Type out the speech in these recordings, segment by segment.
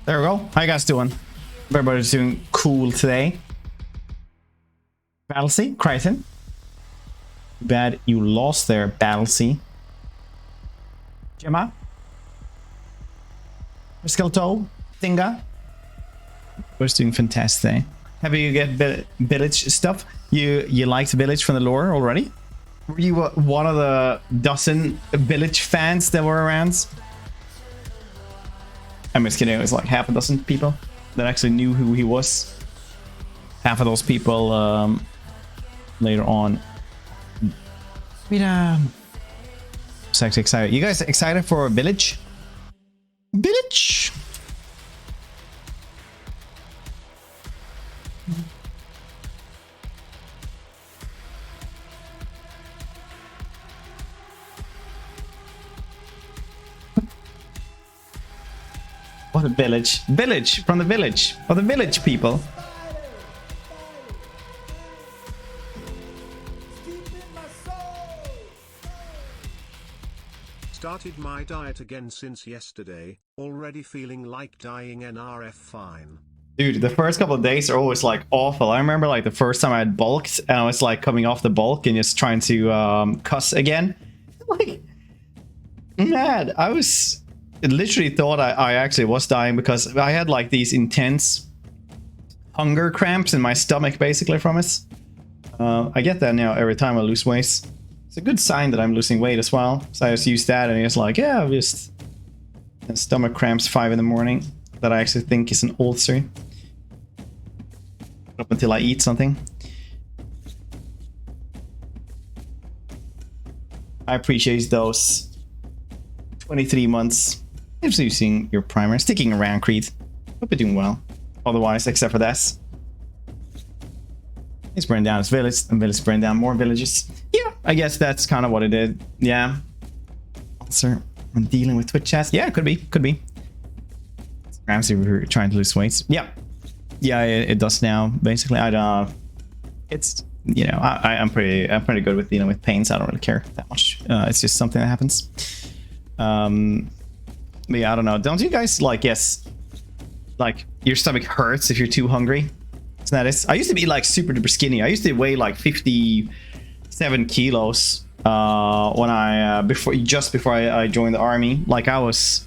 There we go. How you guys doing? Everybody's doing cool today. Battlesea, Crichton. Bad you lost there, Battlesea. Gemma. Skeleto. Thinga. We're doing fantastic. Have you get Vilitch stuff? You liked Vilitch from the lore already? Were you one of the dozen Vilitch fans that were around? I'm just kidding, it was like half a dozen people that actually knew who he was. Half of those people later on. I'm so excited. You guys excited for Vilitch? Vilitch! What a village. Village from the village. For the village people. Started my diet again since yesterday, already feeling like dying NRF fine. Dude, the first couple of days are always like awful. I remember like the first time I had bulked and I was like coming off the bulk and just trying to cuss again. Like, mad. I literally thought I actually was dying because I had like these intense hunger cramps in my stomach basically from it. I get that now every time I lose weight. It's a good sign that I'm losing weight as well. So I just use that and it's like, yeah, just stomach cramps 5 in the morning that I actually think is an ulcer. Up until I eat something. I appreciate those 23 months. Just using your primer, sticking around, Creed. Hope you're doing well. Otherwise, except for this. He's burned down his village, and Vilitch burned down more villages. Yeah, I guess that's kind of what it did. Yeah. Sir, I'm dealing with Twitch chats. Yeah, could be. Ramsey, we were trying to lose weight. Yeah. Yeah, it does now. Basically, I don't. It's, you know, I'm pretty good with dealing with pains. I don't really care that much. It's just something that happens. But yeah, I don't know. Don't you guys like, yes, like your stomach hurts if you're too hungry? Isn't that it? I used to be like super duper skinny. I used to weigh like 57 kilos when I just before I joined the army. Like I was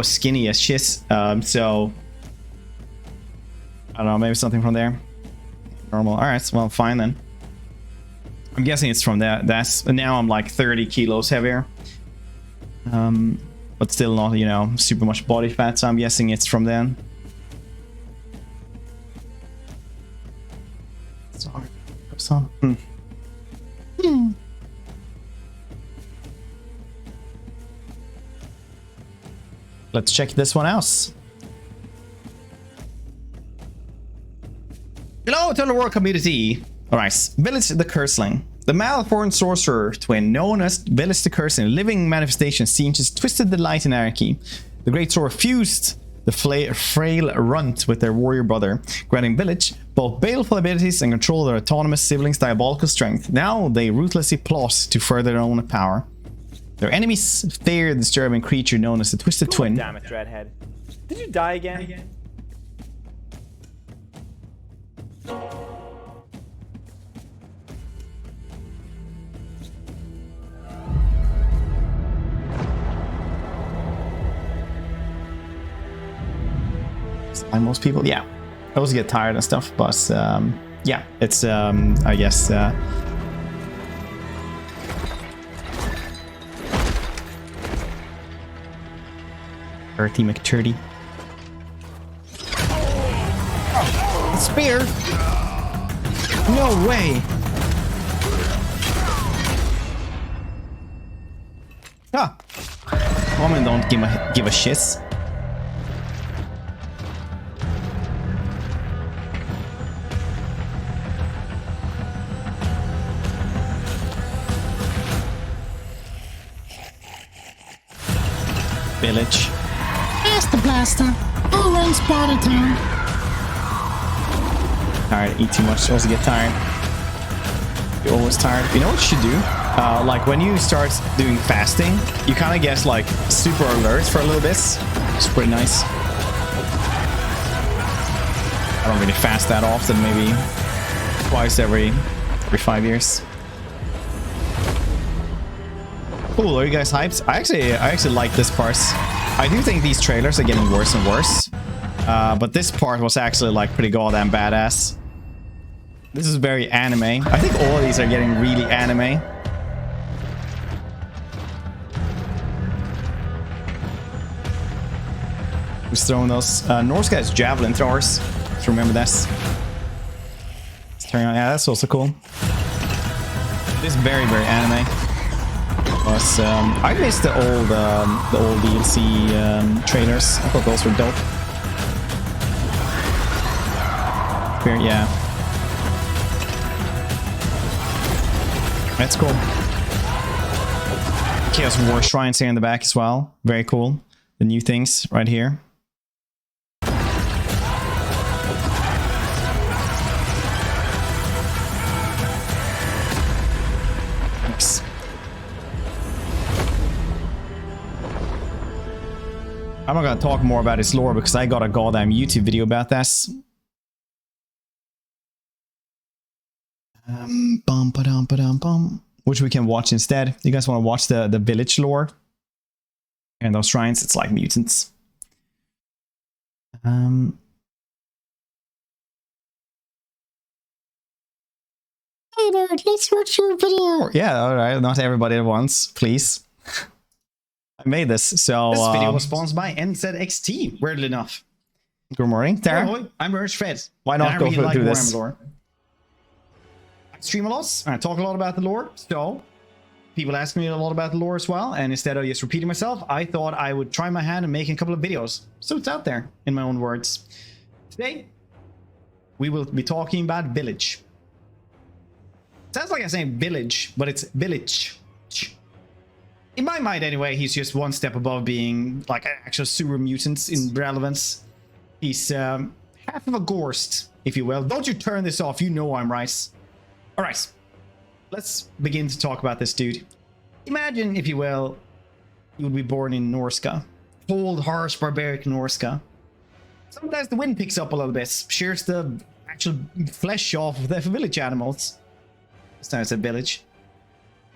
skinny as shit. So I don't know, maybe something from there. Normal. All right, well, fine then. I'm guessing it's from that. That's now I'm like 30 kilos heavier. But still not, you know, super much body fat, so I'm guessing it's from then. Sorry. Let's check this one out. Hello, Total War community. Alright, Vilitch the Curseling. The malformed sorcerer twin known as Vilitch the Curseling, living manifestation, sieges twisted the light in anarchy. The great sword fused the frail runt with their warrior brother, granting Vilitch both baleful abilities and control their autonomous siblings' diabolical strength. Now they ruthlessly plot to further their own power. Their enemies fear the disturbing creature known as the Twisted Twin. Damn it, Dreadhead. Did you die again? Like most people, yeah. I always get tired and stuff, but yeah, it's I guess 30 McTurdy. Oh, spear! No way! Ah! Women don't give a shit. Village. Master Blaster. All runs Sparta Town. Tired, eat too much, also get tired. You're always tired. You know what you should do? Like when you start doing fasting, you kind of get like super alert for a little bit. It's pretty nice. I don't really fast that often, maybe twice every 5 years. Cool, are you guys hyped? I actually like this part. I do think these trailers are getting worse and worse. But this part was actually like pretty goddamn badass. This is very anime. I think all of these are getting really anime. Who's throwing those? Norse guy's javelin throwers. Let's remember this. Let's turn on. Yeah, that's also cool. This is very, very anime. Plus, I missed the old DLC trailers. I thought those were dope. Very, yeah. That's cool. Chaos War Shrines here in the back as well. Very cool. The new things right here. Nice. I'm not gonna talk more about his lore because I got a goddamn YouTube video about this. Which we can watch instead. You guys want to watch the Vilitch lore? And those shrines, it's like mutants. Hey there, let's watch your video. Yeah, alright, not everybody at once, please. I made this, so... This video was sponsored by NZXT, weirdly enough. Good morning, Tara. Hello, I'm Ernst Fred. Why not go through this? Stream a lot, and I talk a lot about the lore, so people ask me a lot about the lore as well, and instead of just repeating myself, I thought I would try my hand and make a couple of videos, so it's out there in my own words. Today, we will be talking about Vilitch. Sounds like I say village, but it's Vilitch. In my mind anyway, he's just one step above being like an actual sewer mutant in relevance. He's half of a Gorst, if you will. Don't you turn this off, you know I'm right. Alright, let's begin to talk about this dude. Imagine, if you will, you would be born in Norska. Cold, harsh, barbaric Norska. Sometimes the wind picks up a little bit, shears the actual flesh off of the village animals. This time it's a village.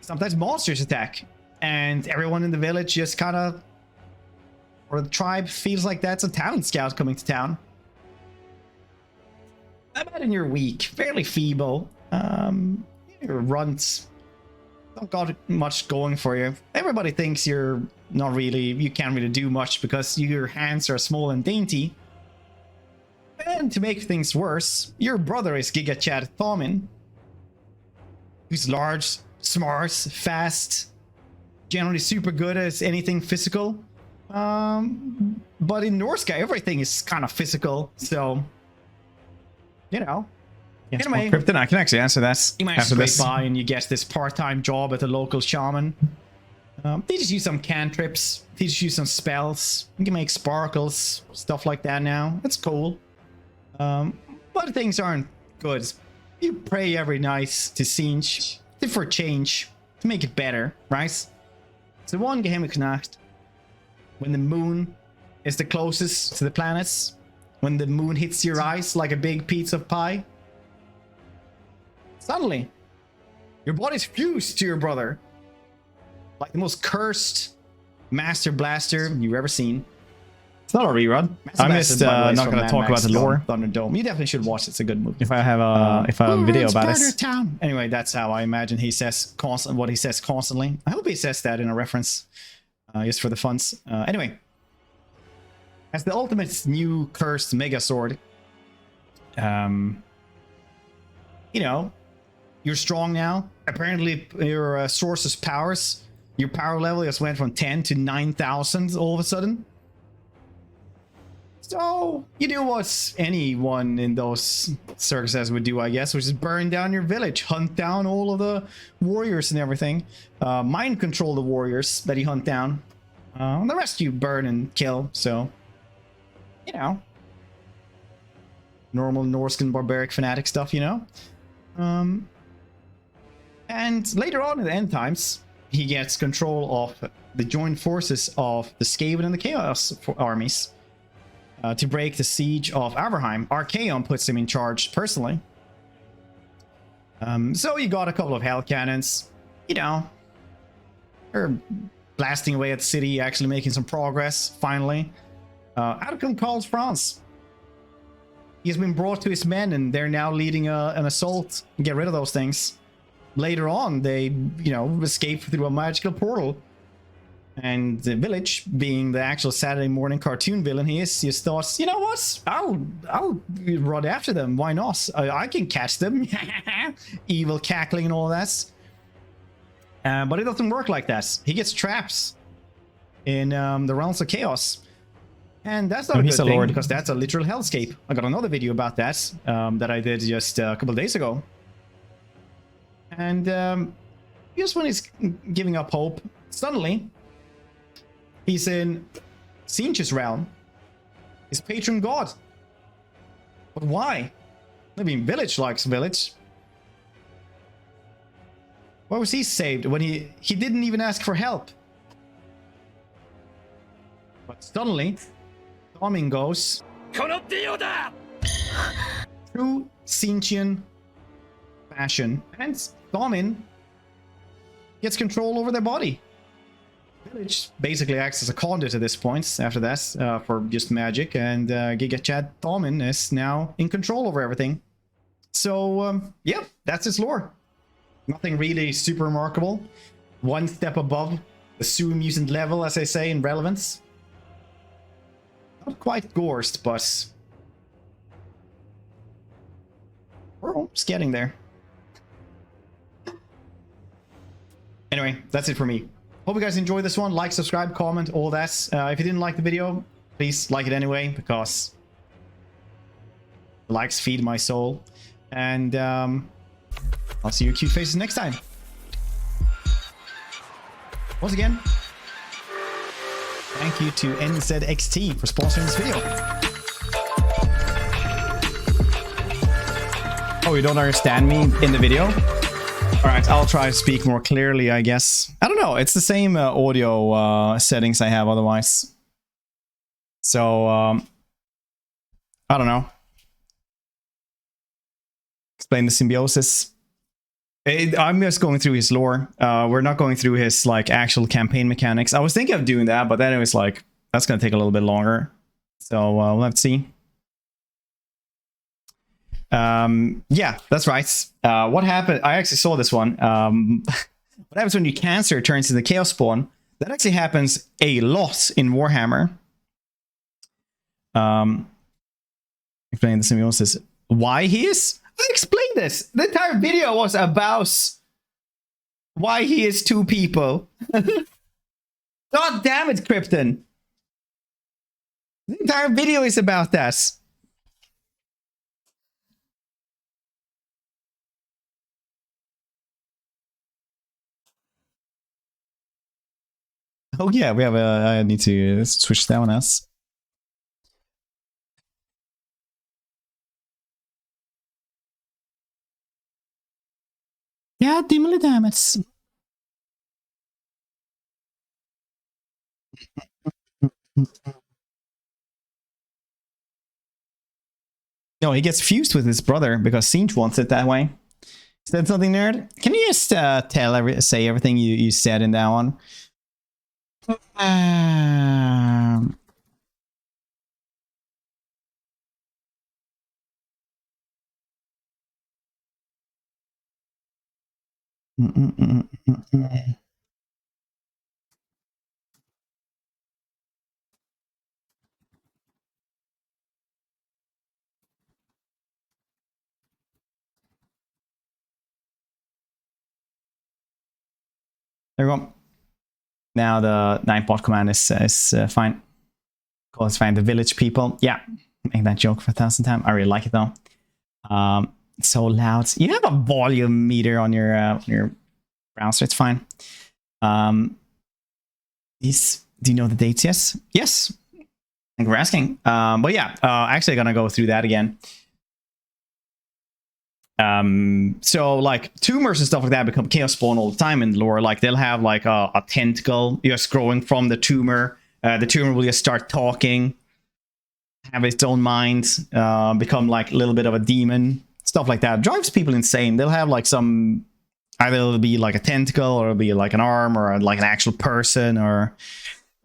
Sometimes monsters attack, and everyone in the village just kind of, or the tribe feels like that's a town scout coming to town. Imagine you're weak, fairly feeble. Your runts don't got much going for you. Everybody thinks you're not really, you can't really do much because your hands are small and dainty. And to make things worse, your brother is Giga Chad Thomin, who's large, smart, fast, generally super good at anything physical. But in Norska, everything is kind of physical, so you know. Yes, anyway, Krypton, I can actually answer that. You might scrape by and you get this part-time job at a local shaman. Teaches you some cantrips, teaches you some spells. You can make sparkles, stuff like that now. That's cool. But things aren't good. You pray every night to Sinch, for change, to make it better, right? So one Gehemic Nacht, when the moon is the closest to the planets, when the moon hits your eyes like a big pizza pie, suddenly, your body's fused to your brother. Like the most cursed Master Blaster you've ever seen. It's not a rerun. I'm just not going to talk about the lore. Thunderdome. You definitely should watch it. It's a good movie. If I have a video about it. Anyway, that's how I imagine he says what he says constantly. I hope he says that in a reference, just for the funs. Anyway, as the ultimate new cursed Mega Sword, you know, you're strong now. Apparently, your source's powers, your power level just went from 10 to 9,000 all of a sudden. So, you do what anyone in those circuses would do, I guess, which is burn down your village, hunt down all of the warriors and everything, mind control the warriors that you hunt down. The rest you burn and kill, so, you know, normal Norscan barbaric fanatic stuff, you know. And later on in the end times, he gets control of the joint forces of the Skaven and the Chaos armies. to break the siege of Averheim. Archaon puts him in charge personally. So you got a couple of hell cannons, you know, they're blasting away at the city, actually making some progress, finally. Outcome calls France. He's been brought to his men, and they're now leading an assault and get rid of those things. Later on, they, you know, escape through a magical portal. And the Vilitch, being the actual Saturday morning cartoon villain he is, just thought, you know what? I'll run after them. Why not? I can catch them. Evil cackling and all that. But it doesn't work like that. He gets trapped in the realms of chaos. And that's not a good thing, because that's a literal hellscape. I got another video about that that I did just a couple of days ago. And just when he's giving up hope, suddenly he's in Sinch's realm, his patron god. But why? I mean, Vilitch likes Vilitch. Why was he saved when he didn't even ask for help? But suddenly, Domin goes through Sinchian fashion, and Domin gets control over their body. Vilitch basically acts as a conduit at this point after that for just magic, and Giga Chad Domin is now in control over everything. So yeah, that's his lore. Nothing really super remarkable. One step above the Sue mutant level, as I say, in relevance. Not quite Gorst, but we're almost getting there. Anyway, that's it for me. Hope you guys enjoyed this one. Like, subscribe, comment, all that. If you didn't like the video, please like it anyway, because likes feed my soul. And I'll see your cute faces next time. Once again, thank you to NZXT for sponsoring this video. Oh, you don't understand me in the video? Alright, I'll try to speak more clearly, I guess. I don't know, it's the same audio settings I have otherwise. So, I don't know. Explain the symbiosis. I'm just going through his lore. We're not going through his like actual campaign mechanics. I was thinking of doing that, but then it was like, that's going to take a little bit longer. So we'll have to see. Yeah, that's right. What happened? I actually saw this one. What happens when your cancer turns into chaos spawn? That actually happens a lot in Warhammer. Explaining the symbiosis. Why he is? I explained this. The entire video was about why he is two people. God damn it, Krypton. The entire video is about that. Oh yeah, we have a... I need to switch that one else. Ja, dimly dammit. No, he gets fused with his brother because Sinch wants it that way. Said something, nerd? Can you just say everything you said in that one? There we go. Now the 9-bot command is fine. Cool, it's fine. The Vilitch People. Yeah, make that joke for 1,000 times. I really like it though. It's so loud. You have a volume meter on your browser. It's fine. Do you know the dates? Yes. Yes. Thank you for asking. But yeah, actually gonna go through that again. So like tumors and stuff like that become chaos spawn all the time in the lore. Like they'll have like a tentacle just growing from the tumor. The tumor will just start talking. have its own mind, become like a little bit of a demon, stuff like that. Drives people insane. They'll have like some, either it'll be like a tentacle, or it'll be like an arm, or like an actual person, or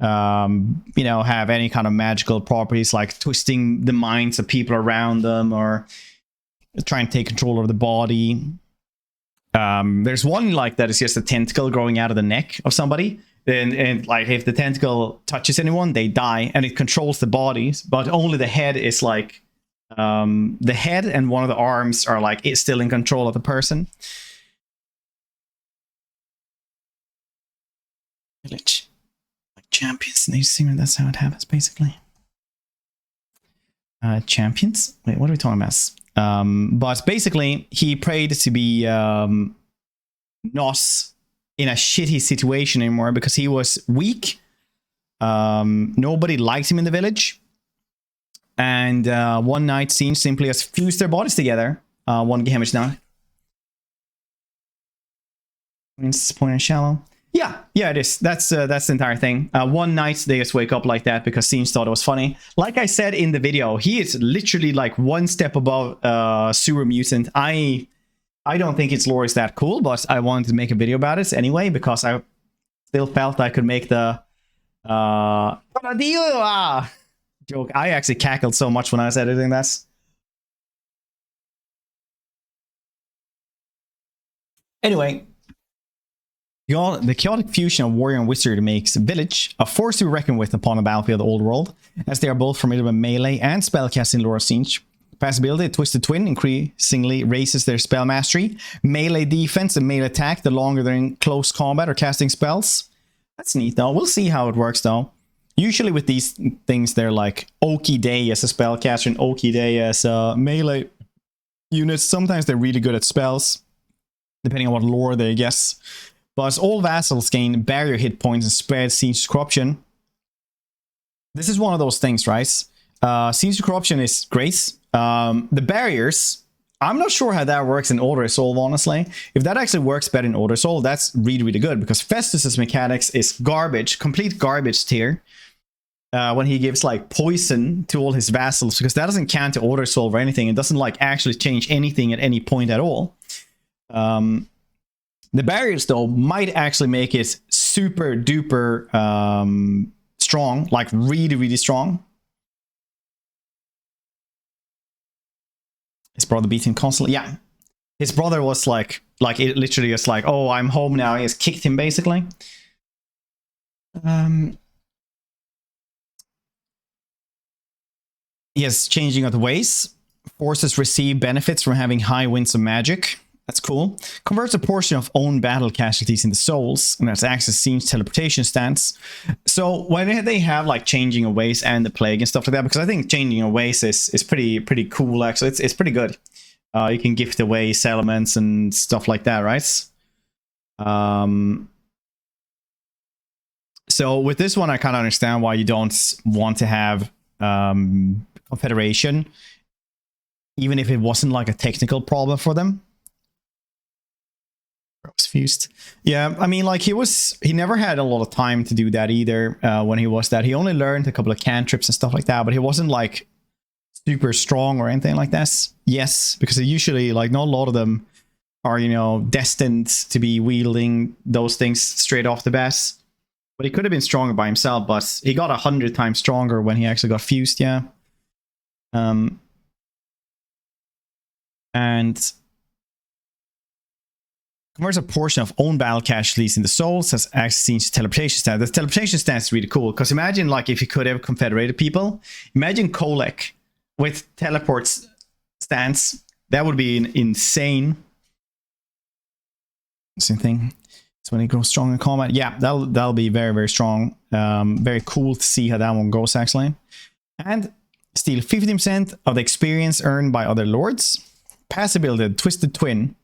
you know, have any kind of magical properties like twisting the minds of people around them, or trying to take control of the body. There's one like that is just a tentacle growing out of the neck of somebody. And like if the tentacle touches anyone, they die, and it controls the bodies, but only the head is like the head and one of the arms are like it's still in control of the person. Vilitch, like champions, they see that's how it happens basically. Champions. Wait, what are we talking about? But basically, he prayed to be not in a shitty situation anymore because he was weak. Nobody liked him in the village. And one night Siege simply has fused their bodies together. 1 damage now. It's point and shallow. Yeah, it is. That's the entire thing. One night they just wake up like that because Siege thought it was funny. Like I said in the video, he is literally like one step above Sewer Mutant. I don't think its lore is that cool, but I wanted to make a video about it anyway because I still felt I could make the joke. I actually cackled so much when I was editing this. Anyway, the chaotic fusion of warrior and wizard makes Vilitch a force to be reckoned with upon the battlefield of the old world, as they are both formidable melee and spellcasting lore of Siege. Passability, Twisted Twin increasingly raises their spell mastery, melee defense, and melee attack the longer they're in close combat or casting spells. That's neat though. We'll see how it works though. Usually with these things, they're like Okie Day as a spellcaster and Okie Day as melee units. Sometimes they're really good at spells, depending on what lore they guess. But all vassals gain barrier hit points and spread Siege's corruption. This is one of those things, right? Siege's corruption is great. The barriers, I'm not sure how that works in Order Soul, honestly. If that actually works better in Order Soul, that's really, really good, because Festus's mechanics is garbage, complete garbage tier. When he gives like poison to all his vassals, because that doesn't count to Order Soul or anything. It doesn't like actually change anything at any point at all. The barriers though might actually make it super duper strong, like really, really strong. His brother beat him constantly. Yeah, his brother was like it literally is like, oh, I'm home now. He has kicked him basically. He has changing of the ways. Forces receive benefits from having high winds of magic. That's cool. Converts a portion of own battle casualties into souls, and that's access Siege's teleportation stance. So when they have like changing of ways and the plague and stuff like that, because I think changing of ways is pretty cool actually. It's pretty good. You can gift away elements and stuff like that, right? So with this one, I kind of understand why you don't want to have Confederation, even if it wasn't like a technical problem for them. Was fused. Yeah, I mean, like he never had a lot of time to do that either. When he was that, he only learned a couple of cantrips and stuff like that, but he wasn't like super strong or anything like that. Yes, because usually like not a lot of them are, you know, destined to be wielding those things straight off the bat. But he could have been stronger by himself, but he got 100 times stronger when he actually got fused. Yeah. And converts a portion of own battle casualties into souls as access to teleportation stance. The teleportation stance is really cool, because imagine like if you could have confederated people. Imagine Kolek with teleports stance. That would be insane. Same thing. So when he grows strong in combat, yeah, that'll be very, very strong. Very cool to see how that one goes actually. And steal 50% of the experience earned by other lords. Pass ability Twisted Twin,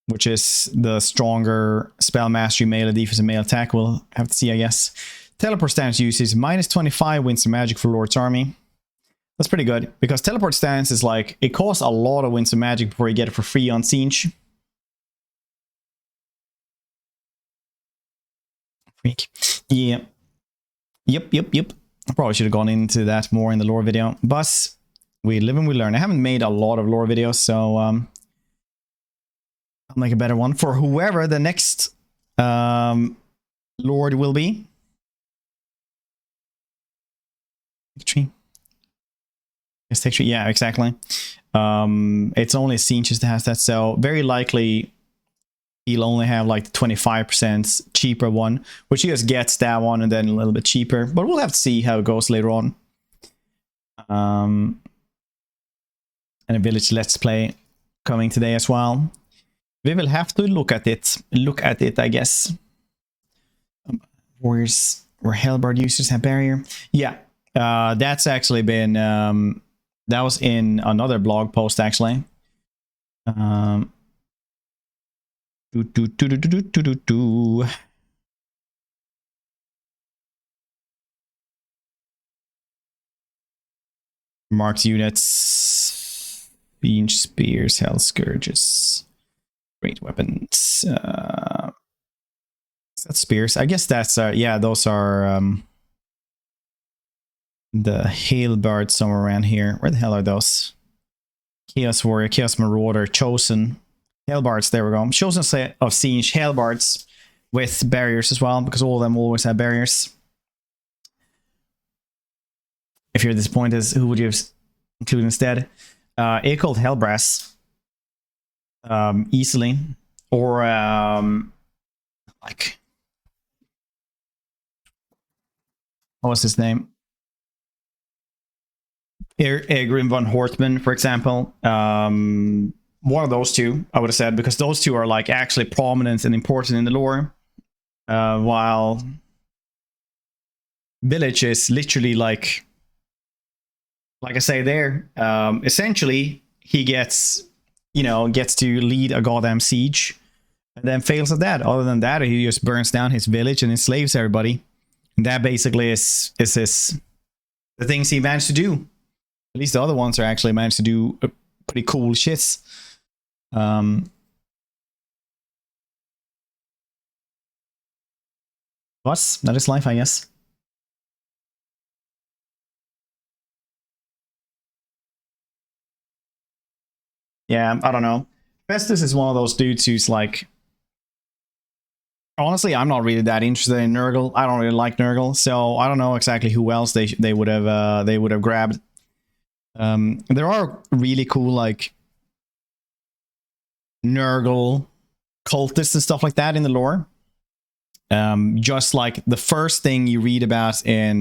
which is the stronger spell mastery, melee defense, and melee attack. We'll have to see, I guess. Teleport stance uses minus 25 winds of magic for Lord's army. That's pretty good, because teleport stance is like, it costs a lot of winds of magic before you get it for free on Siege. Freak. Yeah. Yep. I probably should have gone into that more in the lore video, but we live and we learn. I haven't made a lot of lore videos, so I'll make a better one for whoever the next Lord will be. Tree. Yeah, exactly. It's only Sinches that has that, so very likely he'll only have like the 25% cheaper one, which he just gets that one and then a little bit cheaper, but we'll have to see how it goes later on. And a Village Let's Play coming today as well. We will have to look at it, I guess. Warriors or Hellbard users have barrier. Yeah, that's actually been, that was in another blog post actually. Marks units, Beach Spears, Hell Scourges, great weapons. That's spears. I guess that's yeah, those are the Hailbird somewhere around here. Where the hell are those? Chaos Warrior, Chaos Marauder, Chosen. Hailbards, there we go. Chosen set of Siege Hailbards with barriers as well, because all of them always have barriers. If you're disappointed, who would you include instead? Echoed Hellbrass. Easily. Or like, what was his name? Grim von Hortman, for example. One of those two, I would have said, because those two are like actually prominent and important in the lore. While Vilitch is literally like I say there, essentially he gets, you know, gets to lead a goddamn siege and then fails at that. Other than that, he just burns down his village and enslaves everybody. And that basically is the things he managed to do. At least the other ones are actually managed to do pretty cool shits. But that is life, I guess. Yeah, I don't know. Festus is one of those dudes who's like, honestly, I'm not really that interested in Nurgle. I don't really like Nurgle, so I don't know exactly who else they would have grabbed. There are really cool like Nurgle cultists and stuff like that in the lore. Just like the first thing you read about in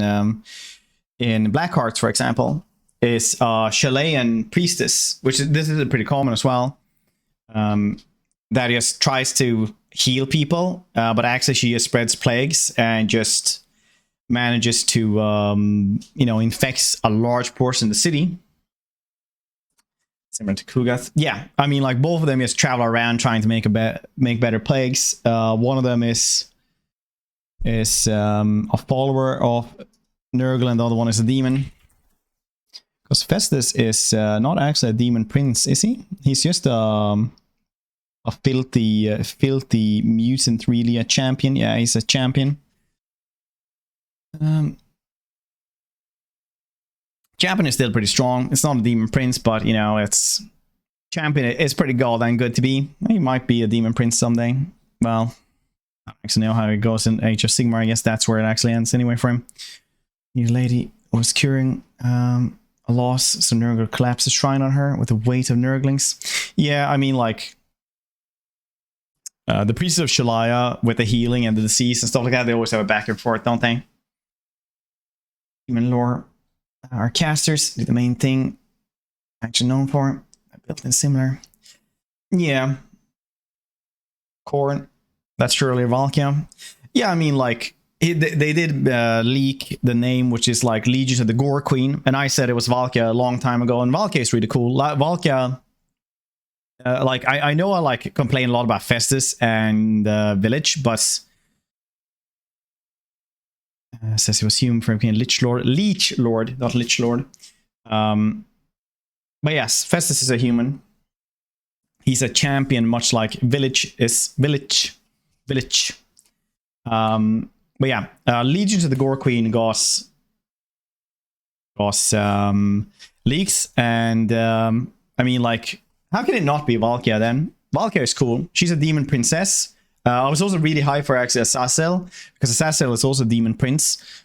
Blackhearts, for example, is Chilean priestess, this is pretty common as well. That just tries to heal people, but actually she just spreads plagues and just manages to you know, infects a large portion of the city. Similar to Kugath. Yeah, I mean, like both of them just travel around trying to make better plagues. One of them is a follower of Nurgle, and the other one is a demon. Because Festus is not actually a demon prince, is he? He's just a filthy mutant, really, a champion. Yeah, he's a champion. Champion is still pretty strong. It's not a demon prince, but you know, it's champion is pretty goddamn good to be. He might be a demon prince someday. Well, I don't actually know how it goes in Age of Sigmar. I guess that's where it actually ends anyway for him. Your lady was curing a loss, so Nurgle collapsed the shrine on her with the weight of Nurglings. Yeah, I mean, like the priests of Shalaya with the healing and the disease and stuff like that, they always have a back and forth, don't they? Human lore. Our casters do the main thing actually known for. I built in similar. Yeah. Khorne. That's surely Valkia. Yeah, I mean, like, they did leak the name, which is like Legions of the Gore Queen, and I said it was Valkia a long time ago, and Valkia is really cool. Valkia, like, I know I like complain a lot about Festus and Vilitch, but says he was human for being Leech Lord, not Lich Lord. But yes, Festus is a human. He's a champion, much like Vilitch is Vilitch. But yeah, Legions of the Gore Queen got was leaks, and I mean, like, how can it not be Valkia then? Valkia is cool. She's a demon princess. I was also really high for actually Azazel, because Azazel is also demon prince,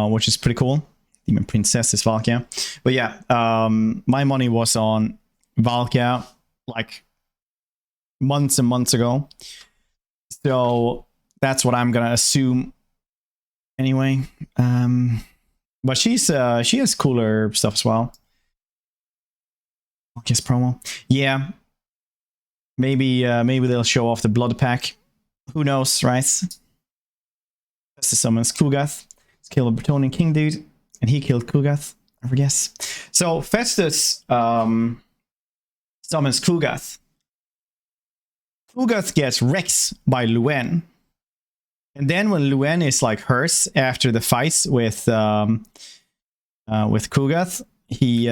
which is pretty cool. Demon princess is Valkia. But yeah, my money was on Valkia like months and months ago. So that's what I'm gonna assume anyway. But she has cooler stuff as well. Valkia's promo. Yeah. Maybe they'll show off the blood pack. Who knows, right? Festus summons Kugath. Let's kill a Bretonian king dude. And he killed Kugath, I guess. So Festus summons Kugath. Kugath gets Rex by Luen. And then when Luen is like hers after the fights with Kugath, he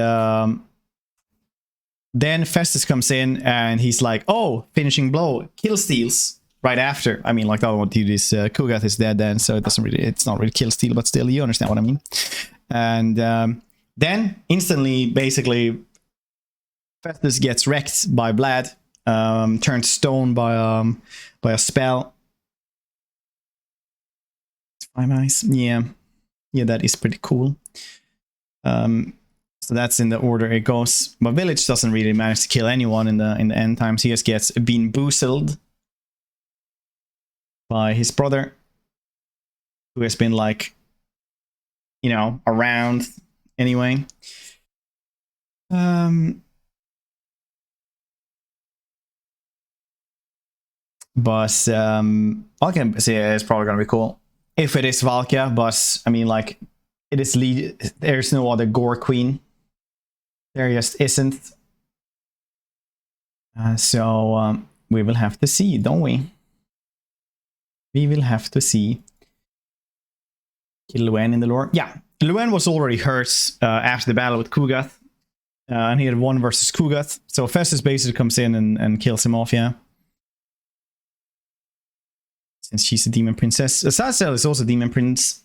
then Festus comes in and he's like, oh, finishing blow, kill steals right after. I mean, like, the other one dude is Kugath is dead then, so it's not really kill steal, but still, you understand what I mean. And then instantly, basically, Festus gets wrecked by Vlad, turned stone by a spell. It's 5 eyes. Yeah, that is pretty cool. So that's in the order it goes. But Vilitch doesn't really manage to kill anyone in the end times. He just gets been boozled by his brother, who has been like, you know, around anyway. But all I can say is probably gonna be cool if it is Valkia. But I mean, like, it is there's no other gore queen. There just isn't. So we will have to see, don't we? We will have to see. Kill Luen in the lore. Yeah, Luen was already hers after the battle with Kugath. And he had 1 versus Kugath. So Festus basically comes in and kills him off, yeah. Since she's a demon princess. Azazel is also demon prince.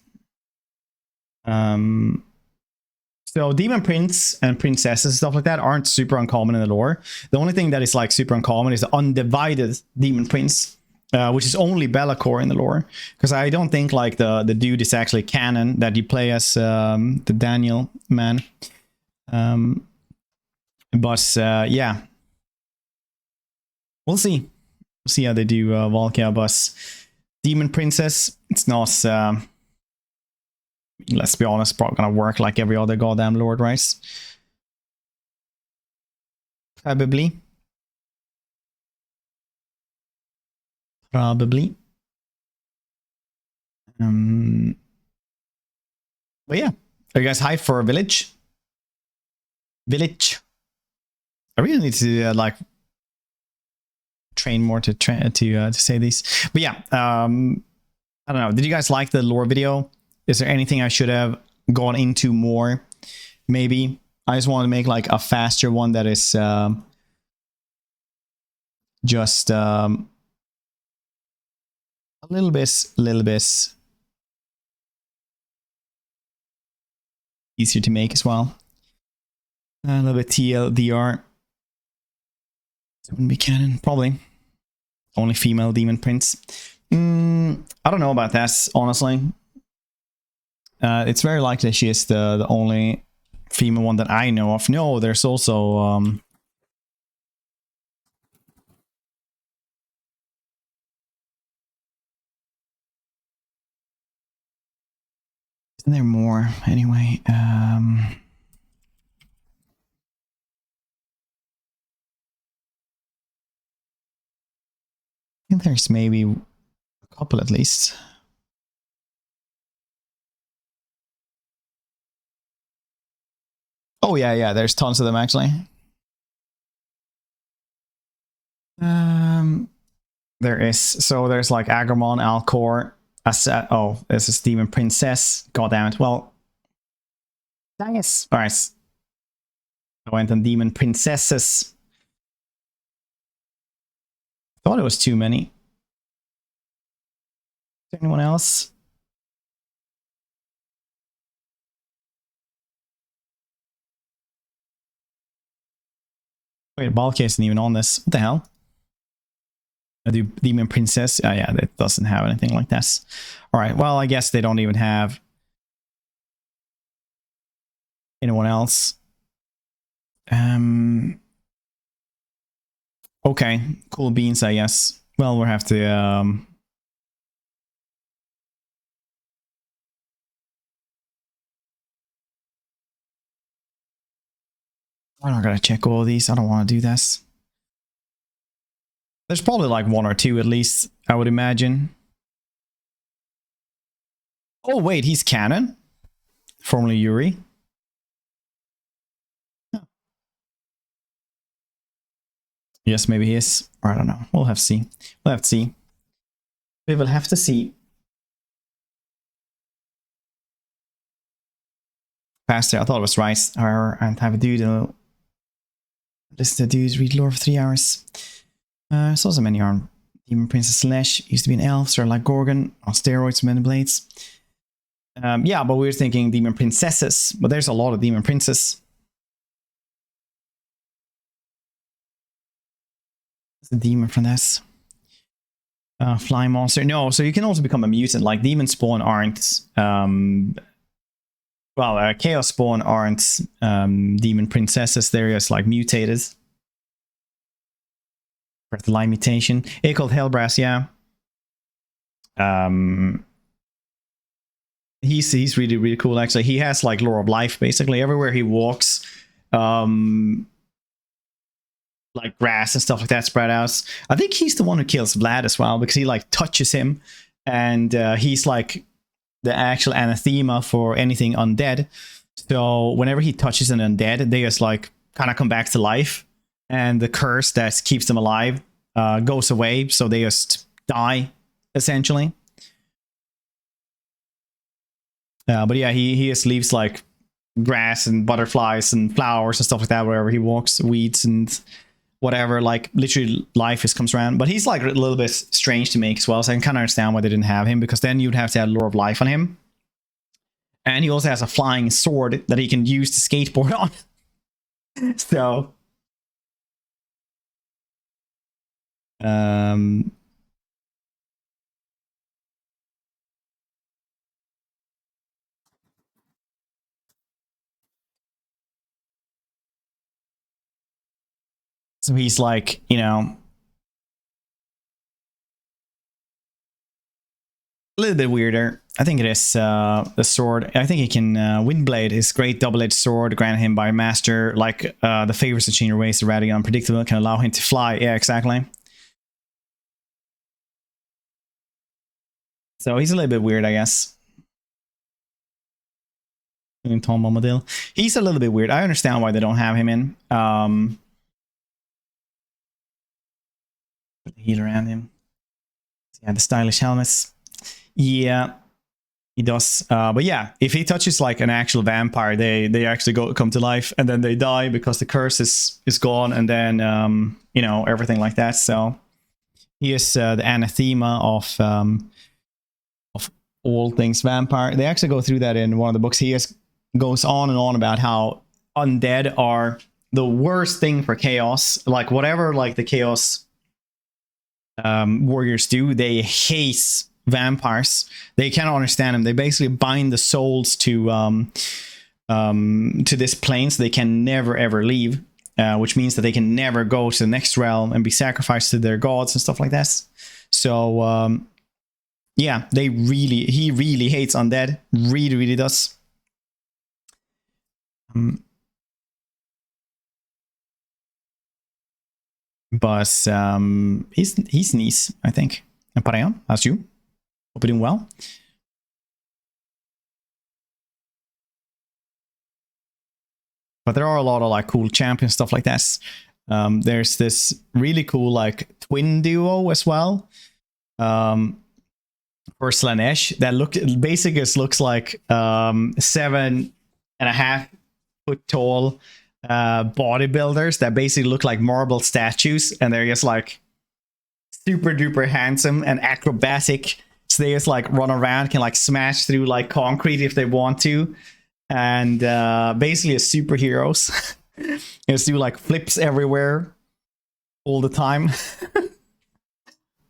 So demon prince and princesses and stuff like that aren't super uncommon in the lore. The only thing that is like super uncommon is the undivided demon prince, which is only Be'lakor in the lore. Because I don't think like the dude is actually canon that you play as the Daniel man. But yeah, we'll see. We'll see how they do Valkia. But demon princess, it's not. Let's be honest, probably gonna work like every other goddamn lord, right? Probably. But yeah, are you guys hyped for Vilitch? Vilitch. I really need to like train more to say these. But yeah, I don't know. Did you guys like the lore video? Is there anything I should have gone into more? Maybe. I just want to make like a faster one that is just a little bit easier to make as well. A little bit TLDR. It wouldn't be canon, probably. Only female demon prince. I don't know about that, honestly. It's very likely she is the only female one that I know of. No, there's also isn't there more anyway? I think there's maybe a couple at least. Oh yeah, there's tons of them actually. There is, so there's like Agramon, Alcor, oh, there's a demon princess. God damn it. Well, dang it. Alright. I went on demon princesses. Thought it was too many. Is there anyone else? Wait, Balk isn't even on this. What the hell? Do Demon Princess? Oh yeah, that doesn't have anything like this. All right, well, I guess they don't even have anyone else. Okay, cool beans, I guess. Well, we'll have to I'm not gonna check all these. I don't want to do this. There's probably like one or two at least, I would imagine. Oh wait, he's canon. Formerly Yuri. Huh. Yes, maybe he is. Or I don't know. We'll have to see. We'll have to see. We will have to see. Faster, I thought it was right. And have a dude. Listen to dudes read lore for 3 hours. Saw some many on Demon Princess Slash. Used to be an elf, sort of like Gorgon. On steroids, men and blades. Yeah, but we were thinking Demon Princesses. But there's a lot of Demon Princes. What's the demon from this? Flying monster. No, so you can also become a mutant. Like Demon Spawn aren't... Chaos Spawn aren't Demon Princesses. They're just like mutated. Breath of Light mutation. It called Hellbrass, yeah. He's really, really cool, actually. He has like lore of life, basically. Everywhere he walks, like grass and stuff like that spread out. I think he's the one who kills Vlad as well, because he like touches him, and he's like the actual anathema for anything undead. So whenever he touches an undead, they just like kind of come back to life, and the curse that keeps them alive goes away, so they just die, essentially. But yeah, he just leaves like grass and butterflies and flowers and stuff like that wherever he walks, weeds and whatever, like literally life just comes around. But he's like a little bit strange to make as well, so I can kind of understand why they didn't have him, because then you'd have to add lore of life on him. And he also has a flying sword that he can use to skateboard on. So so he's like, you know, a little bit weirder. I think it is the sword. I think he can Windblade, his great double-edged sword granted him by master, like the favors to change your ways, erratic, unpredictable, can allow him to fly. Yeah, exactly. So he's a little bit weird, I guess. Tom Bombadil. He's a little bit weird. I understand why they don't have him in. Put the heal around him. Yeah, the stylish helmets. Yeah, he does. But yeah, if he touches like an actual vampire, they actually come to life, and then they die because the curse is gone, and then you know, everything like that. So he is the anathema of all things vampire. They actually go through that in one of the books. He goes on and on about how undead are the worst thing for chaos. Like whatever like the chaos warriors do, they hate vampires. They cannot understand them. They basically bind the souls to this plane, so they can never ever leave, which means that they can never go to the next realm and be sacrificed to their gods and stuff like that. So yeah, he really hates undead. Really does. But he's nice, I think. And Parayan, how's you? Hope you're doing well. But there are a lot of like cool champion stuff like this. There's this really cool like twin duo as well. For Slanesh that looks like 7.5 foot tall bodybuilders that basically look like marble statues, and they're just like super duper handsome and acrobatic. So they just like run around, can like smash through like concrete if they want to, and basically as superheroes. Just do like flips everywhere all the time.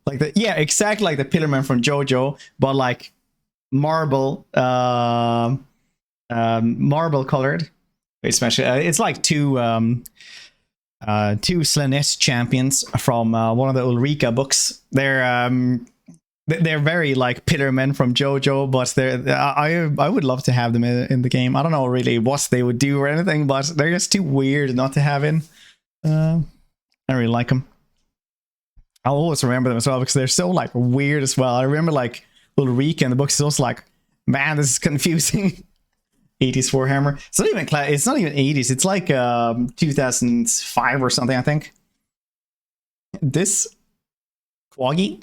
Like the yeah, exactly like the Pillarman from JoJo, but like marble, marble colored. Especially, it's like two Slanesh champions from one of the Ulrika books. They're very like Pillarmen from JoJo, but I would love to have them in the game. I don't know really what they would do or anything, but they're just too weird not to have in. I really like them. I'll always remember them as well because they're so like weird as well. I remember like Ulrika in the books is also like, man, this is confusing. 80s Warhammer. It's not even it's not even 80s. It's like 2005 or something, I think. This Quaggy.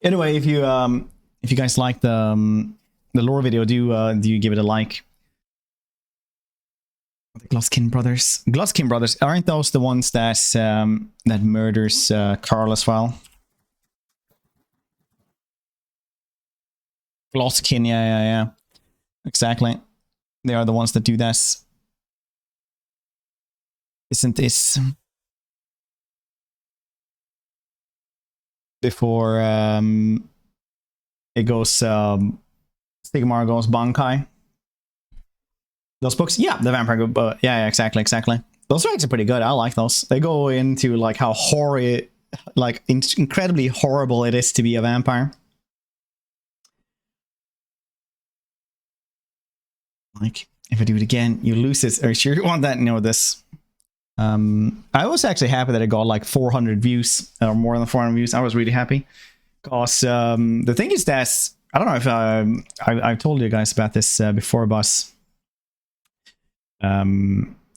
Anyway, if you guys like the lore video, do you give it a like? The Gluskin brothers. Gluskin brothers, aren't those the ones that that murders Carl as well? Gluskin, yeah. Exactly. They are the ones that do that. Isn't this before it goes Stigmar goes Bankai? Those books, yeah, the vampire group, but yeah, exactly. Those are actually pretty good. I like those. They go into like how horrid, like incredibly horrible it is to be a vampire. Like, if I do it again, you lose it. Are you sure you want that? No, this. I was actually happy that it got like 400 views or more than 400 views. I was really happy because the thing is that I don't know if I've told you guys about this before, but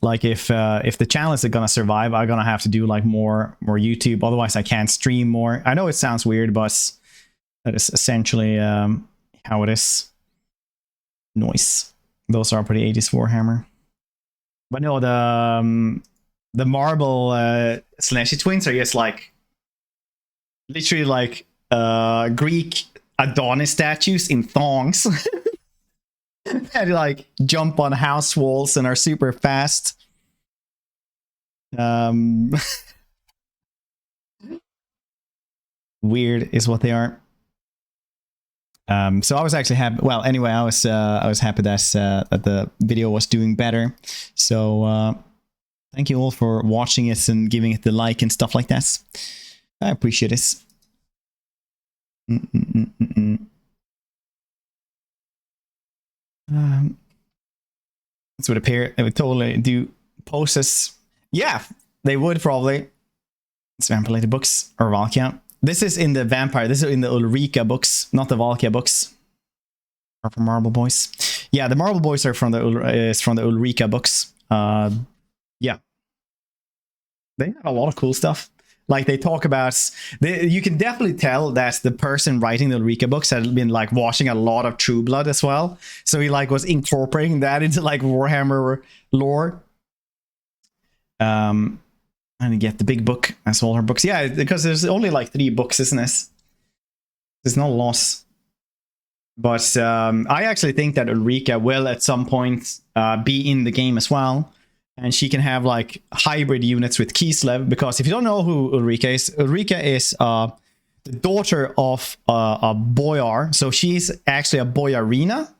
like if the channel is gonna survive, I'm gonna have to do like more YouTube. Otherwise, I can't stream more. I know it sounds weird, but that is essentially how it is. Noise. Those are pretty 80s Warhammer. But no, the marble Slashy twins are just like literally like Greek Adonis statues in thongs. They like jump on house walls and are super fast. Weird is what they are. So I was actually happy. Well, anyway, I was happy that that the video was doing better. So thank you all for watching it and giving it the like and stuff like that. I appreciate it. This would appear they would totally do poses. Yeah, they would probably. It's vampire books or Valkia. This is in the vampire. This is in the Ulrika books, not the Valkia books. Or from Marble Boys. Yeah, the Marble Boys are from the Ulrika books. Yeah, they have a lot of cool stuff. Like they talk about, you can definitely tell that the person writing the Ulrika books had been like watching a lot of True Blood as well. So he like was incorporating that into like Warhammer lore. And get the big book as all her books. Yeah, because there's only like 3 books, isn't it? There's no loss. But I actually think that Ulrika will at some point be in the game as well. And she can have like hybrid units with Kislev. Because if you don't know who Ulrika is the daughter of a boyar. So she's actually a boyarina.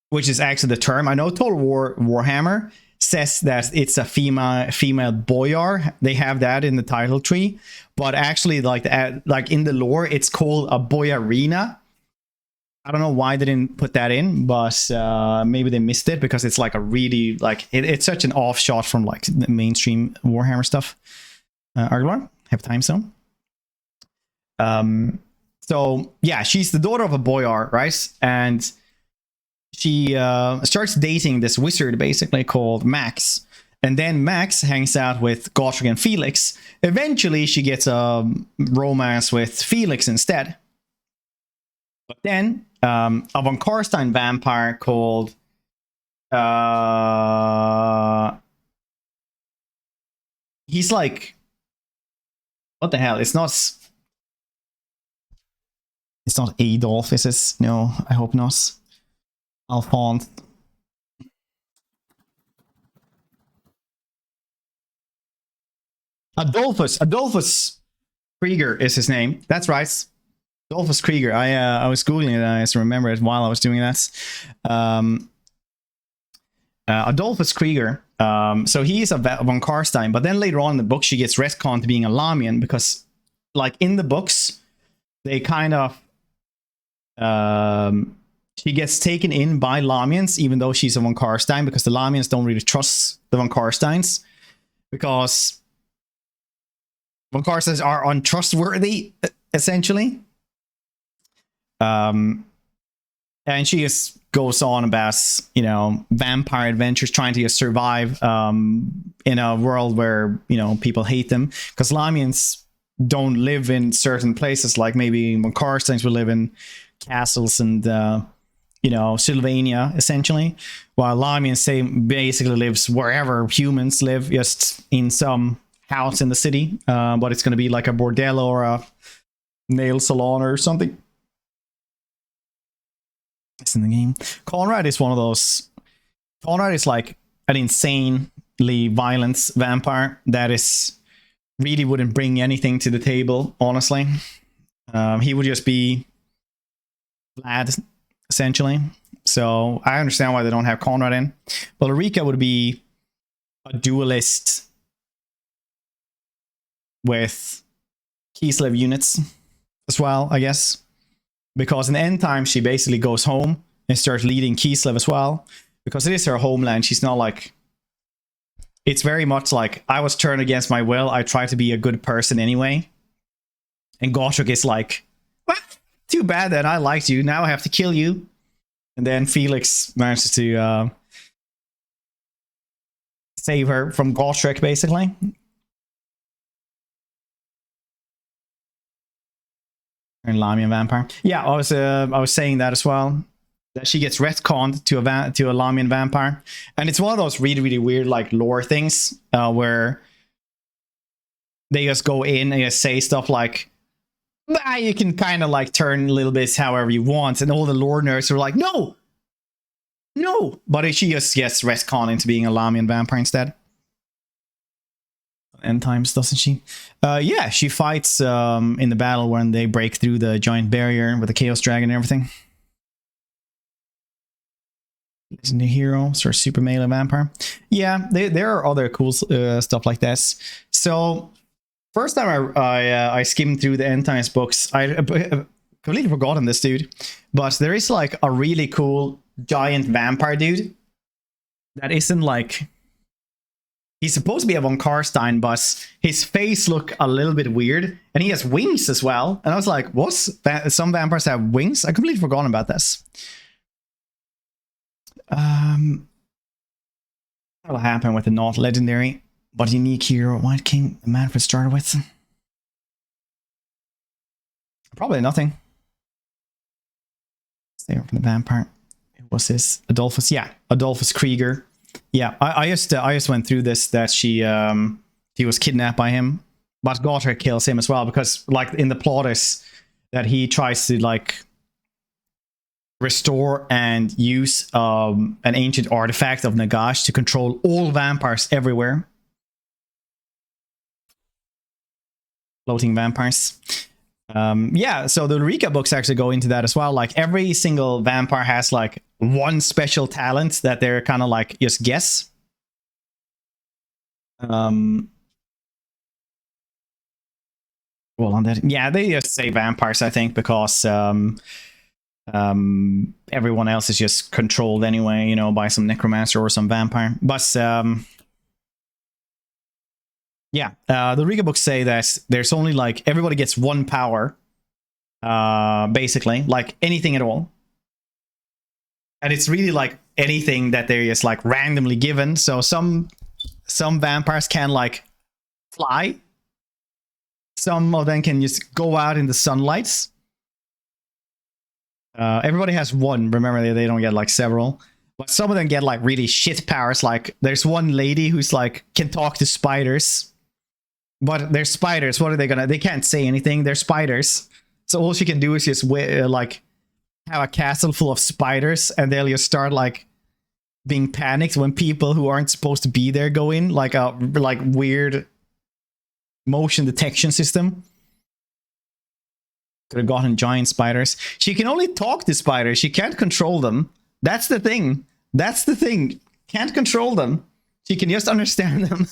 Which is actually the term. I know Total Warhammer says that it's a female boyar. They have that in the title tree, but actually, like in the lore, it's called a boyarina. I don't know why they didn't put that in, but maybe they missed it because it's like a really like it's such an offshot from like the mainstream Warhammer stuff. Arglar, have time zone. So yeah, she's the daughter of a boyar, right? And she starts dating this wizard basically called Max. And then Max hangs out with Gotrek and Felix. Eventually she gets a romance with Felix instead. But then a von Karstein vampire called he's like, what the hell? It's not It's not Adolf, is it? No, I hope not. Alphonse. Adolphus Krieger is his name. That's right. Adolphus Krieger. I was googling it. I just remember it while I was doing that. Adolphus Krieger. So he is a von Karstein, but then later on in the book, she gets retconned to being a Lamian because, like in the books, they kind of she gets taken in by Lamians, even though she's a von Karstein, because the Lamians don't really trust the von Karsteins because von Karsteins are untrustworthy, essentially. And she just goes on about, you know, vampire adventures, trying to just survive in a world where, you know, people hate them, because Lamians don't live in certain places like maybe von Karsteins would live in castles and you know, Sylvania, essentially, while Lamians say basically lives wherever humans live, just in some house in the city, but it's going to be like a bordello or a nail salon or something. It's in the game. Conrad is one of those. Conrad is like an insanely violent vampire that is really wouldn't bring anything to the table, honestly. He would just be Vlad, essentially. So I understand why they don't have Conrad in. But Ulrika would be a duelist with Kislev units as well, I guess. Because in the end time, she basically goes home and starts leading Kislev as well. Because it is her homeland. She's not like... It's very much like, I was turned against my will. I try to be a good person anyway. And Gotrek is like, well, too bad that I liked you. Now I have to kill you. And then Felix manages to save her from Gotrek, basically. And Lamian vampire. Yeah, I was saying that as well. That she gets retconned to a Lamian vampire, and it's one of those really, really weird like lore things where they just go in and just say stuff like, "Ah, you can kind of like turn a little bit however you want," and all the lore nerds are like, "No, no," but she just gets retconned into being a Lamian vampire instead. End times, doesn't she? Yeah, she fights in the battle when they break through the giant barrier with the Chaos Dragon and everything. Isn't a hero, sort of super melee vampire. Yeah, there are other cool stuff like this. So first time I skimmed through the End Times books, I completely forgotten this dude, but there is like a really cool giant vampire dude that isn't like, he's supposed to be a von Karstein, but his face look a little bit weird, and he has wings as well. And I was like, what? Some vampires have wings? I completely forgotten about this. That'll happen with the not legendary but unique hero White King the Manfred started with. Probably nothing. Stay from the vampire. It was this Adolphus. Yeah, Adolphus Krieger. Yeah, I just went through this, that he was kidnapped by him, but Gotrek kills him as well, because like in the plot is that he tries to like restore and use an ancient artifact of Nagash to control all vampires everywhere. Floating vampires. Yeah, so the Ulrika books actually go into that as well. Like every single vampire has like one special talent that they're kind of like just guess. Well, on that, yeah, they just say vampires, I think, because everyone else is just controlled anyway, you know, by some necromancer or some vampire. But yeah, the Riga books say that there's only like, everybody gets one power, basically, like anything at all. And it's really like anything that they're just like randomly given. So some vampires can like fly. Some of them can just go out in the sunlight. Everybody has one. Remember, they don't get like several. But some of them get like really shit powers. Like there's one lady who's like can talk to spiders. But they're spiders. What are they gonna? They can't say anything. They're spiders. So all she can do is just like have a castle full of spiders, and they'll just start like being panicked when people who aren't supposed to be there go in, like a weird motion detection system. Could have gotten giant spiders. She can only talk to spiders. She can't control them. That's the thing. That's the thing. Can't control them. She can just understand them.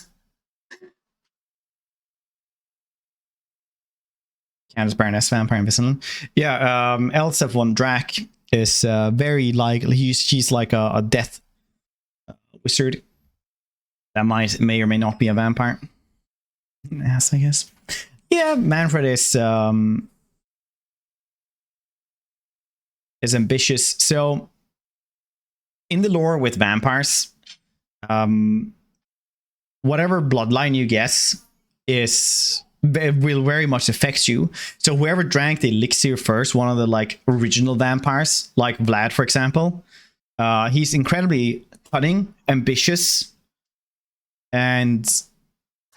Candace Baroness, Vampire Invisible. Yeah, Elsef von Drac is very likely. She's like a death wizard that may or may not be a vampire. Yes, I guess. Yeah, Manfred is ambitious. So in the lore with vampires, whatever bloodline you guess will very much affect you. So whoever drank the elixir first, one of the like original vampires, like Vlad, for example, he's incredibly cunning, ambitious, and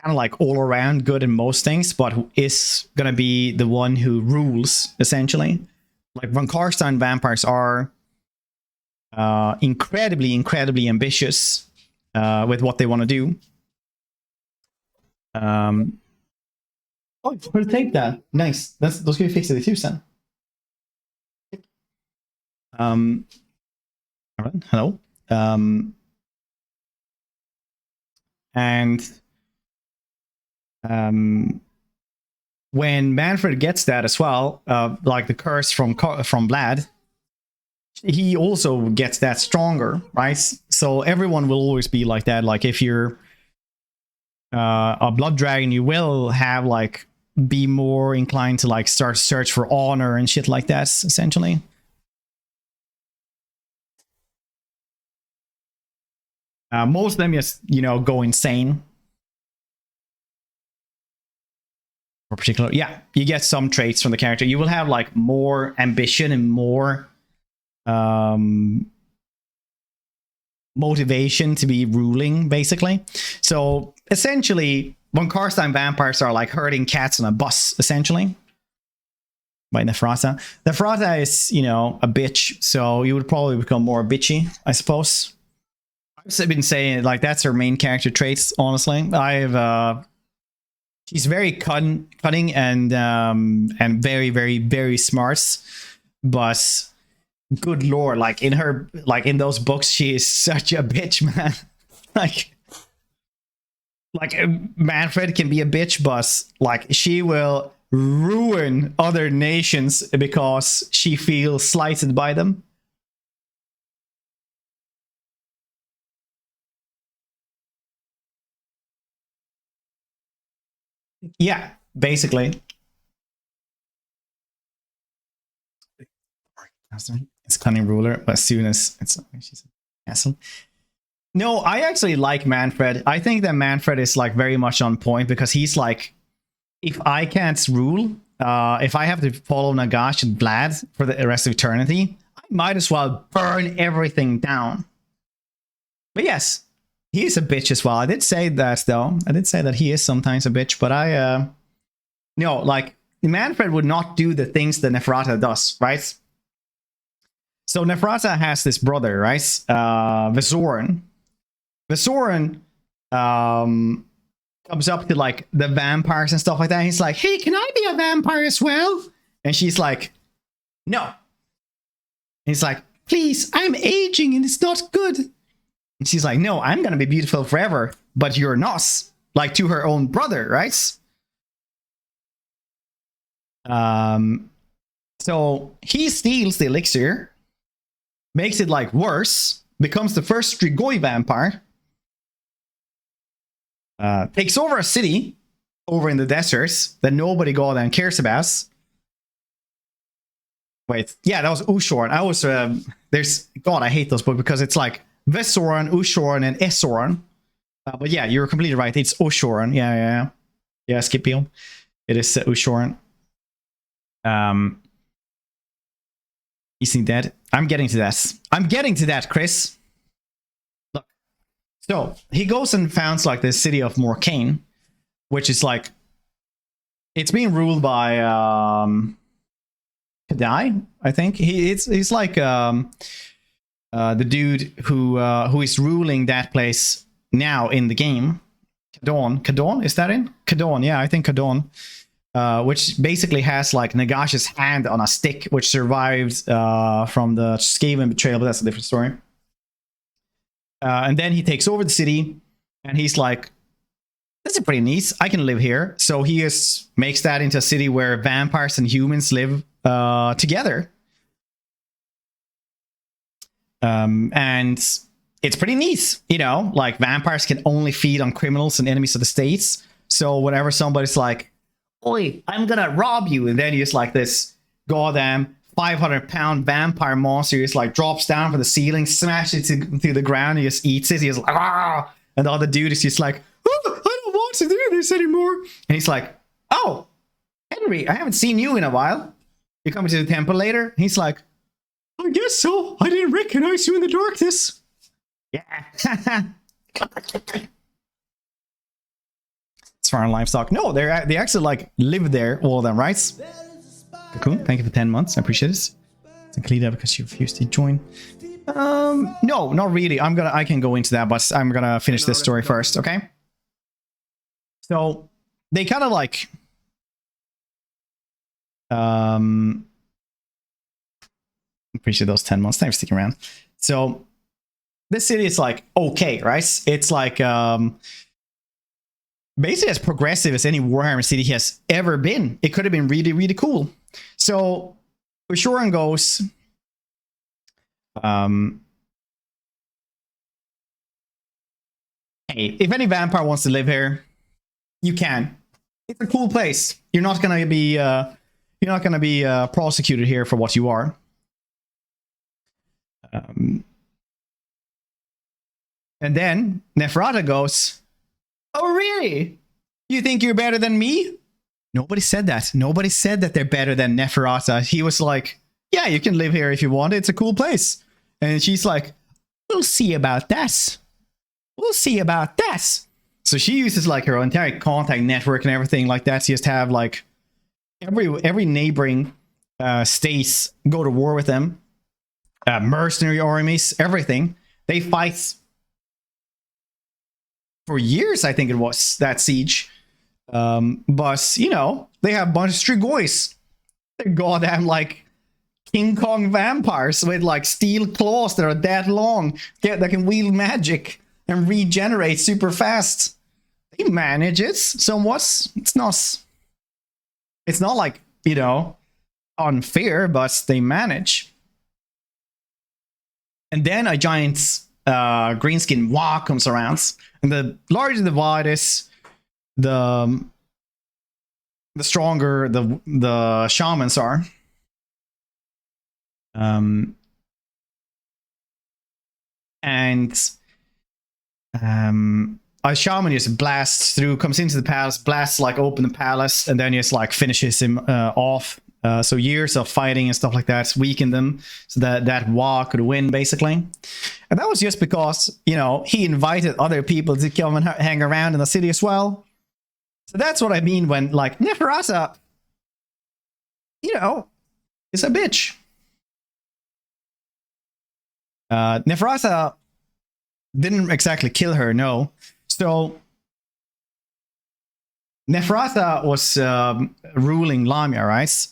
kind of like all around good in most things, but who is gonna be the one who rules essentially. Like von Karstein vampires are incredibly ambitious with what they want to do. Oh, we'll take that. Nice. Those can be fixed at the 2 cent. All right. Hello. And when Manfred gets that as well, like the curse from Vlad, he also gets that stronger, right? So everyone will always be like that. Like if you're a blood dragon, you will have like be more inclined to like start search for honor and shit like that, essentially. Most of them just, go insane. For particular, yeah, you get some traits from the character. You will have like more ambition and more motivation to be ruling, basically. So essentially, von Karstein vampires are like herding cats on a bus, essentially. By Nephrata. Nephrata is, a bitch, so you would probably become more bitchy, I suppose. I've been saying like that's her main character traits, honestly. She's very cunning and very, very, very smart, but good lord, like in those books, she is such a bitch, man. like Manfred can be a bitch, but like she will ruin other nations because she feels slighted by them. Yeah, basically. It's cunning ruler, but as soon as she's a castle. No, I actually like Manfred. I think that Manfred is like very much on point because he's like, if I can't rule, if I have to follow Nagash and Vlad for the rest of eternity, I might as well burn everything down. But yes, he's a bitch as well. I did say that though. I did say that he is sometimes a bitch, but like Manfred would not do the things that Nephrata does, right? So Nephrata has this brother, right? Vesoran. Vesoran comes up to like the vampires and stuff like that. He's like, hey, can I be a vampire as well? And she's like, no. And he's like, please, I'm aging and it's not good. And she's like, no, I'm gonna be beautiful forever, but you're not. Like to her own brother, right? So he steals the elixir, makes it like worse, becomes the first Strigoi vampire, takes over a city over in the deserts that nobody goddamn cares about. Wait, yeah, that was Ushorn. I was there's God, I hate those books because it's like Vesoran, Ushorn, and Esoran. But yeah, you're completely right. It's Ushorn. Yeah, Scipio. It is Ushorn. Is he dead? I'm getting to that. I'm getting to that, Chris. Look. So he goes and founds like the city of Morcane, which is like it's being ruled by die. I think he's like the dude who is ruling that place now in the game. Kadon, is that in? Kadon, yeah, I think Kadon. Which basically has like Nagash's hand on a stick, which survived from the Skaven betrayal, but that's a different story. And then he takes over the city, and he's like, "This is pretty neat. I can live here." So he makes that into a city where vampires and humans live together. And it's pretty neat, you know. Like vampires can only feed on criminals and enemies of the states. So whenever somebody's like, "Oi, I'm gonna rob you," and then he's like this goddamn 500-pound vampire monster just like drops down from the ceiling, smashes it to the ground, he just eats it. He's like, "Ah!" And the other dude is just like, "Oh, I don't want to do this anymore." And he's like, "Oh, Henry, I haven't seen you in a while. You coming to the temple later?" And he's like, "I guess so. I didn't recognize you in the darkness." Yeah. It's farm livestock. No, they actually like live there, all of them, right? Cocoon, thank you for 10 months. I appreciate it. Thank you, because you refused to join. No, not really. I can go into that, but I'm gonna finish this story first, okay? So they kind of like appreciate those 10 months. Thanks for sticking around. So this city is like okay, right? It's like basically as progressive as any Warhammer city has ever been. It could have been really, really cool. So Ushoran goes, hey, if any vampire wants to live here, you can. It's a cool place. You're not gonna be prosecuted here for what you are. And then Neferata goes, "Oh, really? You think you're better than me?" Nobody said that. Nobody said that they're better than Neferata. He was like, "Yeah, you can live here if you want. It's a cool place." And she's like, "We'll see about that. We'll see about that." So she uses like her entire contact network and everything like that. She has to have like every neighboring states go to war with them. Mercenary armies, everything. They fight for years, I think it was, that siege. But, you know, they have a bunch of Strigoi. They're goddamn, like, King Kong vampires with, like, steel claws that are that long. That can wield magic and regenerate super fast. They manage it somewhat. It's not like, you know, unfair, but they manage. And then a giant greenskin Wa comes around. And the larger the Wa is, the stronger the shamans are. A shaman just blasts through, comes into the palace, blasts like open the palace, and then just like finishes him off. So years of fighting and stuff like that weakened them, so that Wa could win basically. And that was just because, you know, he invited other people to come and hang around in the city as well. So that's what I mean when like Neferata, you know, is a bitch. Neferata didn't exactly kill her, no. So Neferata was ruling Lamia, right?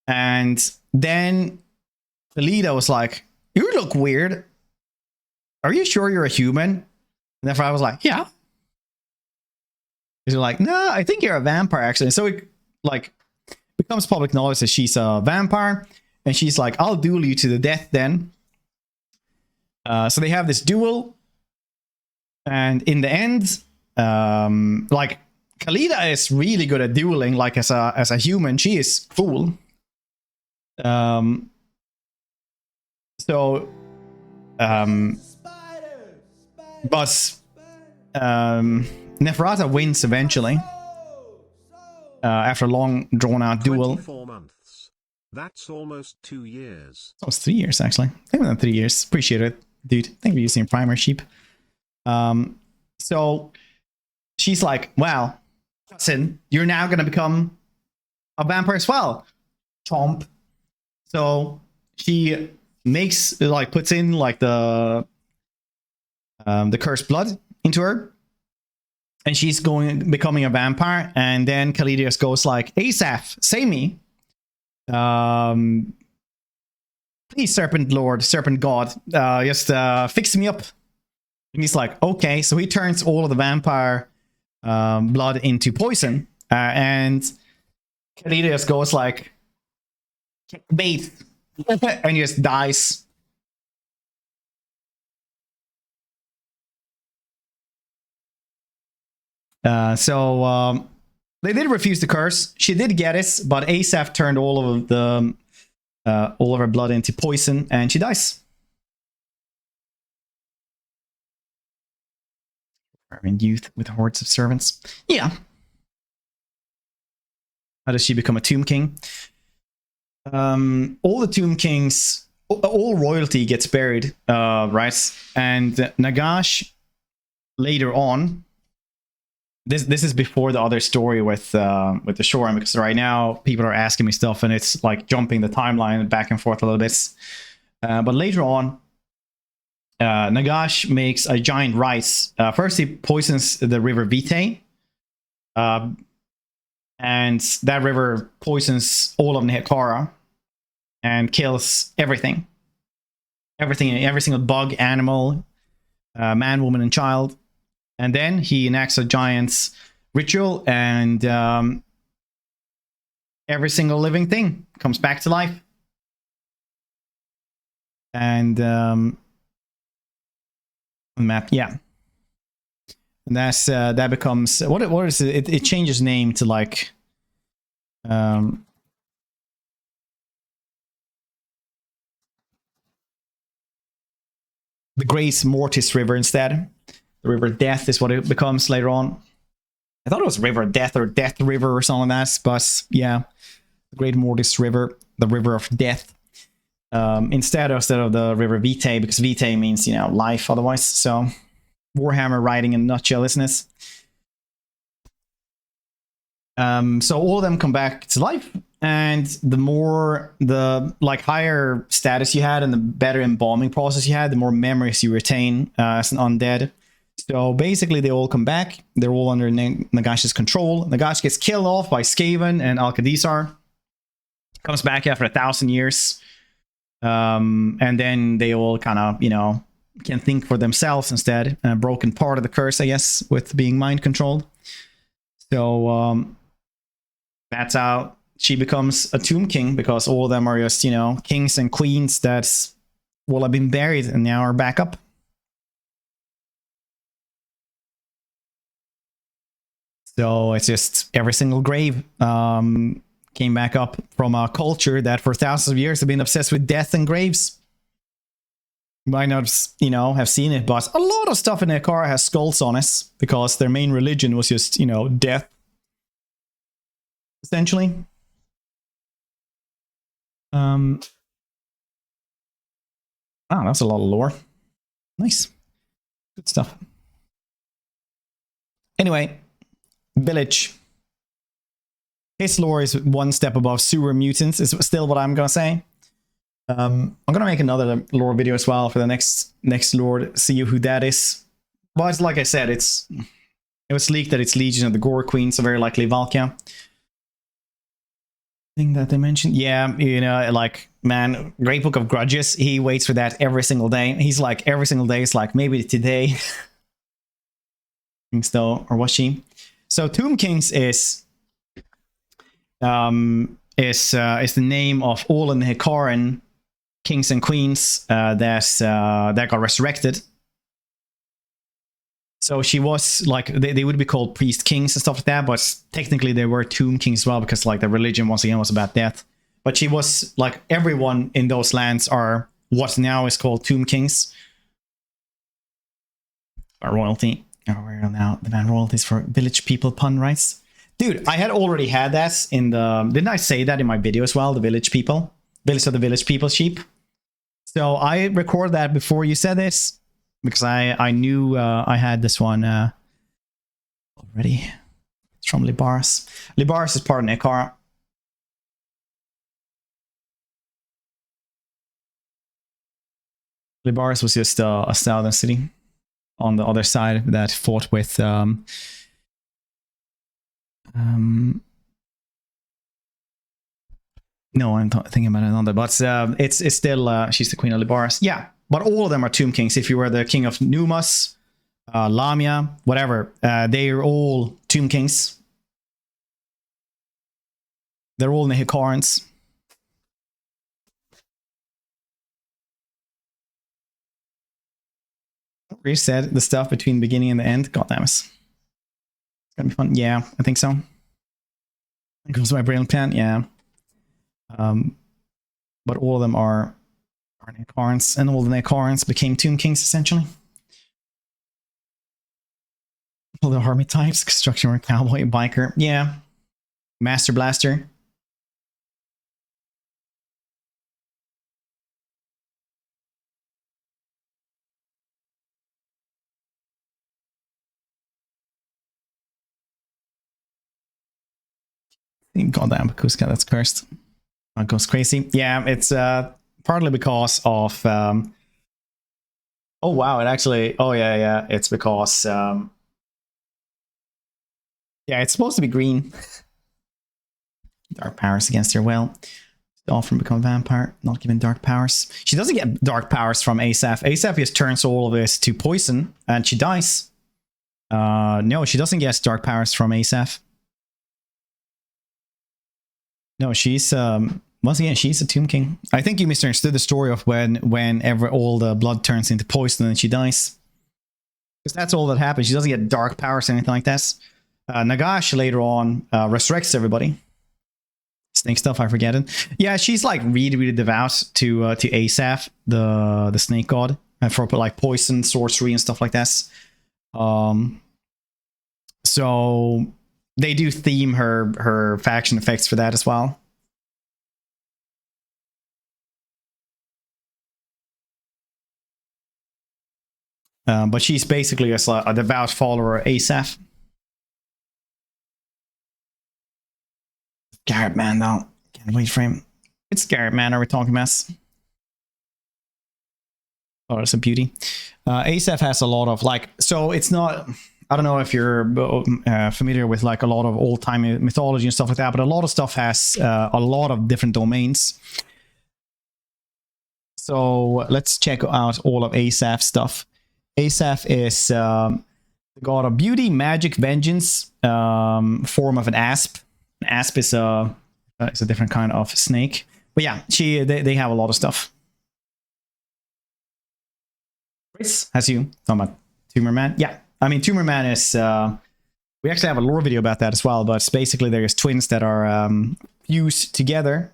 And then Alida was like, "You look weird. Are you sure you're a human?" And Neferata was like, "Yeah." He's like, "No, I think you're a vampire, actually." So it like becomes public knowledge that she's a vampire, and she's like, "I'll duel you to the death then." So they have this duel, and in the end, like Khalida is really good at dueling. Like as a human, she is cool. Neferata wins eventually after a long drawn-out duel. 24 months. That's almost 2 years. Almost 3 years, actually. I think than 3 years. Appreciate it, dude. Thank you for using primer sheep. So she's like, "Well, cousin, you're now gonna become a vampire as well." Chomp. So she makes like puts in like the cursed blood into her, and she's becoming a vampire. And then Kalidius goes like, Asaph, save me. Please, Serpent Lord, Serpent God, just fix me up. And he's like, okay. So he turns all of the vampire blood into poison. And Kalidius goes like, bait. And he just dies. So they did refuse the curse. She did get it, but Asaph turned all of her blood into poison, and she dies. In youth with hordes of servants. Yeah. How does she become a Tomb King? All the Tomb Kings, all royalty gets buried, right? And Nagash later on. This is before the other story with the Shoran, because right now people are asking me stuff and it's like jumping the timeline back and forth a little bit. But later on, Nagash makes a giant rice. First, he poisons the river Vitae, and that river poisons all of Nehekara and kills everything. Every single bug, animal, man, woman, and child. And then he enacts a giant's ritual, and every single living thing comes back to life. And map, yeah. And that's that becomes what is it? It changes name to like the Grace Mortis River instead. The River Death is what it becomes later on. I thought it was River Death or Death River or something like that, but yeah, the Great Mortis River, the River of Death, instead of the River Vitae, because Vitae means, you know, life otherwise. So Warhammer writing in a nutshell, isn't it? So all of them come back to life, and the higher status you had and the better embalming process you had, the more memories you retain as an undead. So basically, they all come back. They're all under Nagash's control. Nagash gets killed off by Skaven and Alcadisar. Comes back after 1,000 years. And then they all kind of, you know, can think for themselves instead. A broken part of the curse, I guess, with being mind controlled. So that's how she becomes a Tomb King, because all of them are just, you know, kings and queens that will have been buried and now are back up. So it's just every single grave came back up from a culture that for thousands of years have been obsessed with death and graves. You might not, you know, have seen it, but a lot of stuff in Nehekara has skulls on it, because their main religion was just, you know, death, essentially. Wow, that's a lot of lore. Nice. Good stuff. Anyway, Vilitch. His lore is one step above sewer mutants, is still what I'm gonna say. I'm gonna make another lore video as well for the next lord, see who that is. But like I said, it was leaked that it's Legion of the Gore Queen, so very likely Valkia. Thing that they mentioned, yeah, you know, like, man, Great Book of Grudges, he waits for that every single day. He's like, every single day is like, maybe today. Though, or was she? So Tomb Kings is the name of all in the Hekaran kings and queens that got resurrected. So she was like, they would be called priest kings and stuff like that, but technically they were Tomb Kings as well, because like the religion once again was about death. But she was like, everyone in those lands are what now is called Tomb Kings. Our royalty. Oh, we're now the man royalties for Vilitch People pun rights. Dude, I had already had that in the... Didn't I say that in my video as well? The Vilitch People? Vilitch of the Vilitch People sheep. So I recorded that before you said this, because I knew I had this one already. It's from Libaris. Libaris is part of Nehekara. Libaris was just a southern city on the other side that fought with no, I'm thinking about another, but it's still she's the queen of Libaris. Yeah, but all of them are tomb kings. If you were the king of Numas, Lamia, whatever, they're all tomb kings. They're all Nehikarans. Reset the stuff between the beginning and the end. God damn it. It's gonna be fun. Yeah, I think so. It goes to my brilliant plan. Yeah. But all of them are Nehikarans, and all the Nehikarans became tomb kings essentially. All the army types, construction worker, cowboy, biker. Yeah. Master blaster. Goddamn, Bakuska, that's cursed. It goes crazy. Yeah, it's partly because of oh wow, it actually, oh yeah, it's because yeah, it's supposed to be green. Dark powers against her will. Often become a vampire, not given dark powers. She doesn't get dark powers from Asaph. Asaph just turns all of this to poison and she dies. No, she doesn't get dark powers from Asaph. No, she's once again, she's a Tomb King. I think you misunderstood the story of whenever all the blood turns into poison and she dies. Because that's all that happens. She doesn't get dark powers or anything like this. Nagash later on resurrects everybody. Snake stuff, I forget it. Yeah, she's like really devout to Asaph, the snake god, for like poison, sorcery, and stuff like this. So they do theme her faction effects for that as well. But she's basically a devout follower of Asaph. Garrett Man, though. Can't wait for him. It's Garrett Man, are we talking mess? Oh, it's a beauty. Asaph has a lot of like, so it's not, I don't know if you're familiar with like a lot of old time mythology and stuff like that, but a lot of stuff has a lot of different domains. So let's check out all of Asaph's stuff. Asaph is the god of beauty, magic, vengeance, form of an asp. An asp is a different kind of snake. But yeah, they have a lot of stuff. Chris, has you talking about Tumor Man? Yeah, I mean Tumor Man is. We actually have a lore video about that as well. But it's basically there's twins that are fused together.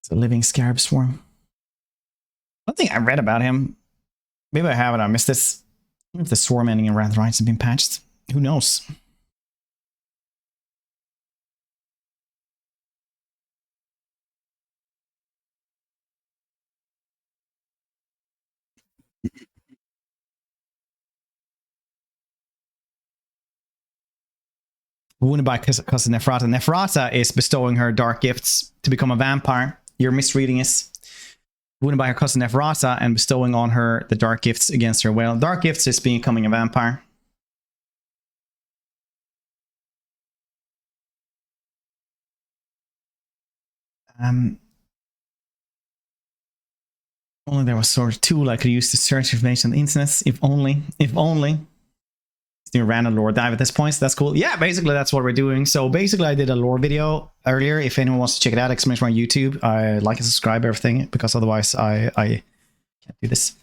It's a living scarab swarm. One thing I read about him, maybe I haven't. I missed this. If the swarm ending in Wrath Rights have been patched, who knows? Wounded by cousin Nephrata. Nephrata is bestowing her dark gifts to become a vampire. You're misreading it. Wounded by her cousin Nephrata and bestowing on her the dark gifts against her will. Dark gifts is becoming a vampire. Only there was sort of tool I could use to search information on the internet. If only. It's doing random lore dive at this point, so that's cool. Yeah, basically that's what we're doing. So basically I did a lore video earlier. If anyone wants to check it out, exclamation on YouTube. I like and subscribe everything because otherwise I can't do this.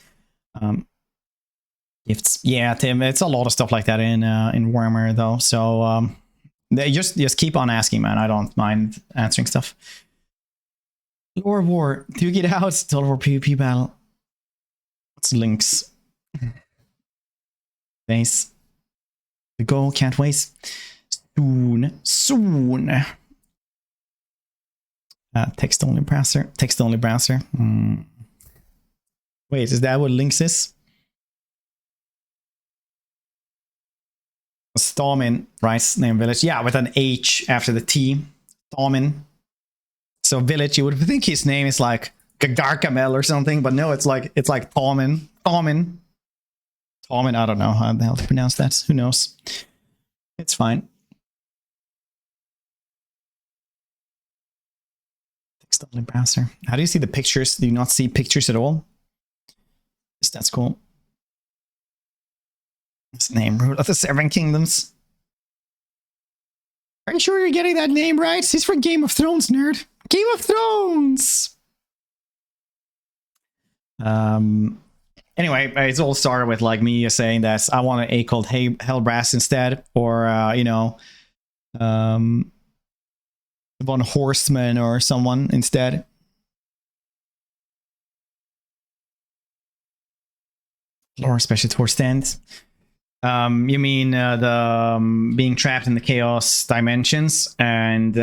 Gifts. Yeah, Tim, it's a lot of stuff like that in Warhammer though. So just keep on asking, man. I don't mind answering stuff. Lore War. Do you get out? Total War PvP battle. What's links? Nice. The goal, can't wait. Soon. Text only browser. Text only browser. Wait, is that what links is? Stormin, right? Name village. Yeah, with an H after the T. Stormin. So Vilitch, you would think his name is like Gargamel or something, but no, it's like Tommen. Tommen, I don't know how the hell to pronounce that. Who knows? It's fine. Text only browser. How do you see the pictures? Do you not see pictures at all? Yes, that's cool. His name, Rule of the Seven Kingdoms. Are you sure you're getting that name right? He's from Game of Thrones, nerd. Game of Thrones! Anyway, it's all started with like me saying that I want an A called Hellbrass instead, or Von Horstman or someone instead. Lore especially towards stands. You mean the being trapped in the chaos dimensions, and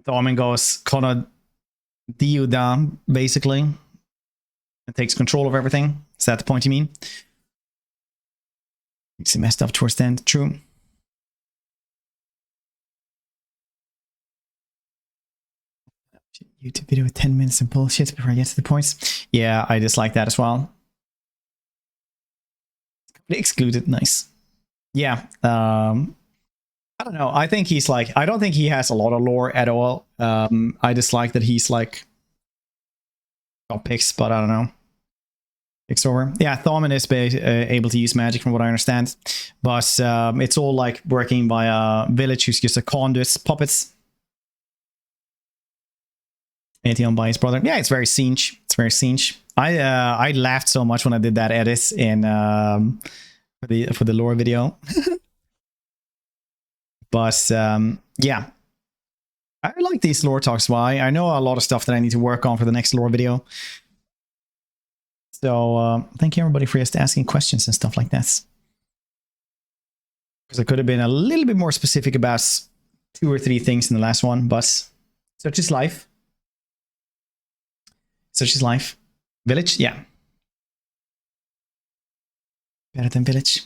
Thorman goes kind of Diuda, basically, and takes control of everything. Is that the point you mean? Makes it messed up towards the end. True. YouTube video with 10 minutes of bullshit before I get to the points. Yeah, I dislike that as well. Excluded, nice. Yeah, I don't know. I think he's like, I don't think he has a lot of lore at all. I dislike that he's like got picks, but I don't know. Picks over. Yeah, Thorman is able to use magic from what I understand, but it's all like working by a village who's just a conduit puppets. Antion by his brother. Yeah, it's very Siege. It's very Siege. I laughed so much when I did that edit in for the lore video. But yeah, I like these lore talks. Why? I know a lot of stuff that I need to work on for the next lore video. So thank you everybody for just asking questions and stuff like that. Because I could have been a little bit more specific about 2 or 3 things in the last one, but such is life. Such is life. Vilitch, yeah. Better than Vilitch.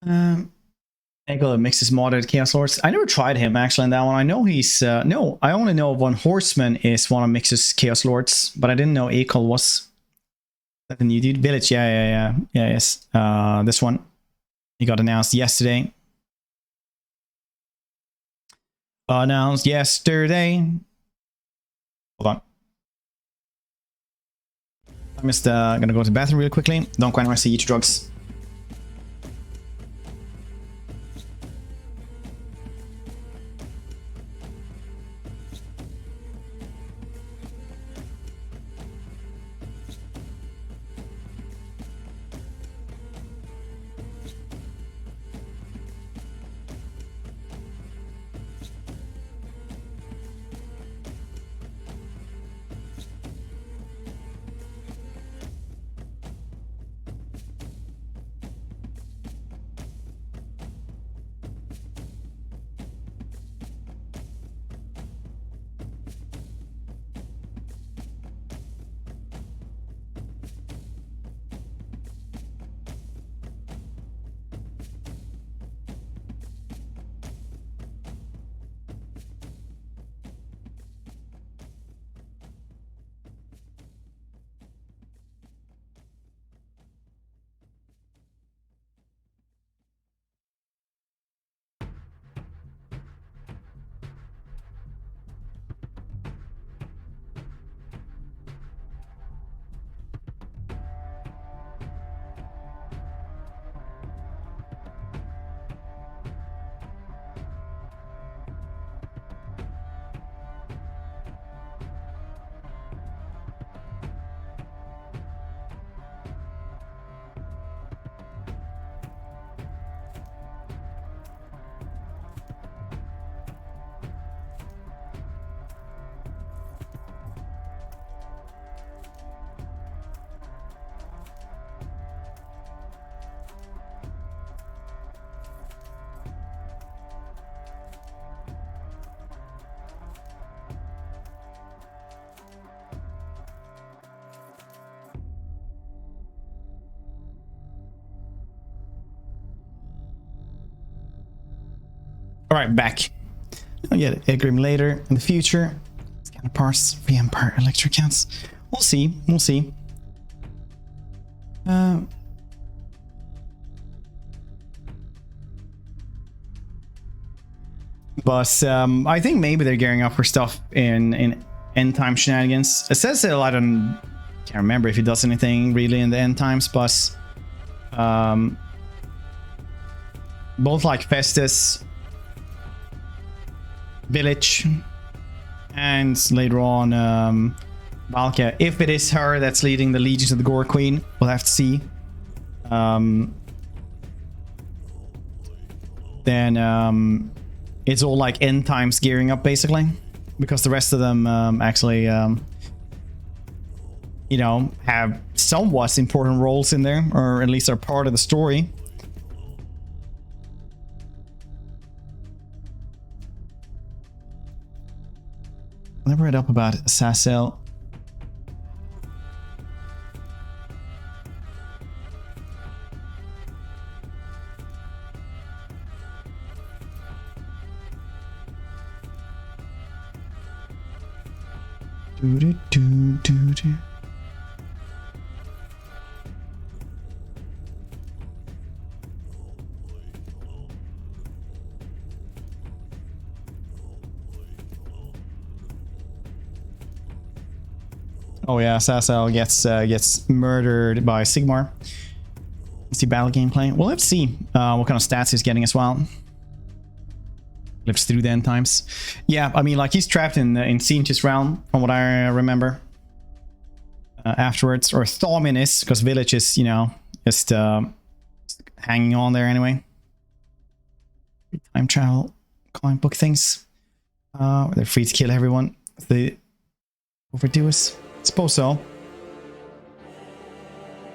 Eggle mixes modded Chaos Lords. I never tried him actually in that one. I know he's no, I only know Von Horseman is one of Mix's Chaos Lords, but I didn't know Ekol was. That the new dude? Vilitch, yeah, yes. This one. He got announced yesterday. Announced yesterday. Hold on. I'm just gonna go to the bathroom real quickly. Don't quite want to eat drugs. All right, back. I'll get Egrim later in the future. Scanner parts, free Empire Electric counts. We'll see. We'll see. But I think maybe they're gearing up for stuff in end time shenanigans. It says I can't remember if it does anything really in the end times, but both like Festus, Vilitch, and later on Valka. If it is her that's leading the legions of the Gore Queen, we'll have to see. Then it's all like end times gearing up basically, because the rest of them actually you know, have somewhat important roles in there, or at least are part of the story. I never read up about Sassel. Oh yeah, Sassel gets murdered by Sigmar. Let's see battle gameplay. Well, let's see what kind of stats he's getting as well. Lives through the end times. Yeah, I mean, like he's trapped in Sinch's realm, from what I remember. Afterwards, or Thawmin is, because Vilitch is, you know, just hanging on there anyway. Time travel, comic book things. They're free to kill everyone if they overdo us. Suppose so.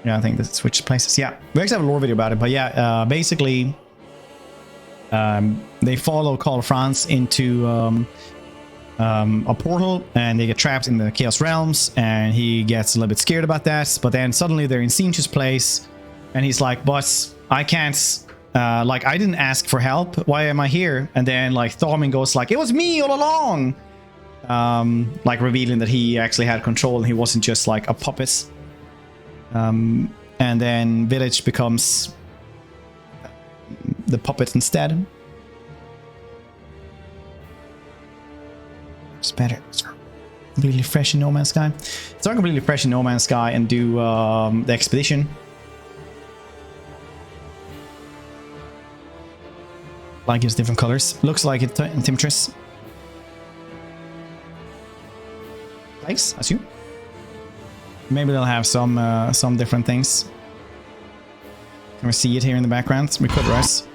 Yeah, I think that switched places. Yeah, we actually have a lore video about it, but yeah, basically, they follow Call of France into a portal, and they get trapped in the Chaos Realms, and he gets a little bit scared about that. But then suddenly they're in Sinch's place, and he's like, "But I can't. Like, I didn't ask for help. Why am I here?" And then like Thawmin goes like, "It was me all along." Like revealing that he actually had control and he wasn't just like a puppet. And then Vilitch becomes the puppet instead. It's better. It's really fresh in No Man's Sky. It's not completely fresh in No Man's Sky and do the expedition. Like it's different colors. Looks like it in Temptress. Nice, I assume. Maybe they'll have some different things. Can we see it here in the background? We could rest.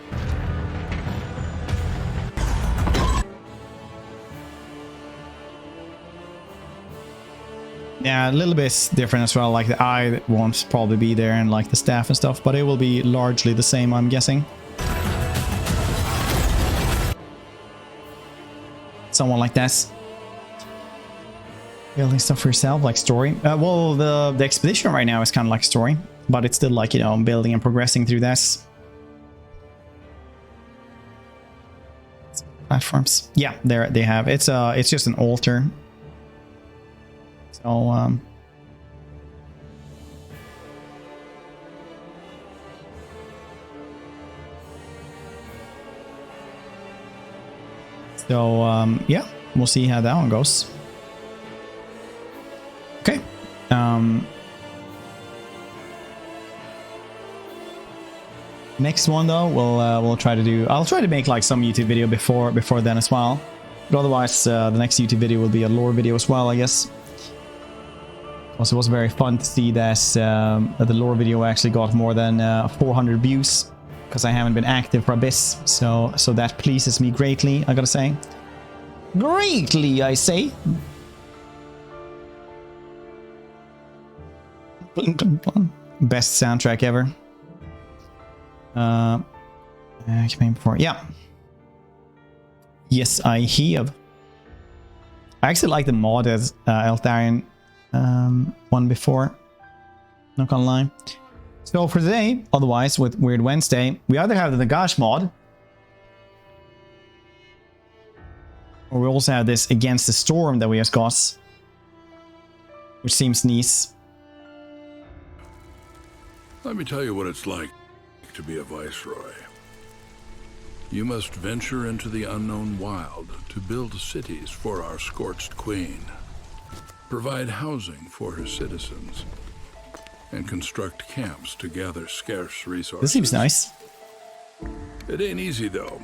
Yeah, a little bit different as well. Like the eye won't probably be there, and like the staff and stuff, but it will be largely the same, I'm guessing. Someone like that. Building stuff for yourself, like story. Well, the expedition right now is kind of like story, but it's still like, you know, building and progressing through this. Platforms. Yeah, there they have. It's just an altar. So yeah, we'll see how that one goes. Okay. Next one though, we'll try to do. I'll try to make like some YouTube video before then as well. But otherwise, the next YouTube video will be a lore video as well, I guess. Also, it was very fun to see that the lore video actually got more than 400 views, because I haven't been active for a bit. So that pleases me greatly, I gotta say. Greatly, I say. Best soundtrack ever. Campaign before, yeah. Yes, I have. I actually like the modded Eltharion one before. Not gonna lie. So for today, otherwise with Weird Wednesday, we either have the Nagash mod, Or we also have this Against the Storm that we just got, which seems nice. Let me tell you what it's like to be a viceroy. You must venture into the unknown wild to build cities for our scorched queen, provide housing for her citizens, and construct camps to gather scarce resources. This seems nice. It ain't easy, though.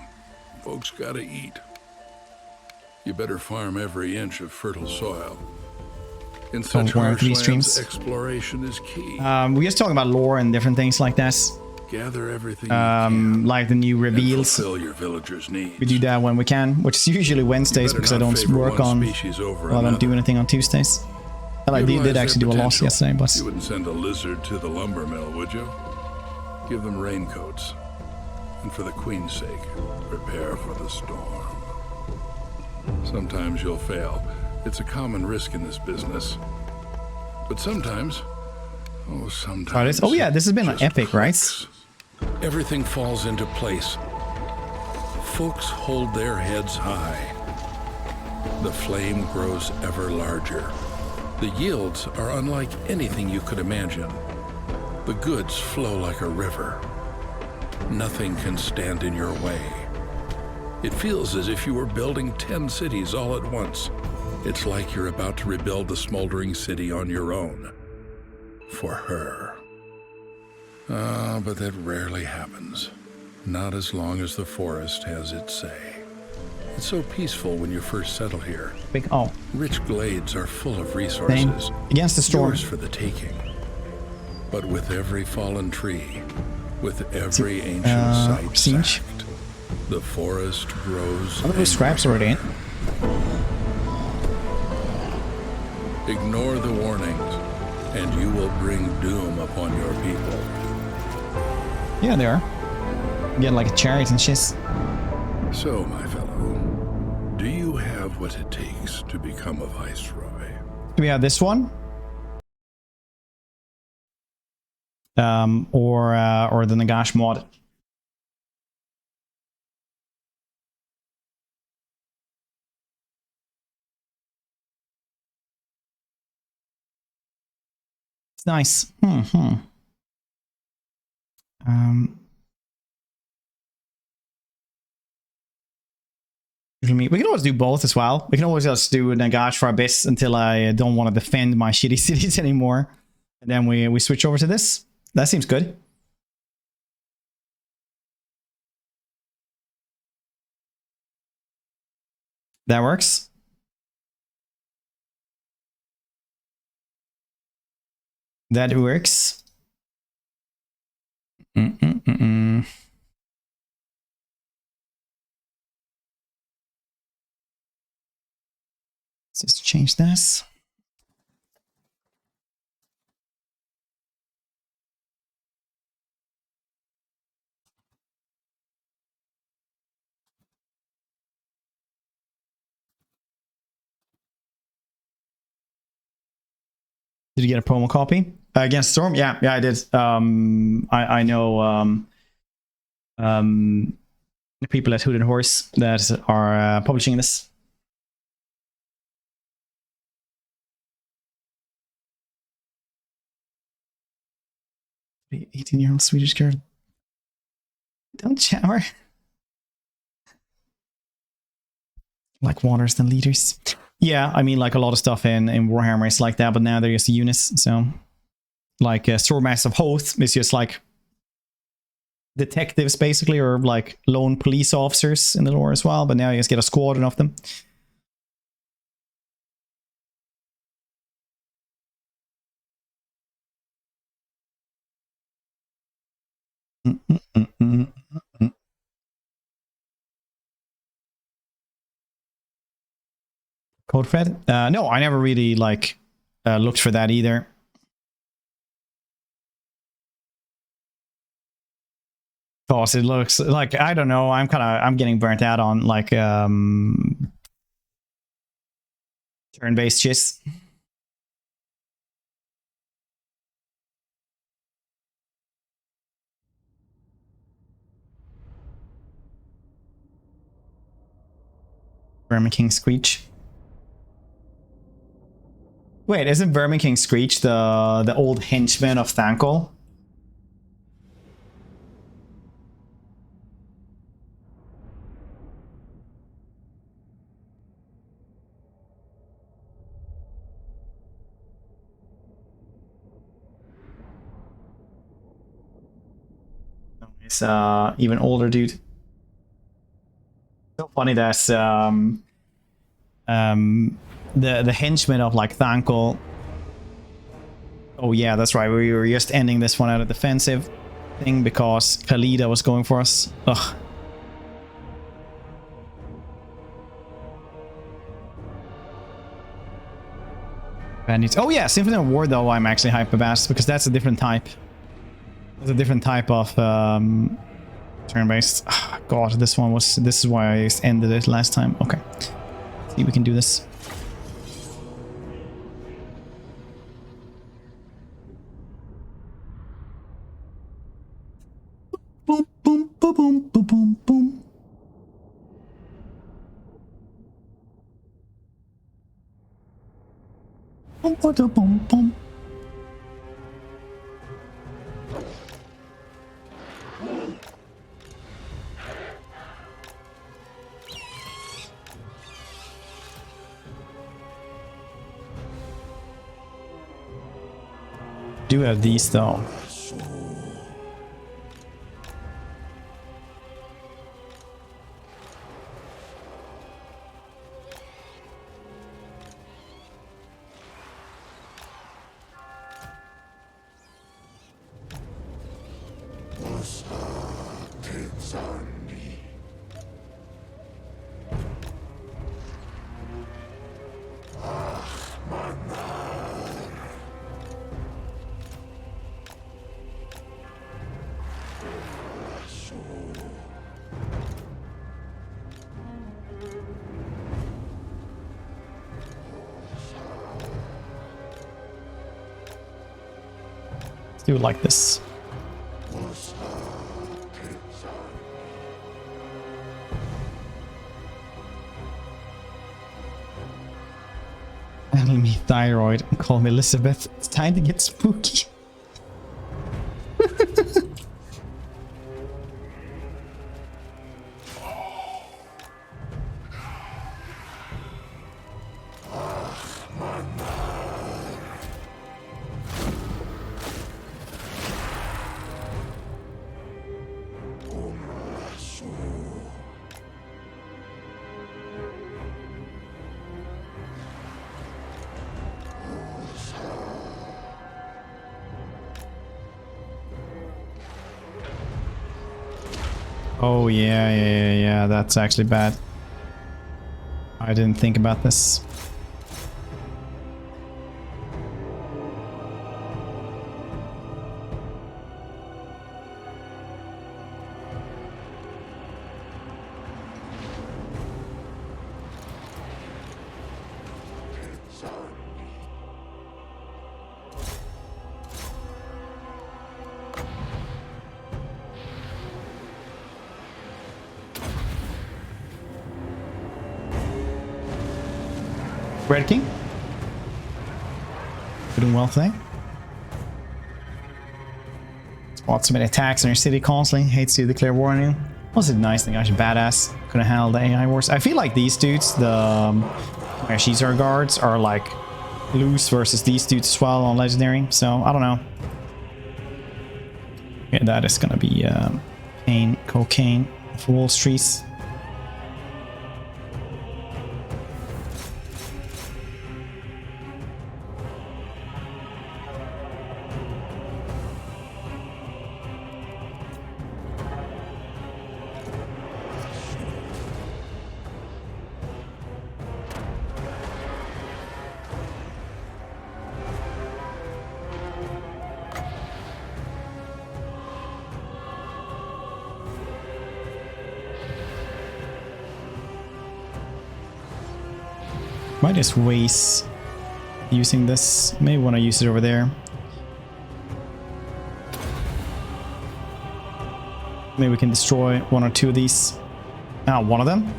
Folks gotta eat. You better farm every inch of fertile soil. In such worry harsh for these lands, streams. exploration is key. We're just talking about lore and different things like that. Gather everything you can, Like the new and reveals. fulfill your villagers' needs. We do that when we can, which is usually Wednesdays You better because I not don't favor work one on. species over Well, I don't do another. anything on Tuesdays. And I did Utilize actually their do a loss potential. yesterday, but You wouldn't send a lizard to the lumber mill, would you? Give them raincoats. And for the Queen's sake, prepare for the storm. Sometimes you'll fail. It's a common risk in this business. But sometimes, sometimes. Oh yeah, this has been just epic, right? clicks. Everything falls into place. Folks hold their heads high. The flame grows ever larger. The yields are unlike anything you could imagine. The goods flow like a river. Nothing can stand in your way. It feels as if you were building 10 cities all at once. It's like you're about to rebuild the smoldering city on your own. For her. But that rarely happens. Not as long as the forest has its say. It's so peaceful when you first settle here. big. Oh, Rich glades are full of same. resources. Against the Storm. Yours for the taking. But with every fallen tree, with every ancient site Siege. sacked, the forest grows. I don't know scraps already ain't. Ignore the warnings, and you will bring doom upon your people. Yeah, they are. Getting like a chariot and shit. So, my fellow, do you have what it takes to become a viceroy? Do we have this one? Or the Nagash mod. It's nice. We can always do both as well. We can always just do Nagash for a bit until I don't want to defend my shitty cities anymore. And then we switch over to this. That seems good. That works. That works. Let's just change this. Did you get a promo copy? Against Storm? Yeah, I did. I know the people at Hood and Horse that are publishing this. The 18-year-old Swedish girl. Don't shower. Like waters than liters. Yeah, I mean, like a lot of stuff in Warhammer is like that, but now they're just units. So, like Stormmaster of Hoth is just like detectives, basically, or like lone police officers in the lore as well. But now you just get a squadron of them. Code Fred? No, I never really like looked for that either. Cause it looks like, I don't know, I'm getting burnt out on like turn-based shit. Vermin King Screech. Wait, isn't Vermin King Screech the old henchman of Thankol? He's even older dude. So funny that's the henchmen of like Thankol. Oh yeah, that's right. We were just ending this one at a defensive thing because Khalida was going for us. Ugh. Bandits. Oh yeah, Symphony of War though I'm actually hype about because that's a different type. It's a different type of turn-based. Oh, God, this is why I just ended it last time. Okay. Let's see if we can do this. Boom, boom, boom, boom, boom, boom, boom. Boom, boom, boom, boom. Do have these though. Let's do it like this. Handle me thyroid and call me Elizabeth. It's time to get spooky. Oh yeah, that's actually bad. I didn't think about this. Red King. Doing well today. Spot so many attacks on your city constantly. Hates to declare war on you. Was it nice thing? Actually badass. Couldn't handle the AI wars. I feel like these dudes, the Shizar guards, are like loose versus these dudes as well on legendary. So I don't know. Yeah, that is gonna be cocaine for Wall Streets. Might just waste using this. Maybe want to use it over there. Maybe we can destroy one or two of these. Ah, one of them.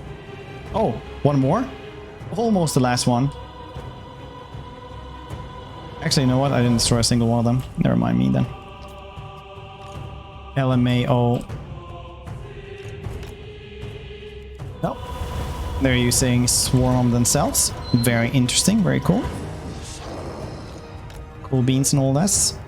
Oh, one more? Almost the last one. Actually, you know what? I didn't destroy a single one of them. Never mind me then. LMAO. Nope. They're using Swarm on themselves. Very interesting, very cool. Cool beans and all this.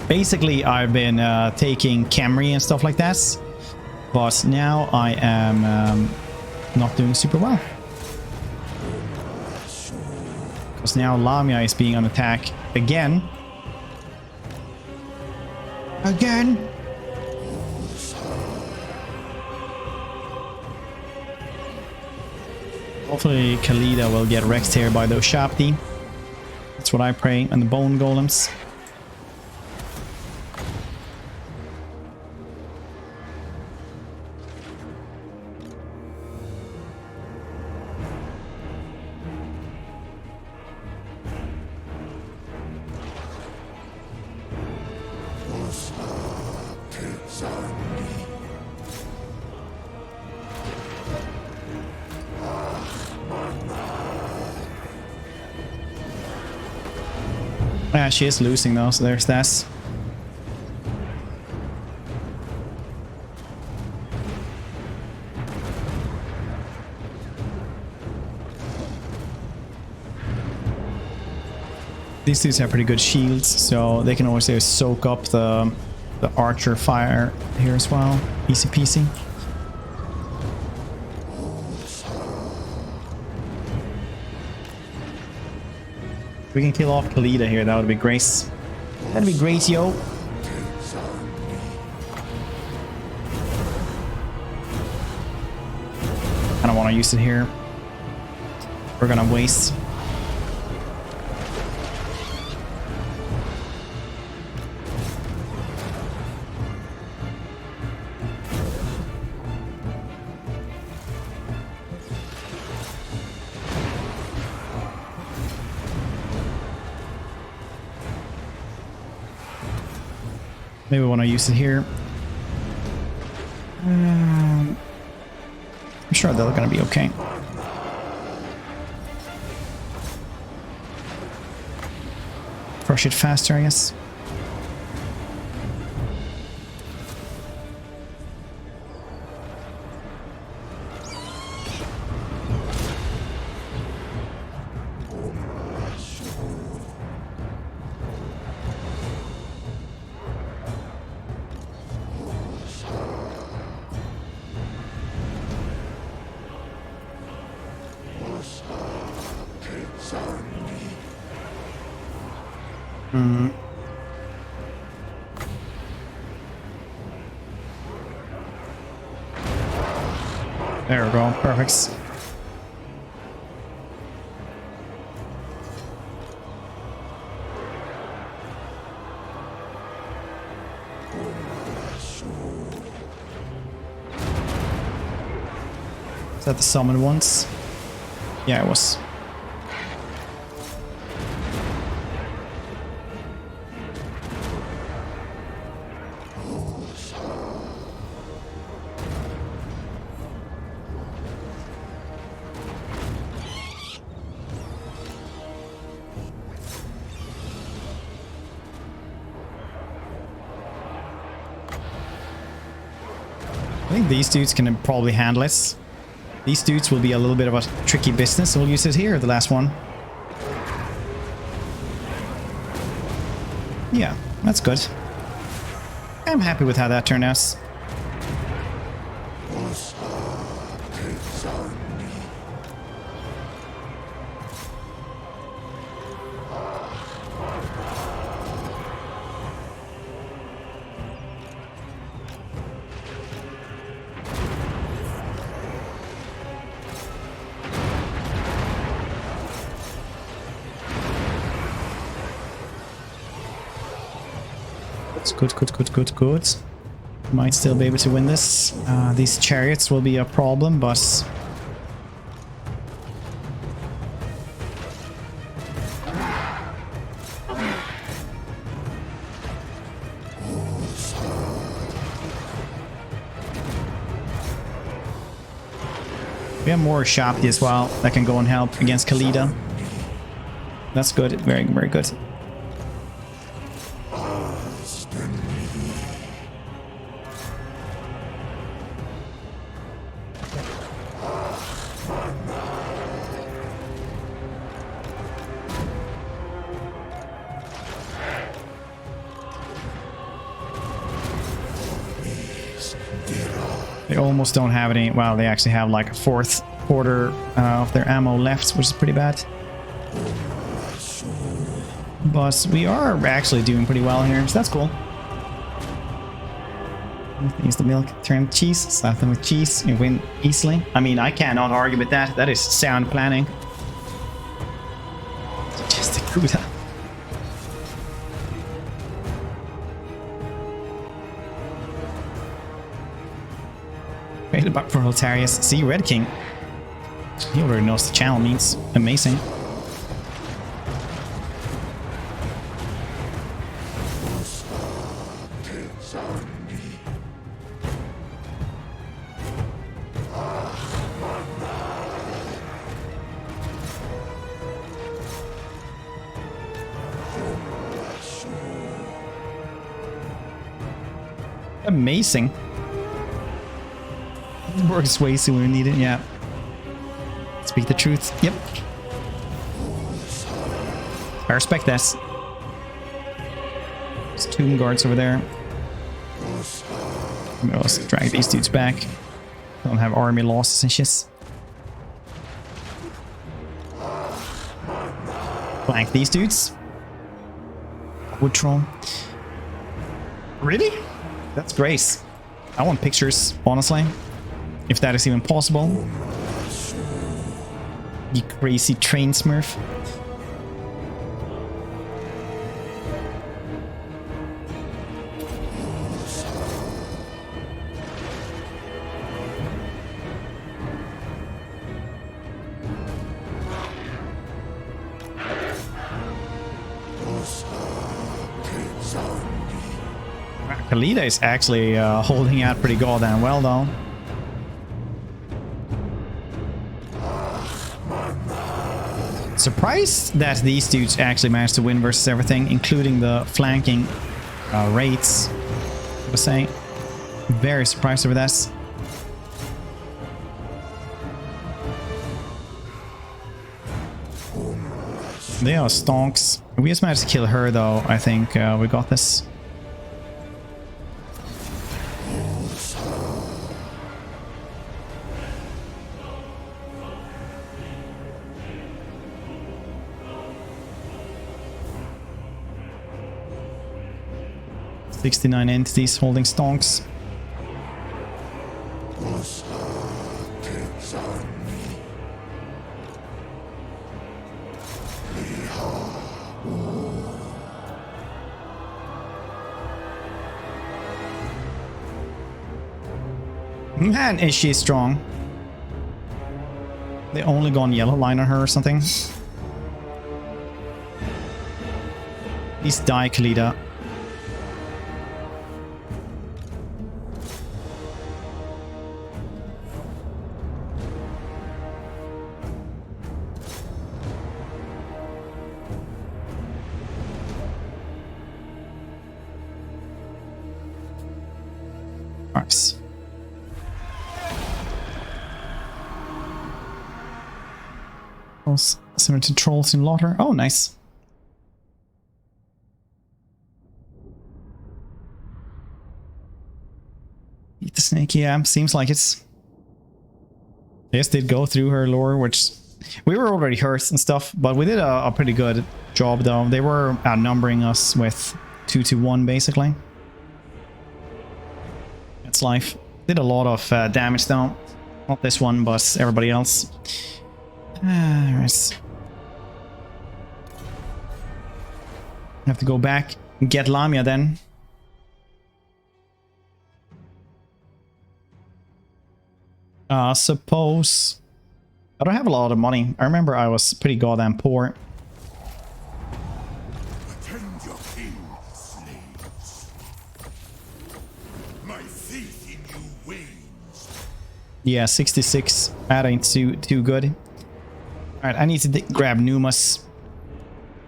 Basically, I've been taking Camry and stuff like that, but now I am not doing super well. Because now Lamia is being on attack again. Again! Hopefully Khalida will get wrecked here by those Shapti. That's what I pray, and the bone golems. Yeah, she is losing though, so there's that. These dudes have pretty good shields, so they can always soak up the archer fire here as well. Easy peasy. We can kill off Khalida here, that would be great. That'd be great, yo. I don't want to use it here. We're gonna waste. Maybe I want to use it here. I'm sure they're gonna be okay. Crush it faster, I guess. There we go, perfect. Is that the summon ones? Yeah, it was. I think these dudes can probably handle it. These dudes will be a little bit of a tricky business, so we'll use it here, the last one. Yeah, that's good. I'm happy with how that turned out. It's good, good, good, good, good. Might still be able to win this. These chariots will be a problem, but... We have more Shapti as well that can go and help against Khalida. That's good. Very, very good. They almost don't have any. Well, they actually have like a fourth quarter of their ammo left, which is pretty bad. But we are actually doing pretty well here, so that's cool. Use the milk, turn cheese, slap them with cheese, you win easily. I mean, I cannot argue with that. That is sound planning. Just a Kuda. Created by Proletarius. See, Red King. He already knows the channel means. Amazing. Amazing. Works way sooner when we need it, yeah. Speak the truth. Yep. I respect that. There's tomb guards over there. Let's drag these dudes back. Don't have army losses and shit. Flank these dudes. Wood troll. Really? That's grace. I want pictures, honestly. If that is even possible. You crazy train smurf. Khalida is actually holding out pretty goddamn well, though. Surprised that these dudes actually managed to win versus everything, including the flanking raids. I was saying, very surprised over that. They are stonks. We just managed to kill her, though. I think we got this. "69 entities holding stonks." Man, is she strong. They only gone yellow line on her or something. Please die, Khalida. Nice. Similar to trolls in Laughter. Oh, nice. Eat the snake, yeah, seems like it's... Yes, did go through her lore, which... We were already hurt and stuff, but we did a pretty good job, though. They were outnumbering us with 2 to 1, basically. It's life. Did a lot of damage, though. Not this one, but everybody else. Alright. Have to go back and get Lamia then. Suppose. I don't have a lot of money. I remember I was pretty goddamn poor. Attend your king, slaves. My faith in you wanes. Yeah, 66. That ain't too good. Alright, I need to grab Numas.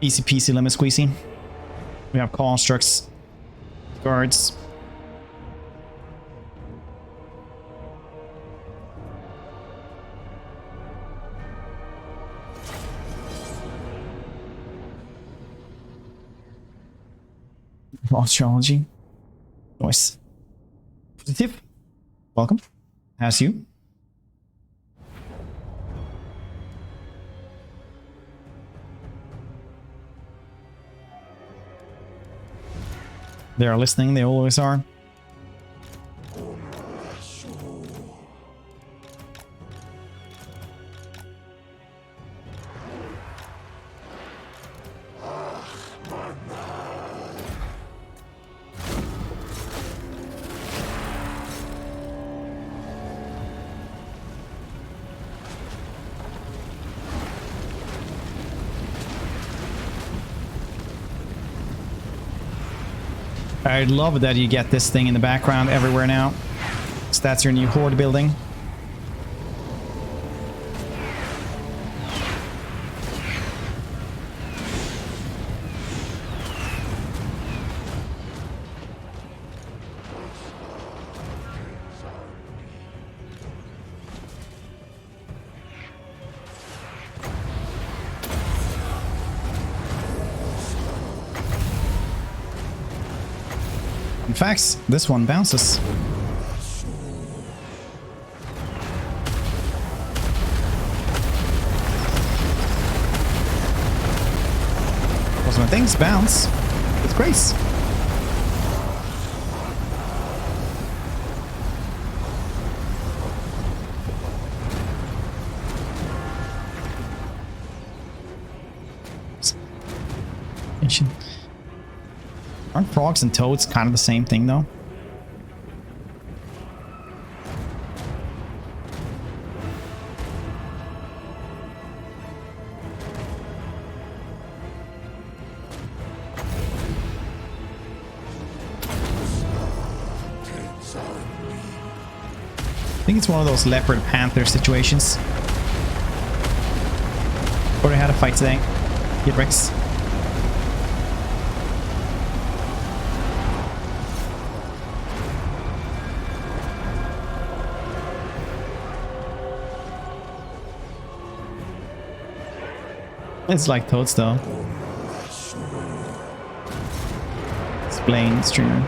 Easy peasy lemon squeezy. We have constructs. Guards. Astrology. Nice. Positive. Welcome. As you. They are listening, they always are. I love that you get this thing in the background everywhere now. So that's your new horde building. In fact, this one bounces. Because when things bounce, it's grace. Aren't frogs and toads kind of the same thing, though? I think it's one of those leopard panther situations. Already had a fight today. Get Rex. It's like toads though. Explain, streamer.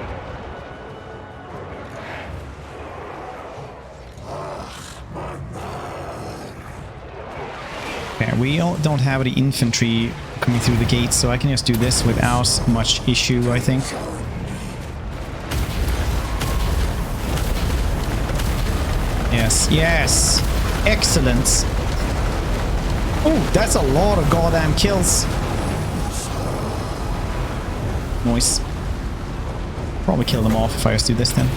Okay, we don't have any infantry coming through the gates, so I can just do this without much issue, I think. Yes, yes! Excellent! Oh, that's a lot of goddamn kills. Nice. Probably kill them off if I just do this then.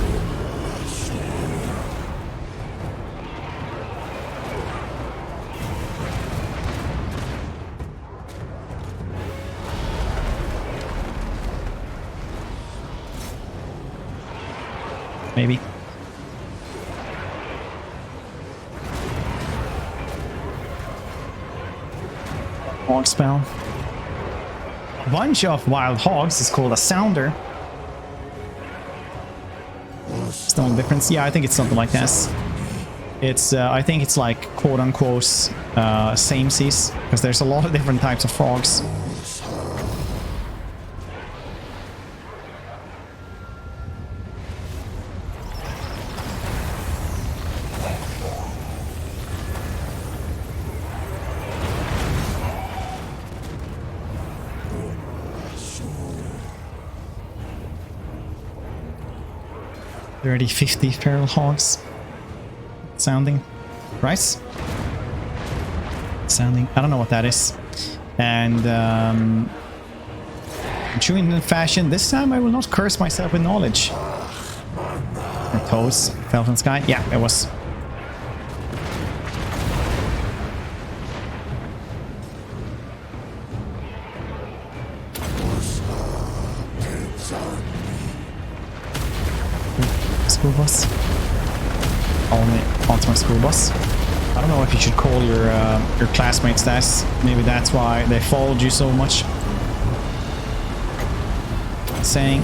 Maybe. Hog spell. A bunch of wild hogs is called a sounder. It's the only difference. Yeah, I think it's something like this. It's I think it's like quote unquote same seas, because there's a lot of different types of frogs. Already 50 feral hogs. Sounding. Rice? Sounding. I don't know what that is. And chewing in fashion. This time I will not curse myself with knowledge. Or toes. Fell from the sky. Yeah, it was. school bus. Only onto my school bus. I don't know if you should call your classmates that. Maybe that's why they followed you so much. Saying.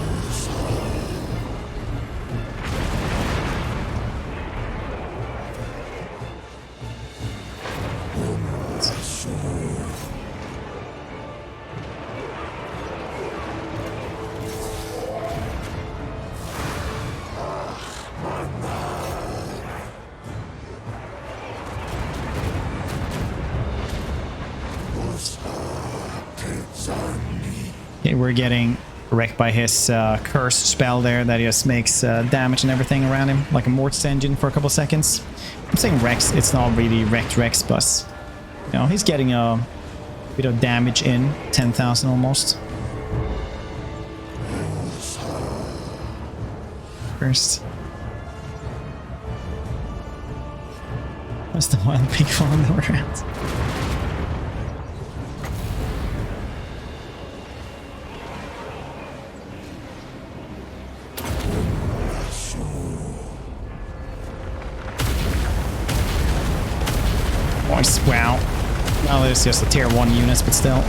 Okay, we're getting wrecked by his cursed spell there that just makes damage and everything around him, like a mortis engine for a couple seconds. I'm saying Rex, it's not really wrecked Rex, but you know, he's getting a bit of damage in, 10,000 almost. First. What's the wild pig falling around? Wow. Well, it's just the tier 1 units, but still.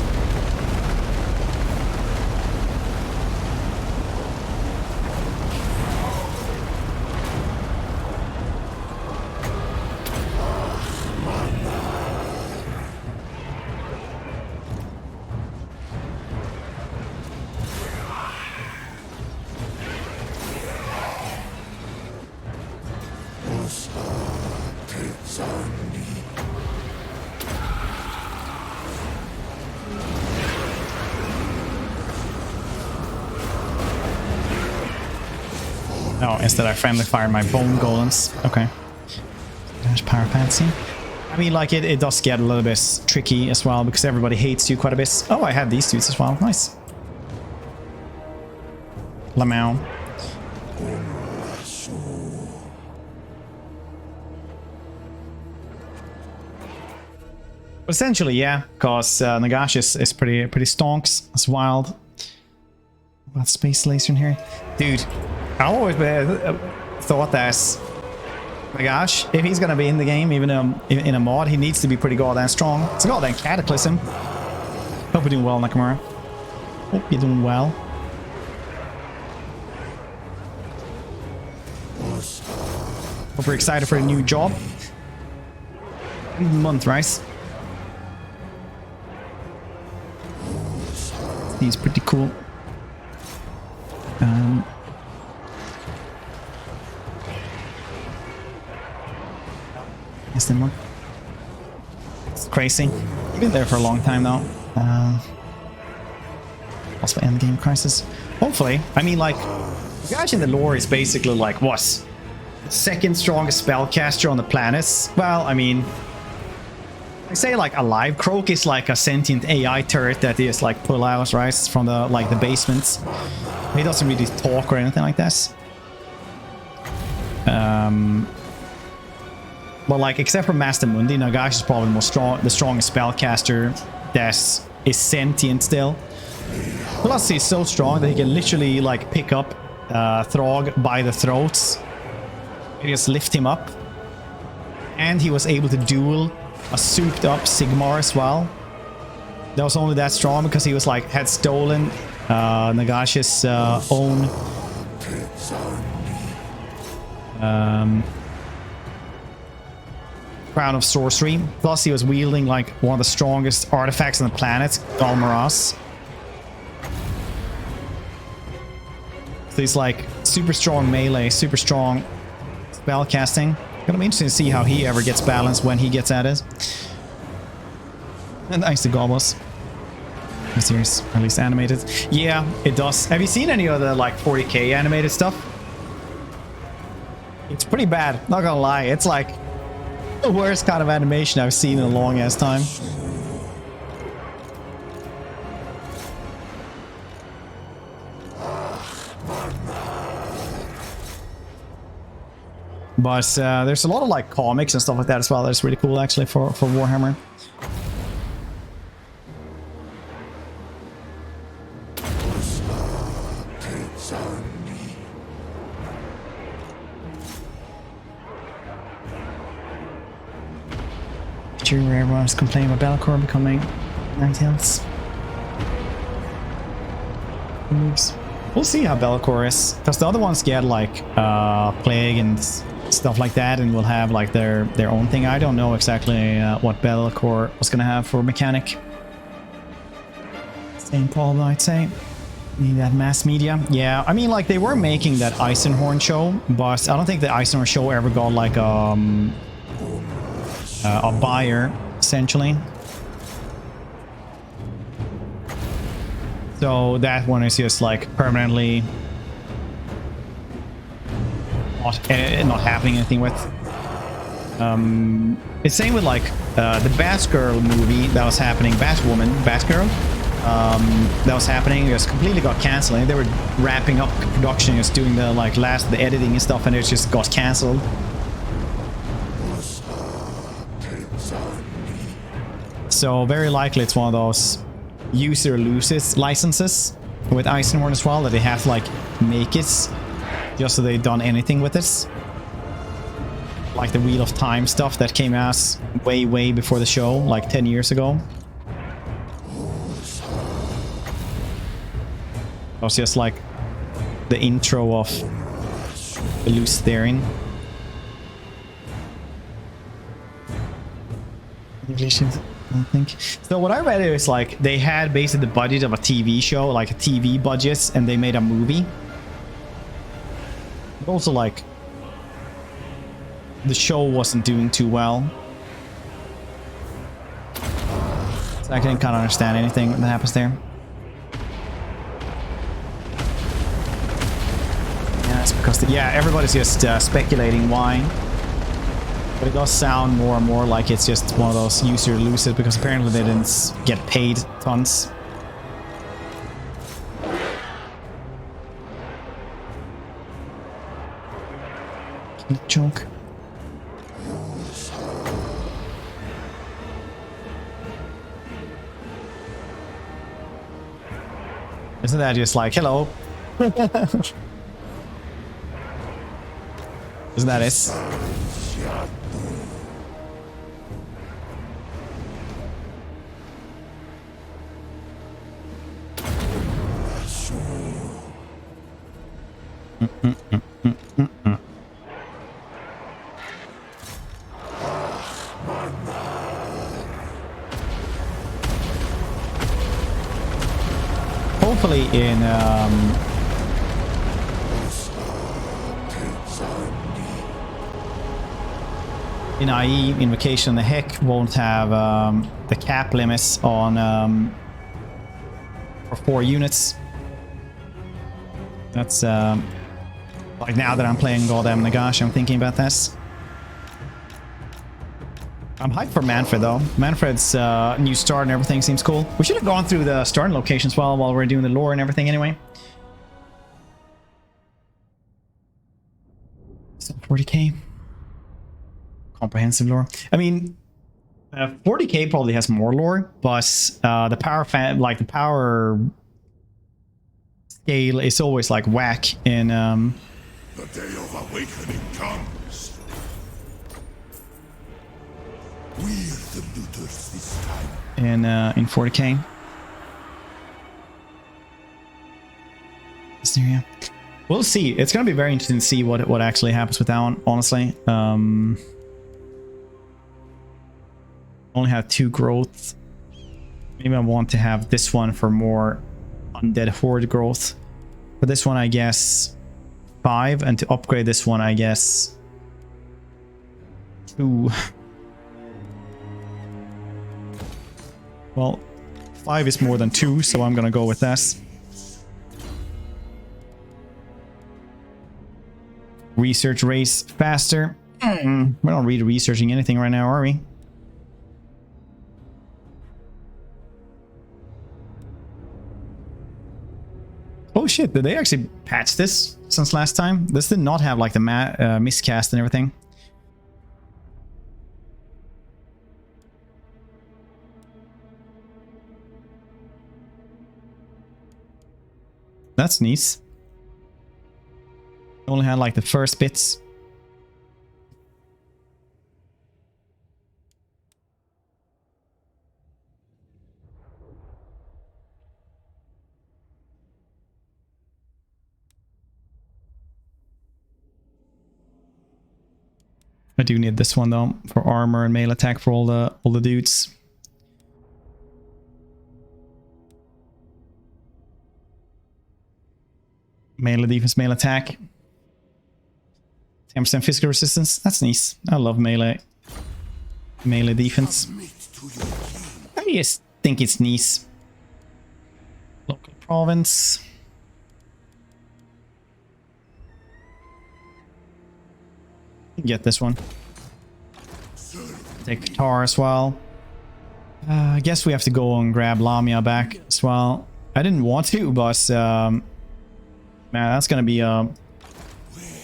Oh, instead I friendly fire my bone golems. Okay. There's power fancy. I mean, like, it does get a little bit tricky as well, because everybody hates you quite a bit. Oh, I have these dudes as well. Nice. Lamau. Essentially, yeah, because Nagash is pretty stonks. It's wild. What space laser in here? Dude, I always thought that, my gosh, if he's gonna be in the game, even in a mod, he needs to be pretty goddamn strong. It's a goddamn cataclysm. Hope you're doing well, Nakamura. Hope you're doing well. Hope you're excited for a new job. Month, right? He's pretty cool. Is there more? It's crazy. You've been there for a long time now. Also end game crisis. Hopefully. I mean, like, the guy in the lore is basically like what? Second strongest spellcaster on the planets. Well, I mean, I say like a live croak is like a sentient AI turret that is like pull out, right, from the the basements. He doesn't really talk or anything like that. But like, except for Master Mundi, Nagash is probably the strongest spellcaster that is sentient still. Plus, he's so strong that he can literally like pick up Throg by the throats. You just lift him up. And he was able to duel a souped up Sigmar as well. That was only that strong because he was like had stolen Nagash's own Crown of Sorcery. Plus he was wielding like one of the strongest artifacts on the planet, Galmaras. So he's like super strong melee, super strong spell casting. Gonna be interesting to see how he ever gets balanced when he gets at it. And thanks to Gobos. The series, at least animated. Yeah, it does. Have you seen any of the like 40k animated stuff? It's pretty bad, not gonna lie. It's like the worst kind of animation I've seen in a long ass time. But there's a lot of like comics and stuff like that as well. That's really cool actually for Warhammer. feature where everyone's complaining about Bellicor becoming Ninetales. We'll see how Bellicor is, because the other ones get like Plague and stuff like that, and will have like their own thing. I don't know exactly what Bellicor was gonna have for mechanic. St. Paul, I'd say. Need that mass media. Yeah, I mean, like, they were making that Eisenhorn show, but I don't think the Eisenhorn show ever got like a buyer, essentially. So that one is just like permanently not happening anything with. It's same with like the Batgirl movie that was happening, Batgirl. That was happening, it just completely got cancelled. They were wrapping up production, just doing the like the editing and stuff, and it just got cancelled. So very likely it's one of those user loses licenses with Eisenhorn as well, that they have to like make it just so they've done anything with it. Like the Wheel of Time stuff that came out way before the show, like 10 years ago. It was just like the intro of the loose therein. I think. So what I read is like they had basically the budget of a TV show, like a TV budget, and they made a movie. But also like the show wasn't doing too well. So I couldn't kind of understand anything that happens there. Yeah, it's because everybody's just speculating why. But it does sound more and more like it's just one of those user loses, because apparently they didn't get paid tons. Joke. Isn't that just like, hello? Isn't that it? Hopefully in IE, Invocation the Heck won't have the cap limits on for 4 units. That's like now that I'm playing Goddamn Nagash, I'm thinking about this. I'm hyped for Manfred though. Manfred's new start and everything seems cool. We should have gone through the starting locations while we're doing the lore and everything anyway. So 40k. Comprehensive lore. I mean, 40k probably has more lore, but the power the power scale is always like whack in The day of awakening comes. We're the looters this time. in 40k. Yeah. We'll see. It's gonna be very interesting to see what actually happens with that one, honestly. Only have 2 growth. Maybe I want to have this one for more undead horde growth. For this one, I guess 5, and to upgrade this one, I guess 2. Well, 5 is more than 2, so I'm gonna go with this. Research race faster. We're not really researching anything right now, are we? Oh shit, did they actually patch this since last time? This did not have like the miscast and everything. That's nice. Only had like the first bits. I do need this one though for armor and melee attack for all the dudes. Melee defense, melee attack. 10% physical resistance. That's nice. I love melee defense. I just think it's nice. Local province. Get this one. Take Qatar as well. I guess we have to go and grab Lamia back as well. I didn't want to, but man, that's gonna be a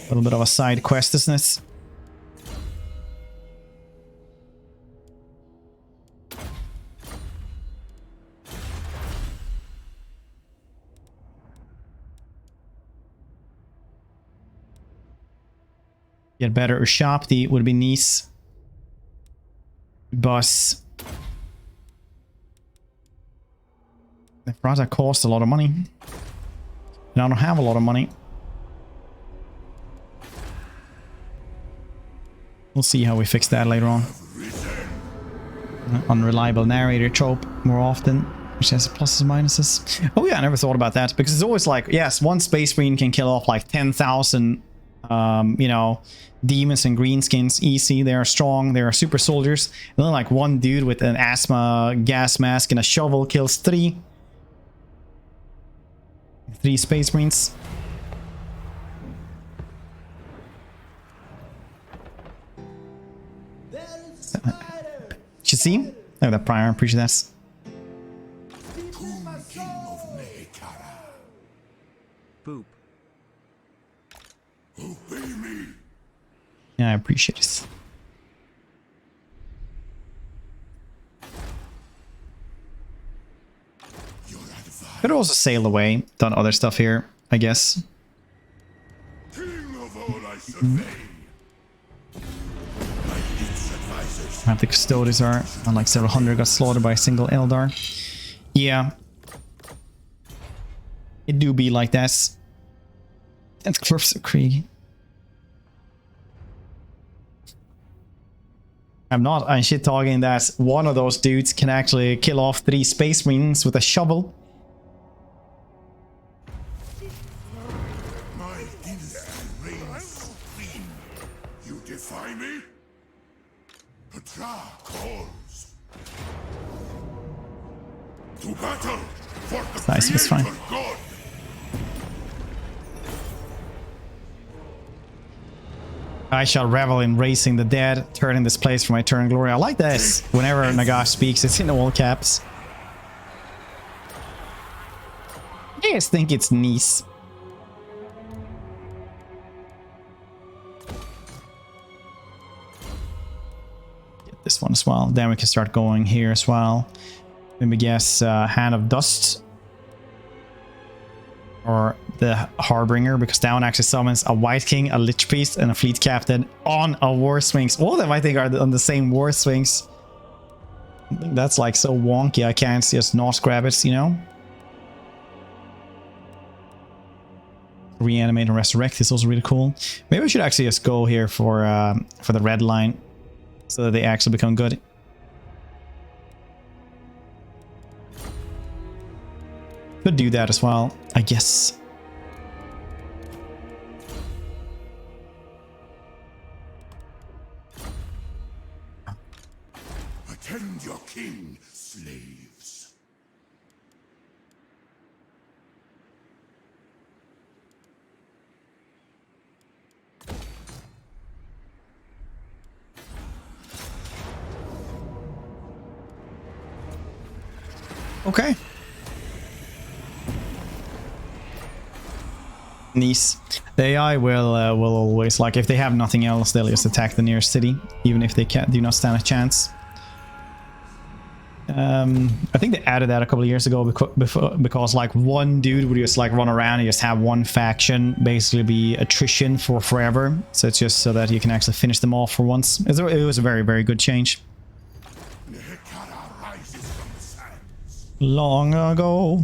little bit of a side quest, isn't it? Get better Ushapti would be nice. But the project cost a lot of money. And I don't have a lot of money. We'll see how we fix that later on. Unreliable narrator trope more often, which has pluses and minuses. Oh yeah, I never thought about that, because it's always like, yes, one space marine can kill off like 10,000 you know, demons and greenskins easy. They are strong, they are super soldiers. And then like one dude with an asthma gas mask and a shovel kills three space marines. You see? Look at that prior, appreciate that. Boop. Yeah, I appreciate it. Could also sail away, done other stuff here, I guess. Have the custodians are on like several hundred got slaughtered by a single Eldar. Yeah. It do be like that. That's Cliffs of Krieg. I'm not shit talking that one of those dudes can actually kill off 3 space marines with a shovel. My dynasty reigns supreme. You defy me? Petra calls. To battle for the Nice, it's fine. Creator God. I shall revel in raising the dead, turning this place for my eternal glory. I like this. Whenever Nagash speaks, it's in all caps. I just think it's nice. Get this one as well. Then we can start going here as well. Maybe guess Hand of Dust. Or the Harbinger, because that one actually summons a White King, a Lich Priest, and a Fleet Captain on a War Swings. All of them, I think, are on the same War Swings. I think that's like so wonky, I can't just not grab it, you know? Reanimate and Resurrect is also really cool. Maybe we should actually just go here for the red line, so that they actually become good. Could do that as well, I guess. Attend your king, slaves. Okay. Nice. The AI will always, like, if they have nothing else, they'll just attack the nearest city, even if they do not stand a chance. I think they added that a couple of years ago because like one dude would just like run around and just have one faction basically be attrition for forever. So it's just so that you can actually finish them off for once. It was a very, very good change. Long ago.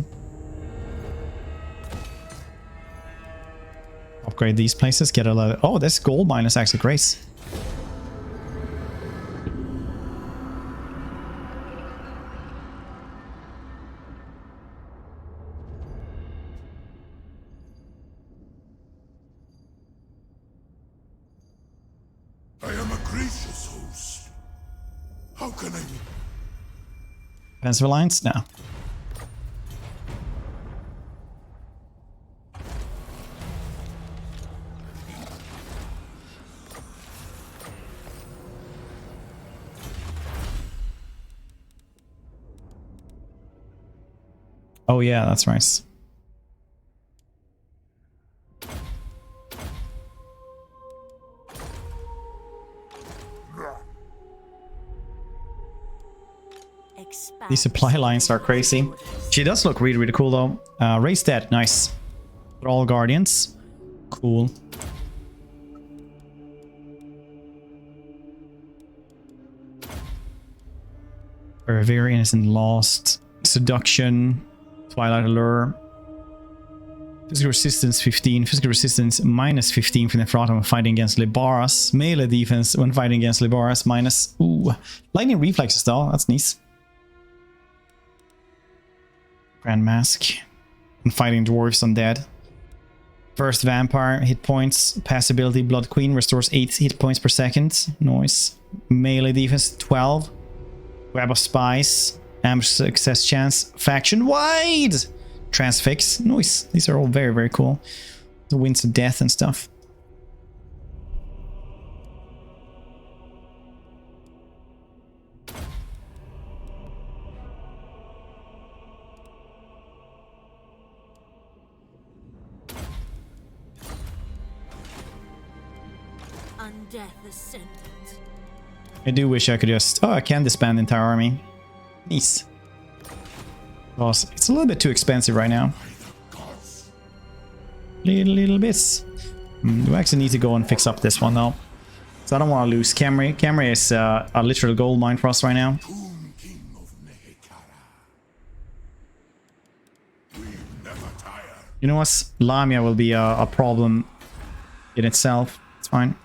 Upgrade these places, get a lot of... Oh, this gold mine is actually great. I am a gracious host. How can I... Defensive alliance now. Oh yeah, that's nice. These supply lines are crazy. She does look really, really cool though. Race dead, nice. All guardians, cool. Very innocent, lost, seduction, twilight allure. Physical resistance 15, physical resistance minus 15 for Neferata when fighting against Libaras. Melee defense when fighting against Libaras minus. Ooh, lightning reflexes though, that's nice. Grand Mask. And fighting dwarves undead. First vampire hit points. Passability Blood Queen restores 8 hit points per second. Nice. Melee defense 12. Web of Spies. Ambush success chance. Faction wide. Transfix. Nice. These are all very, very cool. The Winds of Death and stuff. Undeath Ascendant. I do wish I could just... Oh, I can disband the entire army. Nice. Because it's a little bit too expensive right now. Little bits. Do I actually need to go and fix up this one though? So I don't want to lose Camry. Camry is a literal gold mine for us right now. You know what? Lamia will be a problem in itself. It's fine.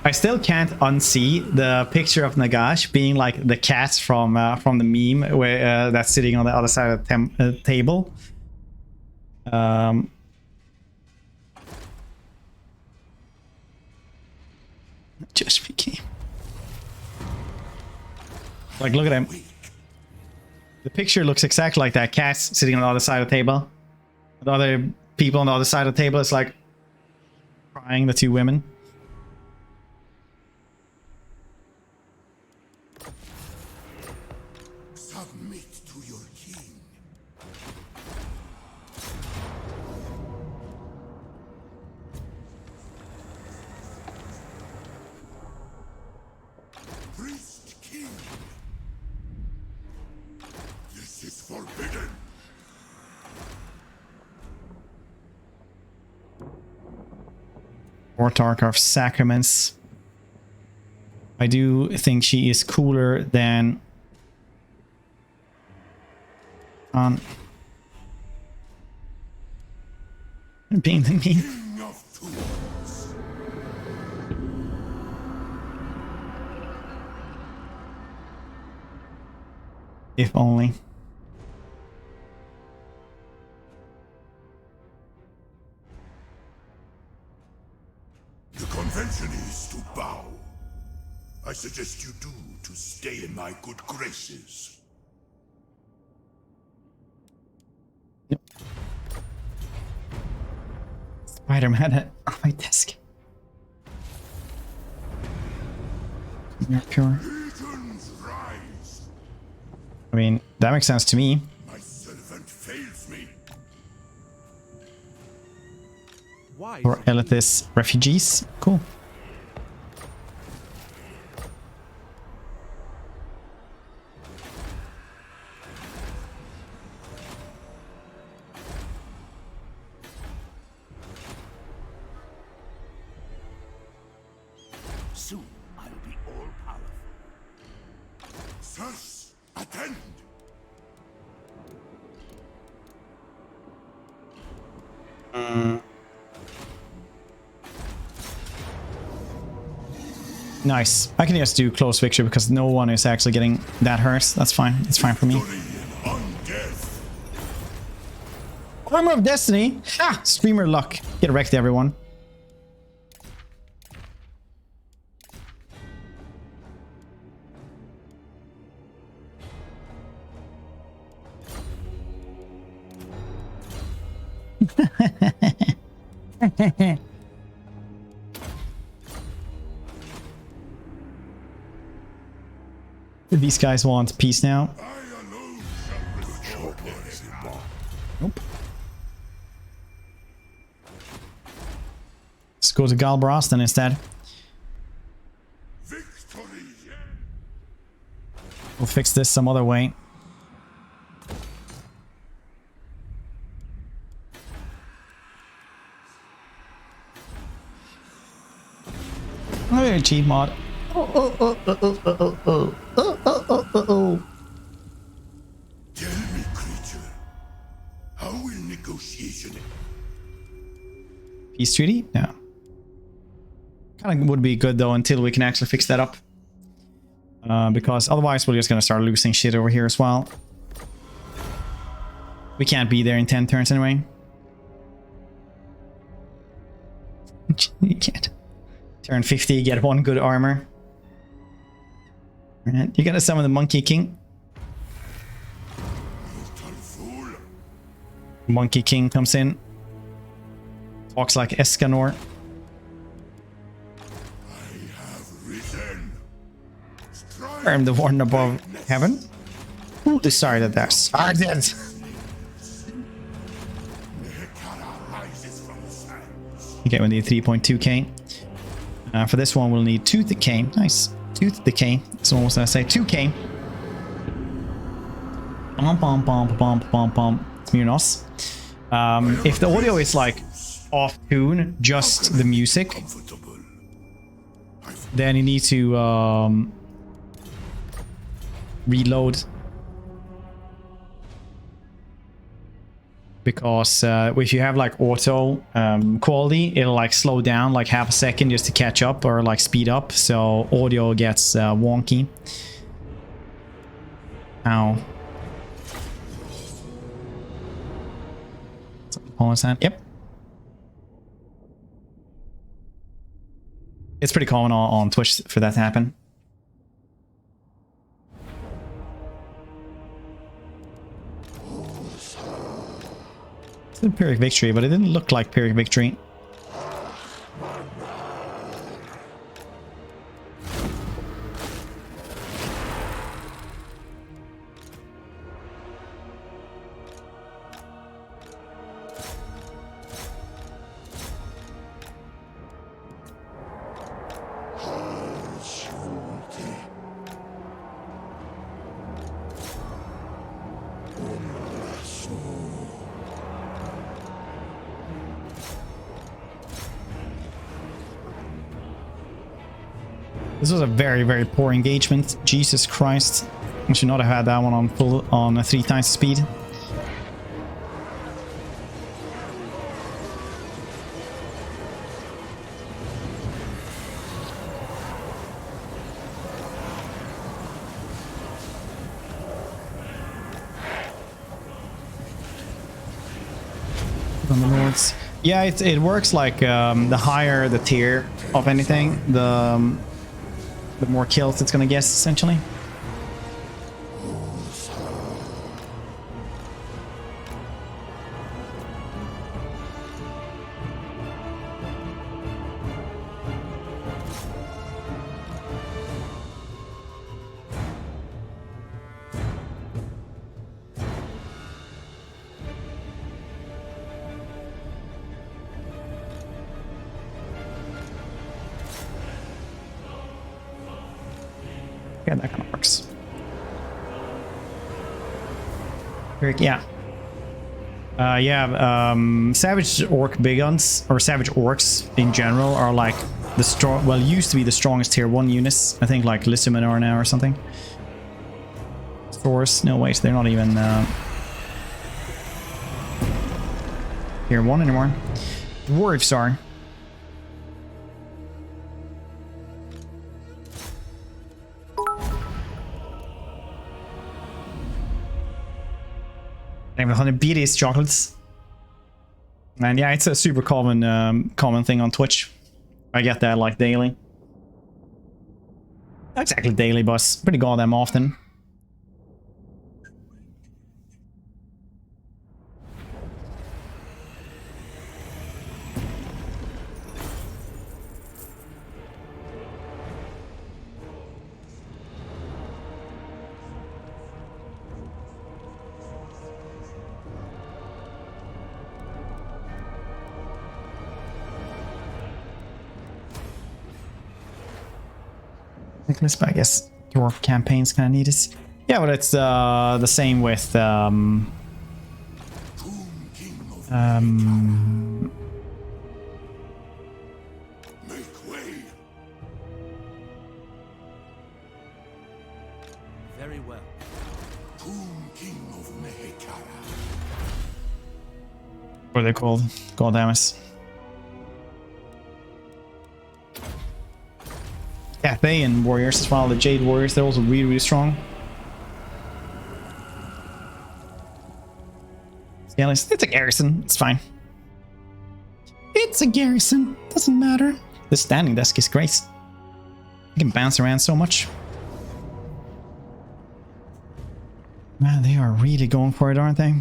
I still can't unsee the picture of Nagash being like the cat from the meme where that's sitting on the other side of the table. Just became like, look at him. The picture looks exactly like that cat sitting on the other side of the table. The other people on the other side of the table is like crying. The two women. Or Tarkov Sacraments. I do think she is cooler than being the me. If only. The convention is to bow. I suggest you do to stay in my good graces. Yep. Spider-Man on my desk. Pure. I mean, that makes sense to me. My servant fails me. Why? Or elitist refugees. Cool. Soon I'll be all powerful. Sirs, attend! Nice. I can just do close victory because no one is actually getting that hurt. That's fine. It's fine for me. Armor of Destiny. Ah, streamer luck. Get wrecked, everyone. These guys want peace now. Nope. Let's go to Galbraith then instead. We'll fix this some other way. Oh, cheat mod. Oh. Tell me, creature, how will negotiation? Peace treaty? No. Kind of would be good though until we can actually fix that up. Because otherwise we're just gonna start losing shit over here as well. We can't be there in 10 turns anyway. You can't. Turn 50, get 1 good armor. Alright, you gotta summon the Monkey King. Monkey King comes in. Talks like Escanor. I'm the one above heaven. Who decided that? Sergeant! Okay, we need 3.2k. For this one, we'll need Tooth Decay. Nice. Tooth Decay. Someone was gonna say 2k. Smirnos. If the audio is like off tune, just the music, then you need to reload. Because if you have like auto quality, it'll like slow down like half a second just to catch up or like speed up, so audio gets wonky. Ow. Almost that. Yep. It's pretty common on Twitch for that to happen. It's a Pyrrhic Victory, but it didn't look like Pyrrhic Victory. This was a very, very poor engagement. Jesus Christ. I should not have had that one on full on 3 times speed. On the lords. Yeah, it works like the higher the tier of anything, the more kills it's gonna get, essentially. Yeah, that kind of works. Yeah. Savage Orc Big Guns, or Savage Orcs in general, are like the strong, well, used to be the strongest tier 1 units. I think like Lissumen are now or something. Thors, no wait, they're not even tier 1 anymore. Dwarves are. I'm 100 BD's chocolates. And yeah, it's a super common thing on Twitch. I get that like daily. Not exactly daily, but pretty goddamn often. But I guess your campaign's kind of needed. Yeah, but it's the same with Make way. Very well. Tomb King of Mehekara. what are they called? God damn it. Cafe and warriors as well. The Jade warriors, they're also really, really strong. Yeah, it's a garrison. It's fine. It's a garrison. Doesn't matter. The standing desk is great. You can bounce around so much. Man, they are really going for it, aren't they?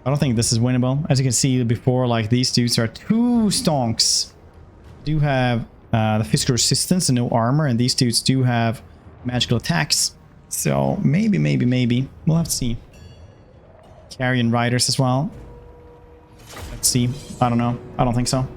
I don't think this is winnable. As you can see before, like these dudes are 2 stonks. Do have the physical resistance and no armor, and these dudes do have magical attacks. So maybe we'll have to see. Carrion riders as well. Let's see. I don't know. I don't think so.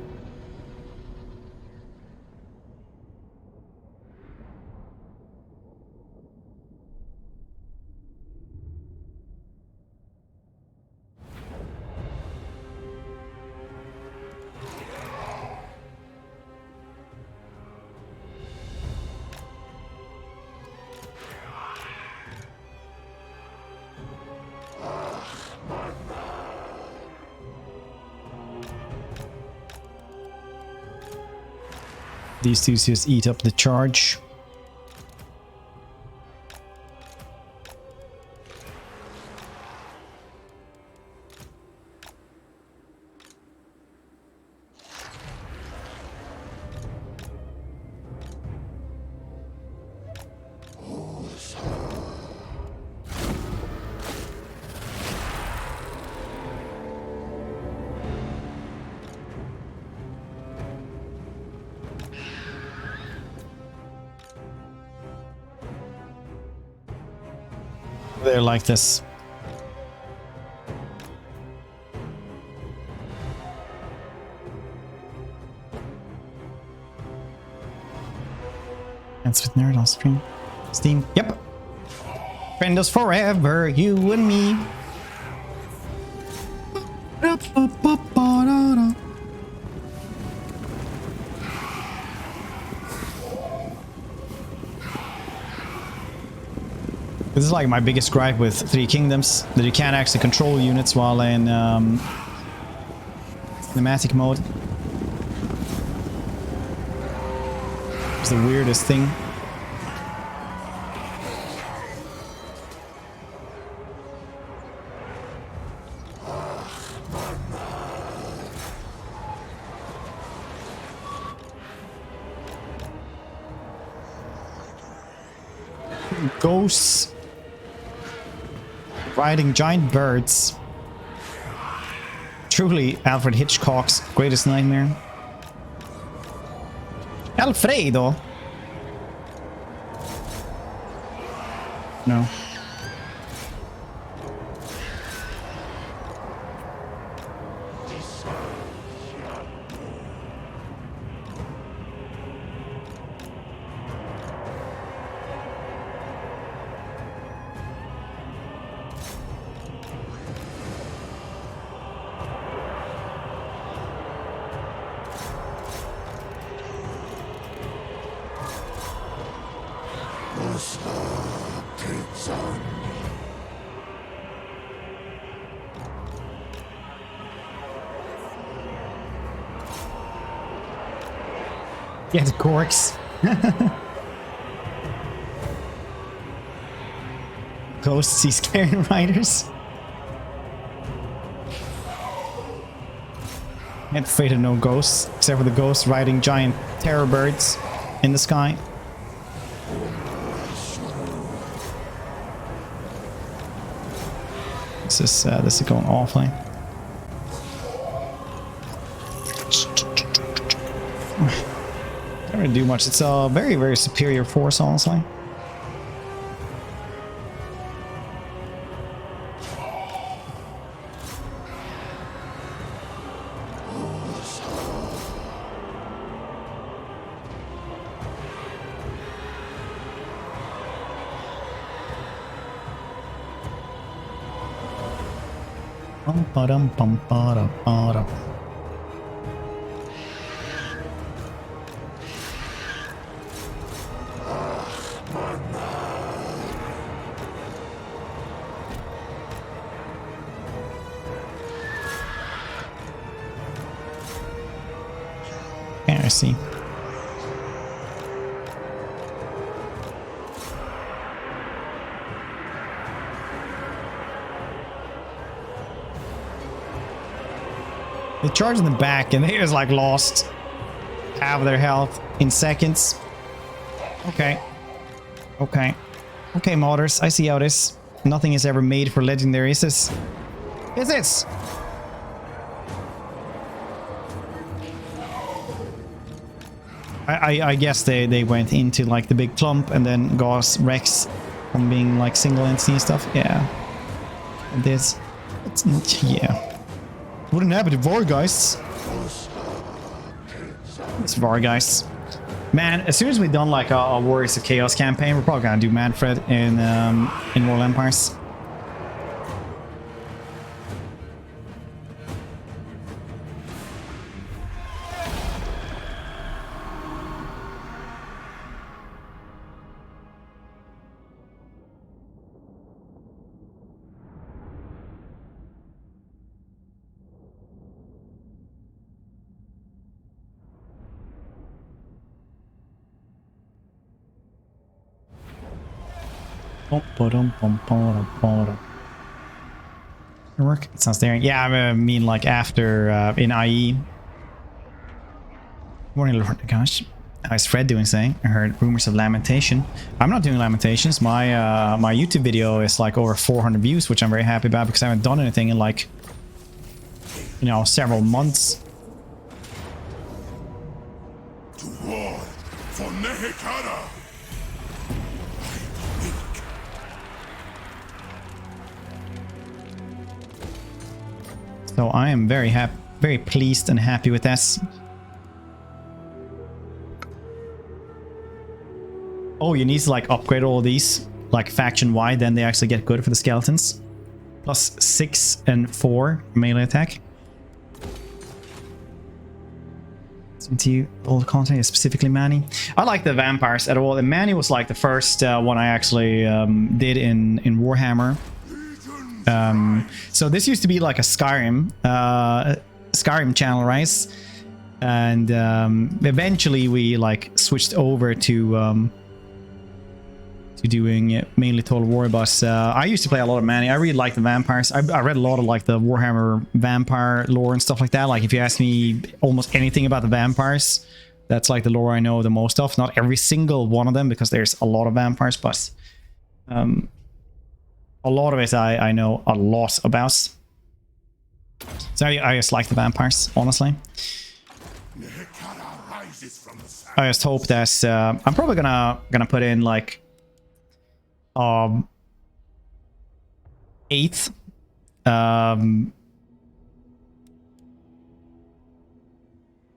These two just eat up the charge. They're like this. That's with Nerd on stream. Steam. Yep. Friend us forever, you and me. This is like my biggest gripe with Three Kingdoms, that you can't actually control units while in cinematic mode. It's the weirdest thing. Ghosts riding giant birds. Truly Alfred Hitchcock's greatest nightmare. Alfredo. No. Get corks. ghosts he's carrying riders. I'm afraid of no ghosts, except for the ghosts riding giant terror birds in the sky. This is going awfully. Don't really do much. It's a very, very superior force, honestly. Bum-ba-dum-bum-ba-da-ba-da. Yeah, I see. They charge in the back and they just like lost half of their health in seconds. Okay. Okay. Okay, modders. I see how it is. Nothing is ever made for legendary, is this? Is this? I guess they went into like the big clump and then got Rex from being like single entity and stuff. Yeah. This. Yeah. Wouldn't happen to Vorgeists. It's Vorgeists. Man, as soon as we've done like a Warriors of Chaos campaign, we're probably gonna do Manfred in World Empires. Work? It sounds there. Yeah, I mean like after in IE. Morning, Lord. Gosh, how's Fred doing? Saying I heard rumors of Lamentation. I'm not doing Lamentations. My my YouTube video is like over 400 views, which I'm very happy about because I haven't done anything in like, you know, several months. To war for Nehekara. So I am very happy, very pleased and happy with this. Oh, you need to like upgrade all of these, like faction wide, then they actually get good for the skeletons. Plus 6 and 4 melee attack. Into all the content is specifically Manny. I like the vampires at all. And Manny was like the first one I actually did in Warhammer. So this used to be like a Skyrim channel, right? And eventually we like switched over to doing mainly Total War. But I used to play a lot of Manny. I really like the vampires. I read a lot of like the Warhammer vampire lore and stuff like that. Like if you ask me almost anything about the vampires, that's like the lore I know the most of. Not every single one of them because there's a lot of vampires, but a lot of it I know a lot about. So I just like the vampires, honestly. I just hope that I'm probably gonna put in like 8th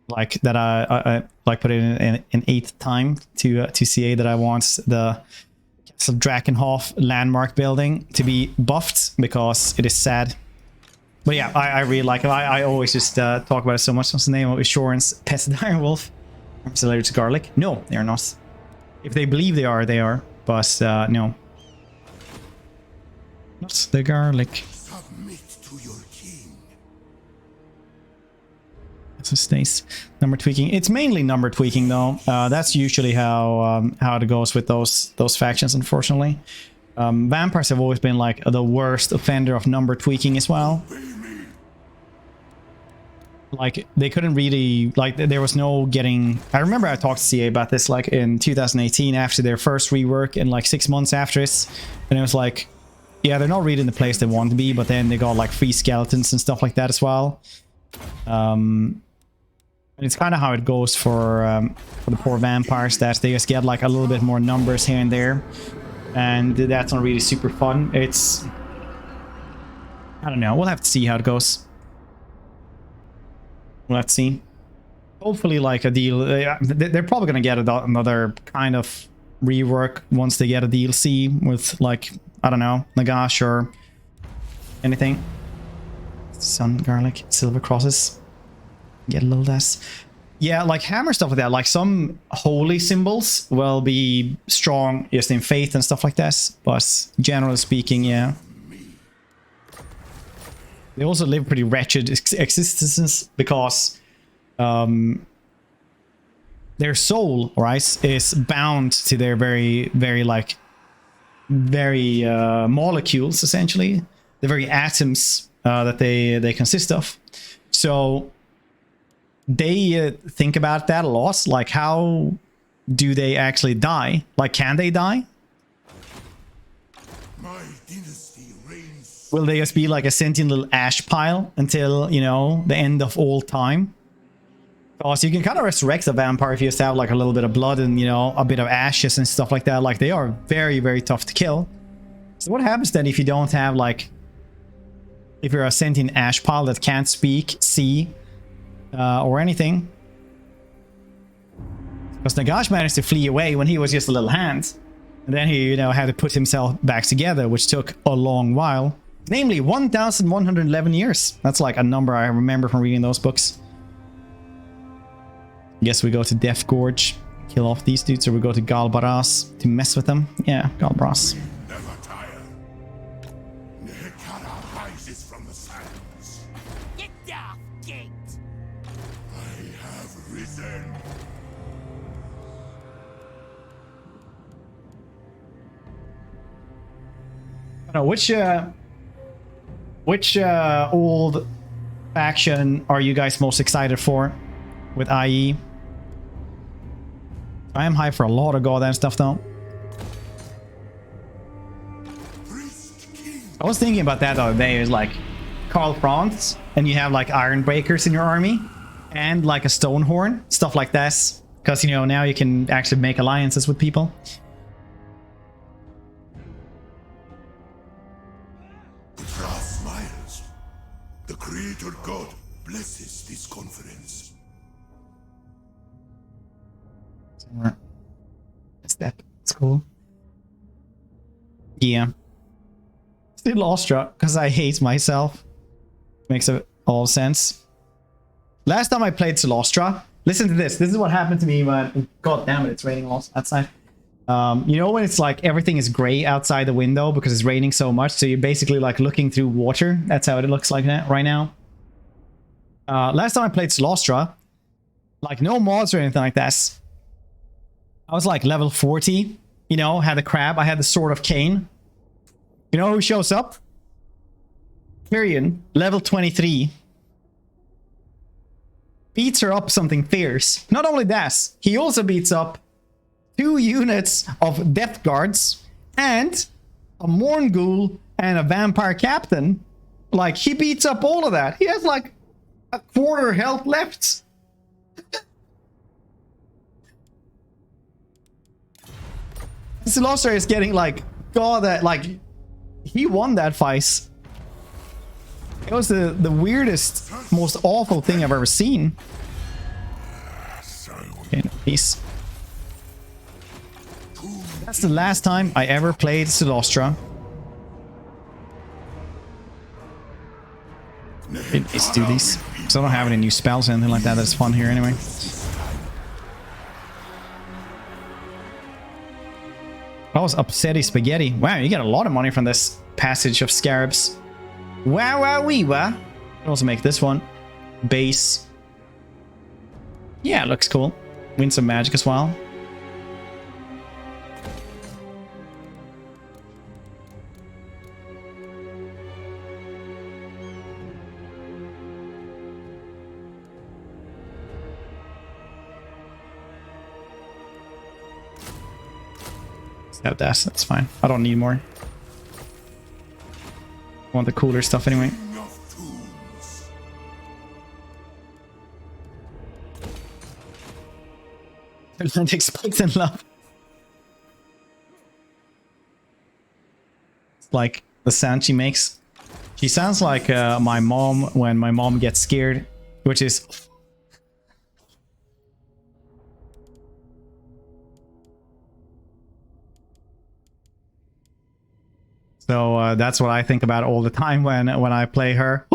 like that I like put it in an 8th time to CA that I want the Castle Drakenhof landmark building to be buffed because it is sad. But yeah, I really like it. I always just talk about it so much. What's the name of Assurance? Pest Direwolf. Is it allergic to garlic? No, they are not. If they believe they are, they are. But no. Not the garlic. Submit to your king. So stays number tweaking. It's mainly number tweaking though. That's usually how it goes with those factions, unfortunately. Vampires have always been like the worst offender of number tweaking as well. Like they couldn't really, like there was no getting. I remember I talked to CA about this like in 2018 after their first rework and like 6 months after this, and it was like, yeah, they're not really in the place they want to be, but then they got like free skeletons and stuff like that as well. And it's kind of how it goes for the poor vampires, that they just get like a little bit more numbers here and there, and that's not really super fun. It's, I don't know, we'll have to see how it goes. Let's see. Hopefully like a deal. They're probably gonna get another kind of rework once they get a DLC with like, I don't know, Nagash or anything. Sun, garlic, silver crosses. Get a little less. Yeah, like hammer stuff like that. Like some holy symbols will be strong just in faith and stuff like that. But generally speaking, yeah. They also live pretty wretched existences because their soul, right, is bound to their very molecules, essentially, the very atoms that they consist of. So they think about that a lot. Like, how do they actually die? Like, can they die? My dynasty reigns. Will they just be like a sentient little ash pile until, you know, the end of all time? Because you can kind of resurrect a vampire if you just have like a little bit of blood and, you know, a bit of ashes and stuff like that. Like, they are very, very tough to kill. So what happens then if you don't have like, if you're a sentient ash pile that can't speak, see, or anything? Because Nagash managed to flee away when he was just a little hand. And then he, you know, had to put himself back together, which took a long while. Namely, 1,111 years. That's like a number I remember from reading those books. Guess we go to Death Gorge, kill off these dudes, or we go to Galbaras to mess with them. Yeah, Galbaras. Never tire. Nehekara rises from the sands. Get off, gate! I have risen. I don't know, which old faction are you guys most excited for with IE? I am hyped for a lot of goddamn stuff though. I was thinking about that the other day. Is like Karl Franz, and you have like Iron Breakers in your army, and like a Stonehorn, stuff like that. Because, you know, now you can actually make alliances with people. Ra smiles. The Creator God blesses this conference. Step. It's cool. Yeah. Still Ostra, because I hate myself. Makes all sense. Last time I played Silostra, listen to this. This is what happened to me when, god damn it, it's raining outside. You know when it's like everything is gray outside the window because it's raining so much, so you're basically like looking through water. That's how it looks like right now. Last time I played Silostra, like no mods or anything like that. I was like level 40, you know, had the crab, I had the Sword of Cain. You know who shows up? Tyrion, level 23. Beats her up something fierce. Not only that, he also beats up 2 units of Death Guards and a Mornghoul and a Vampire Captain. Like, he beats up all of that. He has like a quarter health left. Silostra is getting like, god, that like, he won that fight. It was the weirdest, most awful thing I've ever seen. Okay, no, peace. That's the last time I ever played Silostra. Let's do these. Because I don't have any new spells or anything like that. That's fun here anyway. That was upsetty spaghetti. Wow, you get a lot of money from this Passage of Scarabs. Wow, wow, wee, wah. Can also make this one. Base. Yeah, it looks cool. Win some magic as well. Have that. That's fine. I don't need more. I want the cooler stuff anyway. Of tools. Atlantic spikes in love. It's like the sound she makes. She sounds like my mom when my mom gets scared, which is... So that's what I think about all the time when I play her.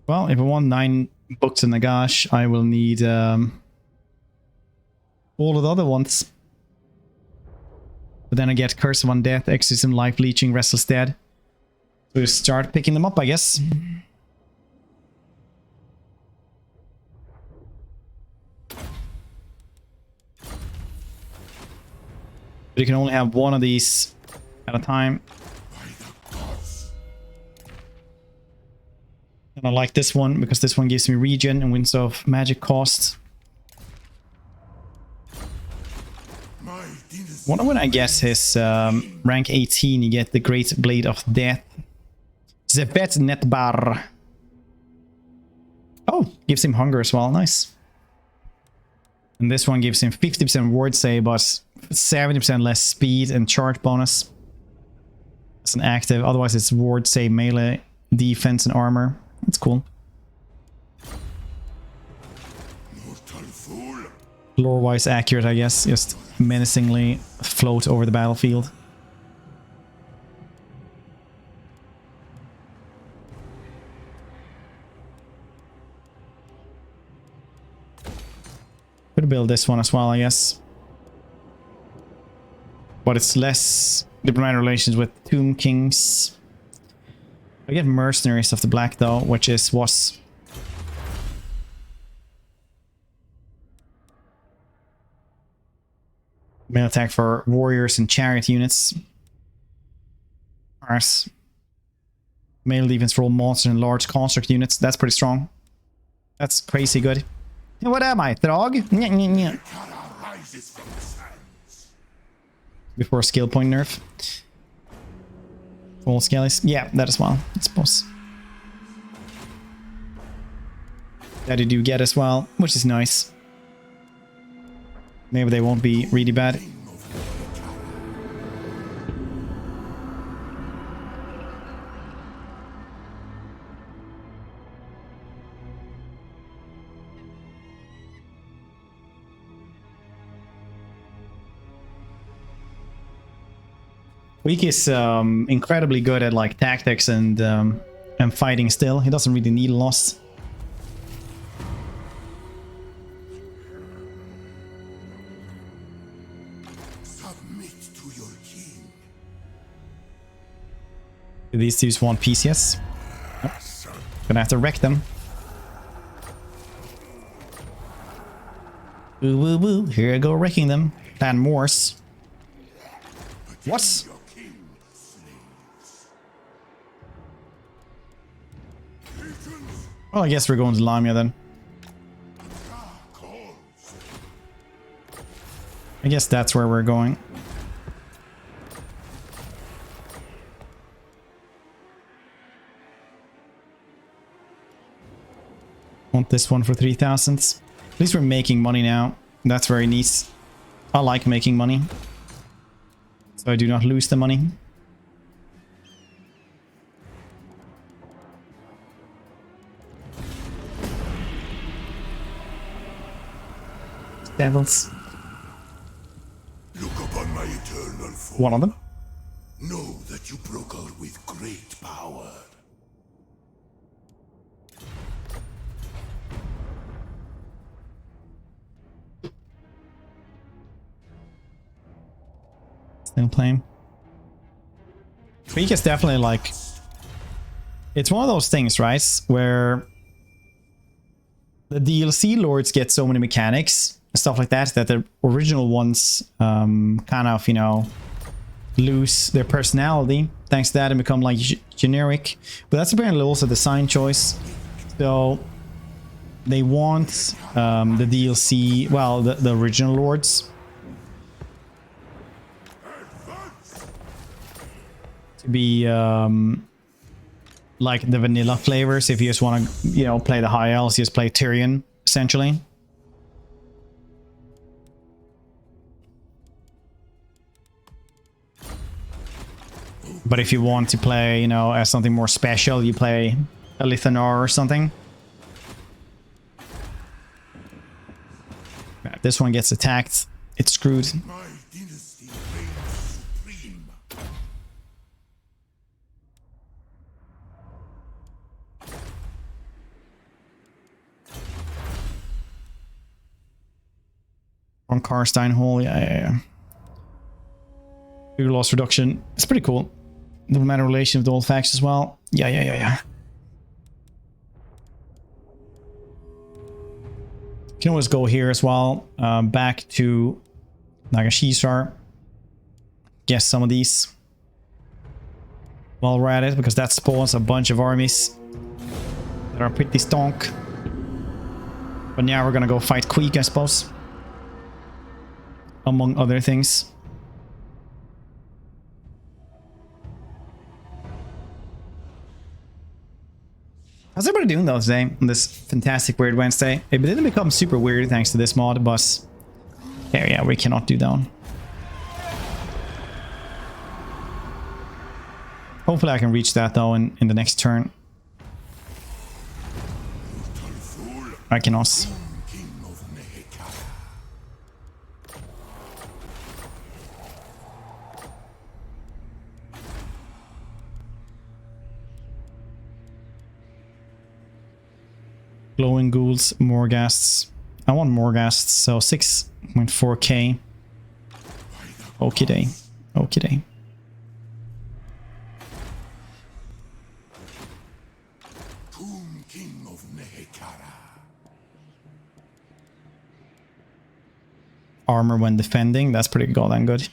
Well, if I want 9 books in Nagash, I will need all of the other ones. But then I get Curse of Undeath, Exorcism, Life Leeching, Restless Dead. So start picking them up, I guess. But you can only have one of these at a time. And I like this one because this one gives me regen and Winds of Magic cost. When I guess his rank 18, you get the Great Blade of Death. Zevet Netbar. Oh, gives him hunger as well. Nice. And this one gives him 50% ward save, but 70% less speed and charge bonus. It's an active. Otherwise, it's ward save, melee, defense, and armor. That's cool. Lore-wise accurate, I guess. Just menacingly float over the battlefield. Could build this one as well, I guess. But it's less diplomatic relations with Tomb Kings. I get Mercenaries of the Black though, which is was main attack for warriors and chariot units. Ours. Melee defense for all monsters and large construct units. That's pretty strong. That's crazy good. What am I, Throg? Before skill point nerf. All skellies? Yeah, that as well, I suppose. That you do get as well, which is nice. Maybe they won't be really bad. Weak is incredibly good at like tactics and fighting still. He doesn't really need a loss. Submit to your king. Do these dudes want PCS? Nope. Gonna have to wreck them. Woo woo woo. Here I go wrecking them. Plan Morse. What? Well, I guess we're going to Lamia then. I guess that's where we're going. Want this one for 3,000. At least we're making money now. That's very neat. I like making money. So I do not lose the money. Devils. Look upon my eternal form. One of them. Know that you broke out with great power. Still playing. Freak is definitely like it's one of those things, right, where the DLC lords get so many mechanics and stuff like that that the original ones kind of, you know, lose their personality thanks to that and become like generic. But that's apparently also the design choice. So they want the DLC, well, the original lords to be like the vanilla flavors. If you just want to, you know, play the high elves, you just play Tyrion essentially. But if you want to play, you know, as something more special, you play a Lithanar or something. If this one gets attacked, it's screwed. My dynasty reigns supreme. On Karstein Hall, yeah. Big loss reduction. It's pretty cool. Diplomatic relation with the old factions as well. Yeah. Can always go here as well. Back to Nagashishar. Guess some of these while we're at it, because that spawns a bunch of armies that are pretty stonk. But now we're gonna go fight Queek, I suppose. Among other things. How's everybody doing though today on this fantastic weird Wednesday? It didn't become super weird thanks to this mod, but yeah, we cannot do down. Hopefully I can reach that though in the next turn. I cannot. Glowing ghouls, Morghasts. I want Morghasts, so 6.4k. Okie day. Okie day. Tomb King of Nehekara. Armor when defending, that's pretty goddamn good.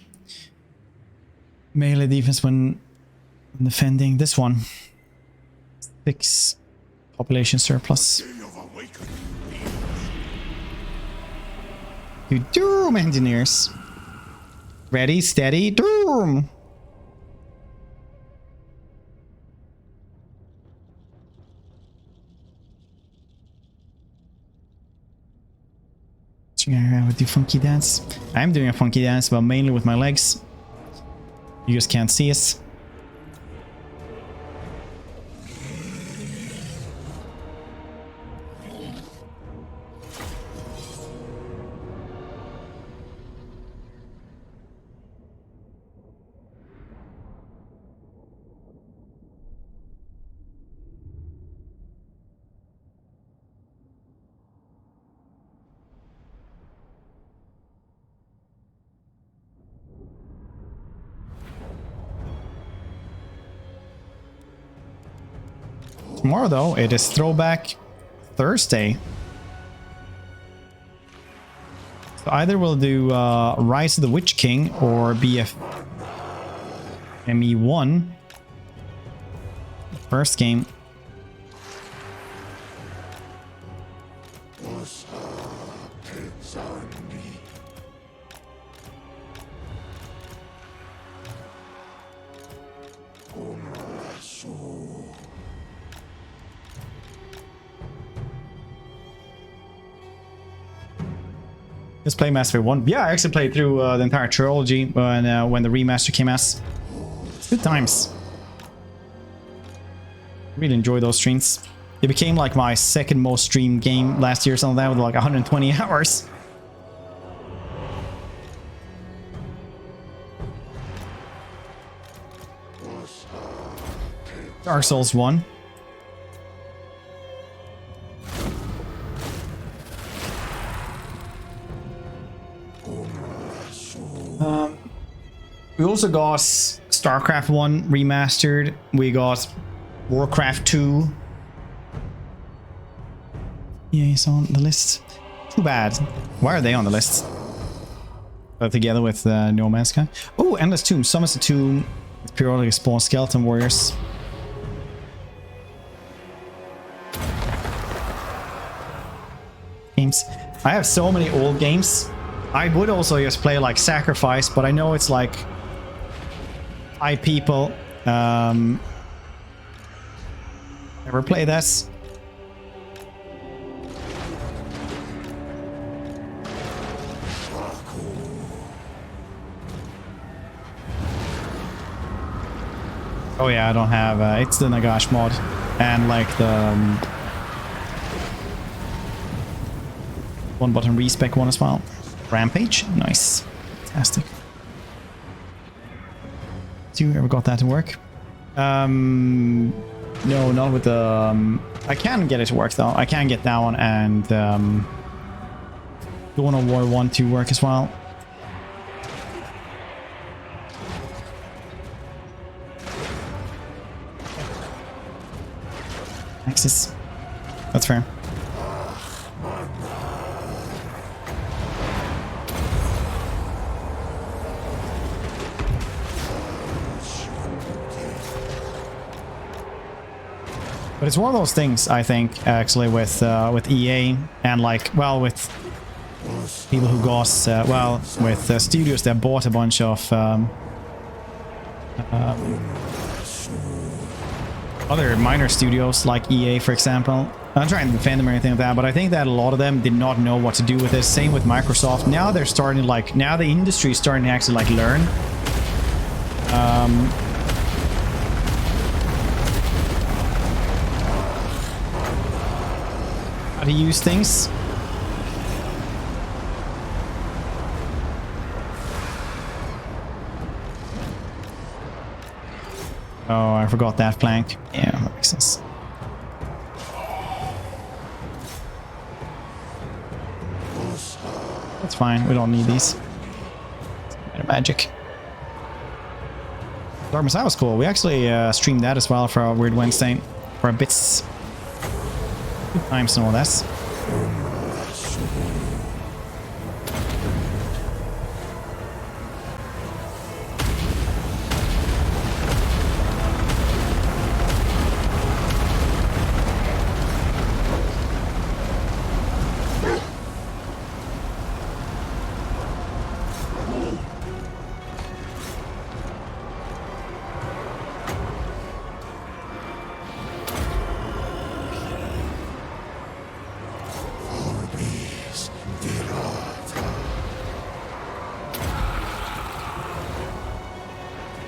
Melee defense when defending, this one. 6 population surplus. You doom, engineers. Ready, steady, doom. I would do funky dance. I'm doing a funky dance, but mainly with my legs. You just can't see us. Tomorrow, though, it is Throwback Thursday. So either we'll do Rise of the Witch King or BF ME1. First game. Let's play Mass Effect 1. Yeah, I actually played through the entire trilogy when the remaster came out. Good times. Really enjoy those streams. It became like my second most streamed game last year, something like that, with like 120 hours. Dark Souls 1. We also got StarCraft 1 remastered. We got Warcraft 2. Yeah, he's on the list. Too bad. Why are they on the list? Together with No Man's Sky. Oh, Endless Tomb. Summons the tomb. It's periodically spawn skeleton warriors. Games. I have so many old games. I would also just play like Sacrifice, but I know it's like high people. Ever play this? Oh yeah, I don't have. It's the Nagash mod, and like the one button respec one as well. Rampage, nice, fantastic. So you ever got that to work? No, not with the. I can get it to work though. I can get that one and Dawn of War 1 to work as well. Axis. That's fair. But it's one of those things, I think, actually, with EA and like, well, with people who got, well, with studios that bought a bunch of other minor studios like EA, for example. I'm not trying to defend them or anything like that, but I think that a lot of them did not know what to do with this. Same with Microsoft. Now they're starting to like, now the industry is starting to actually like learn. How to use things. Oh, I forgot that flank. Yeah, that makes sense. That's fine, we don't need these. Magic. Dark Messiah was cool. We actually streamed that as well for our Weird Wednesday. For a bits. Good times and all that.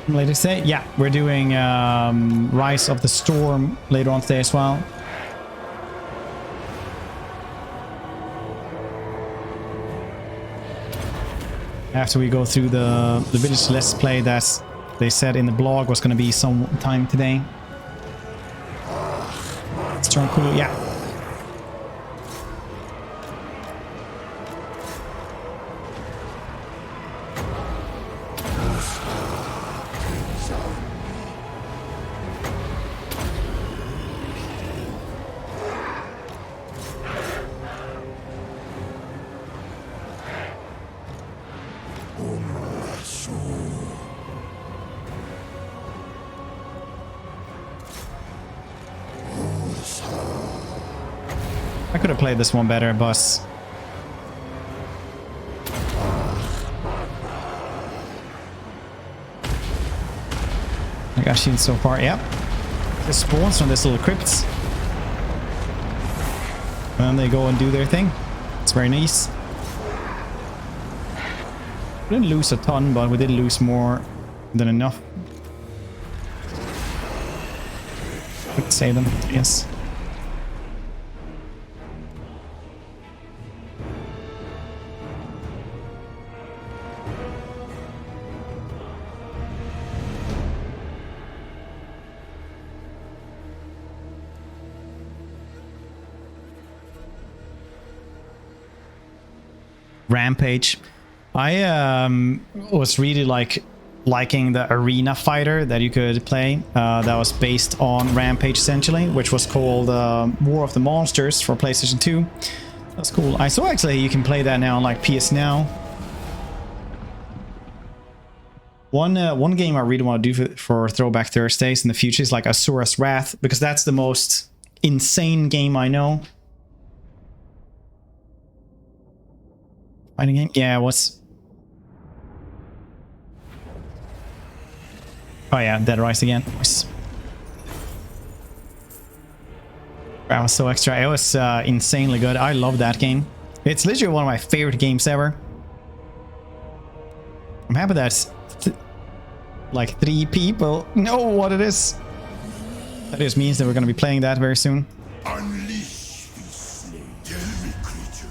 Later today, yeah, we're doing Rise of the Storm later on today as well. After we go through the Village Let's Play that they said in the blog was going to be some time today. Storm cool, yeah. I could have played this one better, but I got seen so far. Yep, it spawns from this little crypts, and then they go and do their thing. It's very nice. We didn't lose a ton, but we did lose more than enough. Could save them, yes. Rampage. I was really like liking the arena fighter that you could play. That was based on Rampage essentially, which was called War of the Monsters for PlayStation 2. That's cool. I saw actually you can play that now on like PS Now. One game I really want to do for Throwback Thursdays in the future is like Asura's Wrath, because that's the most insane game I know. Fighting game? Yeah, it was. Oh yeah, Dead Rise again. Nice. That was so extra. It was insanely good. I love that game. It's literally one of my favorite games ever. I'm happy that's like 3 people know what it is. That just means that we're going to be playing that very soon. Unleash the slain. Tell me, creature.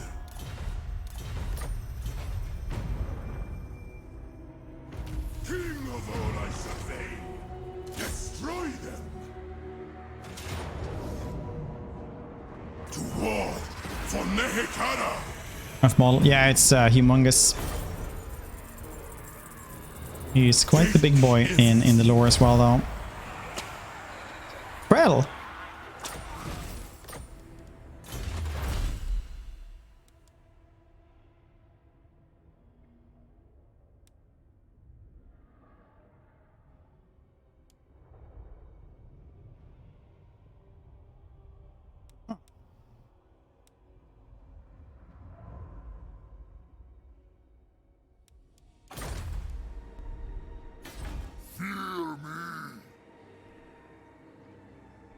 King of all I survey, destroy them. To war for Nehekara. Of model. Yeah, it's humongous. He's quite the big boy in the lore as well, though. Well.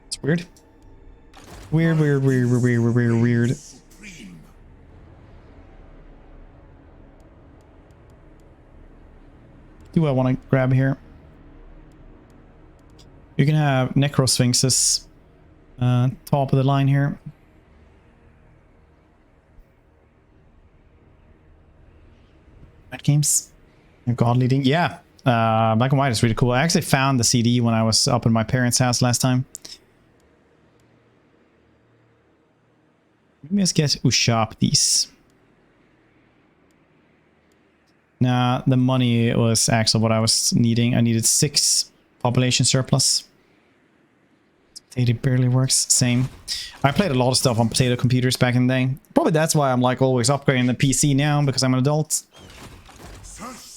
It's weird. Weird. Do I want to grab here? You can have Necro Sphinxes. Top of the line here. Red games. God leading. Yeah. Black and White is really cool. I actually found the CD when I was up in my parents' house last time. Maybe let's get Ushap these. Nah, the money was actually what I was needing. I needed 6 population surplus. Potato barely works. Same. I played a lot of stuff on potato computers back in the day. Probably that's why I'm like always upgrading the PC now, because I'm an adult.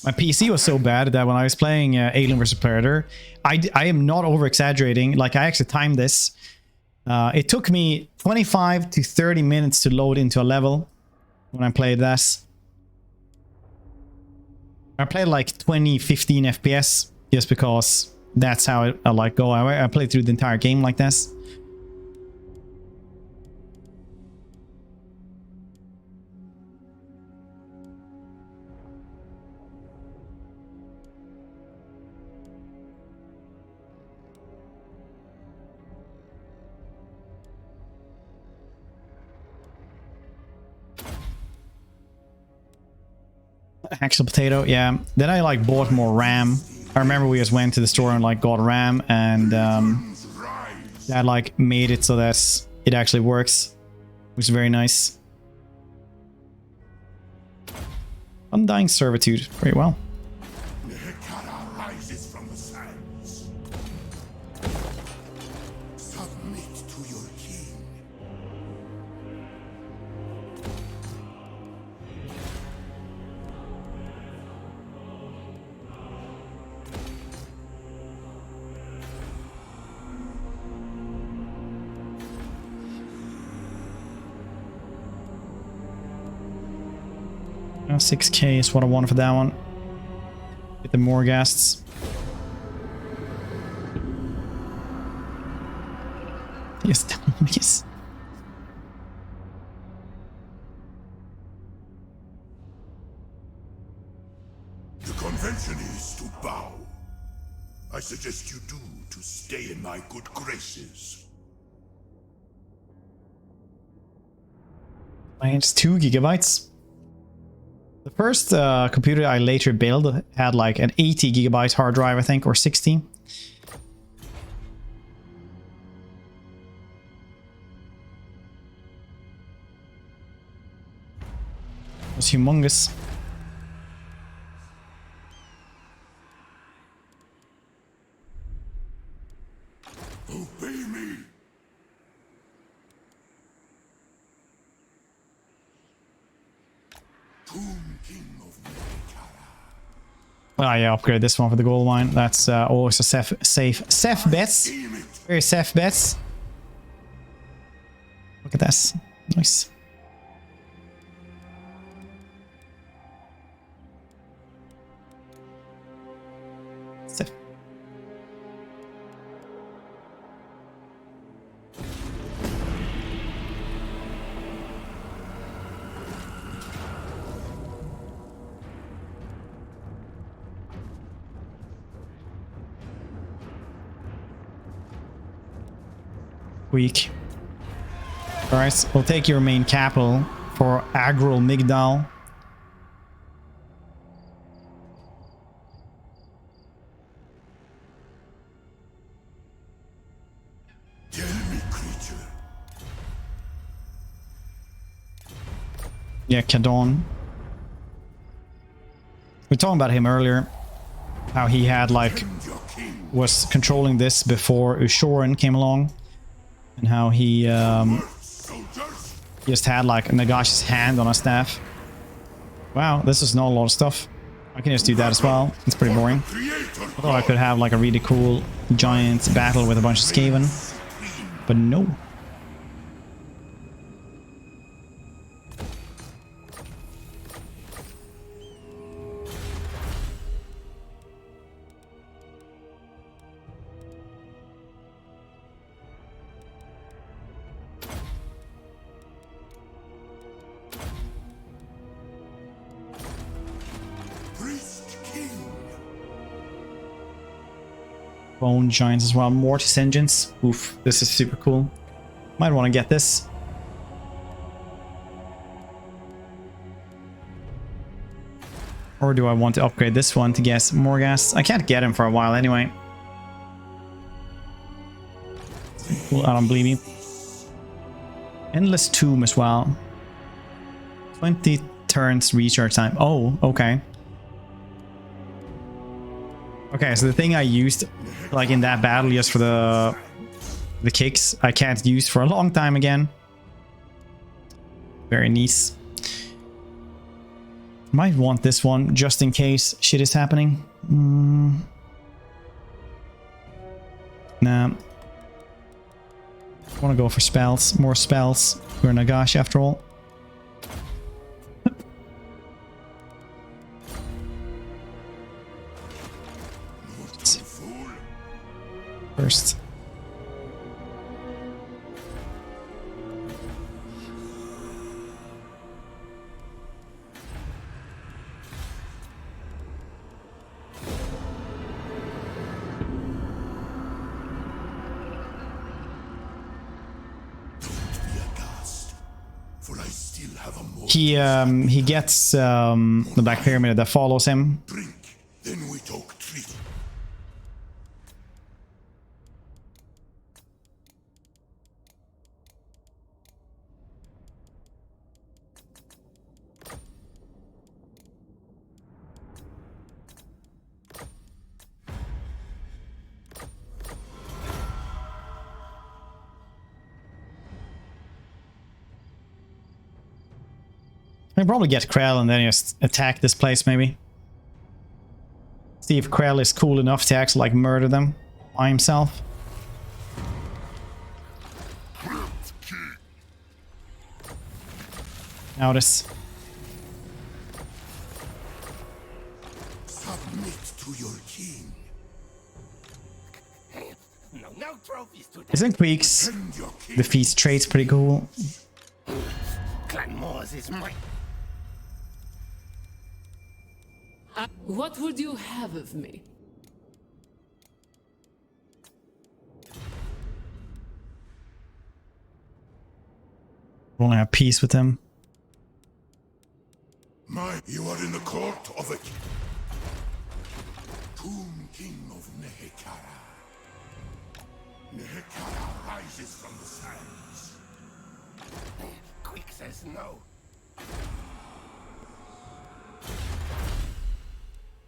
My PC was so bad that when I was playing Alien vs Predator, I am not over exaggerating. Like, I actually timed this. It took me 25 to 30 minutes to load into a level when I played that. I played like 15 FPS just because that's how I like go. I played through the entire game like this. Actual potato, yeah. Then I like bought more RAM. I remember we just went to the store and like got RAM, and that like made it so that it actually works, which is very nice. Undying Servitude, very well. Nehekara rises from the sands. Submit to your king. Oh, 6k is what I wanted for that one. Get the more ghasts. Yes, yes. The convention is to bow. I suggest you do to stay in my good graces. Mine's 2 gigabytes. The first computer I later built had like an 80 gigabyte hard drive, I think, or 60. It was humongous. Oh yeah, upgrade this one for the gold mine. That's always a safe bets. Very safe bets. Look at this. Nice. Safe. Weak. Alright, we'll take your main capital for Agral Migdal. Tell me, creature. Yeah, Kadon. We were talking about him earlier. How he had like was controlling this before Ushoran came along. And how he just had like Nagash's hand on a staff. Wow, this is not a lot of stuff. I can just do that as well. It's pretty boring. Although I could have like a really cool giant battle with a bunch of Skaven. But no. Bone giants as well. Mortis engines. Oof, this is super cool. Might want to get this. Or do I want to upgrade this one to get more gas? I can't get him for a while anyway. Cool, I don't believe you. Endless Tomb as well. 20 turns recharge time. Oh, okay. Okay, so the thing I used like in that battle just for the kicks, I can't use for a long time again. Very nice. Might want this one just in case shit is happening. Nah. I want to go for spells, more spells. We're Nagash after all. First. He gets the Black Pyramid that follows him. Drink, then we talk treat. I can probably get Krell and then just attack this place, maybe. See if Krell is cool enough to actually like murder them by himself. Notice. Submit to your king. No trophies today. Isn't Queeks Defend your king. the feast traits pretty cool? Clan Moors is mine. What would you have of me? Only have peace with him. You are in the court of a Tomb King of Nehekara. Nehekara rises from the sands. Quick says no.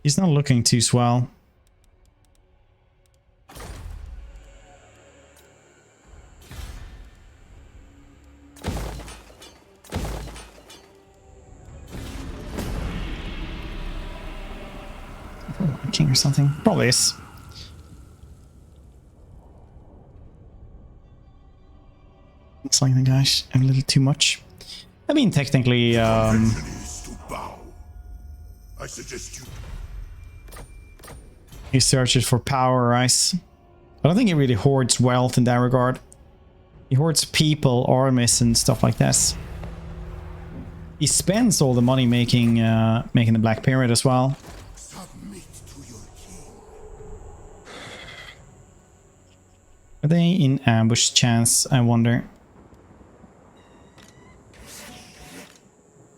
He's not looking too swell. King or something. Probably is. Looks like the guy's a little too much. I mean, technically, Convention is to bow. I suggest you. he searches for power, right? I don't think he really hoards wealth in that regard. He hoards people, armies, and stuff like this. He spends all the money making the Black Pyramid as well. Submit to your king. Are they in ambush chance, I wonder?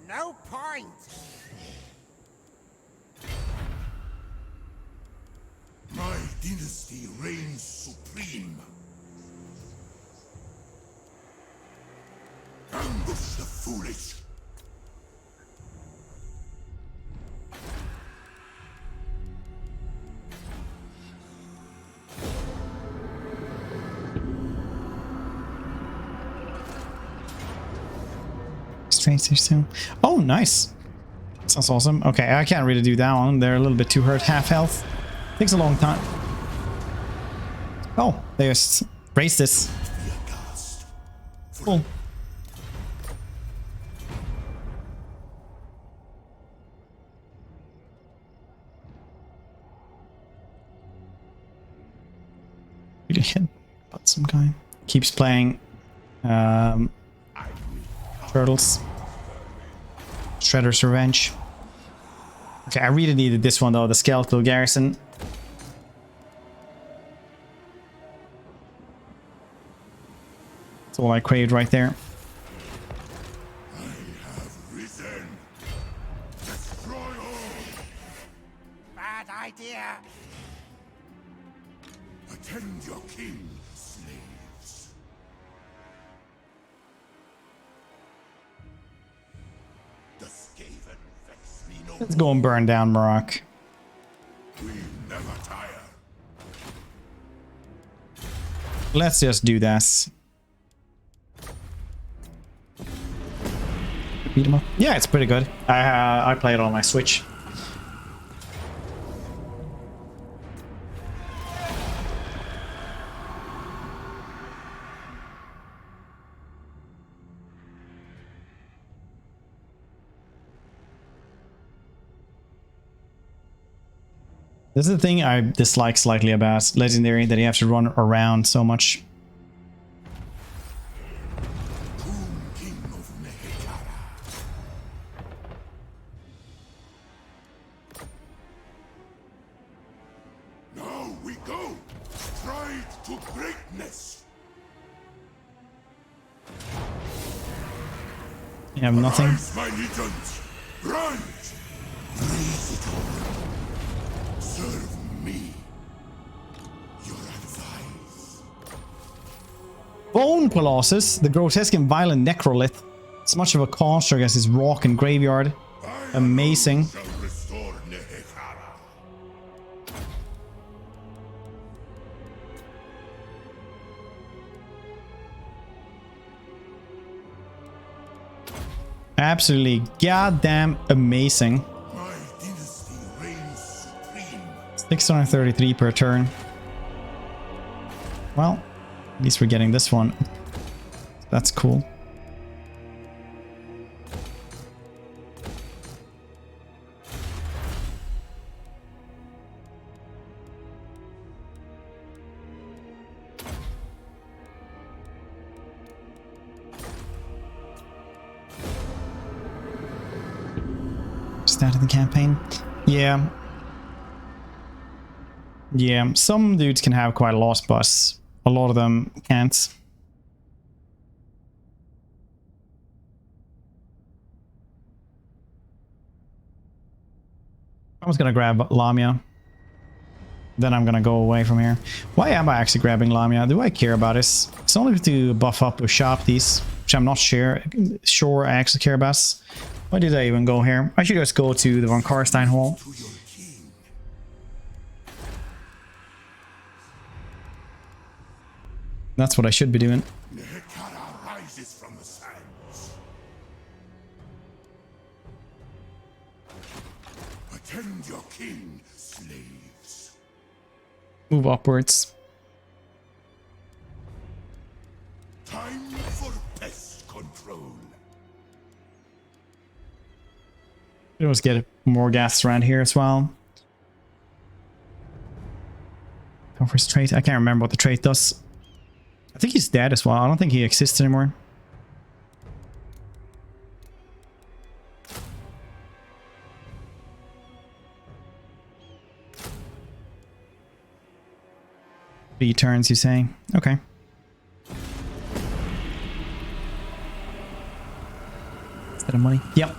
No point. My dynasty reigns supreme. Ambush the foolish. Straight there soon. Oh, nice. Sounds awesome. Okay, I can't really do that one. They're a little bit too hurt. Half health. Takes a long time. Oh, they just raised this. Cool. Really hit but some guy. Keeps playing Turtles. Shredder's Revenge. Okay, I really needed this one though, the Skeletal Garrison. That's all I craved right there. I have risen. Destroy all. Bad idea. Attend your king, slaves. The Skaven vex me no Let's go and burn down Maroc. We never tire. Let's just do this. Beat him up. Yeah, it's pretty good. I play it on my Switch. This is the thing I dislike slightly about Legendary, that you have to run around so much. King of Mehekara. Now we go. Stride to greatness. You have nothing. Rise, my legions. Rise. Breathe it all. Serve me. Your advice. Bone Colossus, the grotesque and violent necrolith. It's much of a cost against his rock and graveyard. Amazing. Shall restore Nehekara. Absolutely goddamn amazing. My dynasty reigns supreme. 633 per turn. Well, at least we're getting this one. That's cool. Started the campaign. Yeah. Yeah, some dudes can have quite a lot, but a lot of them can't. I was gonna grab Lamia. Then I'm gonna go away from here. Why am I actually grabbing Lamia? Do I care about this? It's only to buff up or shop these, which I'm not sure I actually care about. Why did I even go here? I should just go to the Von Karstein Hall. To your king. That's what I should be doing. Nehekara rises from the sands. Attend Attend your king, slaves. Move upwards. Time for pest control. Let's get more gas around here as well. Offers trait. I can't remember what the trait does. I think he's dead as well. I don't think he exists anymore. Three turns, you say? Okay. Is that a money? Yep.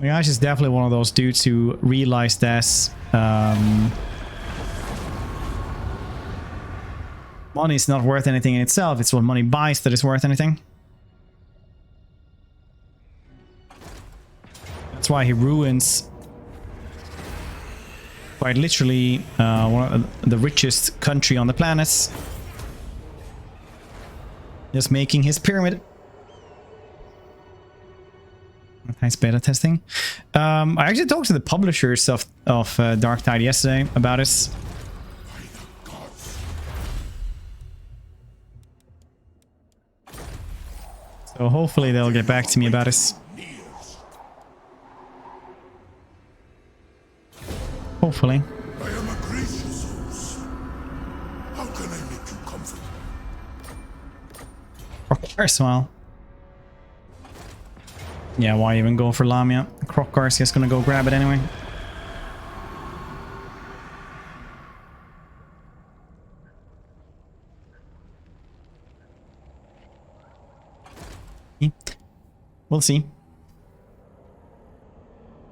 Voyage is definitely one of those dudes who realized that money is not worth anything in itself. It's what money buys that is worth anything. That's why he ruins, quite literally, one of the richest country on the planet. Just making his pyramid. Nice beta testing. I actually talked to the publishers of Dark Tide yesterday about it. So hopefully they'll get back to me about it. Hopefully. I am a gracious host. How can I make you comfortable? Croc well. Yeah, why even go for Lamia? Croc Garcia's gonna go grab it anyway. We'll see.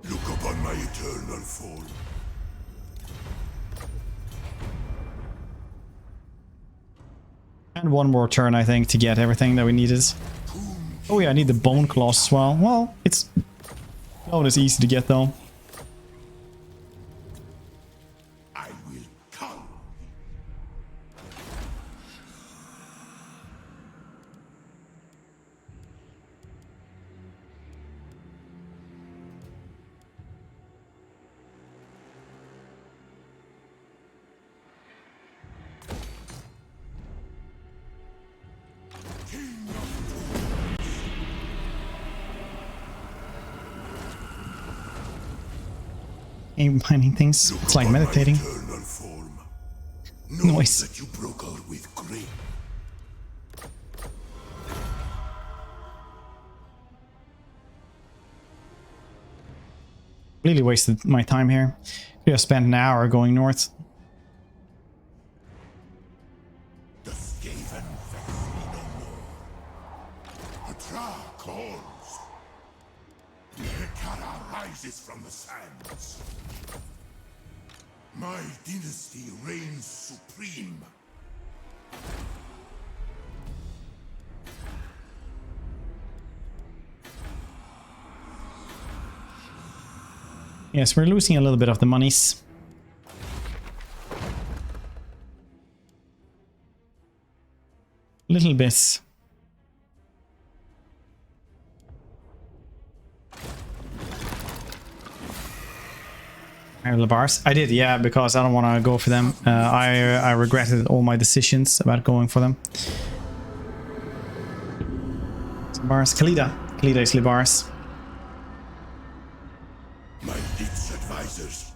Look upon my eternal fall. And one more turn, I think, to get everything that we needed. Oh yeah, I need the bone claws as well. Well, it's not as easy to get though. I will come. Ain't mining things. It's like meditating. Eternal form. Know Noise. that you broke out with grace. Really wasted my time here. Could have spent an hour going north. The Skaven vex me no more. Atra calls. Hekara rises from the sands. My dynasty reigns supreme. Yes, we're losing a little bit of the monies. Little bit. Labars. I did, yeah, because I don't want to go for them. I regretted all my decisions about going for them. Labars. Khalida. Khalida is Labars. My Lich advisors.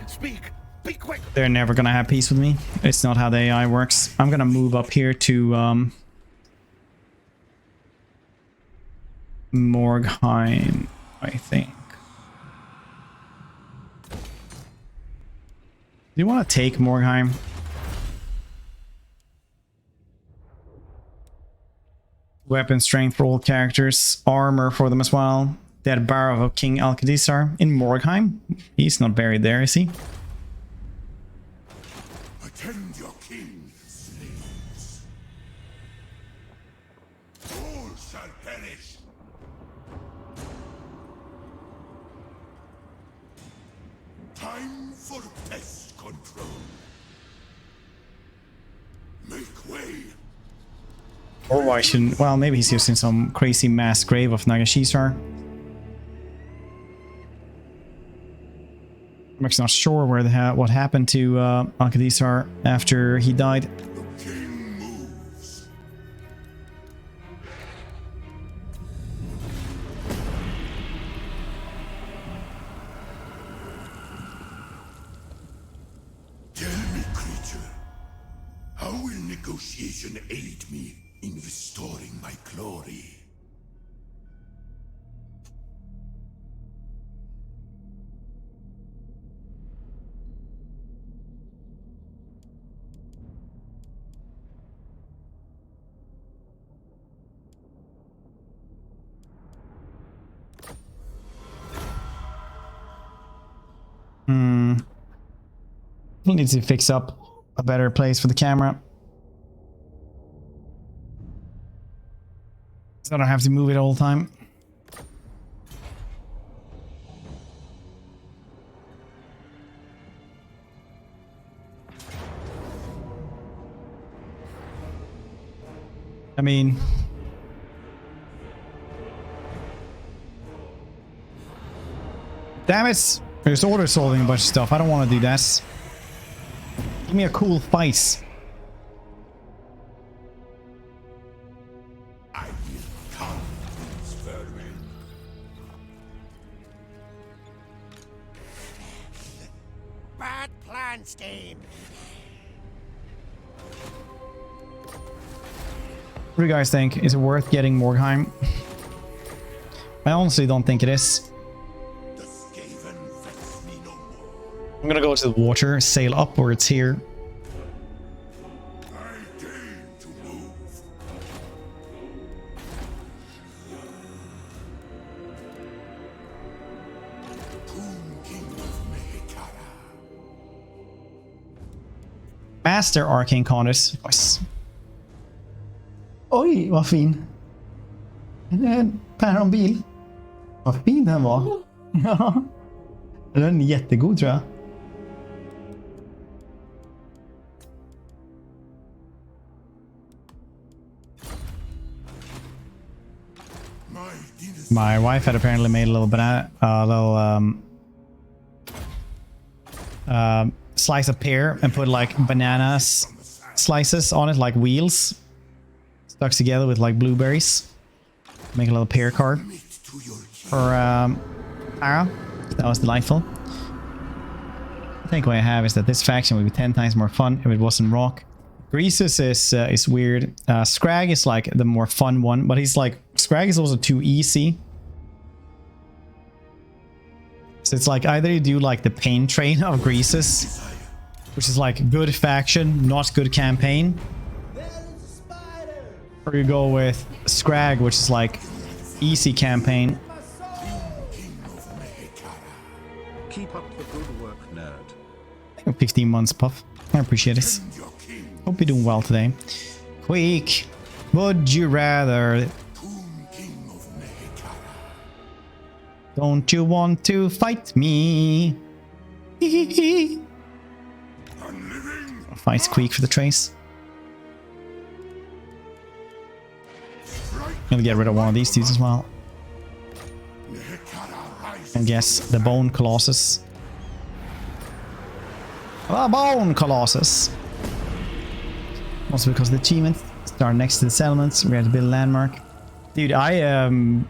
Speak, be quick. They're never gonna have peace with me. It's not how the AI works. I'm gonna move up here to Morgheim, I think. Do you want to take Morgheim? Weapon strength for all characters, armor for them as well. Dead Barrow of King Alcadisar in Morgheim. He's not buried there, is he? Attend your king, slaves. shall perish. Time for pest control. Make way. Or why shouldn't? Well, maybe he's using some crazy mass grave of Nagashisar. I'm actually not sure where what happened to Alcadisar after he died. The king moves. Tell me, creature, how will negotiation aid me in restoring my glory? He needs to fix up a better place for the camera. So I don't have to move it all the time. I mean... Damn it! There's order solving a bunch of stuff. I don't want to do that. Give me a cool fight. I will come, Sperman. Bad plan, Steen. What do you guys think? Is it worth getting Morgheim? I honestly don't think it is. The Skaven vex me no more. I'm gonna go to the water, sail upwards here. I deign to move. Tomb King of Mehekara. Master Arcane Conus. Nice. Oj, vad fin. Det är en päronbil. Vad fin den var. Ja. Den är jättegod tror jag. My wife had apparently made a little slice of pear and put like bananas slices on it, like wheels stuck together with like blueberries. Make a little pear card for Ara. That was delightful. The takeaway I have is that this faction would be 10 times more fun if it wasn't Rock. Greasus is weird. Scrag is like the more fun one, but he's like Scrag is also too easy. So it's like either you do like the pain train of Greasus, which is like good faction, not good campaign, or you go with Scrag, which is like easy campaign. Keep up the good work, nerd. 15 months, Puff. I appreciate it. Hope you're doing well today. Quick, would you rather? Don't you want to fight me? Fight Squeak for the trace. Gonna get rid of one of these dudes as well. And guess the Bone Colossus. The Bone Colossus. Also because the achievements start next to the settlements, we have to build a landmark. Dude, I don't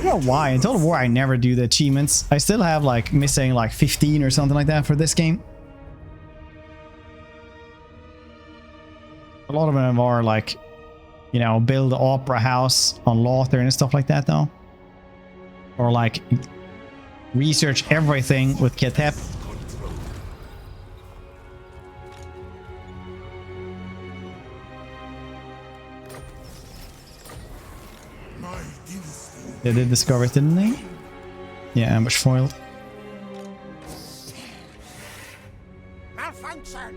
know why. In Total War I never do the achievements. I still have like missing like 15 or something like that for this game. A lot of them are like, you know, build the opera house on Lothar and stuff like that though. Or like research everything with Ketep. They did discover it, didn't they? Yeah, ambush foiled. Malfunction.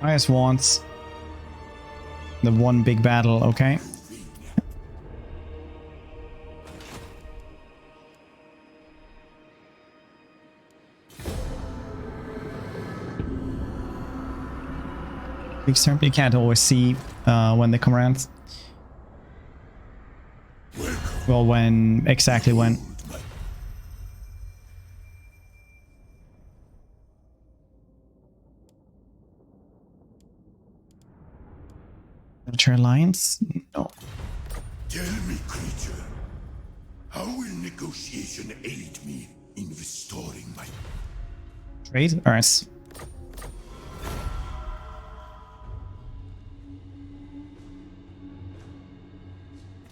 I just want the one big battle, okay? Big storm, you can't always see when they come around. Well, when exactly when. Military alliance? No. Tell me, creature, how will negotiation aid me in restoring my... Trade? Alright.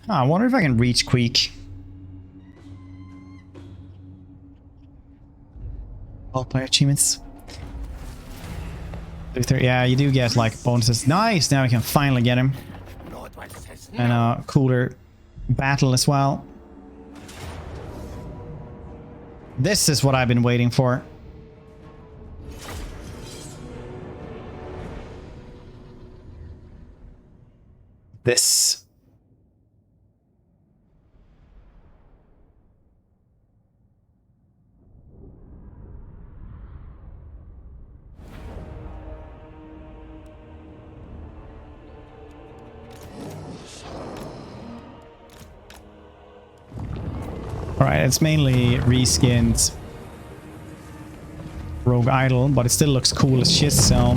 I wonder if I can reach Queek. All player achievements. Yeah, you do get like bonuses. Nice! Now we can finally get him. And a cooler battle as well. This is what I've been waiting for. This. Alright, it's mainly reskinned Rogue Idol, but it still looks cool as shit, so...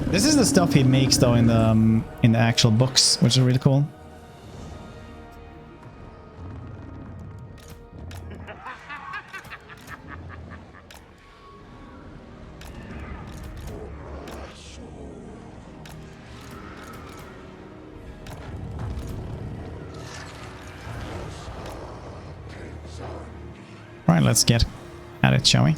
This is the stuff he makes though in the actual books, which is really cool. Right, let's get at it, shall we?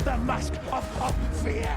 The mask of fear!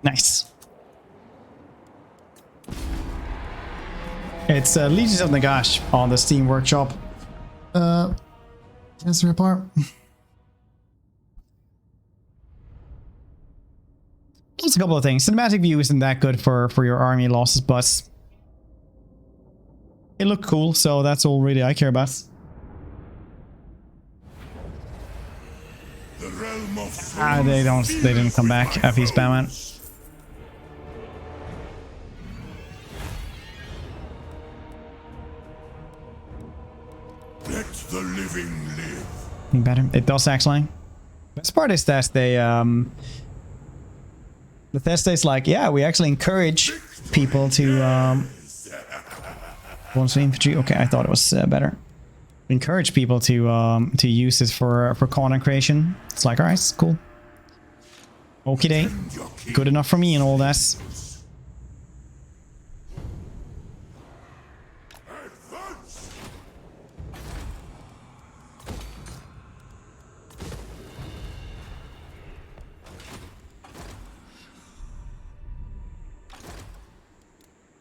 Nice. It's Legions of Nagash on the Steam Workshop. Answer report. Just a couple of things. Cinematic view isn't that good for your army losses, but it looked cool, so that's all really I care about. The realm of They didn't come back. FE Spam. Let the living live. Better. It does actually. Best part is that they Bethesda is like, yeah, we actually encourage people to want infantry. Okay, I thought it was better. Encourage people to use this for content creation. It's like, all right, cool. Okie day. Good enough for me and all that.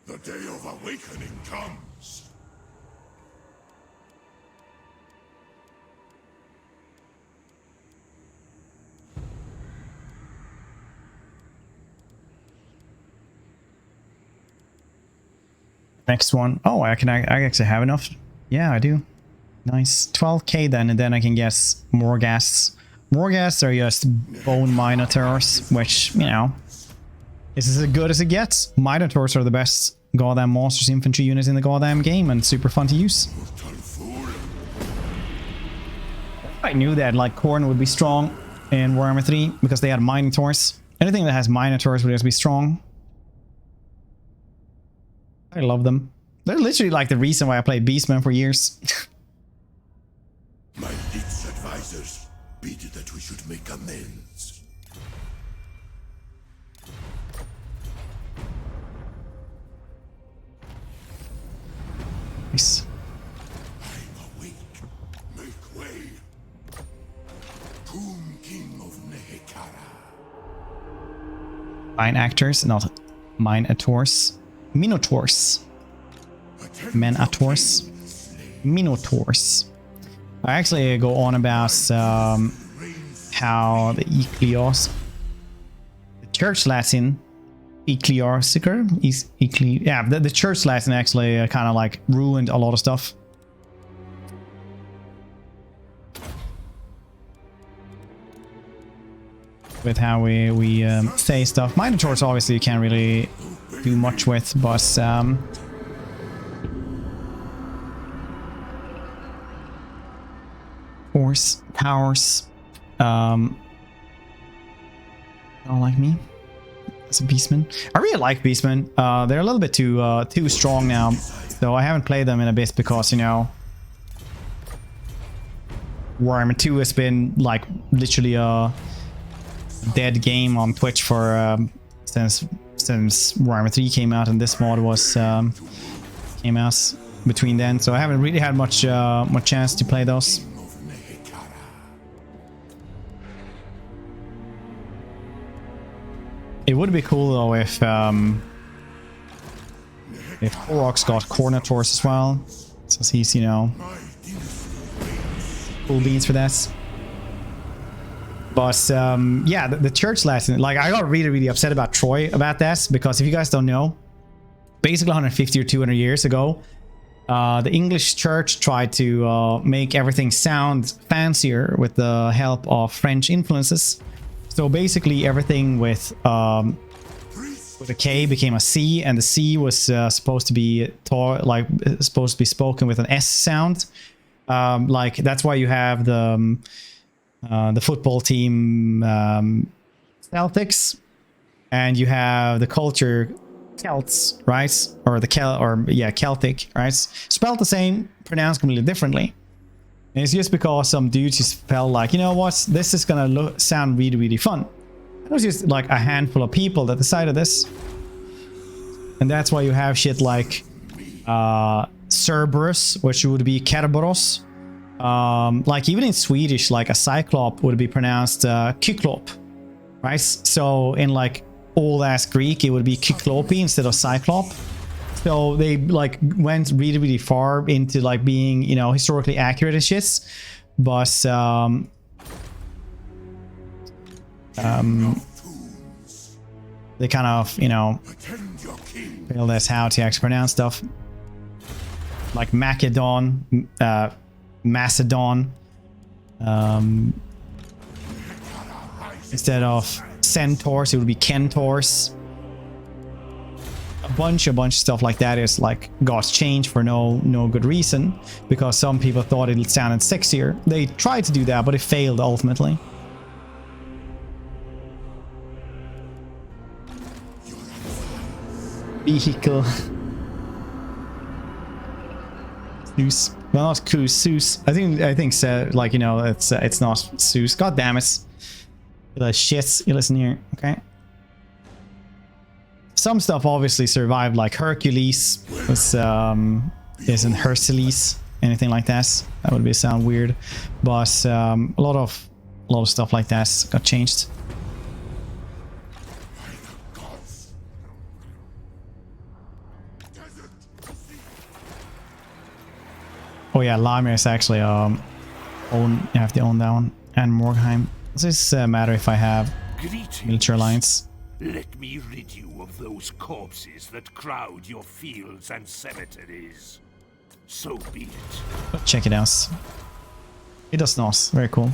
The day of awakening comes. Next one. Oh, I actually have enough. Yeah, I do. Nice. 12k then, and then I can guess more gas. More gas are just bone minotaurs, which, you know, is as good as it gets. Minotaurs are the best goddamn monsters infantry units in the goddamn game and super fun to use. I knew that like Khorne would be strong in Warhammer 3 because they had minotaurs. Anything that has minotaurs would just be strong. I love them. They're literally like the reason why I played Beastman for years. My lead's advisors bid that we should make amends. Nice. I'm awake. Make way. Tomb King of Nehekara. Mine actors, not minotaurs. Minotaurs. Menators. Minotaurs. I actually go on about how the Ecclesios, the Church Latin, Ecclesiasticer, yeah, the Church Latin actually kind of like ruined a lot of stuff. with how we say stuff. Minotaurs obviously you can't really do much with, but force powers. Don't like me as a beastman. I really like beastmen. They're a little bit too strong now, so I haven't played them in a bit because, you know, Warhammer 2 has been like literally a dead game on Twitch for since Warhammer 3 came out, and this mod was came out between then, so I haven't really had much chance to play those. It would be cool though if Korok's got Cornators as well, since he's, you know, cool beans for that. But yeah, the church lesson, like I got really upset about Troy about that, because if you guys don't know, basically 150 or 200 years ago, the English church tried to make everything sound fancier with the help of French influences. So basically everything with a K became a C, and the C was supposed to be supposed to be spoken with an S sound. Like that's why you have the football team Celtics, and you have the culture Celts, right? Or the Celtic, right? Spelled the same, pronounced completely differently. And it's just because some dudes just felt like, you know what, this is gonna sound really fun. It was just like a handful of people that decided this. And that's why you have shit like Cerberus, which would be Kerberos. Like even in Swedish, like a cyclop would be pronounced Kyklop, right? So in like old ass Greek, it would be Kyklopi instead of Cyclop. So they like went really far into like being, you know, historically accurate and shits, but they kind of, you know, failed as how to actually pronounce stuff. Like Macedon, Macedon, instead of centaurs, it would be kentors. A bunch of stuff like that is like got changed for no good reason, because some people thought it sounded sexier. They tried to do that, but it failed ultimately. Vehicle. Zeus. Well, not Zeus. Zeus. I think so, like, you know, it's not Zeus. God damn it. The shits. You listen here, okay? Some stuff obviously survived, like Hercules was isn't Hercules, anything like that. That would sound weird, but a lot of stuff like that got changed. Oh yeah, Lamia is actually you have to own that one, and Morgheim. Does this matter if I have military alliance? Let me rid you of those corpses that crowd your fields and cemeteries. So be it. Check it out. It does not. Very cool.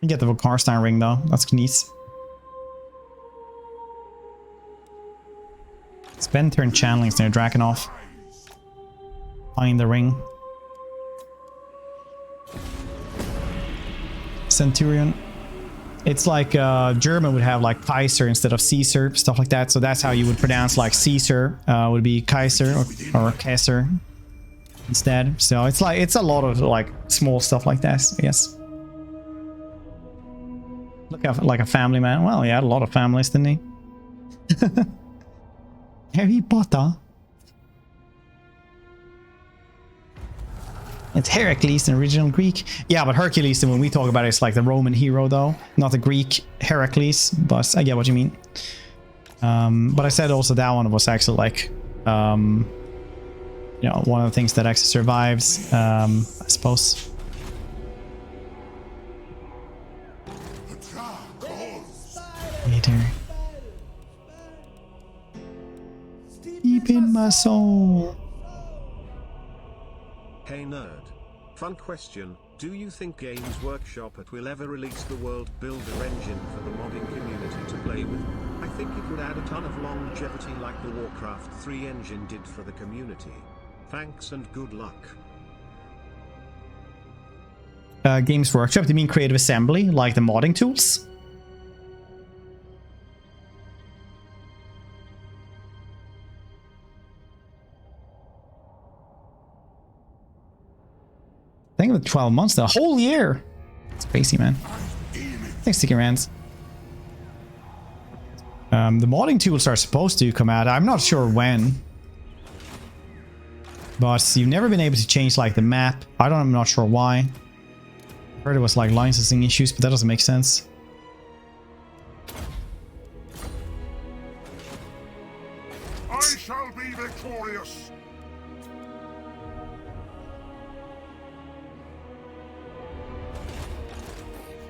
You get the Karstein ring though. That's neat. Spend turn channelings near Drakenhof. Find the ring. Centurion. It's like German would have like Kaiser instead of Caesar, stuff like that. So that's how you would pronounce like Caesar would be Kaiser or Kaiser instead. So it's a lot of like small stuff like that, I guess. Look at like a family man. Well, he had a lot of families, didn't he? Harry Potter. It's Heracles in original Greek. Yeah, but Hercules, when we talk about it, it's like the Roman hero though, not the Greek Heracles, but I get what you mean. But I said also that one was actually like, you know, one of the things that actually survives, I suppose. Later. deep in my soul. Hey nerd. Fun question. Do you think Games Workshop will ever release the world builder engine for the modding community to play with? I think it would add a ton of longevity like the Warcraft 3 engine did for the community. Thanks and good luck. Games Workshop, do you mean Creative Assembly, like the modding tools? I think with 12 months, the whole year. It's crazy, man. Thanks, Sticky Rants. The modding tools are supposed to come out. I'm not sure when. But you've never been able to change like the map. I'm not sure why. I heard it was like licensing issues, but that doesn't make sense. I shall be victorious.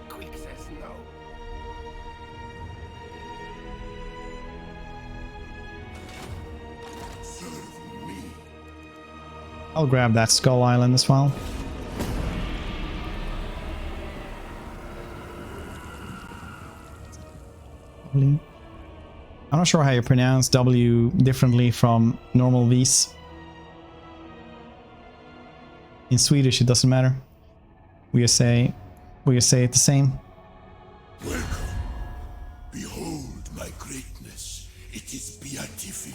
Quick says no. Serve me. I'll grab that Skull Island as well. I'm not sure how you pronounce W differently from normal V's. In Swedish, it doesn't matter. We just say it the same. Welcome. Behold my greatness. It is beatific.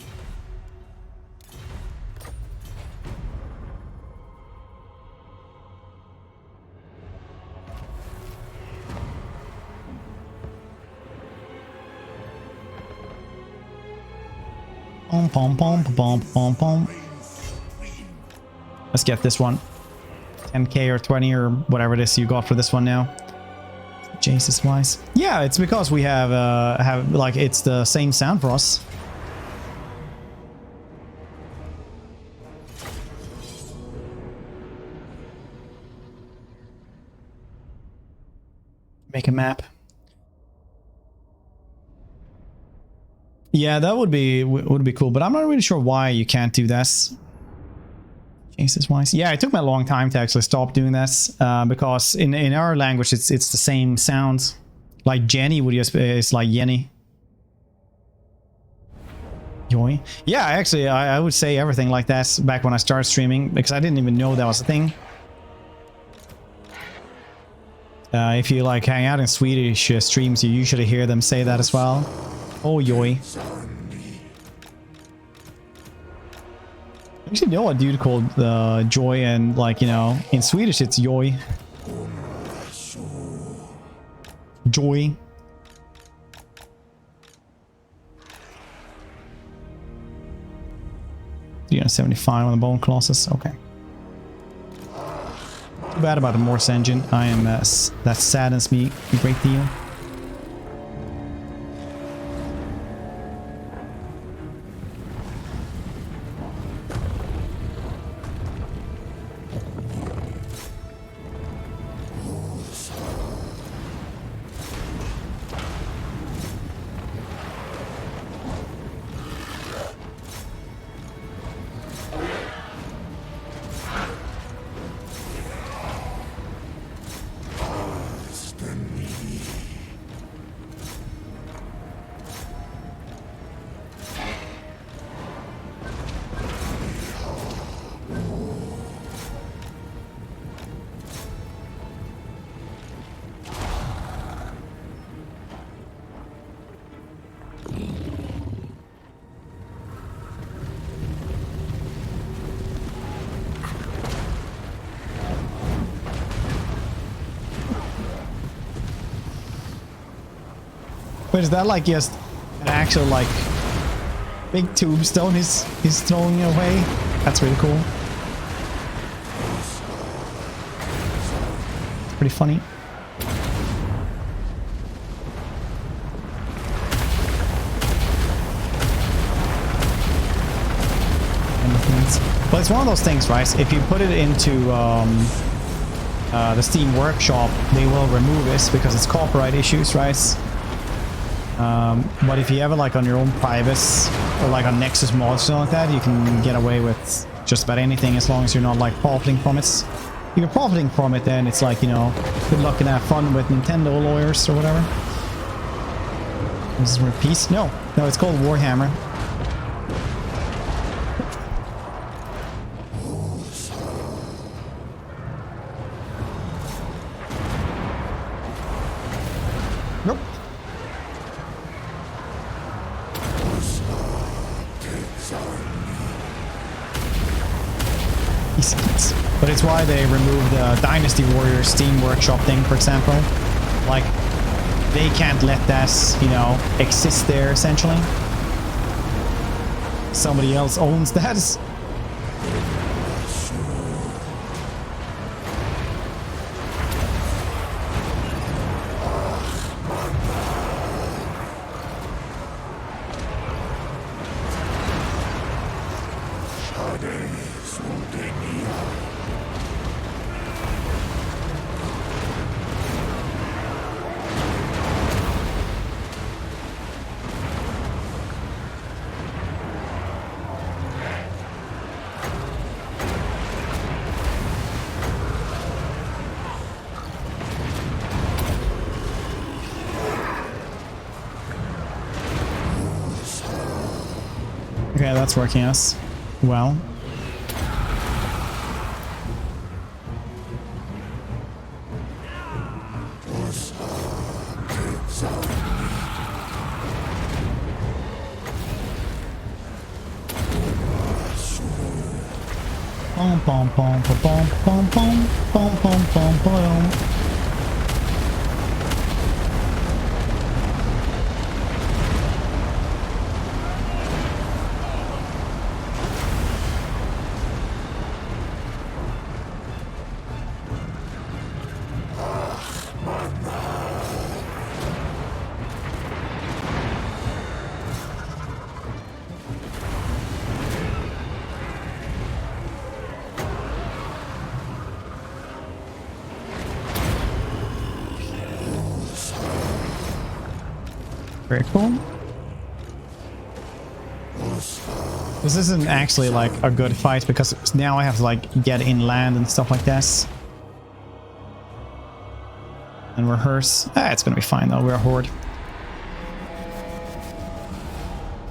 Pom pom pom pom pom pom. Let's get this one. 10k or 20 or whatever it is you got for this one now. Jesus wise. Yeah, it's because we have like it's the same sound for us. Make a map. Yeah, that would be cool, but I'm not really sure why you can't do this. Jesus wise. Yeah, it took me a long time to actually stop doing this because in our language it's the same sounds. Like Jenny would just it's like Jenny. Joy. Yeah, actually I would say everything like that back when I started streaming because I didn't even know that was a thing. If you like hang out in Swedish streams, you usually hear them say that as well. Oh, yoy. I actually know a dude called Joy, and like, you know, in Swedish it's Joy. Joy. $375 on the bone colossus. Okay. Too bad about the Morse engine. I am that saddens me a great deal. Wait, is that like just an actual like big tombstone he's throwing away? That's really cool. It's pretty funny. But it's one of those things, right? If you put it into the Steam Workshop, they will remove this because it's copyright issues, right? But if you ever like on your own privates or like on Nexus mods or something like that, you can get away with just about anything as long as you're not like profiting from it. If you're profiting from it, then it's like, you know, good luck and have fun with Nintendo lawyers or whatever. This is where peace? No, it's called Warhammer. Nope. But it's why they removed the Dynasty Warriors Steam Workshop thing, for example. Like, they can't let that, you know, exist there, essentially. Somebody else owns that. Okay, that's working as well. Bom bom bom bom bom bom bom bom bom bom. Very cool. This isn't actually like a good fight because now I have to like get inland and stuff like this. And rehearse. It's gonna be fine though, we're a horde.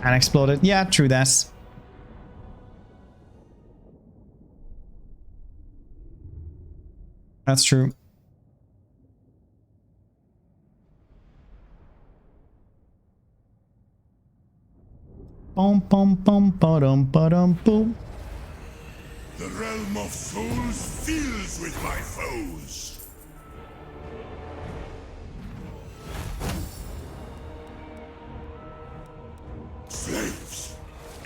And exploded. Yeah, true that. That's true. Bum bum bum ba-dum ba-dum boom. The realm of souls fills with my foes. Slaves,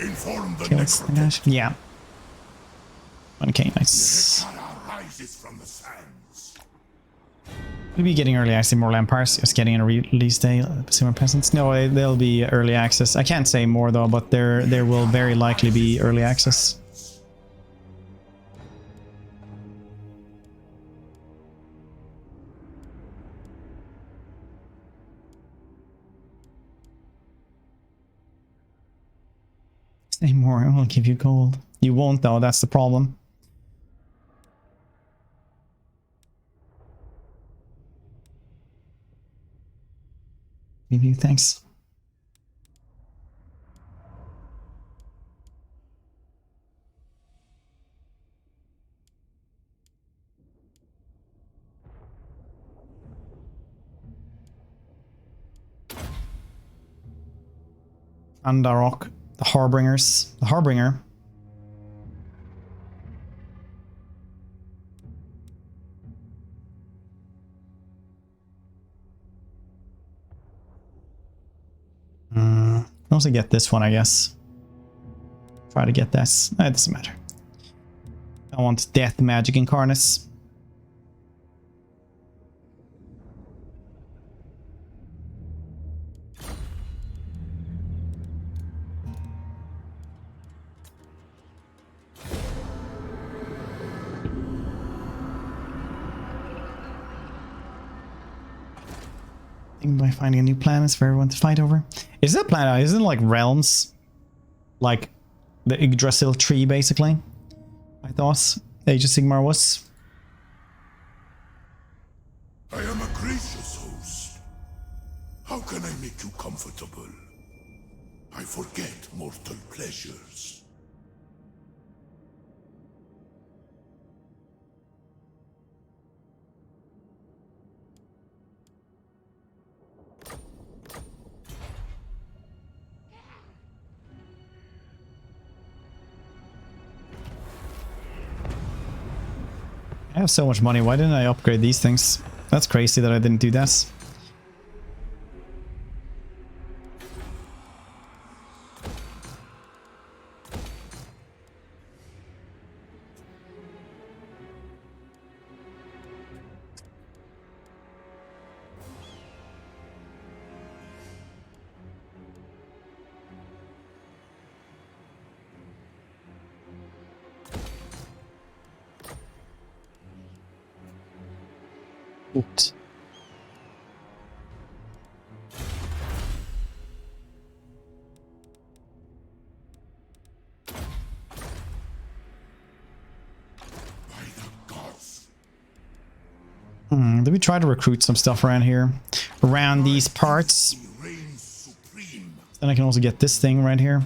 inform the necrotic. Yeah. Okay, nice. Rises from the sands. We'll be getting early access more Lamparts, just getting a release day, similar presents. No, they'll be early access. I can't say more though, but there will very likely be early access. Say more, I will give you gold. You won't though, that's the problem. Review, thanks. Andarok, the Harbingers, the Harbinger. Also get this one, I guess. Try to get this. It doesn't matter. I want Death Magic Incarnates. Think by finding a new planet for everyone to fight over. Is that planet? Isn't it like realms? Like the Yggdrasil tree, basically. I thought Age of Sigmar was. I am a gracious host. How can I make you comfortable? I forget mortal pleasures. I have so much money. Why didn't I upgrade these things? That's crazy that I didn't do this. Oops. Do we try to recruit some stuff around here? Around these parts? Then I can also get this thing right here.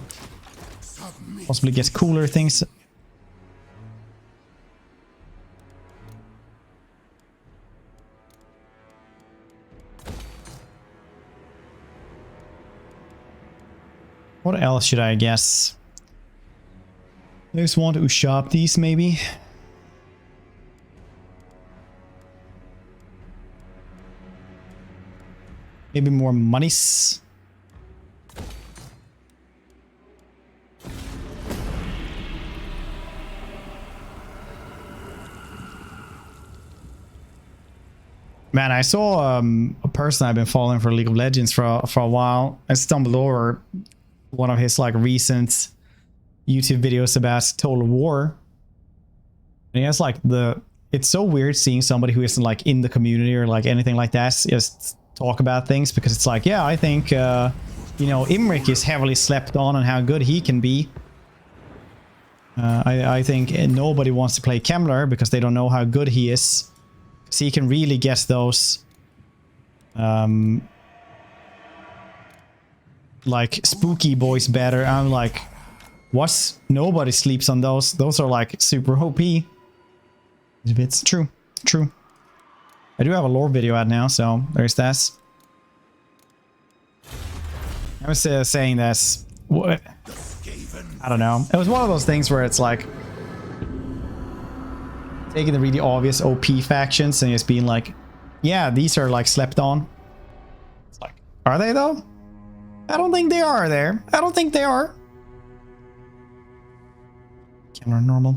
Possibly get cooler things. What else should I guess? I just want to shop these maybe. Maybe more monies. Man, I saw a person I've been following for League of Legends for a while. I stumbled over one of his like recent YouTube videos about Total War. And he has like it's so weird seeing somebody who isn't like in the community or like anything like that just talk about things, because it's like, yeah, I think you know, Imrik is heavily slept on how good he can be. I think nobody wants to play Kemler because they don't know how good he is. So he can really get those like spooky boys better. I'm like, what? Nobody sleeps on those. Those are like super OP. It's true. True. I do have a lore video out now, so there's that. I was saying this. What? I don't know. It was one of those things where it's like taking the really obvious OP factions and just being like, yeah, these are like slept on. It's like, are they though? I don't think they are there. I don't think they are. Kemler normal.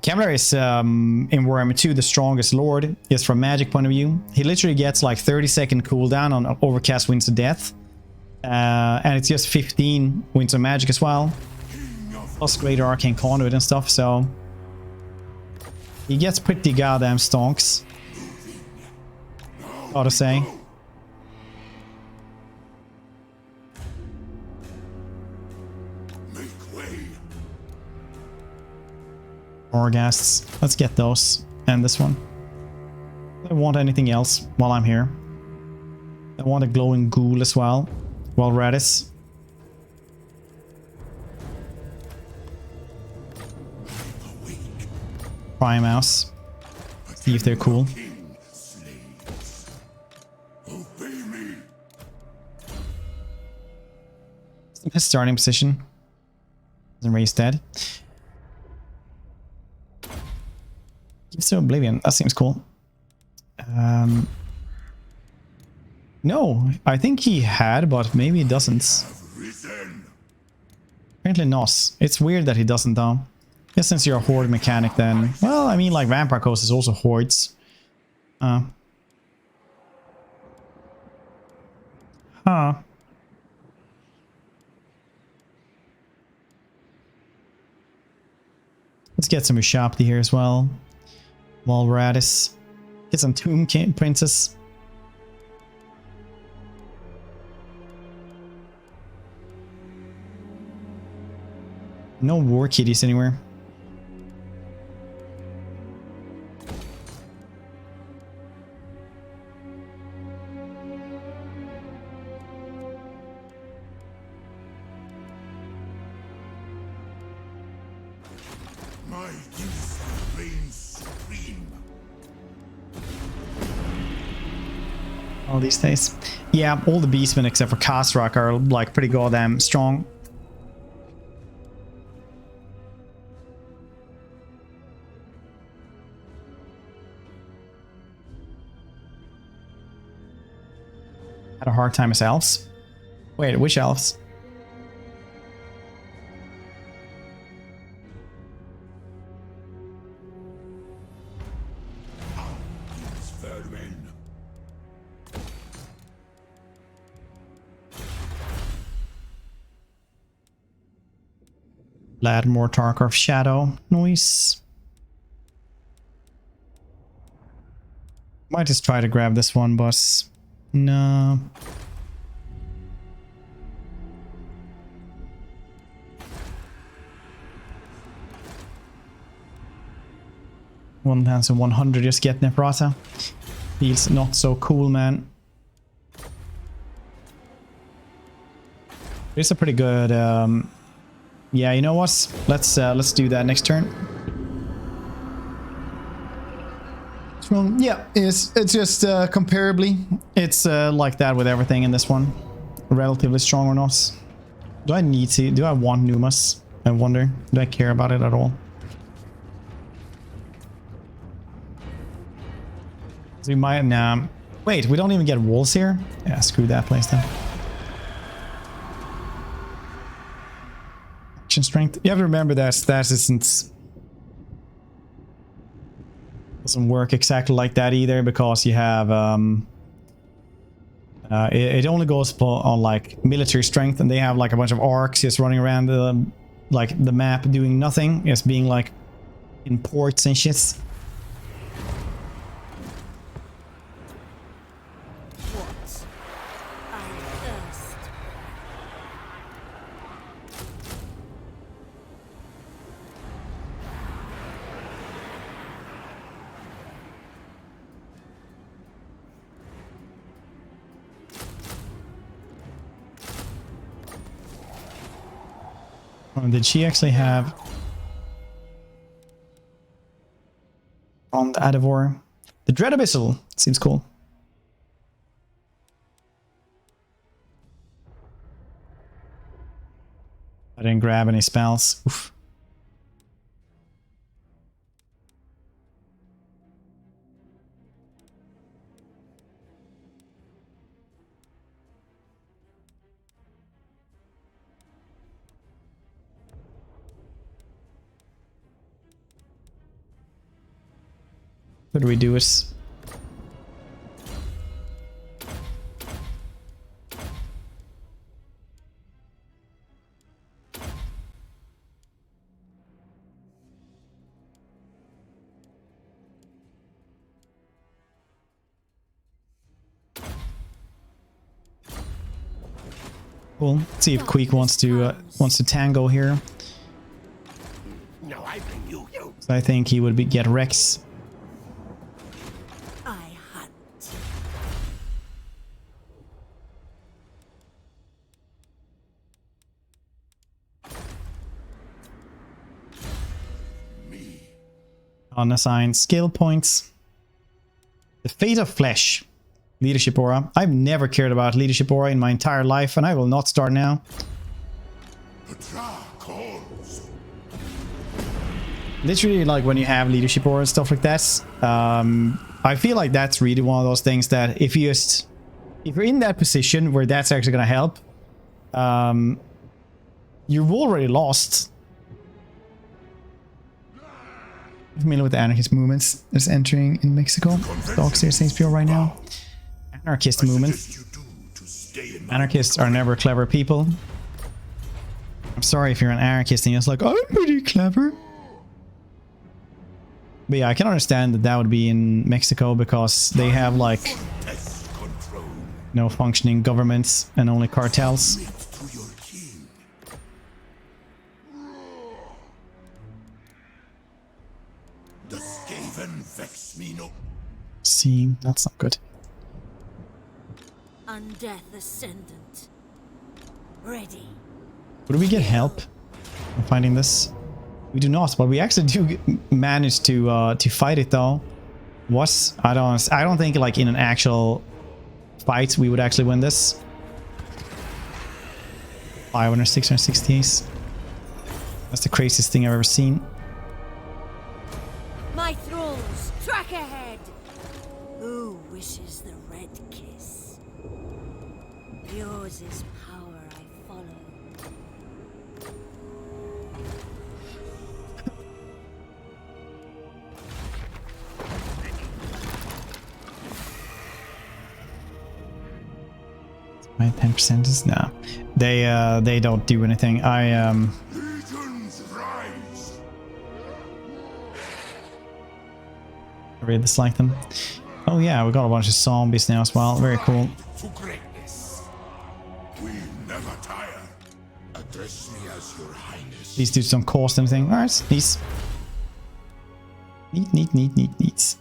Kemler is in Warhammer 2 the strongest lord, is from magic point of view. He literally gets like 30-second cooldown on Overcast Winds of Death. And it's just 15 Winds of Magic as well. Plus Greater Arcane Conduit and stuff, so he gets pretty goddamn stonks. Gotta say. Orgasts. Let's get those. And this one. I don't want anything else while I'm here. I want a glowing ghoul as well. Well, Radis. Try mouse. See if they're cool. His starting position. Doesn't raise dead. Gives to Oblivion. That seems cool. No, I think he had, but maybe he doesn't. Apparently not. It's weird that he doesn't though. Guess since you're a horde mechanic then... Well, I mean, like Vampire Coast is also hordes. Huh. Let's get some Ushabti here as well. Walradis. Get some Tomb Princess. No war kitties anywhere. My youth reigns supreme. All these days. Yeah, all the beastmen except for Kasrak are like pretty goddamn strong. Had a hard time as elves. Wait, which elves? Vermin. Add more Tarkov Shadow noise. Might just try to grab this one, boss. No. $1,100 just get Neprata. Feels not so cool, man. It's a pretty good. Yeah, you know what? Let's do that next turn. Well, yeah, it's just comparably, it's like that with everything in this one. Relatively strong or not. Do I need to? Do I want Numas? I wonder. Do I care about it at all? So we might. Nah. Wait, we don't even get walls here. Yeah, screw that place then. Action strength. You have to remember that stat isn't. Doesn't work exactly like that either, because you have it only goes on like military strength, and they have like a bunch of arcs just running around the like the map doing nothing, just being like in ports and shits. Did she actually have on the Adivore? The Dread Abyssal seems cool. I didn't grab any spells. Oof. What do we do is cool. Let's see if Queek wants to tango here. No, I bring you. So I think he would get Rex. Unassigned skill points. The Fate of Flesh. Leadership Aura. I've never cared about Leadership Aura in my entire life, and I will not start now. Literally, like when you have Leadership Aura and stuff like that, I feel like that's really one of those things that if you're in that position where that's actually going to help, you've already lost. Familiar with the anarchist movements that's entering in Mexico. Dogs here Saints Pure right now. Anarchist movement. Anarchists are never clever people. I'm sorry if you're an anarchist and you're just like, I'm pretty clever. But yeah, I can understand that that would be in Mexico because they have like no functioning governments and only cartels. see. That's not good. Undeath Ascendant. Ready. Do we get help in finding this? We do not, but we actually do manage to fight it though. I don't think like in an actual fight we would actually win this. 500, 660s. That's the craziest thing I've ever seen. My thralls, track ahead. Who wishes the red kiss? Yours is power I follow. My 10% is no. They don't do anything. Legions rise. I really dislike them. Oh yeah, we got a bunch of zombies now as well. Very cool. To greatness. We never tire. Address me as your highness. These dudes don't cost anything. Alright, these. Neat.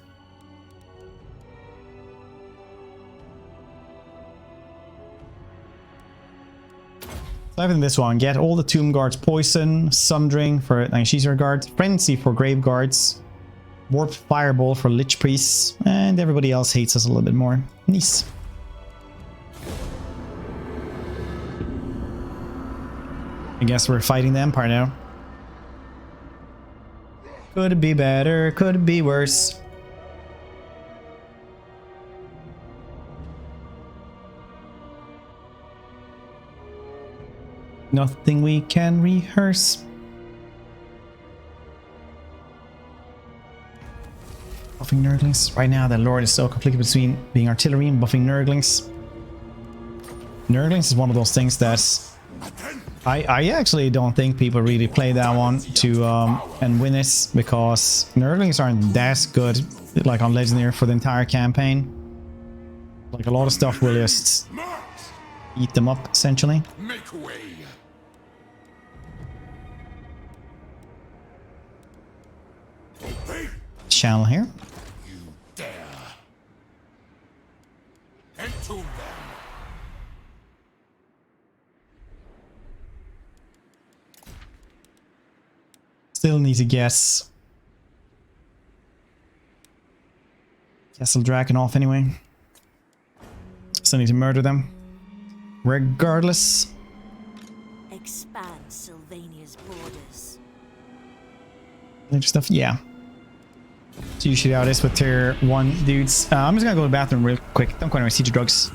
So I think this one, get all the tomb guards poison, sundering for She's guard, frenzy for grave guards, warp fireball for lich priests, and everybody else hates us a little bit more. Nice. I guess we're fighting the Empire now. Could it be better? Could it be worse? Nothing we can rehearse. Buffing Nurglings. Right now, the Lord is so conflicted between being artillery and buffing Nurglings. Nurglings is one of those things that I actually don't think people really play that one to and win it, because Nurglings aren't that good like on Legendary for the entire campaign. Like a lot of stuff will just eat them up essentially. Make way. Channel here. You dare. Entomb them. Still need to guess. Castle Dragon off anyway. Still need to murder them. Regardless. Expand Sylvania's borders. Later stuff, yeah. So usually how it is with tier 1 dudes. I'm just gonna go to the bathroom real quick. Don't go anywhere, see your drugs.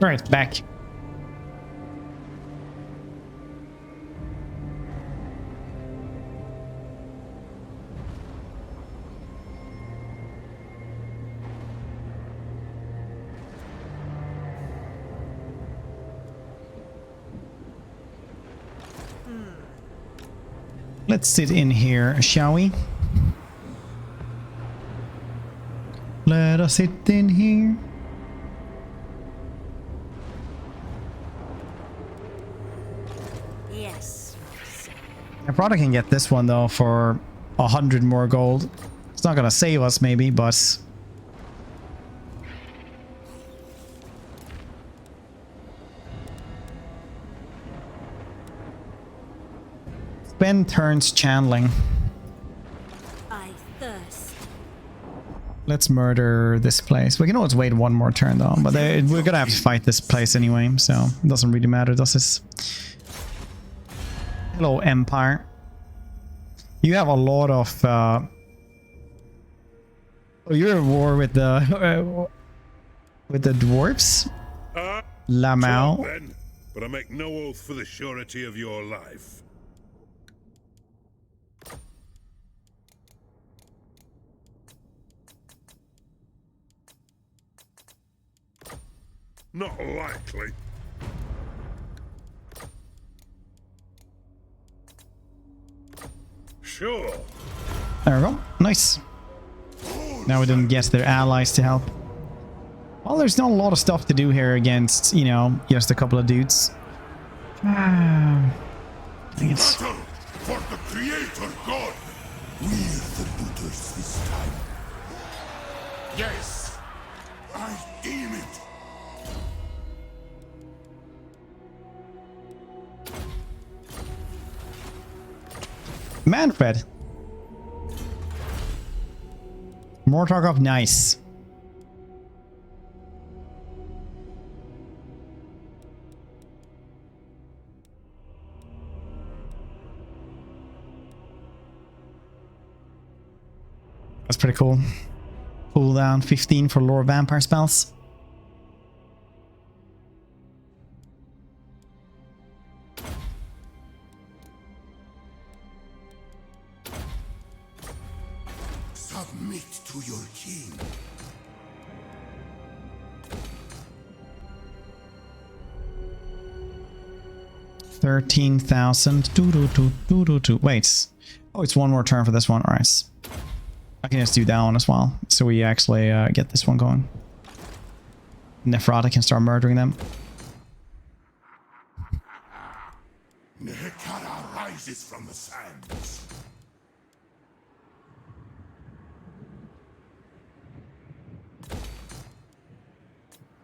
Alright, back. Let's sit in here, shall we? Let us sit in here. Yes, my son. I probably can get this one though for 100 more gold. It's not gonna save us maybe, but spend turns channeling. I thirst. Let's murder this place. We can always wait one more turn though, but we're gonna have to fight this place anyway, so it doesn't really matter, does it? Hello, Empire. You have a lot of oh, you're at war with the dwarves? Lamau. Then, but I make no oath for the surety of your life. Not likely. Sure. There we go. Nice. Now we didn't get their allies to help. Well, there's not a lot of stuff to do here against, you know, just a couple of dudes. I think it's... Battle for the Creator God! We're the looters this time. Yes! I deem it! Manfred. Mortarkov, nice. That's pretty cool. Cooldown 15 for lore vampire spells. Submit to your king. $13,000. Wait. Oh, it's one more turn for this one. All right. I can just do that one as well. So we actually get this one going. Nephrata can start murdering them. Nehekara rises from the sands.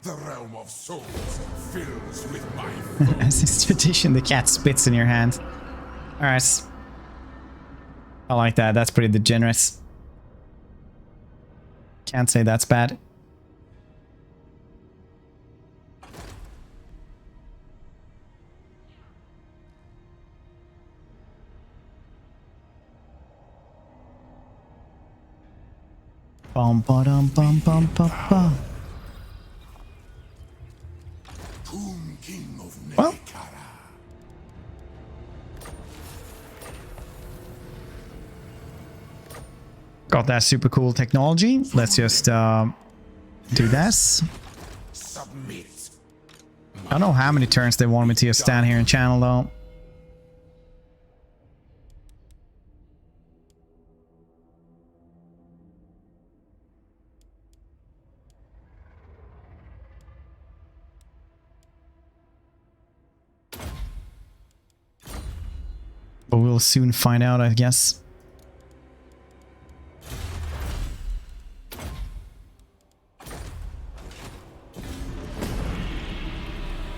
The realm of souls fills with my As this tradition, the cat spits in your hand. All right. I like that. That's pretty degenerate. Can't say that's bad. Bum ba dum bum bum bum bum. Tomb King of Well. Nehekara. Got that super cool technology. Let's just do this. Submit. I don't know how many turns they want me to just stand here and channel though. But we'll soon find out, I guess.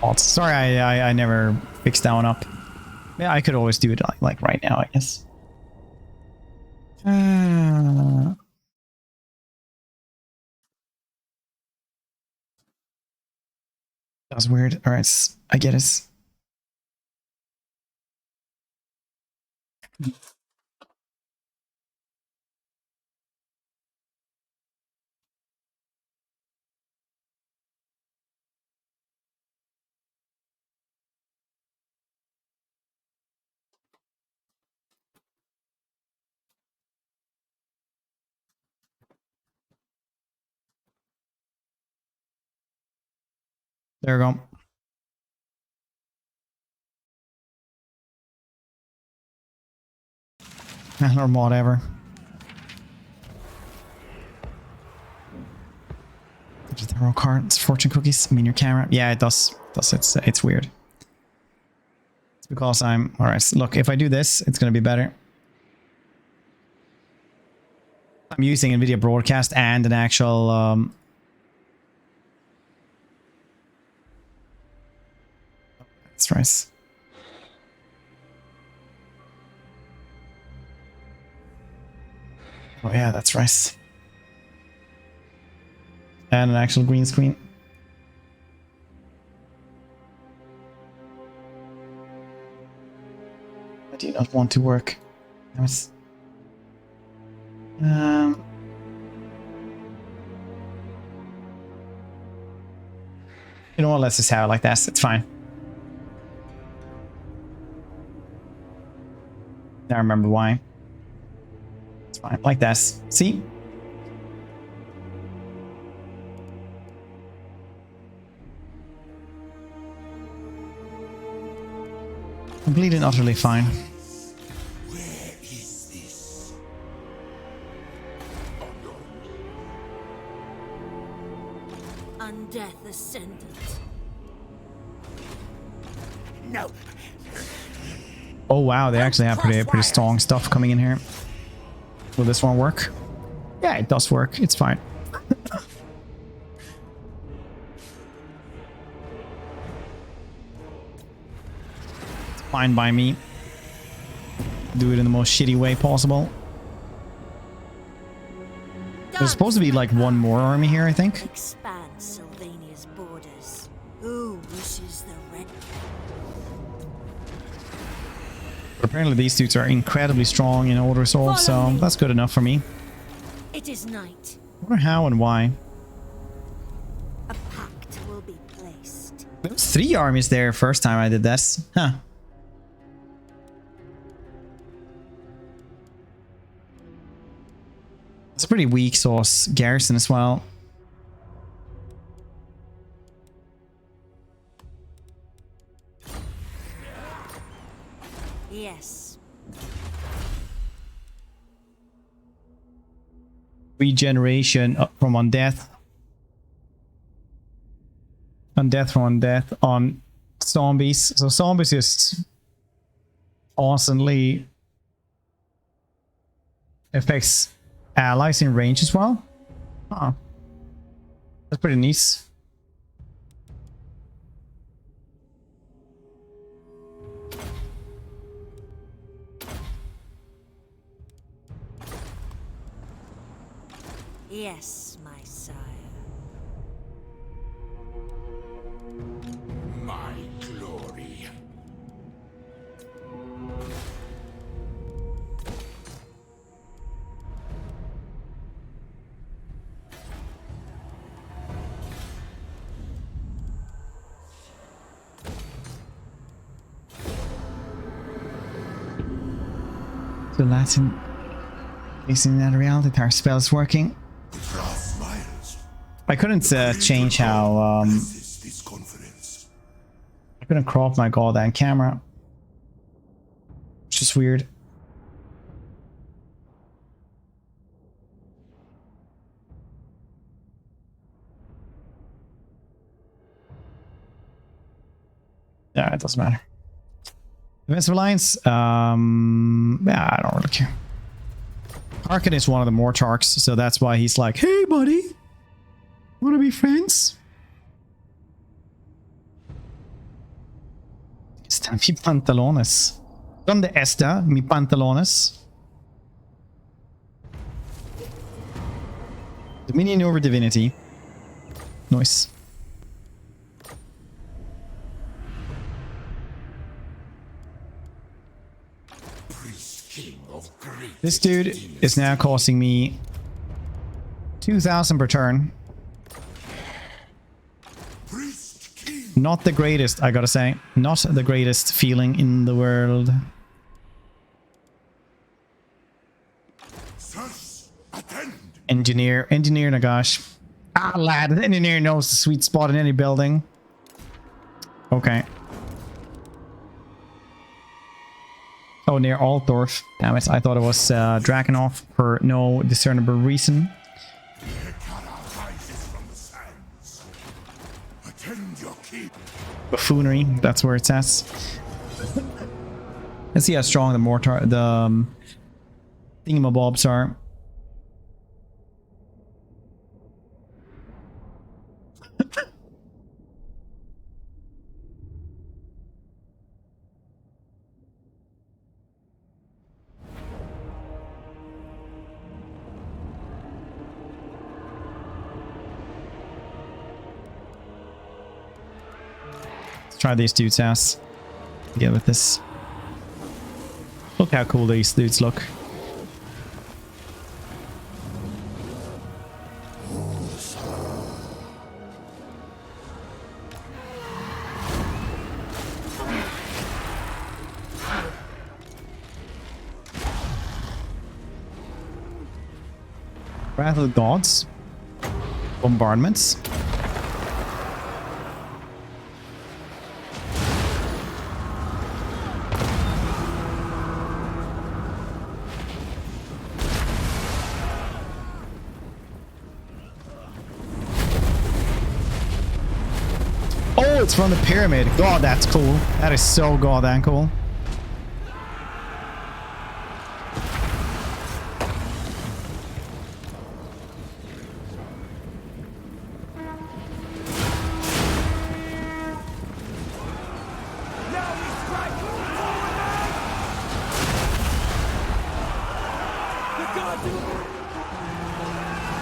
Oh, sorry, I never fixed that one up. Yeah, I could always do it like right now, I guess. That was weird. All right, I get it. There we go. Or whatever. Tarot cards, fortune cookies. I mean your camera. Yeah, it does. It's weird. It's because I'm alright. Look, if I do this, it's gonna be better. I'm using NVIDIA Broadcast and an actual that's right. Oh yeah, that's right. And an actual green screen. I do not want to work. You know what, let's just have it like this. It's fine. Now I remember why. It's fine. Like this. See? Completely and utterly fine. Where is this? Undeath Ascendant. No. Oh wow, they actually have pretty strong stuff coming in here. Will this one work? Yeah, it does work. It's fine. It's fine by me. Do it in the most shitty way possible. There's supposed to be like one more army here, I think. Expand Sylvania's borders. Who wishes the red? But apparently these dudes are incredibly strong in auto resolve, so that's good enough for me. It is night. I wonder how and why. A pact will be placed. There was 3 armies there first time I did this. Huh. It's a pretty weak sauce garrison as well. Yes. Regeneration from undeath. Undeath from undeath on zombies. So zombies just constantly affects allies in range as well. Oh, that's pretty nice. Yes, my sire. My glory. So Latin is in that reality. Our spell is working. I couldn't change how This conference. I couldn't crop my goddamn camera. It's just weird. Yeah, it doesn't matter. Defensive Alliance, yeah, I don't really care. Harkin is one of the Mortarks, so that's why he's like, hey buddy, wanna be friends? Están mis pantalones. ¿Dónde está mi pantalones? Dominion over Divinity. Nice. This dude is now costing me 2,000 per turn. Not the greatest, I gotta say. Not the greatest feeling in the world. Engineer Nagash. Ah, lad, the engineer knows the sweet spot in any building. Okay. Oh, near Altdorf. Damn it, I thought it was Drakenhof for no discernible reason. Buffoonery, that's where it says. Let's see how strong the mortar, the thingamabobs are. Let's try these dudes' ass. Get with this. Look how cool these dudes look. Wrath of the Gods. Bombardments. Oh, it's from the pyramid. God, that's cool. That is so goddamn cool.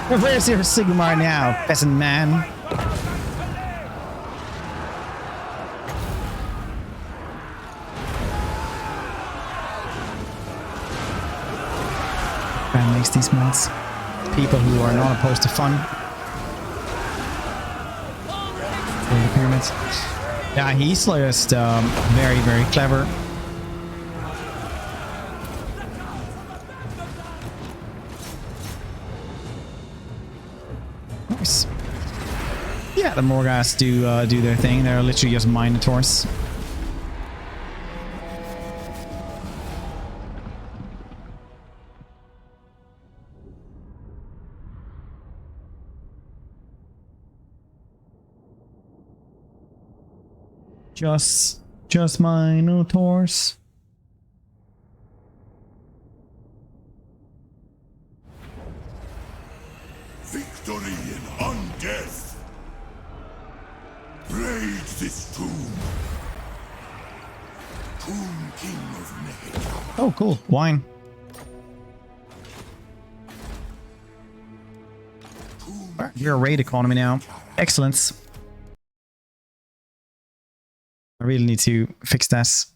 Where's your Sigmar now, peasant man? Brand makes these mods. People who are not opposed to fun. The pyramids. Yeah, he's just very, very clever. Nice. Yeah, the Morghast do their thing. They're literally just Minotaurs. Just Minotaurs. Victory in undeath. Raid this tomb. Tomb King of Neheta. Oh, cool. Wine. You're a raid economy now. Excellence. I really need to fix this.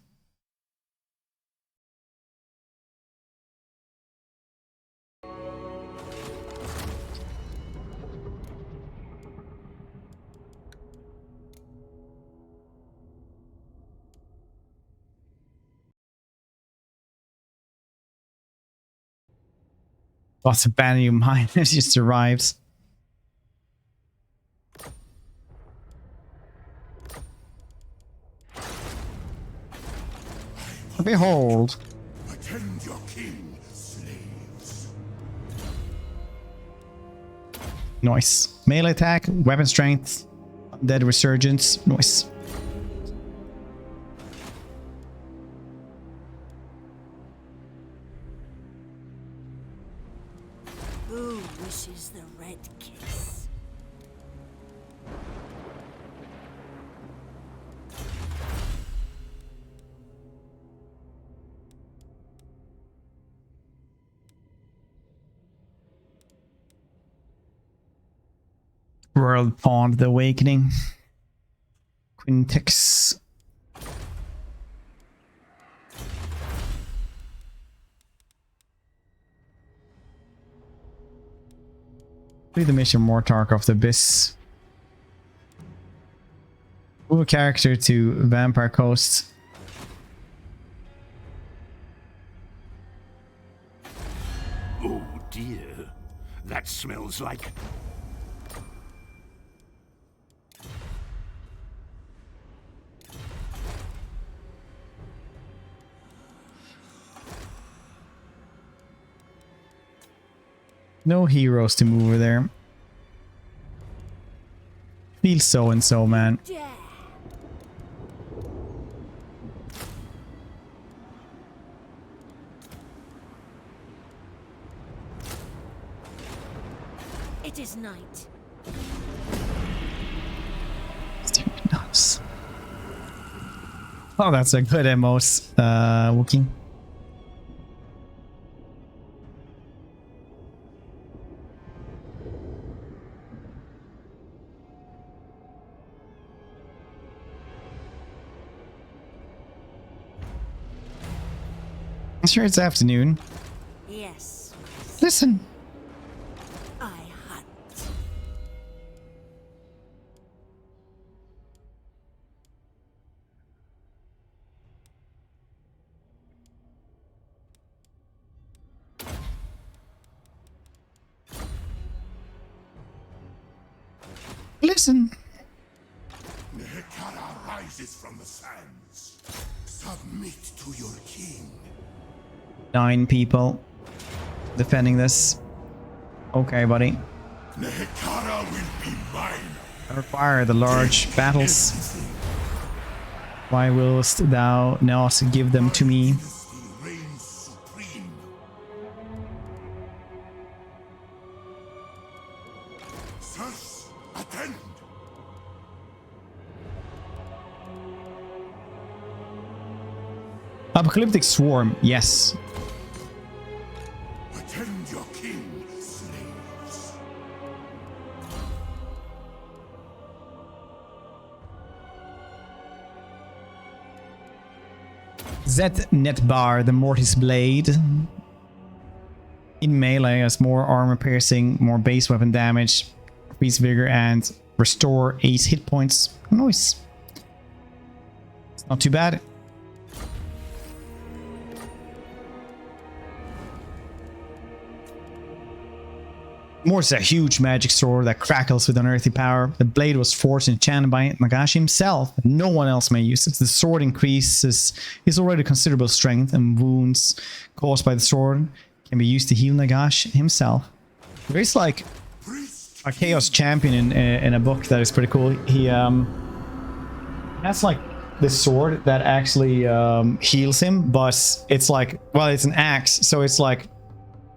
Lots of value miners just arrives. Behold. Attend your king, slaves. Nice. Melee attack, weapon strength, dead resurgence. Nice. Who wishes the red kiss? World Pond, the Awakening. Quintex. Complete the mission Mortarch of the Abyss. Move a character to Vampire Coast. Oh dear. That smells like... No heroes to move over there. Feels so and so, man. Dare. It is night. Stupid nuts. Oh, that's a good Emos, Wookie. I'm sure it's afternoon. Yes. Listen. I hunt. Listen. Nehekara rises from the sands. Submit to your king. 9 people defending this. Okay, buddy. Nehekara will be mine. I require the large battles. Why willst thou not give them to me? Dynasty reigns supreme. Sirs, attend. Apocalyptic Swarm, yes. Attend your king, slaves. Zet Netbar, the Mortis Blade. In melee has more armor piercing, more base weapon damage, increase vigor, and restore 8 hit points. Nice. It's not too bad. Mortis is a huge magic sword that crackles with unearthly power. The blade was forged and enchanted by Nagashi himself. No one else may use it. The sword increases his already considerable strength, and wounds caused by the sword can be used to heal Nagashi himself. There is like a Chaos Champion in a book that is pretty cool. He has like this sword that actually heals him, but it's like, well, it's an axe, so it's like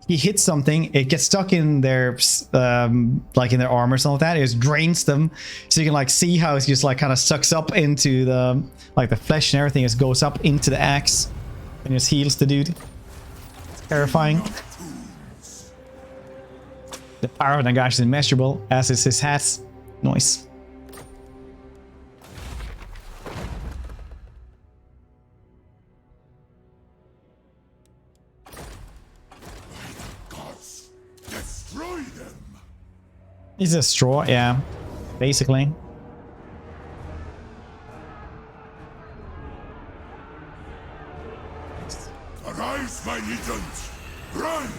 he hits something, it gets stuck in their like in their armor or something like that. It just drains them, so you can like see how it just like kind of sucks up into the like the flesh and everything. Just goes up into the axe and just heals the dude. It's terrifying. The power of Nagashi is immeasurable, as is his hat. Nice. He's a straw, yeah, basically. Arise, my legions! Grant!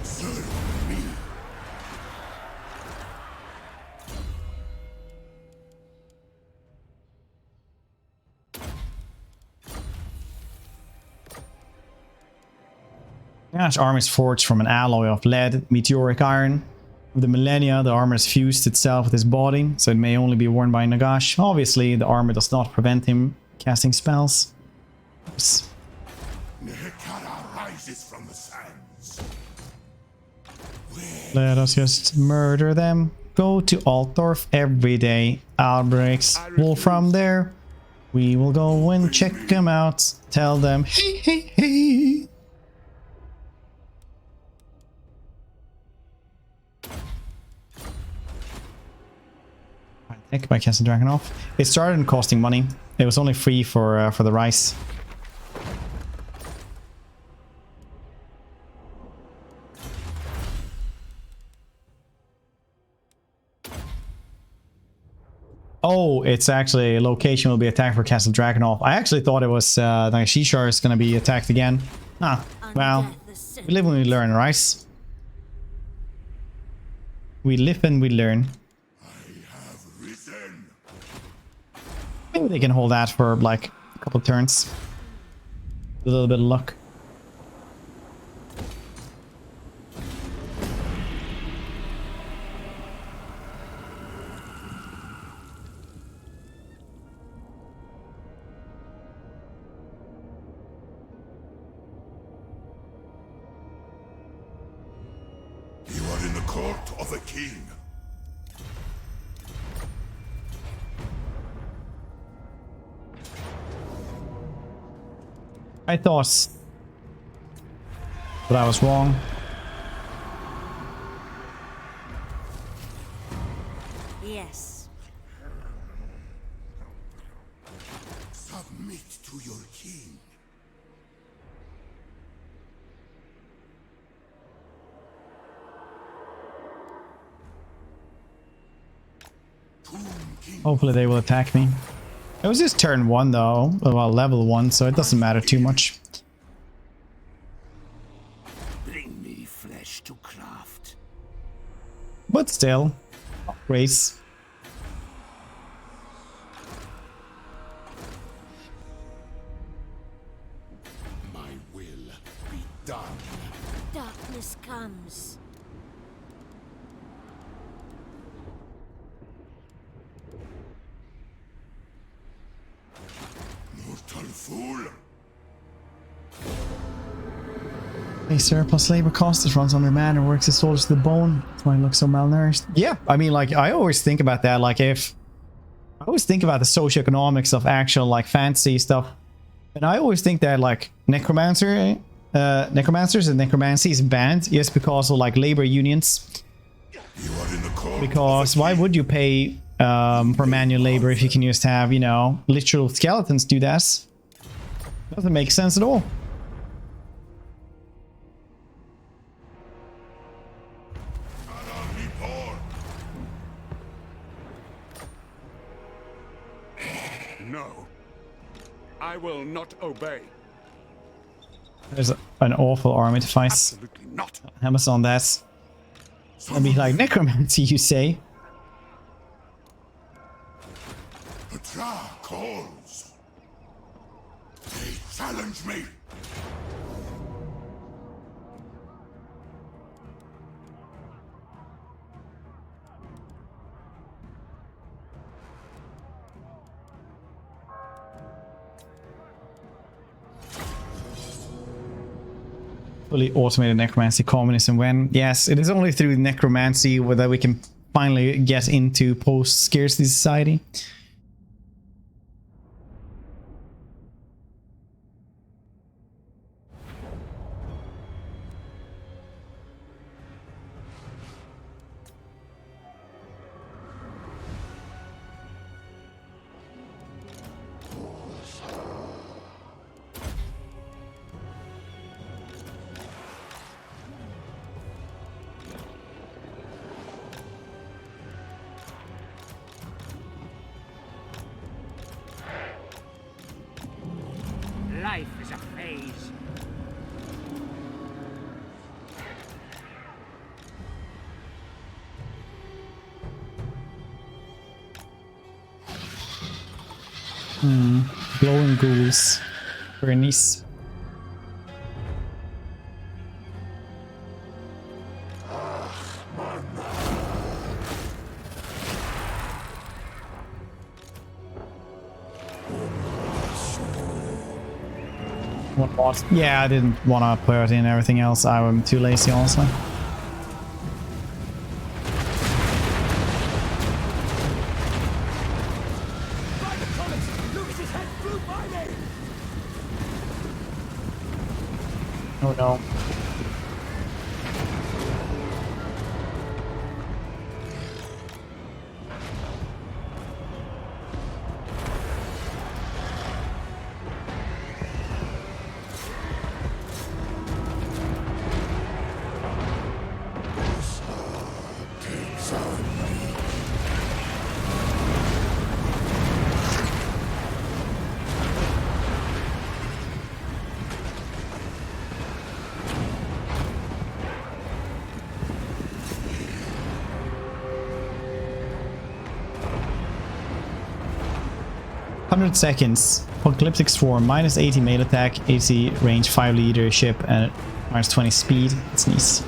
Serve me! Yeah, his armor is forged from an alloy of lead, meteoric iron. With the millennia, the armor has fused itself with his body, so it may only be worn by Nagashi. Obviously, the armor does not prevent him casting spells. Oops. Nehekara rises from the sands. Let us just murder them. Go to Altdorf every day. Outbreaks. Well, from there, we will go and check them out. Tell them, hey, hey, hey. Heck, by casting Dragon off. It started costing money. It was only free for the rice. Oh, it's actually a location will be attacked for Castle Drakenhof. I actually thought it was Shishar is going to be attacked again. Ah, well, we live and we learn, right? We live and we learn. Maybe they can hold that for like a couple of turns. A little bit of luck. court of a king. I thought, but I was wrong. Yes. Submit to your king. Hopefully they will attack me. It was just turn 1 though, well level 1, so it doesn't matter too much. Bring me flesh to craft. But still, race. My will be done. Darkness comes. Mortal fool. A surplus labor cost that runs under man and works his soldiers to the bone. That's why he looks so malnourished. Yeah, I mean, like, I always think about that. Like, I always think about the socioeconomics of actual, like, fantasy stuff. And I always think that, like, necromancers and necromancy is banned just because of, like, labor unions. You are in the court. Because why would you pay for manual labor if you can just have, you know, literal skeletons do that? Doesn't make sense at all. No. I will not obey. There's an awful army to fight. Absolutely not. Hammers on that. I'd be like, necromancy, you say? Petra calls. They challenge me. Fully automated necromancy communism. When? Yes, it is only through necromancy that we can finally get into post-scarcity society. Life is a phase. Glowing ghouls. Very nice. One boss. Yeah, I didn't want to put it in everything else. I'm too lazy, honestly. Oh no. Seconds. Apocalyptic Swarm, minus 80 melee attack, 80 range, 5 leadership, and minus 20 speed. That's nice.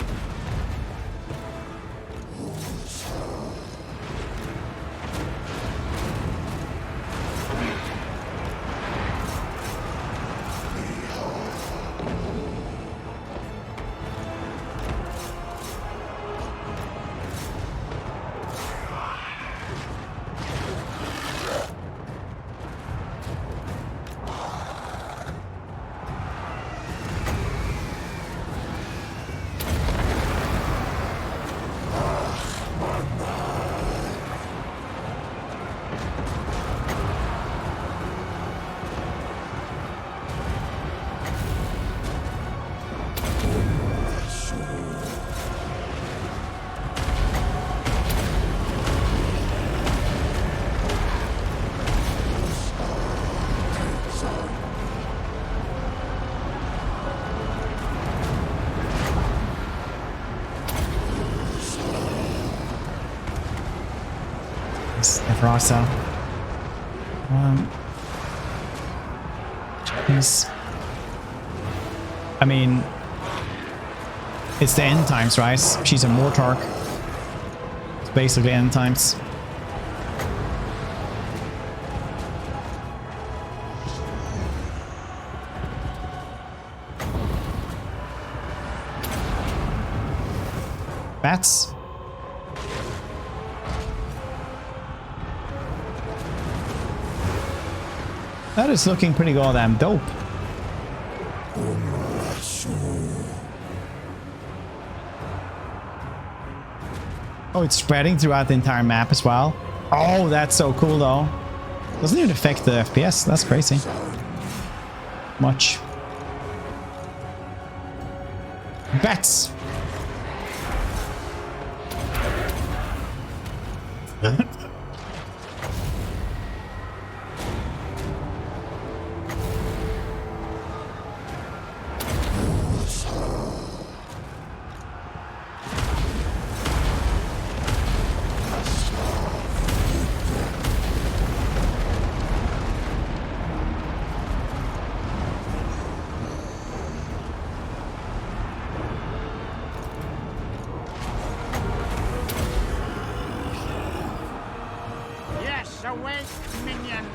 for us though. Jeez. I mean, it's the end times, right? She's a Mortark. It's basically end times. Bats. That is looking pretty goddamn dope. Oh, it's spreading throughout the entire map as well. Oh, that's so cool though. Doesn't even affect the FPS. That's crazy. Much. Bats. Yes, awake, minions!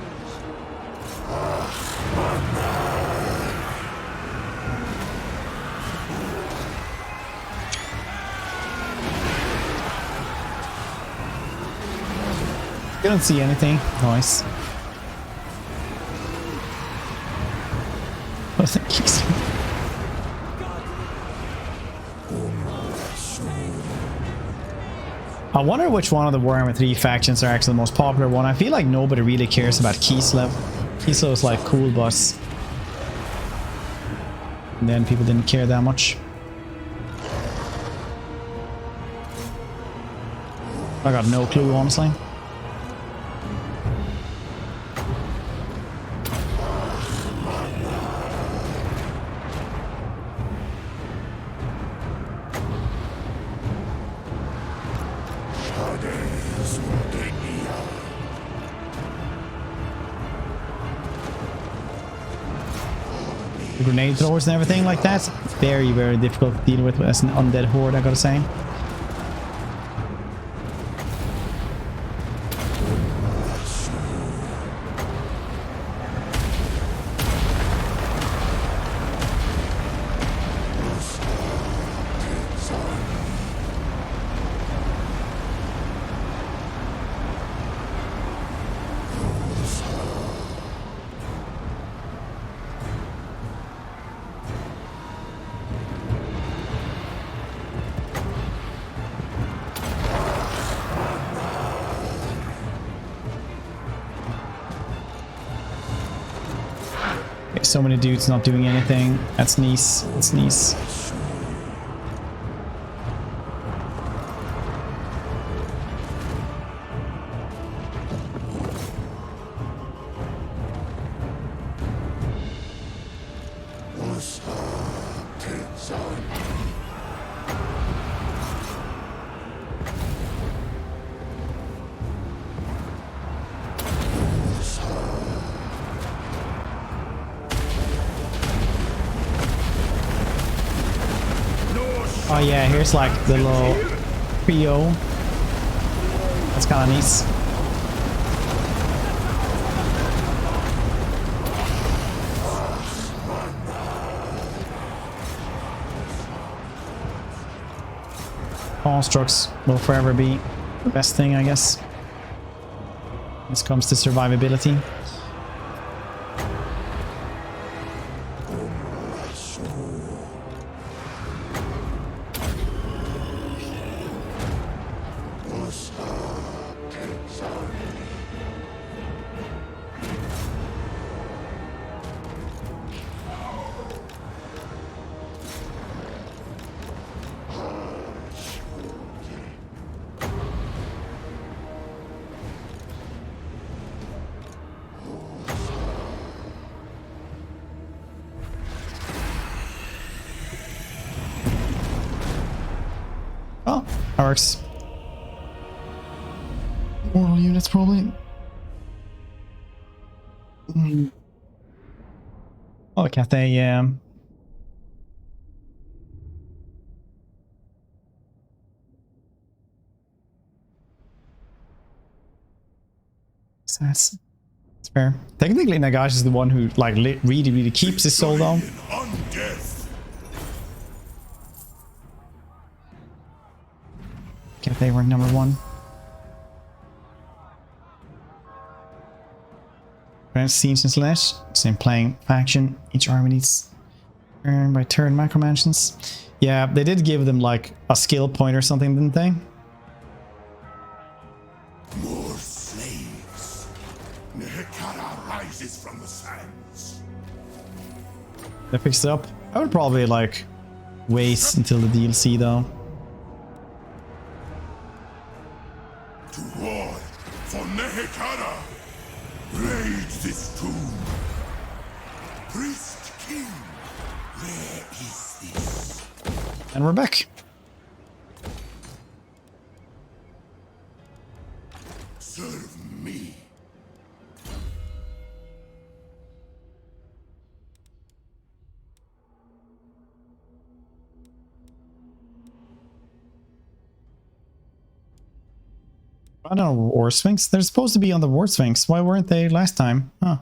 You don't see anything. Nice. Oh, thank you. I wonder which one of the Warhammer 3 factions are actually the most popular one. I feel like nobody really cares about Kislev. Kislev is like cool boss. And then people didn't care that much. I got no clue, honestly. Grenade throwers and everything like that. Very, very difficult to deal with as an undead horde, I gotta say. So many dudes not doing anything. That's nice. That's nice. Oh yeah, here's like the little trio. That's kind of nice. Constructs will forever be the best thing, I guess. This comes to survivability. Oh, that works. Mortal units, probably. Oh, Cathay, yeah. So that's fair. Technically, Nagash is the one who like really keeps his soul down. Cathay rank number 1. Scenes and slash, same playing faction. Each army needs turn by turn micromansions. Yeah, they did give them like a skill point or something, didn't they? More slaves. Nehekara rises from the sands. They fixed it up. I would probably like wait until the DLC though. To war for Nehekara. Raid this tomb. Priest King, where is this? And we're back. Serve me. I don't know, War Sphinx? They're supposed to be on the War Sphinx. Why weren't they last time? Huh.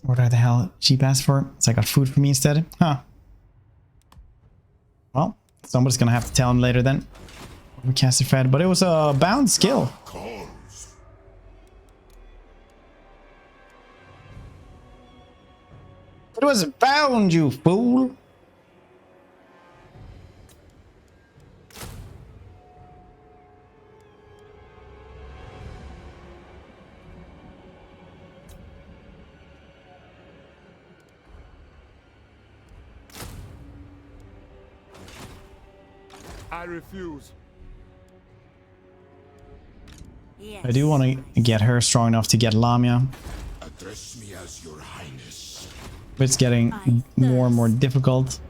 What the hell Sheep asked for? So I got food for me instead? Huh. Well, somebody's gonna have to tell him later then. We cast it fed, but it was a bound skill. It was bound, you fool! I refuse. Yes. I do want to get her strong enough to get Lamia. Address me as your highness. But it's getting more and more difficult.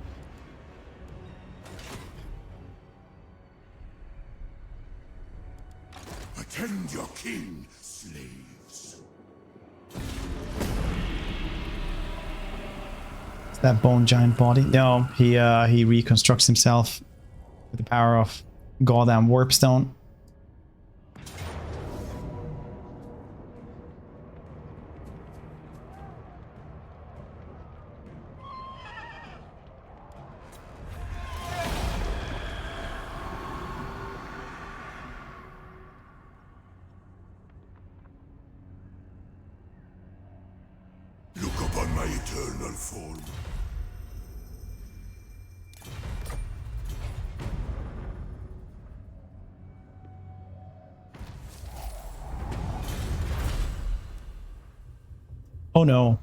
Attend your king, slaves. Is that bone giant body? No, he reconstructs himself with the power of goddamn warpstone. Look upon my eternal form. Oh no.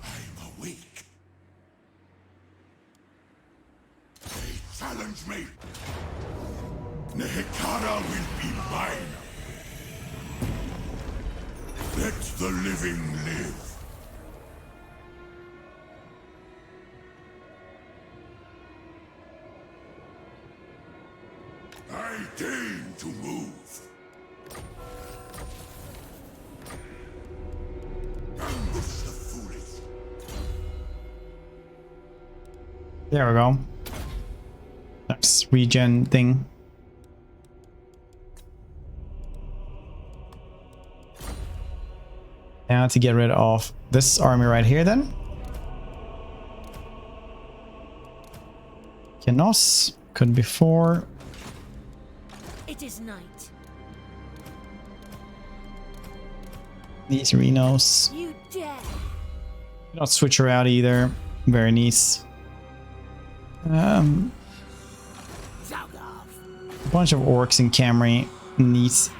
I'm awake. They challenge me. Nehekara will be mine. Let the living live. I deign to move. Ambush the foolish. There we go. Nice regen thing. Now to get rid of this army right here then. Kenos, couldn't be 4. It is night. These Renos. You dare. Not switch her out either. Very nice. A bunch of orcs in Camry. Neat.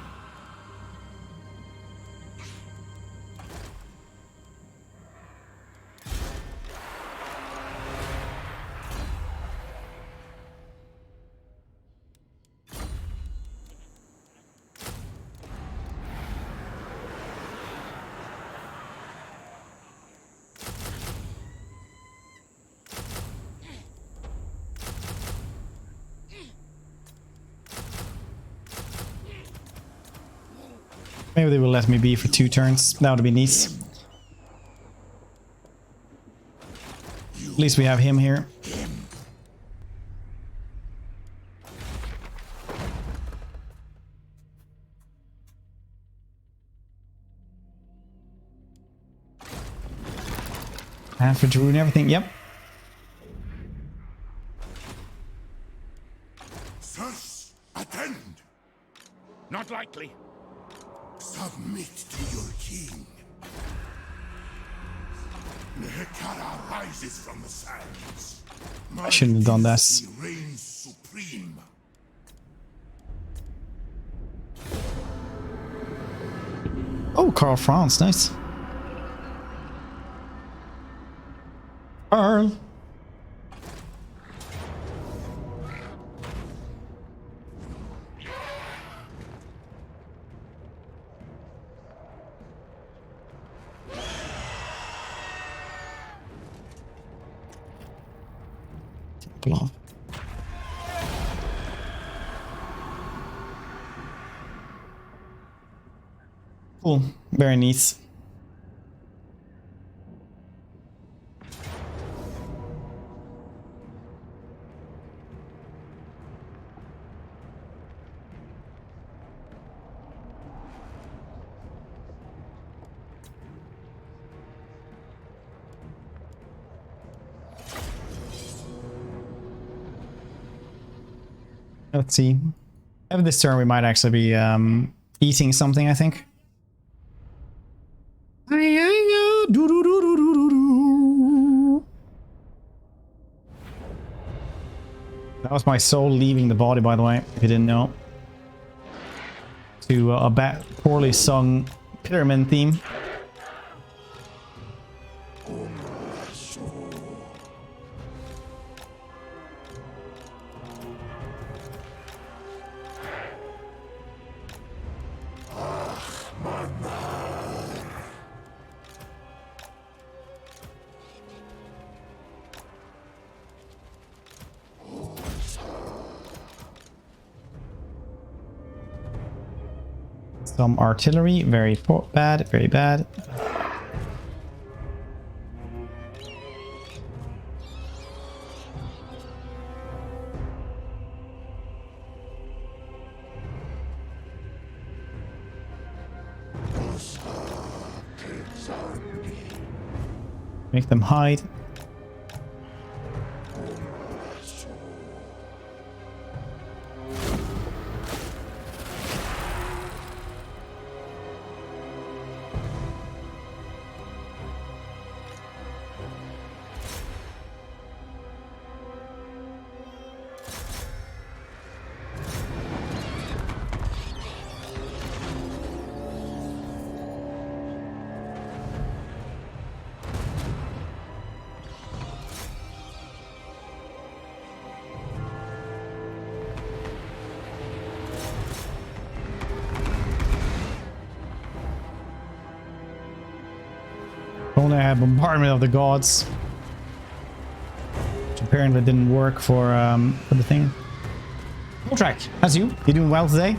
Maybe they will let me be for 2 turns. That would be nice. At least we have him here. Half for Drew and everything. Yep. Sirs, attend. Not likely. Submit to your king. Mehekara rises from the sands. I shouldn't have done this. He reigns supreme. Oh, Carl France, nice. Carl. Love. Cool, very nice. Let's see. After this turn, we might actually be eating something, I think. That was my soul leaving the body, by the way, if you didn't know. To a poorly sung pyramid theme. Some artillery, very bad, very bad. Make them hide. Only I had Bombardment of the Gods, which apparently didn't work for the thing. Track, that's you. You doing well today?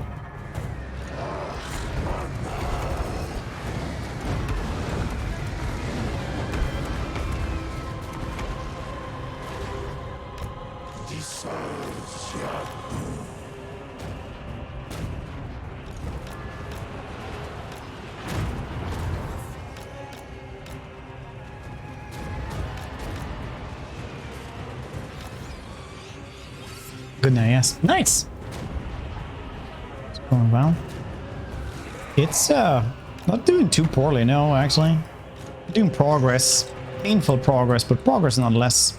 Good night, yes. Nice! It's going well. It's not doing too poorly, no, actually. Doing progress. Painful progress, but progress nonetheless.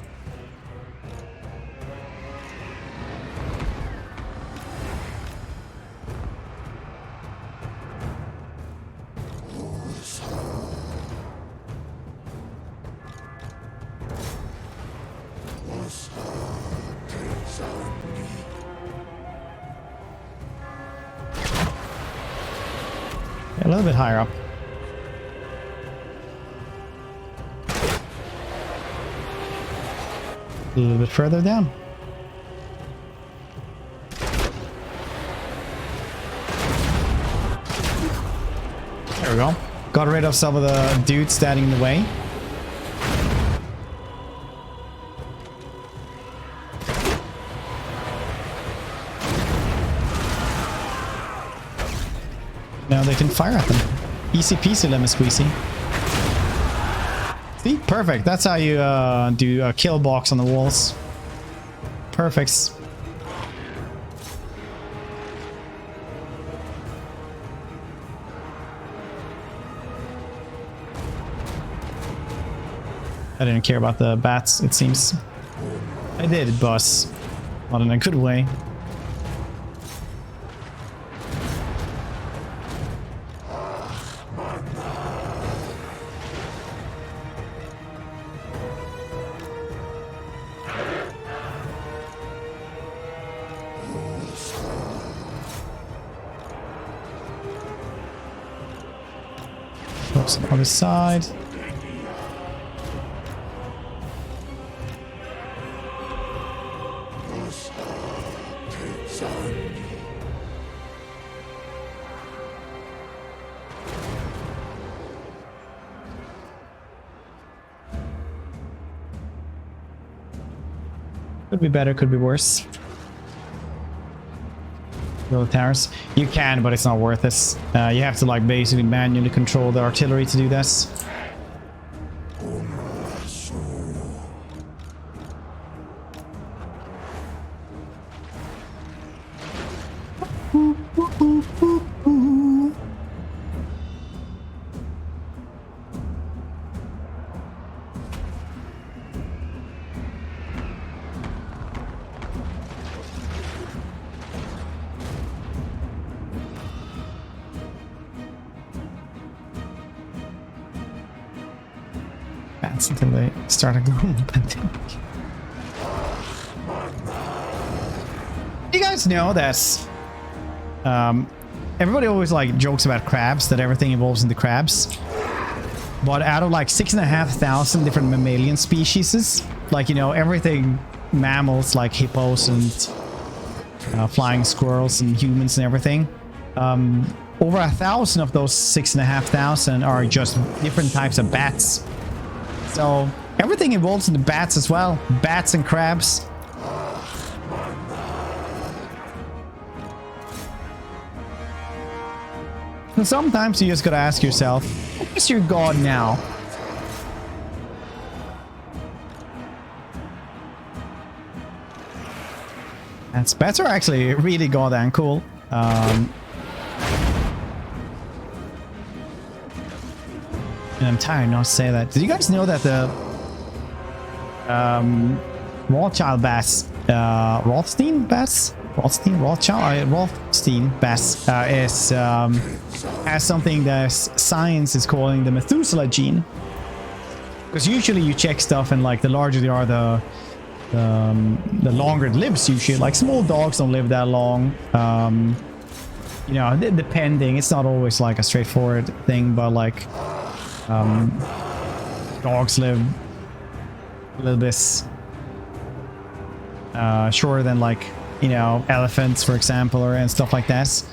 A little bit higher up. A little bit further down. rid of some of the dudes standing in the way. Now they can fire at them. Easy peasy, lemon squeezy. See? Perfect. That's how you do a kill box on the walls. Perfect. I didn't care about the bats, it seems. I did, boss. Not in a good way. Close on the other side. Could be better, could be worse. Little towers. You can, but it's not worth it. You have to like basically manually control the artillery to do this. Until they start a global pandemic. You guys know that everybody always like jokes about crabs, that everything evolves into crabs. But out of like 6,500 different mammalian species, like, you know, everything, mammals like hippos and flying squirrels and humans and everything, over 1,000 of those 6,500 are just different types of bats. So everything evolves into bats as well. Bats and crabs. And sometimes you just gotta ask yourself, what is your god now? And bats are actually really goddamn cool. And I'm tired not to say that. Did you guys know that the Rothschild bass, Rothstein bass? Rothstein bass has something that science is calling the Methuselah gene. Because usually you check stuff and like the larger they are, the longer it lives usually. Like small dogs don't live that long. You know, depending, it's not always like a straightforward thing, but like dogs live a little bit shorter than like, you know, elephants, for example, and stuff like that.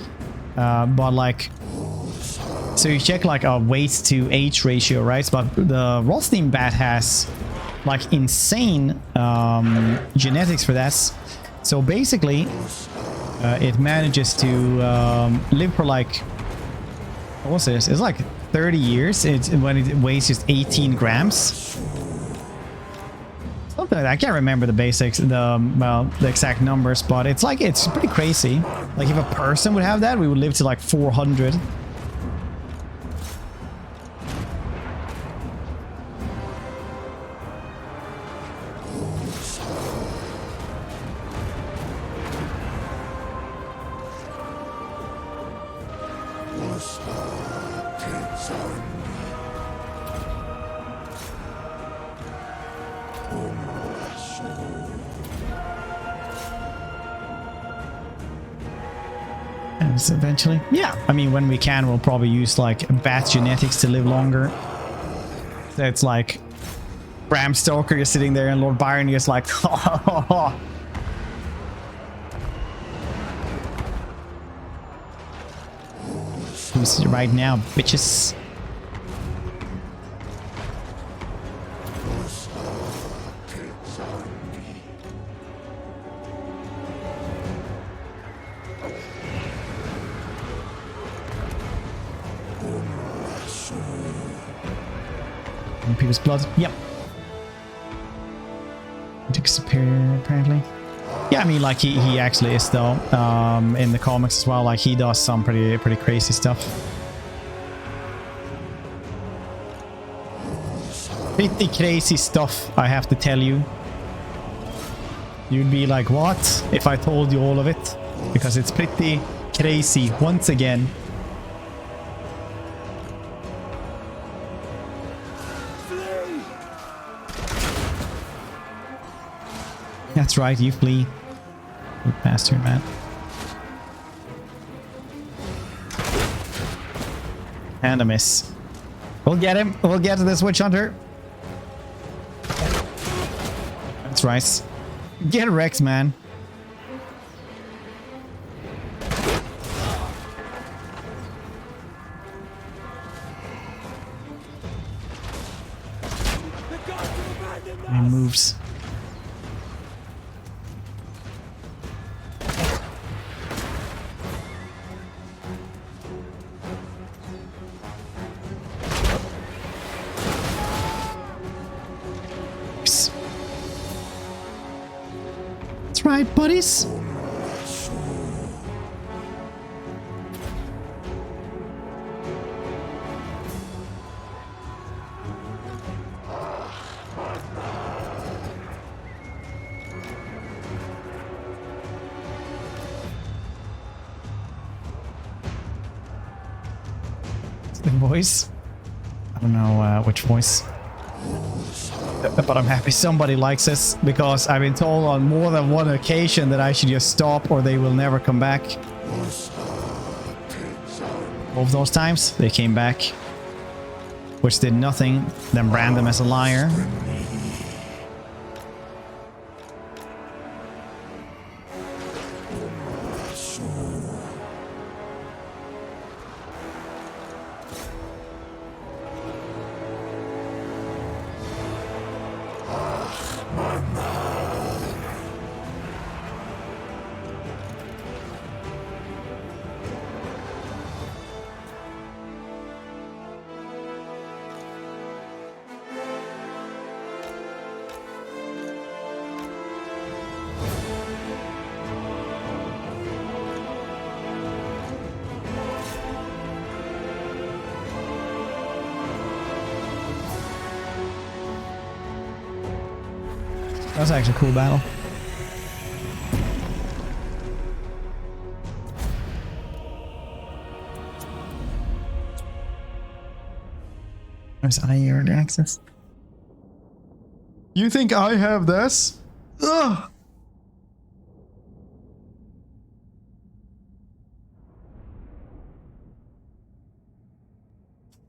But like, so you check like a weight to age ratio, right? But the Rothstein bat has like insane genetics for that. So basically, it manages to live for like, what was this? It's like 30 years. It's when it weighs just 18 grams. Something like that. I can't remember the basics, the exact numbers, but it's like, it's pretty crazy. Like if a person would have that, we would live to like 400. Eventually, yeah, I mean, when we can, we'll probably use like bat genetics to live longer. So it's like Bram Stoker is sitting there and Lord Byron is like who's right now, bitches. People's blood. Yep. Dick Superior, apparently. Yeah, I mean, like he actually is though. In the comics as well, like he does some pretty crazy stuff. Pretty crazy stuff, I have to tell you. You'd be like, what? If I told you all of it? Because it's pretty crazy once again. That's right, you flee. Good bastard, man. And a miss. We'll get him. We'll get this witch hunter. That's right. Get wrecked, man. He moves. That's right, buddies. The voice? I don't know which voice. But I'm happy somebody likes this, because I've been told on more than one occasion that I should just stop or they will never come back. Both those times, they came back. Which did nothing than brand them as a liar. That's actually a cool battle. There's IE early access. You think I have this? Ugh.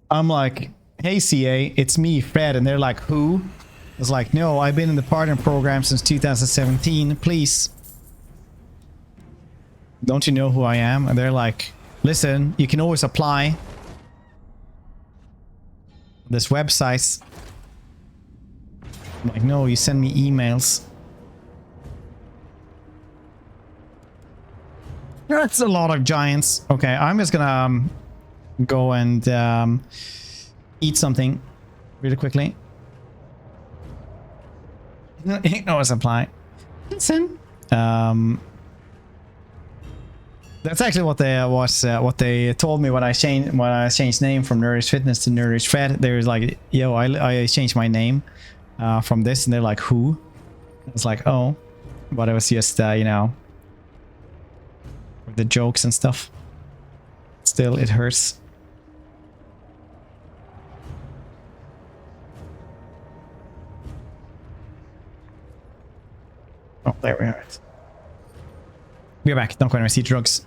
I'm like, hey CA, it's me, Fred, and they're like, who? I was like, no, I've been in the partner program since 2017. Please. Don't you know who I am? And they're like, listen, you can always apply. This website. I'm like, no, you send me emails. That's a lot of giants. Okay, I'm just gonna go and eat something really quickly. No, it's apply. Listen. That's actually what they told me when I changed name from Nerdish Fitness to Nerdish Fed. They was like, yo, I changed my name from this, and they're like, who? It's like, oh, but it was just you know, the jokes and stuff. Still, it hurts. Oh, there we are. We're back. Don't go anywhere. See drugs.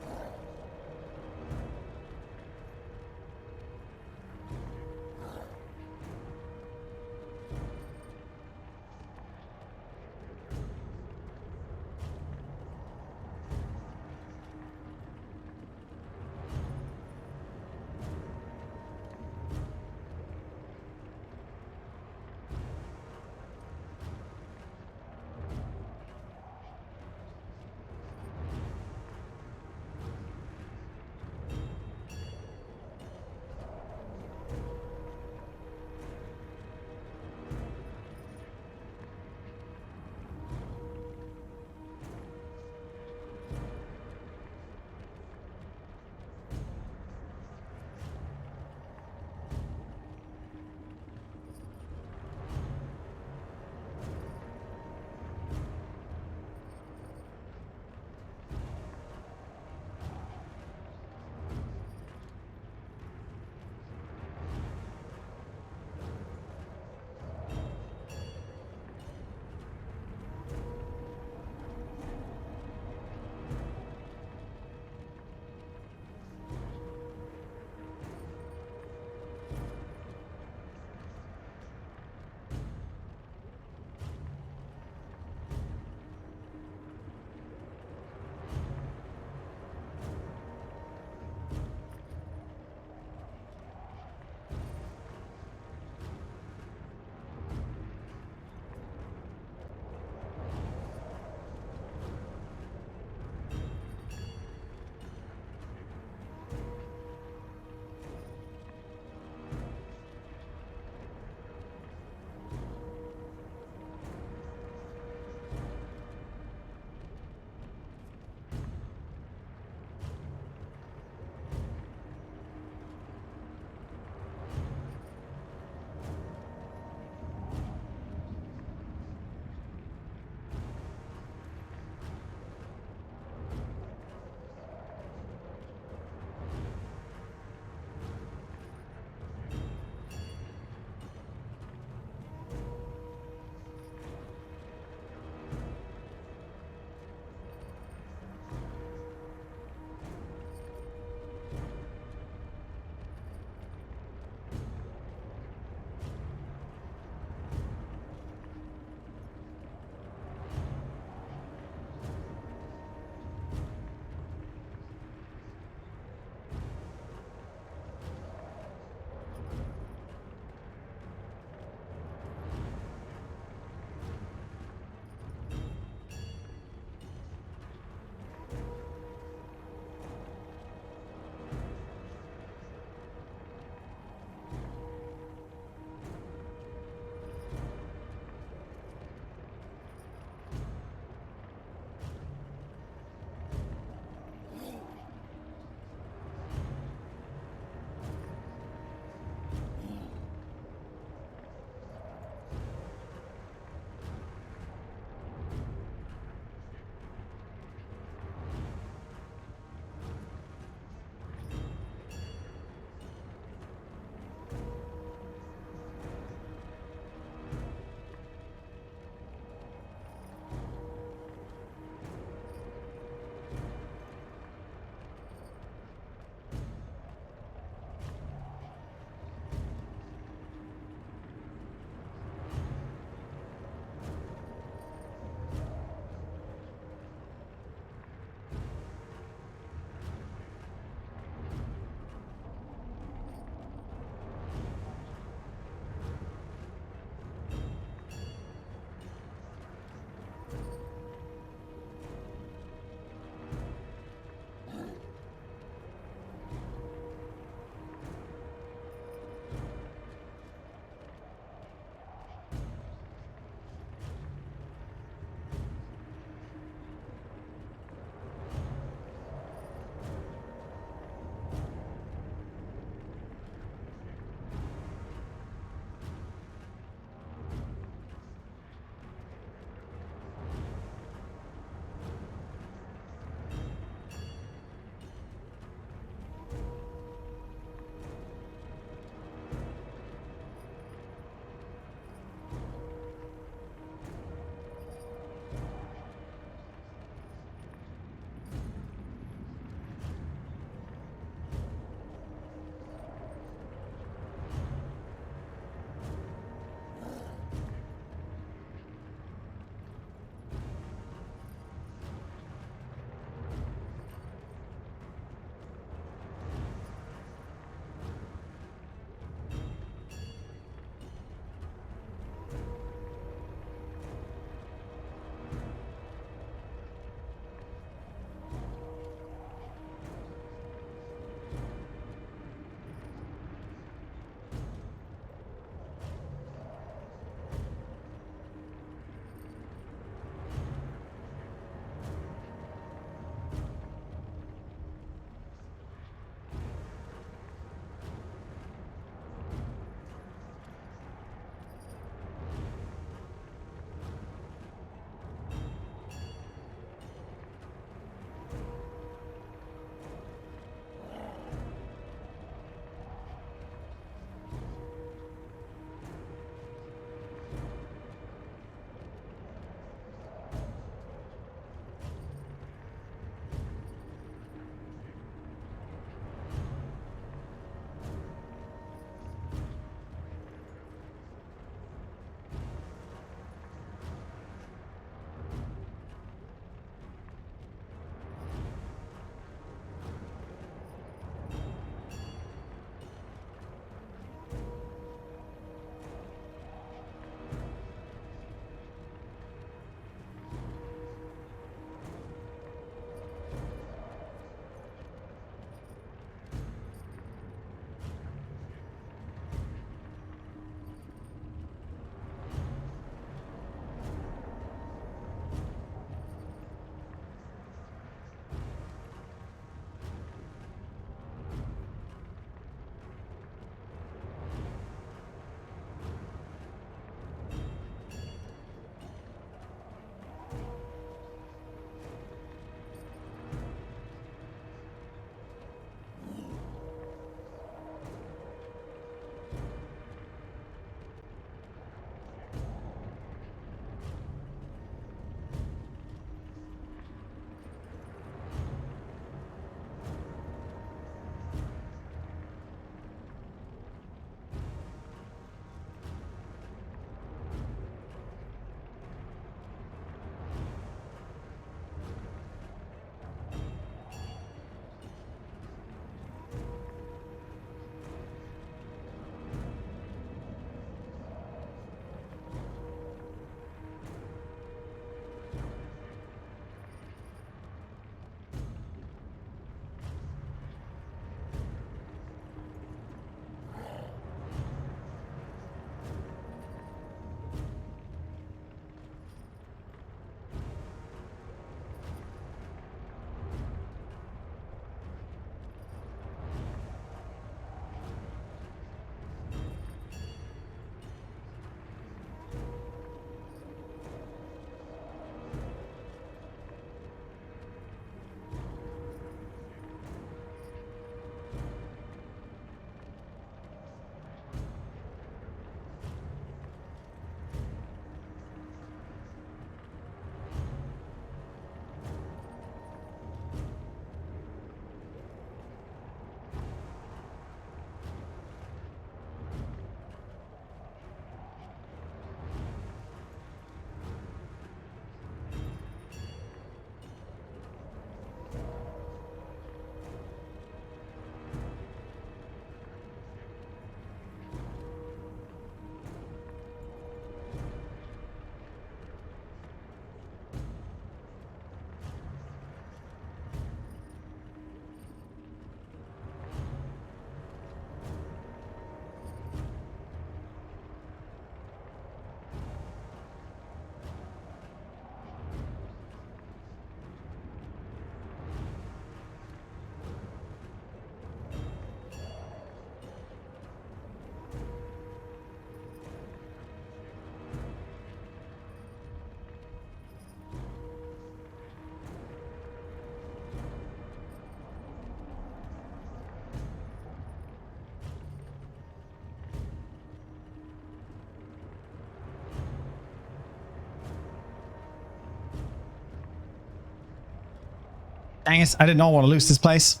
Dang it, I did not want to lose this place.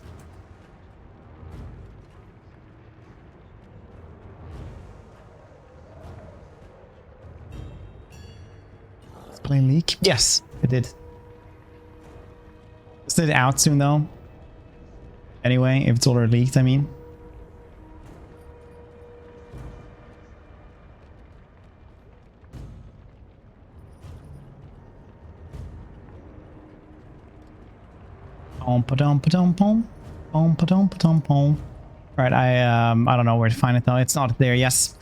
Let's play leak. Yes, it did. Is it out soon though? Anyway, if it's already leaked, I mean. Right, I don't know where to find it though. It's not there. Yes.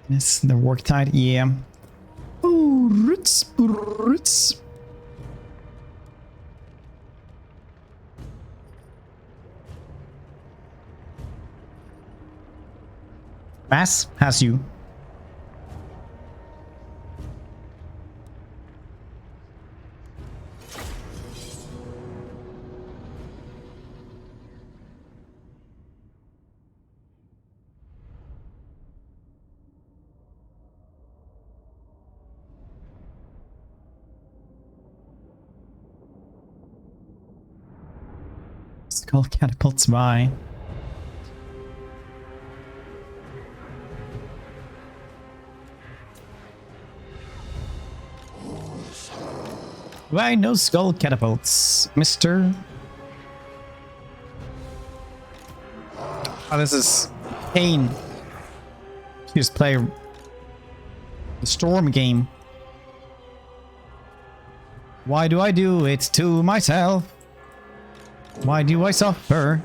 Yes, the work tide. Yeah. Ooh, roots, roots. Mass has you. Skull catapults by. Why no skull catapults, mister? Oh, this is pain. Just play the storm game. Why do I do it to myself? Why do I suffer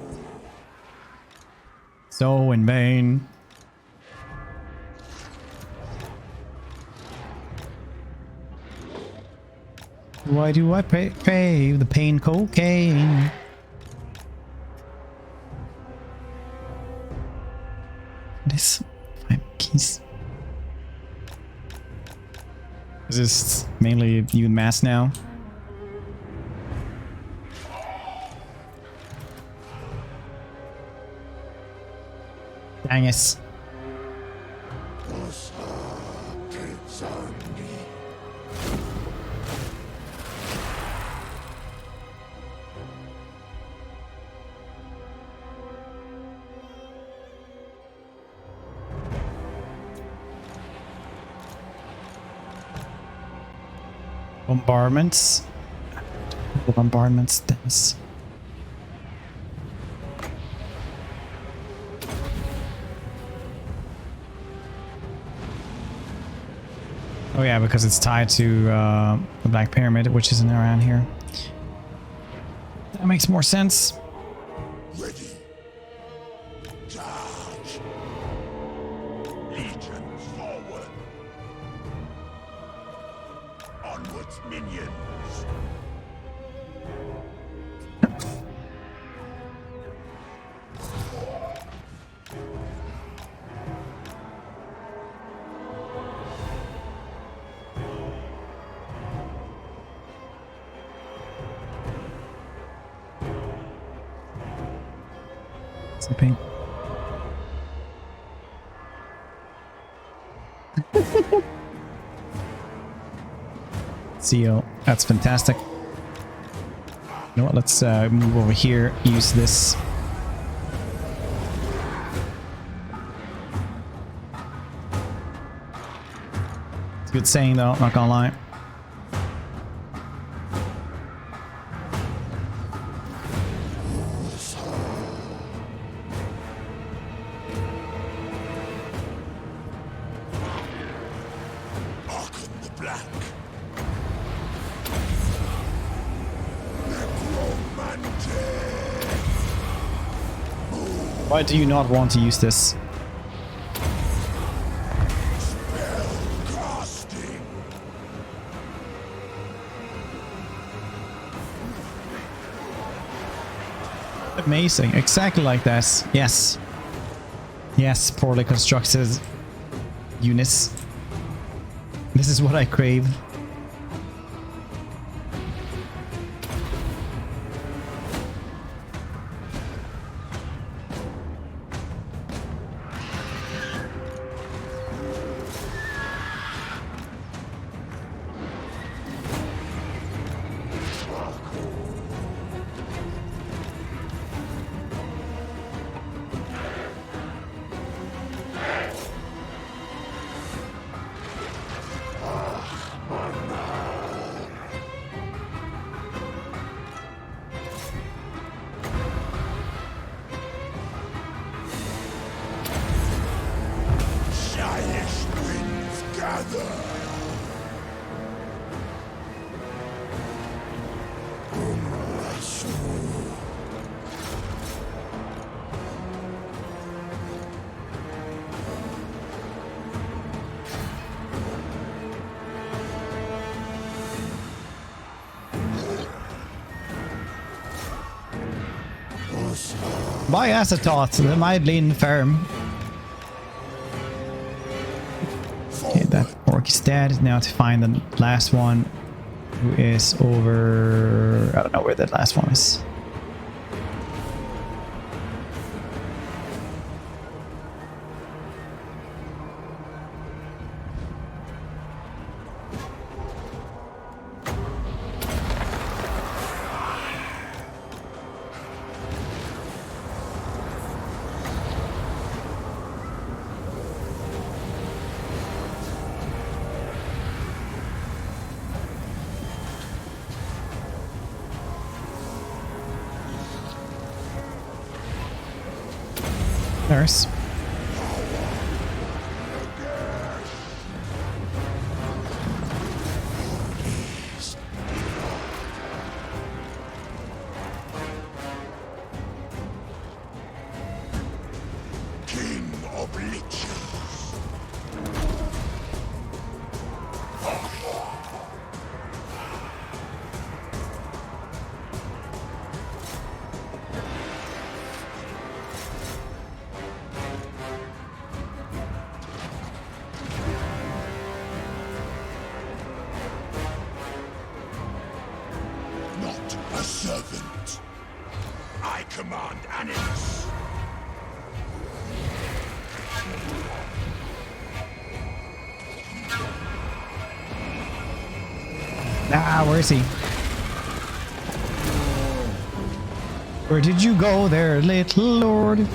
so in vain? Why do I pay the pain cocaine? This 5 keys. Is this mainly you and Mass now? Dang it. Bombardments. The bombardments. This. Oh yeah, because it's tied to the Black Pyramid, which isn't around here. That makes more sense. Ready. Charge. Legion forward. Onwards, minions. Sleeping. CO, that's fantastic. You know what, let's move over here, use this. It's a good saying though, not gonna lie. Why do you not want to use this? Amazing, exactly like this. Yes. Yes, poorly constructed units. This is what I crave. gather. By acetates, the mildly firm. Okay, that orc is dead. Now to find the last one, who is over... I don't know where that last one is. Nurse. King of Liches. Not a servant. I command animus. Ah, where is he? Where did you go there, little lord?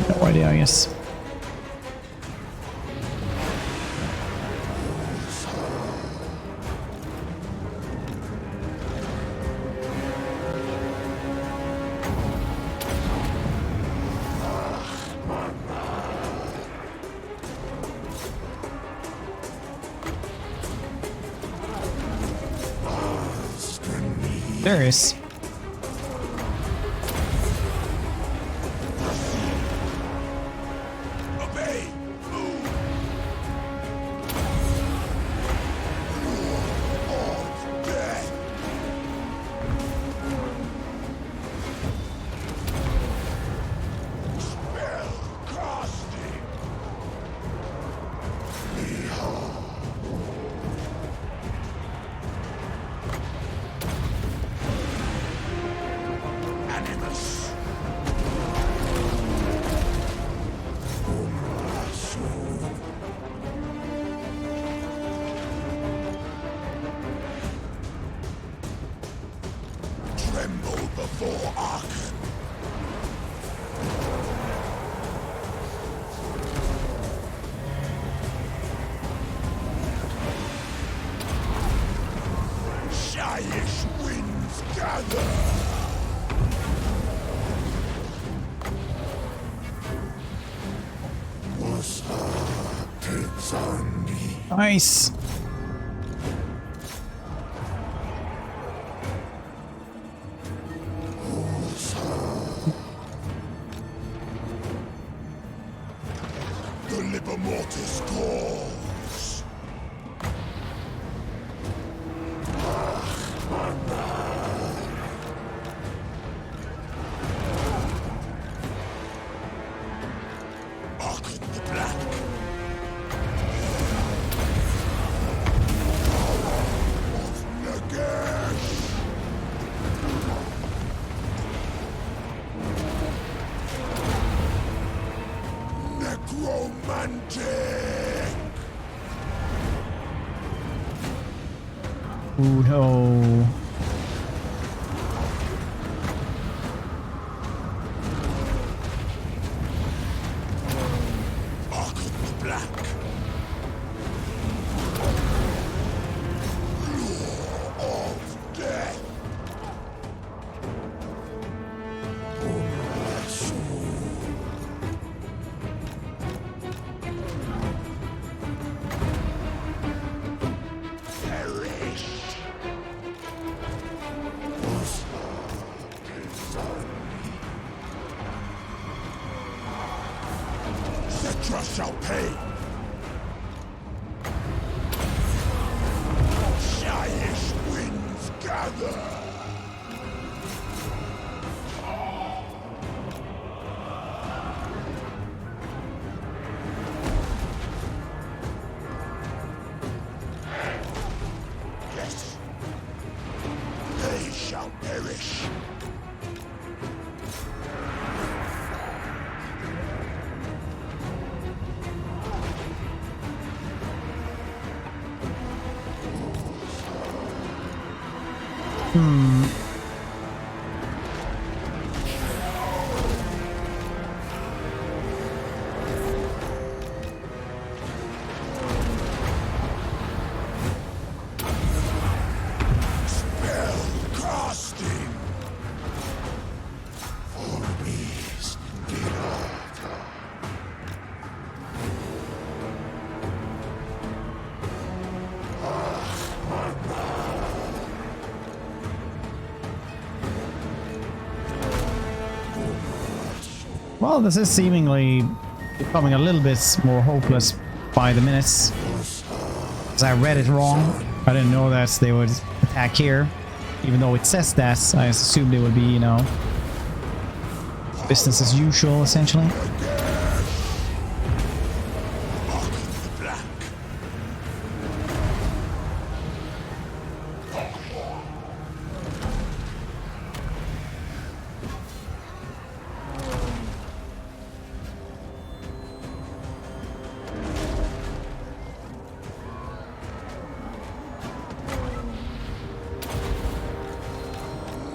No idea, I guess. There is. Obey. Animus. Tremble before Archon. Shyish winds gather. Nice. The Liber Mortis calls. Archon the Black. Oh no. Cetra shall pay. Giant winds gather. Yes. They shall perish. Well, this is seemingly becoming a little bit more hopeless by the minutes. As I read it wrong. I didn't know that they would attack here. Even though it says that, I assumed it would be, you know, business as usual, essentially.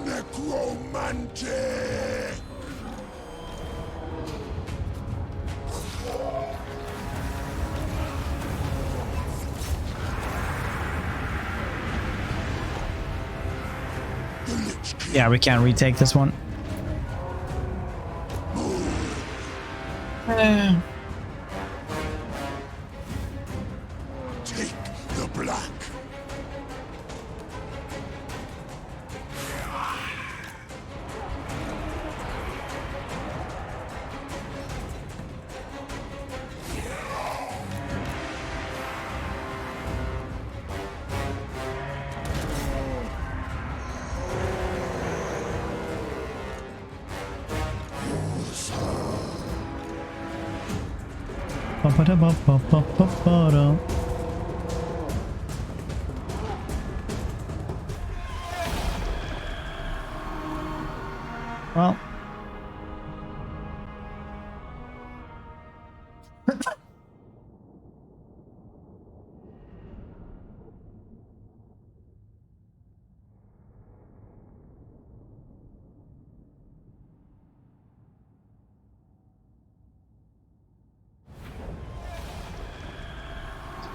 Necromantic! Yeah, we can't retake this one. Take the black. Well.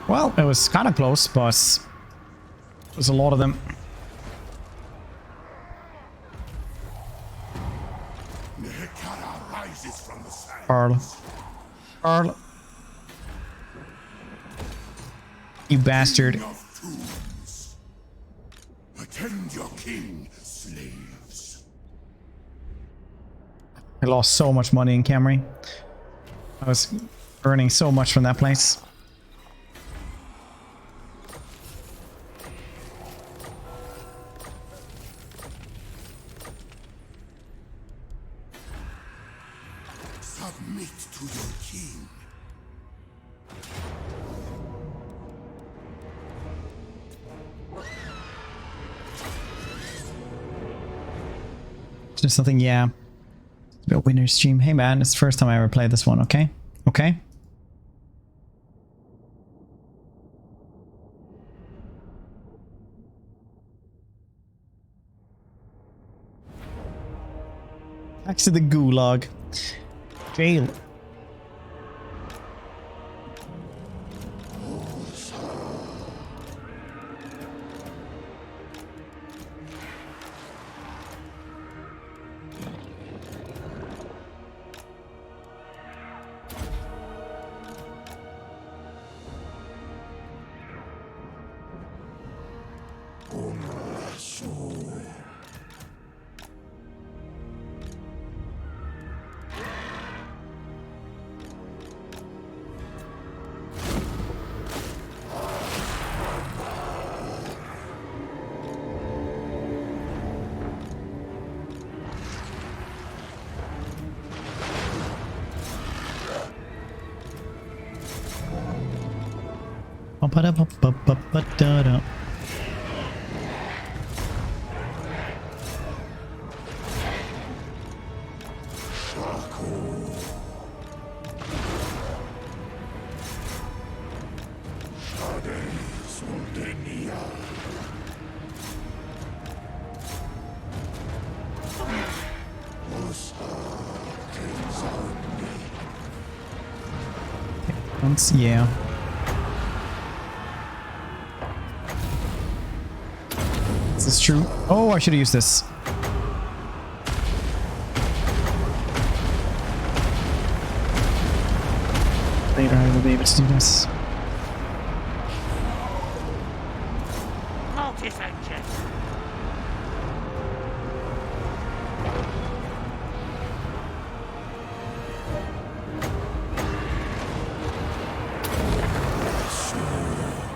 Well, it was kind of close, but there's a lot of them. Carl. Carl. You bastard. Attend your king, slaves. I lost so much money in Camry. I was earning so much from that place. Submit to your king. Just something, yeah. A winner stream. Hey man, it's the first time I ever played this one, okay? Okay? Back to the gulag. Jail. Ba-da-ba-ba-ba-ba-da-da. Yeah. This is true. Oh, I should have used this. Later I will be able to do this. Mortis engine.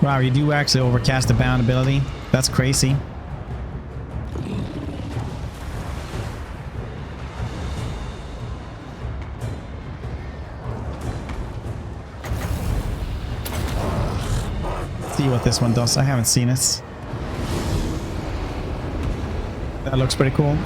Wow, you do actually overcast the bound ability. That's crazy. See what this one does. I haven't seen it. That looks pretty cool.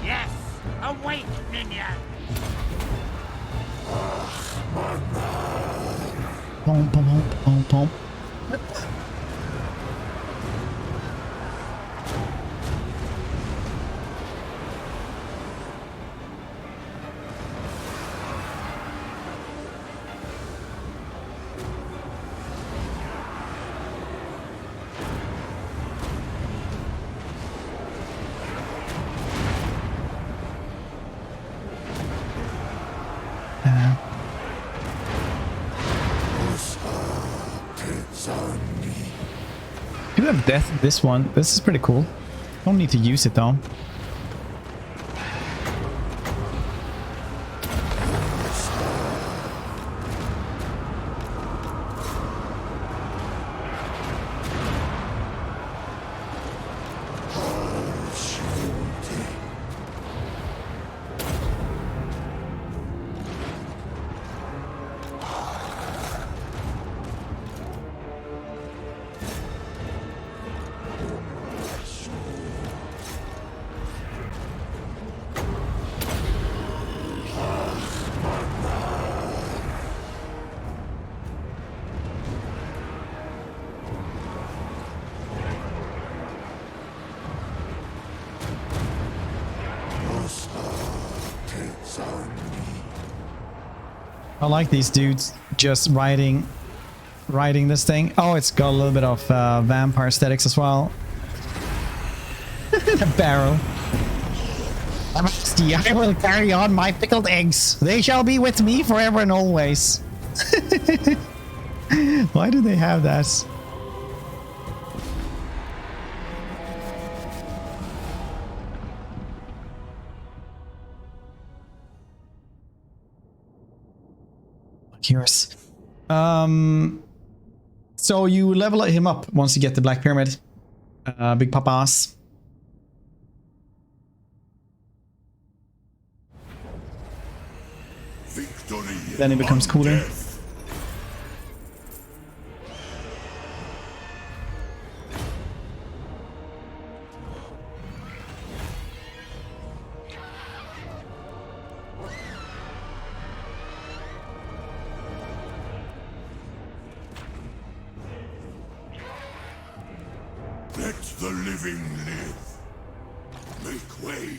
Yes, awake, minion. Boom, boom, boom, boom, boom. You have death in this one. This is pretty cool. Don't need to use it though. I like these dudes just riding this thing. Oh, it's got a little bit of vampire aesthetics as well. The barrel. I will carry on my pickled eggs. They shall be with me forever and always. Why do they have that? Curious. So you level him up once you get the Black Pyramid. Big Papas. Victory. Then he becomes cooler. Let the living live. Make way.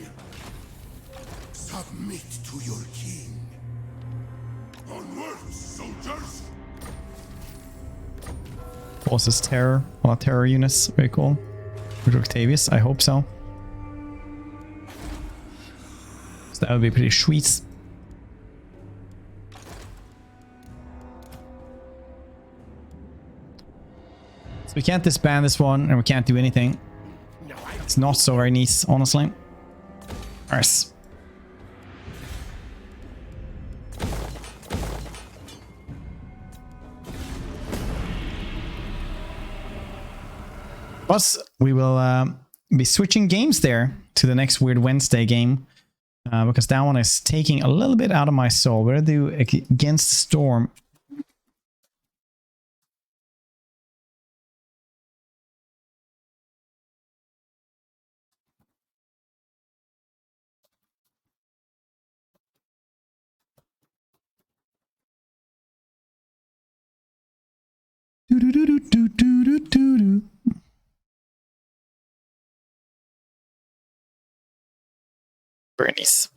Submit to your king. Onwards, soldiers! Causes terror. A lot of terror units. Very cool. With Octavius, I hope so. So that would be pretty sweet. So we can't disband this one, and we can't do anything. It's not so very nice, honestly. Nice. But we will be switching games there to the next Weird Wednesday game. Because that one is taking a little bit out of my soul. What do I do against Storm? Very nice.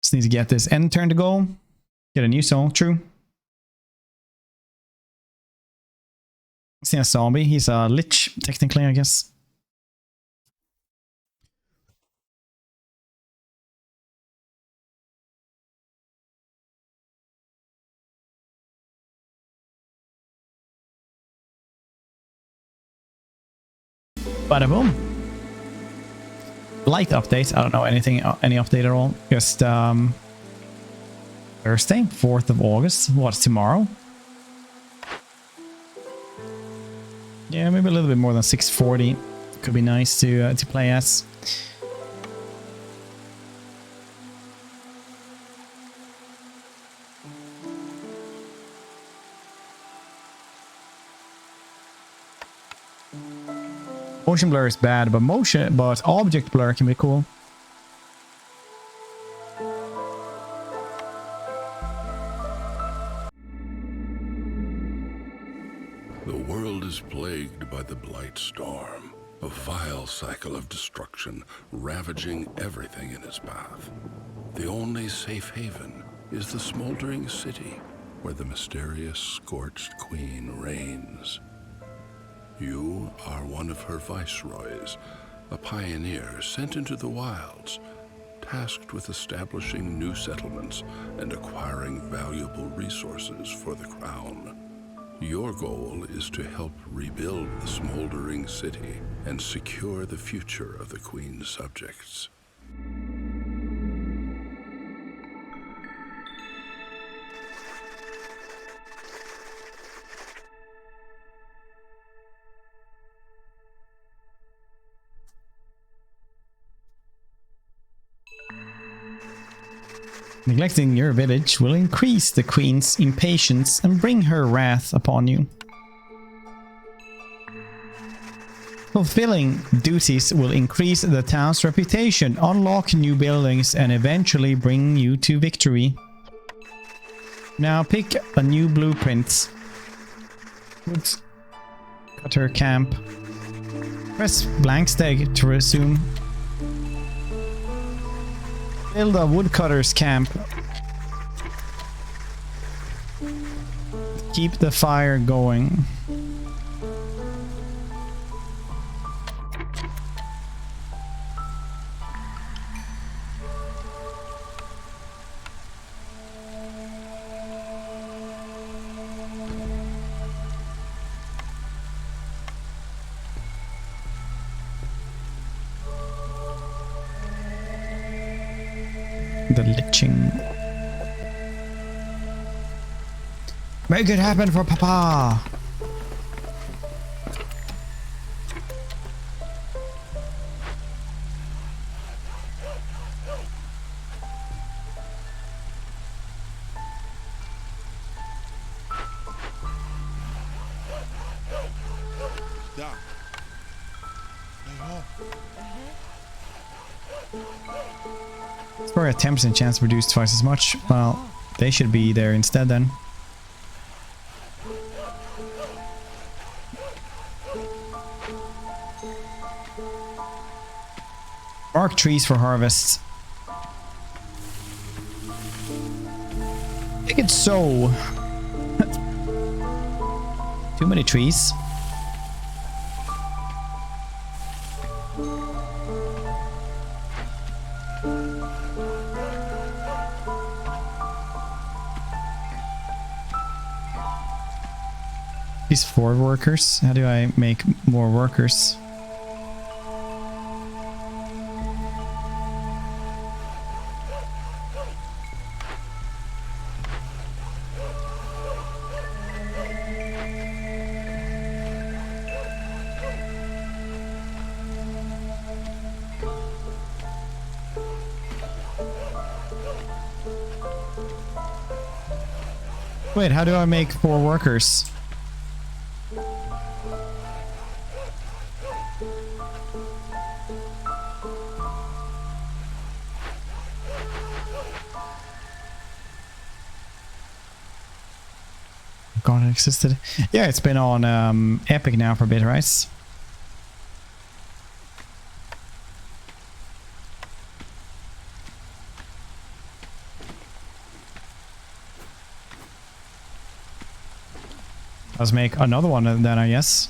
Just need to get this end turn to go. Get a new soul, true. See a zombie. He's a lich, technically, I guess. Bada boom. Light update. I don't know anything, any update at all. Just Thursday, 4th of August. What's tomorrow? Yeah, maybe a little bit more than 640. Could be nice to play as. Motion blur is bad, but object blur can be cool. The world is plagued by the Blight Storm, a vile cycle of destruction ravaging everything in its path. The only safe haven is the smoldering city where the mysterious Scorched Queen reigns. You are one of her viceroys, a pioneer sent into the wilds, tasked with establishing new settlements and acquiring valuable resources for the crown. Your goal is to help rebuild the smoldering city and secure the future of the Queen's subjects. Neglecting your village will increase the Queen's impatience and bring her wrath upon you. Fulfilling duties will increase the town's reputation, unlock new buildings, and eventually bring you to victory. Now pick a new blueprint. Woodcutter camp. Press blank steg to resume. Build a woodcutter's camp. Keep the fire going. the liching. Make it happen for Papa. For a 10% chance to produce twice as much. Well, they should be there instead then. Mark trees for harvest. Make it so. Too many trees. These 4 workers. How do I make more workers? Wait, how do I make 4 workers? God, it existed. Yeah, it's been on Epic now for a bit, right? Let's make another one then, I guess.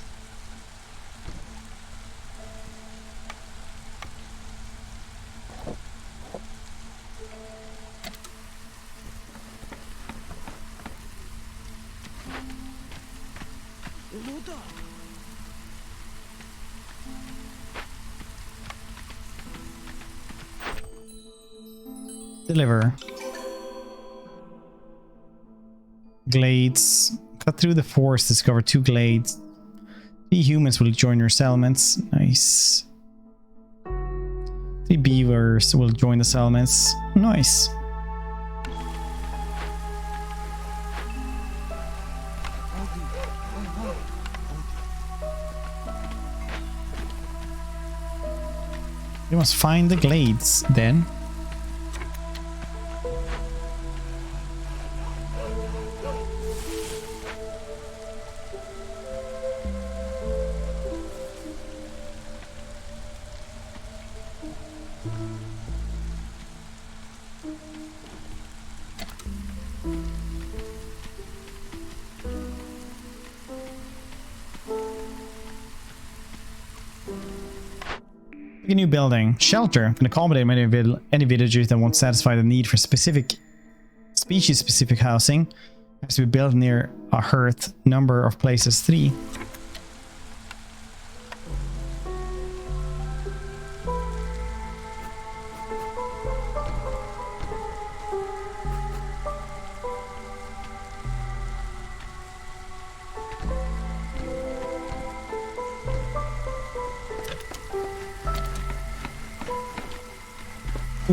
Deliver. Glades. Cut through the forest, discover 2 glades. 3 humans will join your settlements. Nice. 3 beavers will join the settlements. Nice. You must find the glades then. A new building. Shelter can accommodate any villagers that won't satisfy the need for specific species-specific housing. Has to be built near a hearth. Number of places 3.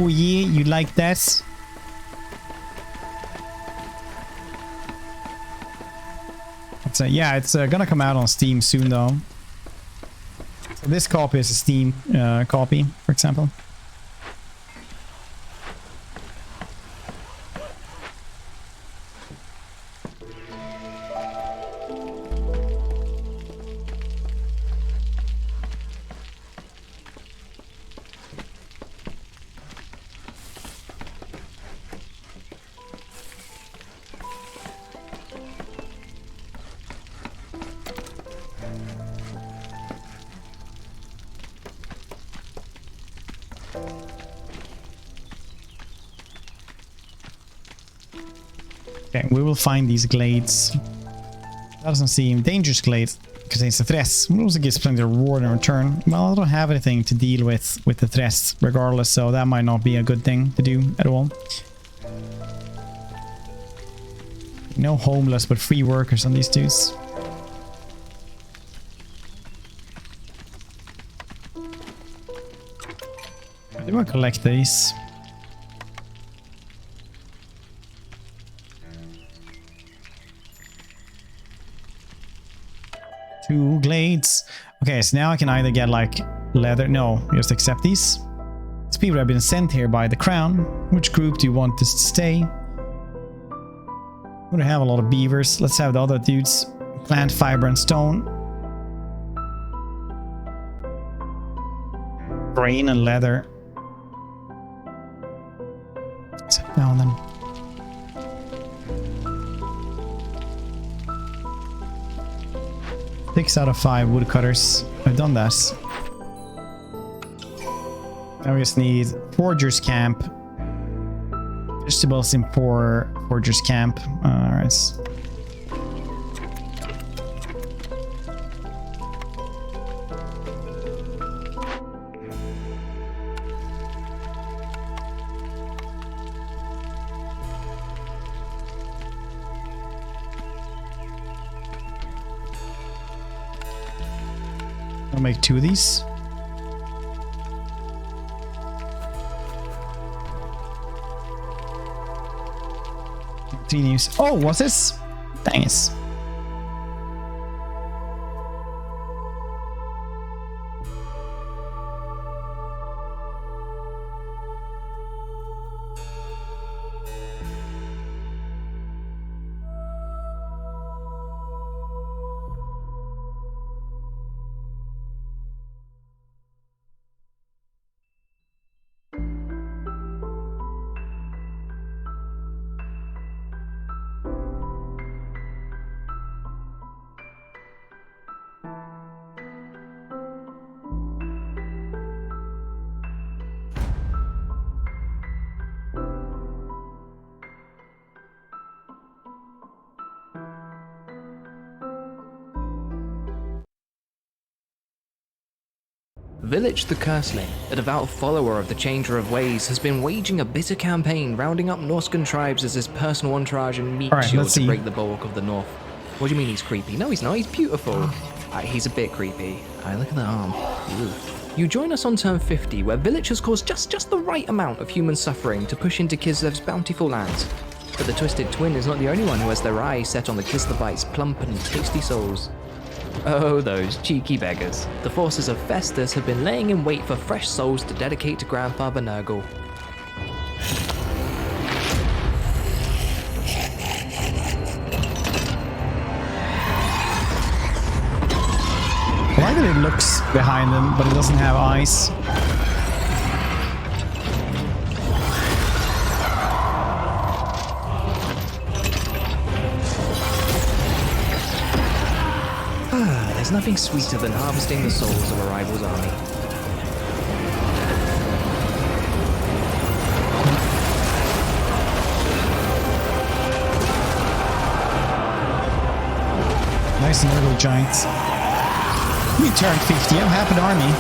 Oh yeah, you like that? It's yeah, it's gonna come out on Steam soon though. So this copy is a Steam copy, for example. Okay, we will find these glades. That doesn't seem dangerous glades. contains the threats. It also gives plenty of reward in return. Well, I don't have anything to deal with the threats regardless, so that might not be a good thing to do at all. No homeless, but free workers on these dudes. I do want to collect these. Two glades. Okay, so now I can either get like leather. No, just accept these. These people have been sent here by the crown. Which group do you want us to stay? We have a lot of beavers. Let's have the other dudes. Plant, fiber, and stone. Grain and leather. Except now and then. Six out of 5 woodcutters. I've done that. Now we just need forger's camp. Vegetables in forger's camp. Alright. I'll make 2 of these. News. Oh, what's this? Thanks. Vilitch the Curseling, a devout follower of the Changer of Ways, has been waging a bitter campaign, rounding up Norscan tribes as his personal entourage and meat shield to break the bulwark of the North. What do you mean he's creepy? No, he's not. He's beautiful. He's a bit creepy. Look at that arm. Ew. You join us on turn 50, where Vilitch has caused just the right amount of human suffering to push into Kislev's bountiful lands. But the Twisted Twin is not the only one who has their eyes set on the Kislevites' plump and tasty souls. Oh, those cheeky beggars. The forces of Festus have been laying in wait for fresh souls to dedicate to Grandfather Nurgle. I like that it looks behind them, but it doesn't have eyes. There's nothing sweeter than harvesting the souls of a rival's army. Nice Nurgle giants. We turned 50. I'm half an army.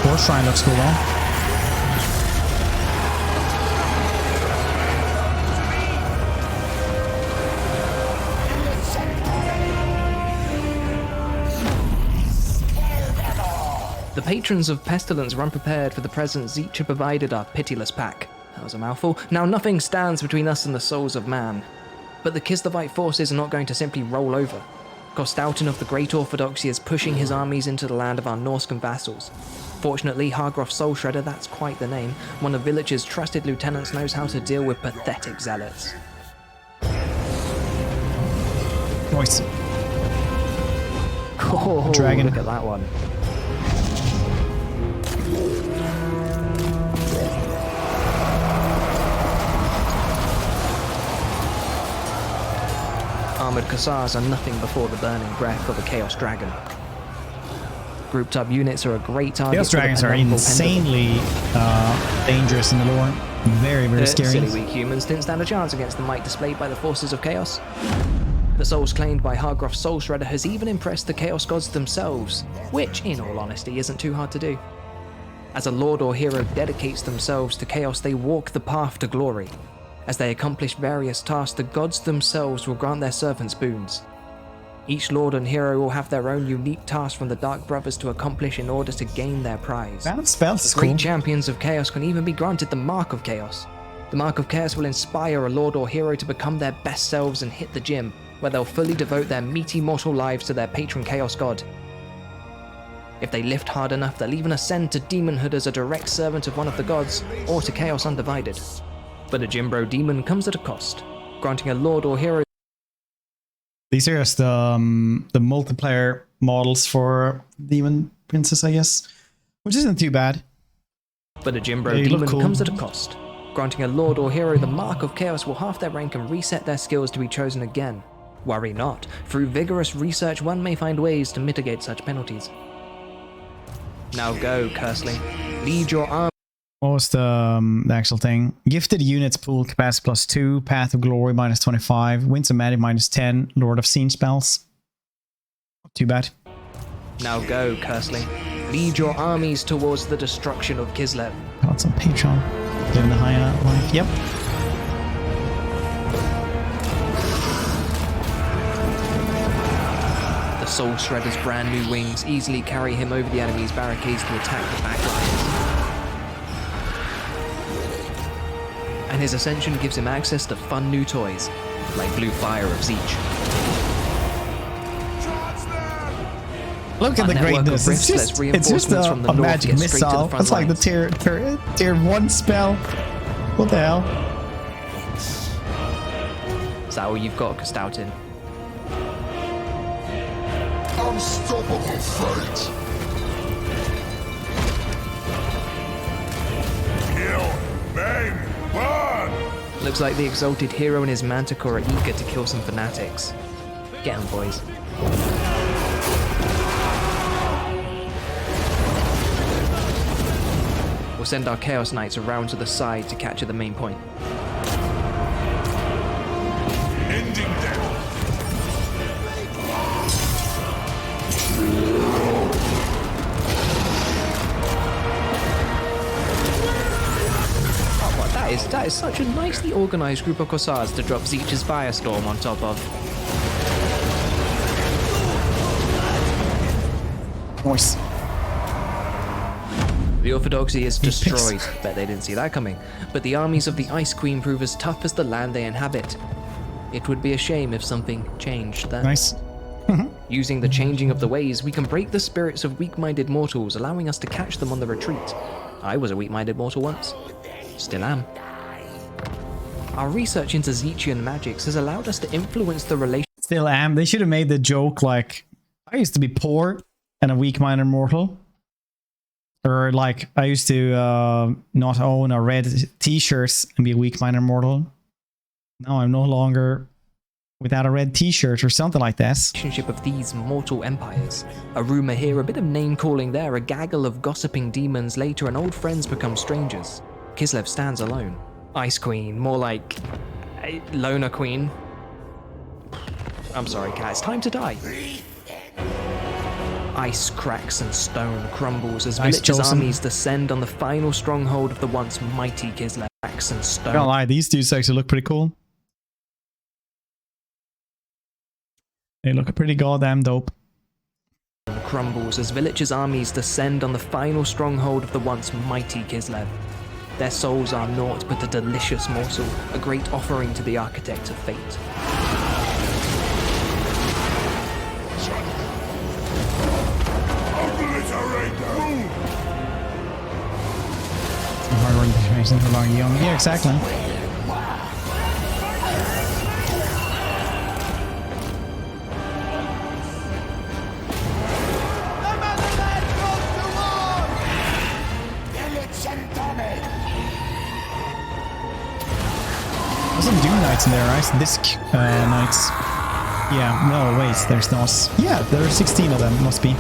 War Shrine looks cool though. The patrons of Pestilence were unprepared for the presents each had provided our pitiless pack. That was a mouthful. Now nothing stands between us and the souls of man. But the Kislevite forces are not going to simply roll over. Kostautin of the Great Orthodoxy is pushing his armies into the land of our Norscan vassals. Fortunately, Hargroff Soulshredder, that's quite the name, one of Vilitch's trusted lieutenants, knows how to deal with pathetic zealots. Nice. Oh, Dragon. Look at that one. Armored Cassars are nothing before the burning breath of a Chaos Dragon. Grouped up units are a great target. Chaos Dragons are insanely dangerous in the lore. Very, very scary. Silly weak humans didn't stand a chance against the might displayed by the forces of Chaos. The souls claimed by Hargroff's Soul Shredder has even impressed the Chaos Gods themselves, which, in all honesty, isn't too hard to do. As a lord or hero dedicates themselves to Chaos, they walk the path to glory. As they accomplish various tasks, the gods themselves will grant their servants boons. Each lord and hero will have their own unique tasks from the Dark Brothers to accomplish in order to gain their prize. That spells is Great cool. champions of Chaos can even be granted the Mark of Chaos. The Mark of Chaos will inspire a lord or hero to become their best selves and hit the gym, where they'll fully devote their meaty mortal lives to their patron Chaos God. If they lift hard enough, they'll even ascend to demonhood as a direct servant of one of the gods, or to Chaos Undivided. But a Jimbro demon comes at a cost, granting a lord or hero. These are just the multiplayer models for Demon Princess, I guess, which isn't too bad. But a Jimbro demon comes at a cost, granting a lord or hero the Mark of Chaos will half their rank and reset their skills to be chosen again. Worry not, through vigorous research one may find ways to mitigate such penalties. Now go, Curseling. Lead your army. What was the actual thing? Gifted units pool capacity +2, Path of Glory -25, Winds of Magic -10, Lord of Scene spells. Not too bad. Now go, Curseling. Lead your armies towards the destruction of Kislev. Got some Patreon. Living the high life. Yep. The Soul Shredder's brand new wings easily carry him over the enemy's barricades to attack the backlines. And his ascension gives him access to fun new toys, like Blue Fire of Zeech. Look at the greatness. It's just a magic missile. It's like the tier 1 spell. What the hell? Is that all you've got, Kostautin? Unstoppable fate. Kill, bang, burn. Looks like the exalted hero and his manticore are eager to kill some fanatics. Get 'em, boys. We'll send our Chaos Knights around to the side to capture the main point. Ending them. That is such a nicely organized group of Corsairs to drop Zeech's Firestorm on top of. Nice. The Orthodoxy is destroyed. Bet they didn't see that coming. But the armies of the Ice Queen prove as tough as the land they inhabit. It would be a shame if something changed there. Nice. Using the changing of the ways, we can break the spirits of weak-minded mortals, allowing us to catch them on the retreat. I was a weak-minded mortal once. Still am. Our research into Zeechian magics has allowed us to influence the relation. Still am. They should have made the joke like, I used to be poor and a weak-minded mortal. Or like, I used to not own a red t-shirts and be a weak-minded mortal. Now I'm no longer without a red t-shirt or something like this. Relationship of these mortal empires. A rumor here, a bit of name-calling there, a gaggle of gossiping demons later, and old friends become strangers. Kislev stands alone. Ice Queen, more like Loner Queen. I'm sorry, Cat, it's time to die. Ice cracks and stone crumbles as Vilitch's armies descend on the final stronghold of the once mighty Kislev. Cracks and stone. I can't lie, these dudes actually look pretty cool. They look pretty goddamn dope. Crumbles as Vilitch's armies descend on the final stronghold of the once mighty Kislev. Their souls are naught but a delicious morsel, a great offering to the architect of fate. Hard-working situation for long young. Yeah, exactly. There's some Doom Knights in there, right? Disc Knights. Yeah, no, wait, there's not. Yeah, there are 16 of them, must be.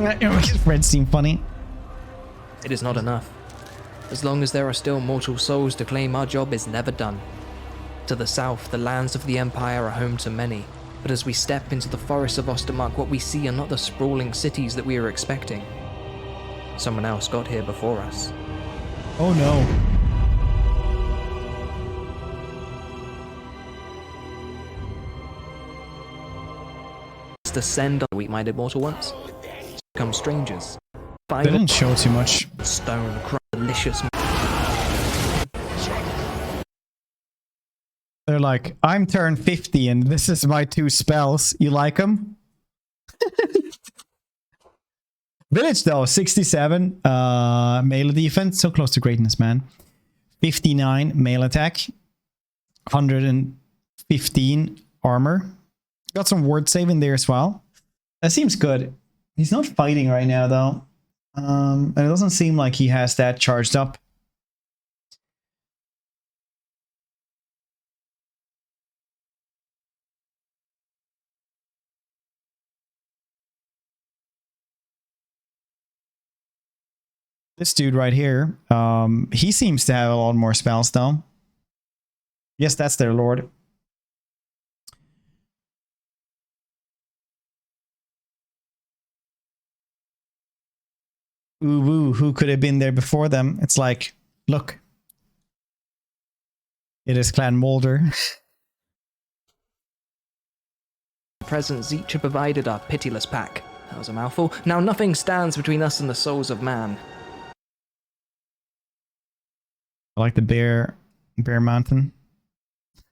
His friends seem funny. It is not enough. As long as there are still mortal souls to claim, our job is never done. To the south, the lands of the Empire are home to many, but as we step into the forests of Ostermark, what we see are not the sprawling cities that we were expecting. Someone else got here before us. Oh no. Descend on the weak-minded mortal ones. Become strangers. They didn't show too much. Stone, delicious. They're like, I'm turned 50 and this is my 2 spells. You like them? Vilitch though, 67 melee defense, so close to greatness, man. 59 melee attack, 115 armor. Got some word save in there as well. That seems good. He's not fighting right now though. And it doesn't seem like he has that charged up. This dude right here, he seems to have a lot more spells though. Yes, that's their lord. Ooh, woo, who could have been there before them? It's like, look. It is Clan Molder. Presents each have provided our pitiless pack. That was a mouthful. Now nothing stands between us and the souls of man. I like the Bear Mountain.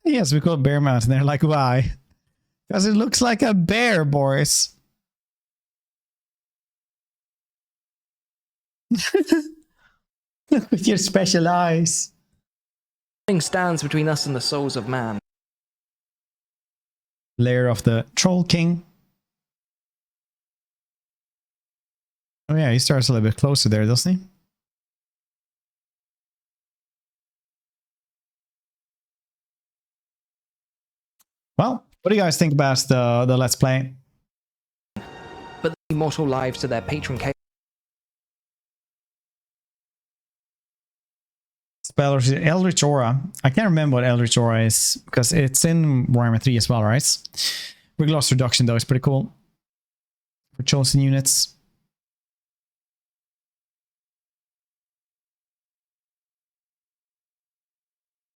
Yes, we call it Bear Mountain. They're like, why? Because it looks like a bear, Boris. Look with your special eyes. Nothing stands between us and the souls of man. Lair of the Troll King. Oh yeah, he starts a little bit closer there, doesn't he? Well, what do you guys think about the Let's Play? But the immortal lives to their patron Chaos. Spellers, Eldritch Aura. I can't remember what Eldritch Aura is because it's in Warhammer 3 as well, right? Rig loss reduction though is pretty cool for chosen units.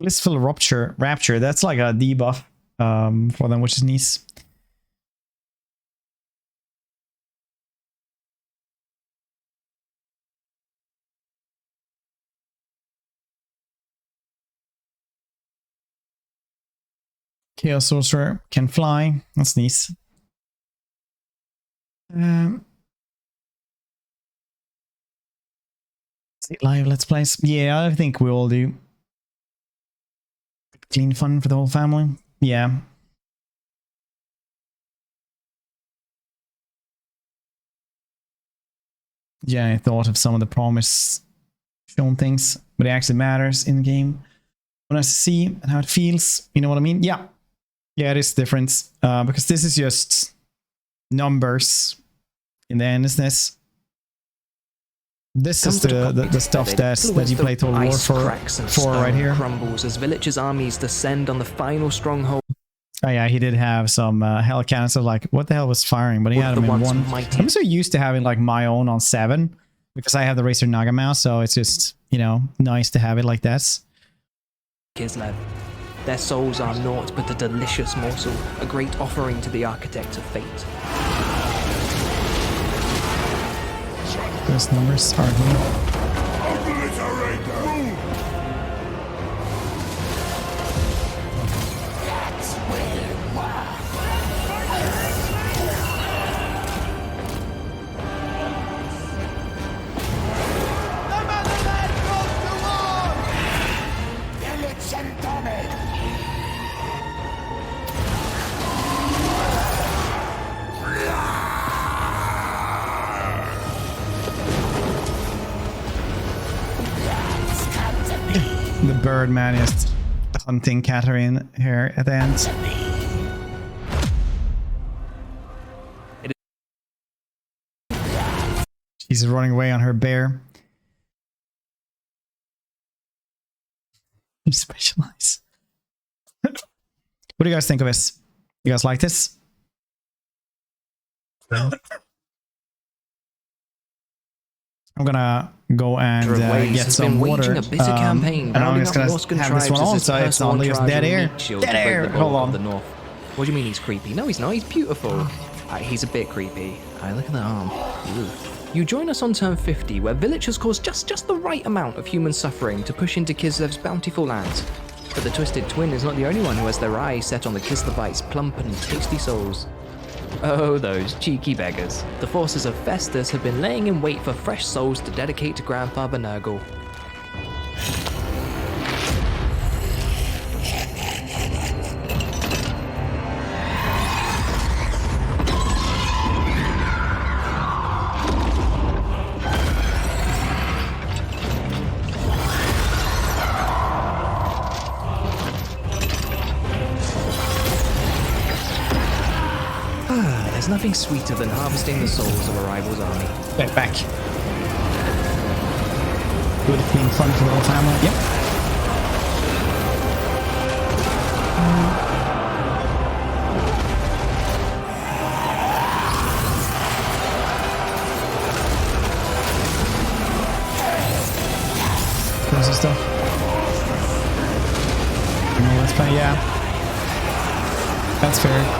Blissful Rapture. That's like a debuff for them, which is nice. Chaos Sorcerer can fly. That's nice. Live Let's Plays. Yeah, I think we all do. Clean fun for the whole family. Yeah. Yeah, I thought of some of the promise shown things, but it actually matters in the game. When I see and how it feels, you know what I mean? Yeah. Yeah, it is different. Because this is just numbers in the end, isn't this? This is the stuff that you play Total War for right here. Crumbles as Vilitch's armies descend on the final stronghold. Oh yeah, he did have some hell cannons. So like, what the hell was firing? But he had them in 1. I'm so used to having like my own on 7 because I have the Racer Naga mouse. So it's just, you know, nice to have it like that. Kislev. Their souls are naught but a delicious morsel, a great offering to the architect of fate. Those numbers are good. Obliterate them! That's will work. The motherland goes to war! Vilitch and Tommy! The Birdman is hunting Catherine here at the end. She's running away on her bear. You specialize. What do you guys think of this? You guys like this? I'm gonna go and get some water. And I'm just gonna have this one on so it's not leaves dead air. Dead air! Hold on. What do you mean he's creepy? No, he's not. He's beautiful. He's a bit creepy. Look at that arm. Ooh. You join us on turn 50, where Vilitch has caused just the right amount of human suffering to push into Kislev's bountiful lands. But the Twisted Twin is not the only one who has their eyes set on the Kislevites' plump and tasty souls. Oh, those cheeky beggars. The forces of Festus have been laying in wait for fresh souls to dedicate to Grandfather Nurgle. There's nothing sweeter than harvesting the souls of a rival's army. Get back. Good, clean, fun for the whole family. Yep. There's the stuff. No, that's fine. Yeah. That's fair.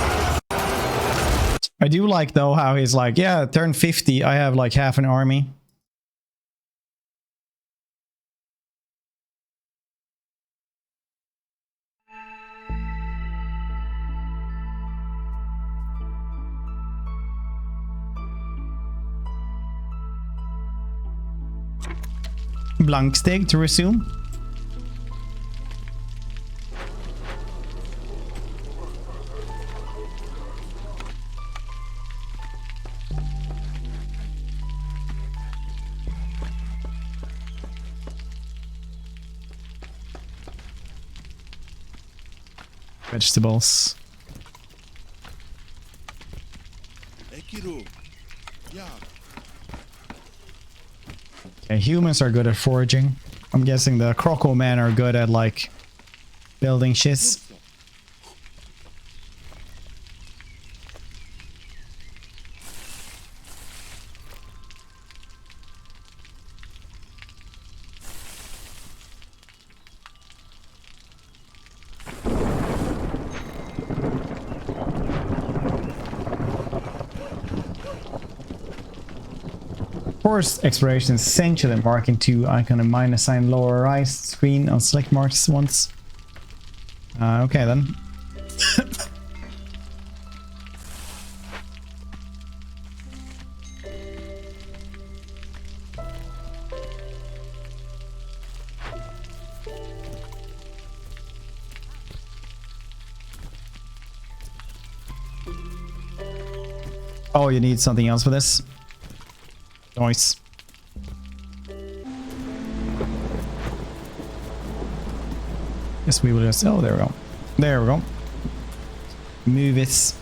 I do like though how he's like, yeah, turn 50, I have like half an army. Blank steg to resume. Vegetables. Okay, humans are good at foraging. I'm guessing the Croco men are good at like building shits. Forest exploration is essential in marking 2 icon and minus sign lower right screen on select marks once. Okay then. Oh, you need something else for this? Nice. Yes, we will just... Oh, there we go. There we go. Move it.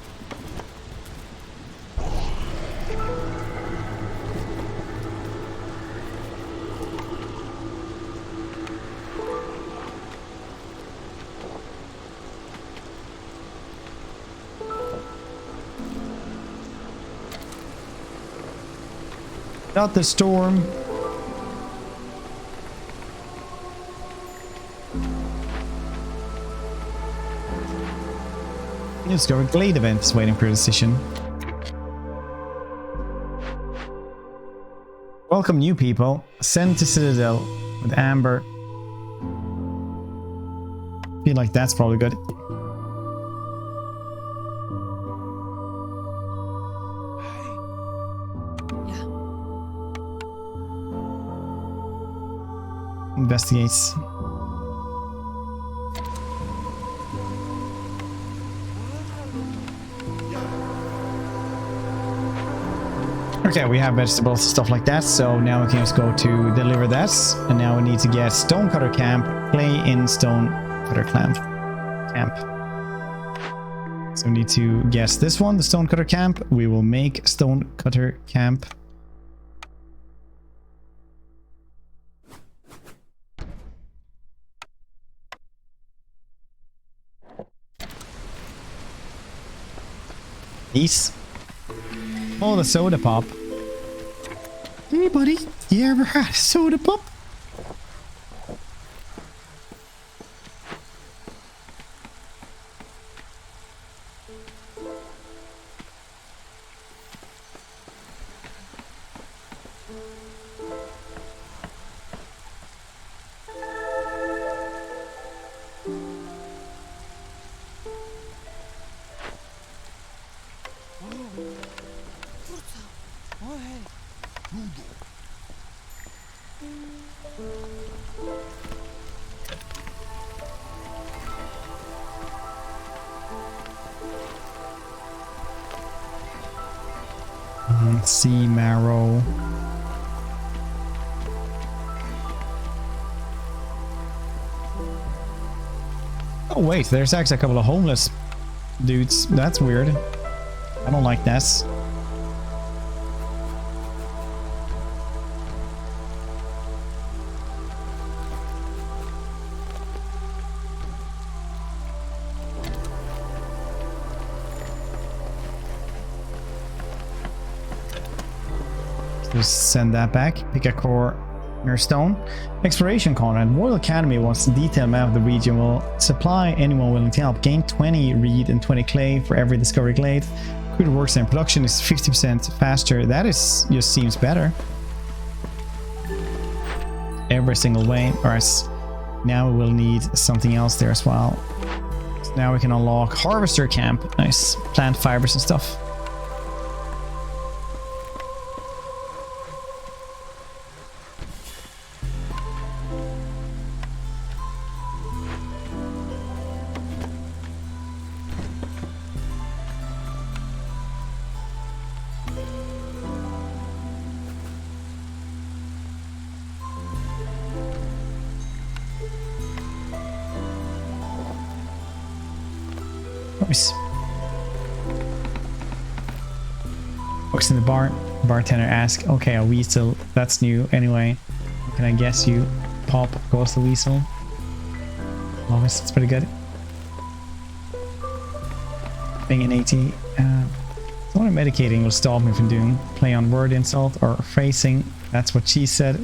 Not the storm. Let's go. Glade event is waiting for a decision. Welcome new people. Send to Citadel with Amber. Feel like that's probably good. Investigates. Okay, we have vegetables, stuff like that, so now we can just go to deliver that, and now we need to get Stonecutter Camp, play in Stonecutter Camp. So we need to guess this one, the Stonecutter Camp. We will make Stonecutter Camp. Peace. Oh, the soda pop. Hey, buddy. You ever had a soda pop? Sea marrow. Oh wait, there's actually a couple of homeless dudes. That's weird. I don't like this. Just send that back. Pick a cornerstone. Exploration content. Royal Academy wants a detailed map of the region. Will supply anyone willing to help. Gain 20 reed and 20 clay for every discovery glade. Crude works and production is 50% faster. That is just seems better. Every single way. Alright. Now we will need something else there as well. So now we can unlock Harvester Camp. Nice. Plant fibers and stuff. Nice. Works in the bar. Bartender asks, okay, a weasel. That's new. Anyway, can I guess you pop goes the weasel? Longest, it's pretty good. Being an 80. Someone medicating will stop me from doing play on word insult or phrasing. That's what she said.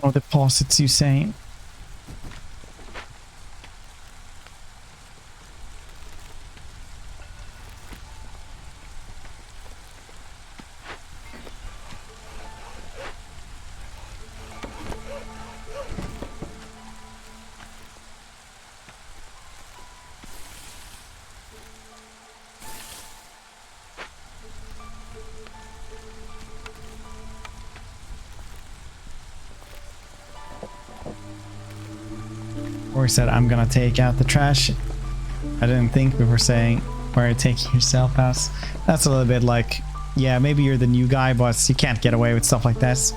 Or deposits, you saying? Or said, I'm gonna take out the trash. I didn't think before saying, where are you taking yourself out? That's a little bit like, yeah, maybe you're the new guy, but you can't get away with stuff like this.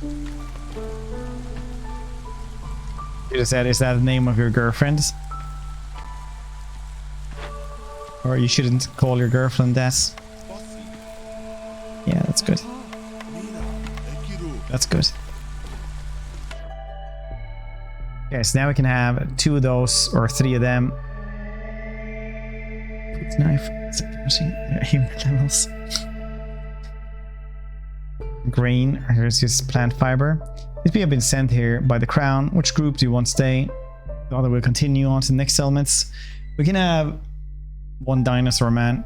You just said, is that the name of your girlfriend? Or you shouldn't call your girlfriend that. Yeah, that's good. That's good. Okay, so now we can have 2 of those or 3 of them. Put knife. Levels. Grain. Here's just plant fiber. These people have been sent here by the crown. Which group do you want to stay? The other will continue on to the next settlements. We can have 1 dinosaur man.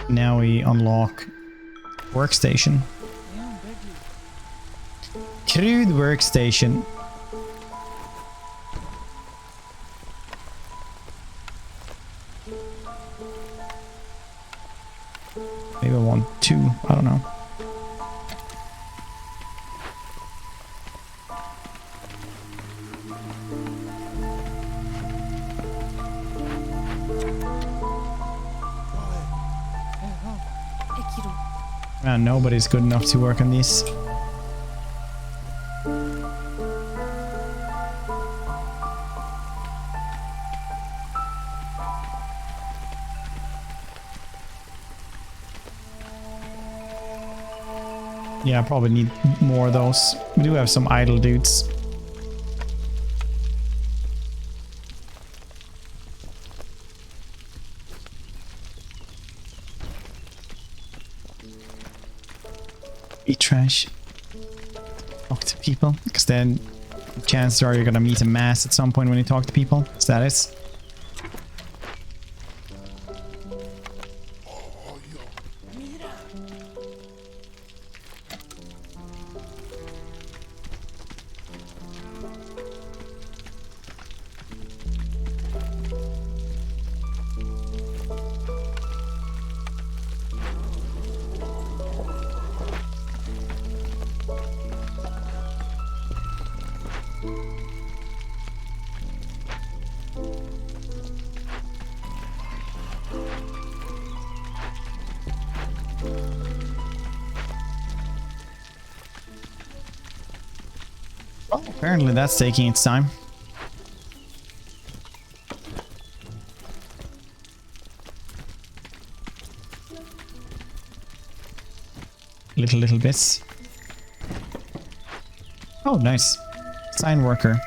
Now we unlock workstation. Crude workstation. Maybe I want 2. I don't know. Nobody's good enough to work on these. Yeah, I probably need more of those. We do have some idle dudes. Eat trash. Talk to people, because then chances are you're gonna meet a mass at some point when you talk to people. Status. Oh, apparently that's taking its time. Little bits. Oh, nice. Sign worker.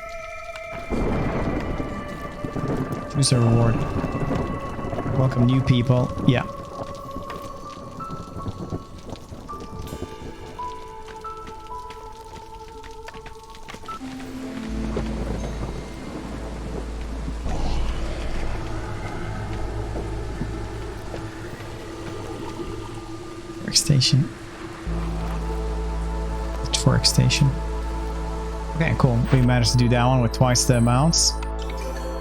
Choose a reward. Welcome new people. Yeah. Workstation. Workstation. Okay, cool. We managed to do that one with twice the amounts.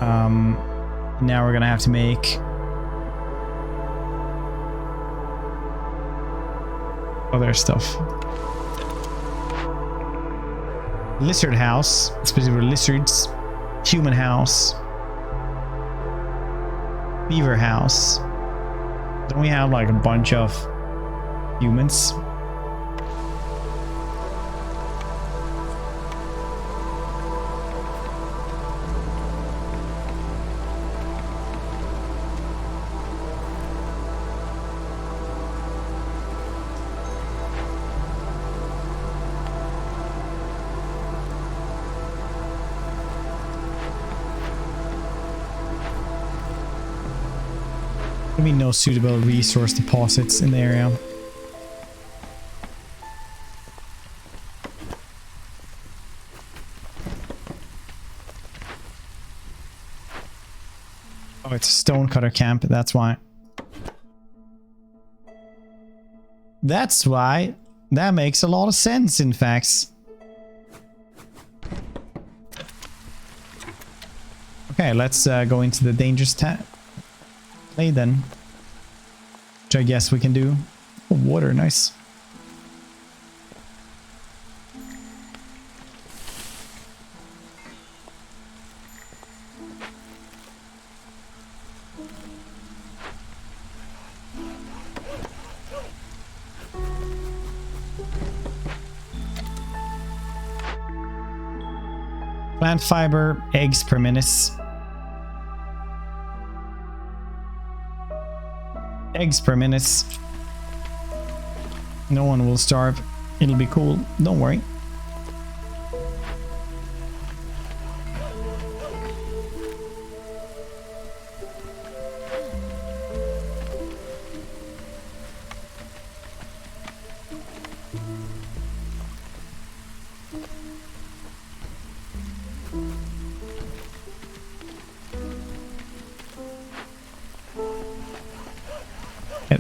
Now we're gonna have to make other stuff. Lizard house, specifically lizards. Human house. Beaver house. Don't we have like a bunch of humans? No suitable resource deposits in the area. Oh, it's a stonecutter camp, that's why. That's why. That makes a lot of sense, in fact. Okay, let's go into the dangerous play then. Which I guess we can do. Oh, water, nice. Plant fiber, eggs per minute. Eggs per minute. No one will starve. It'll be cool. Don't worry.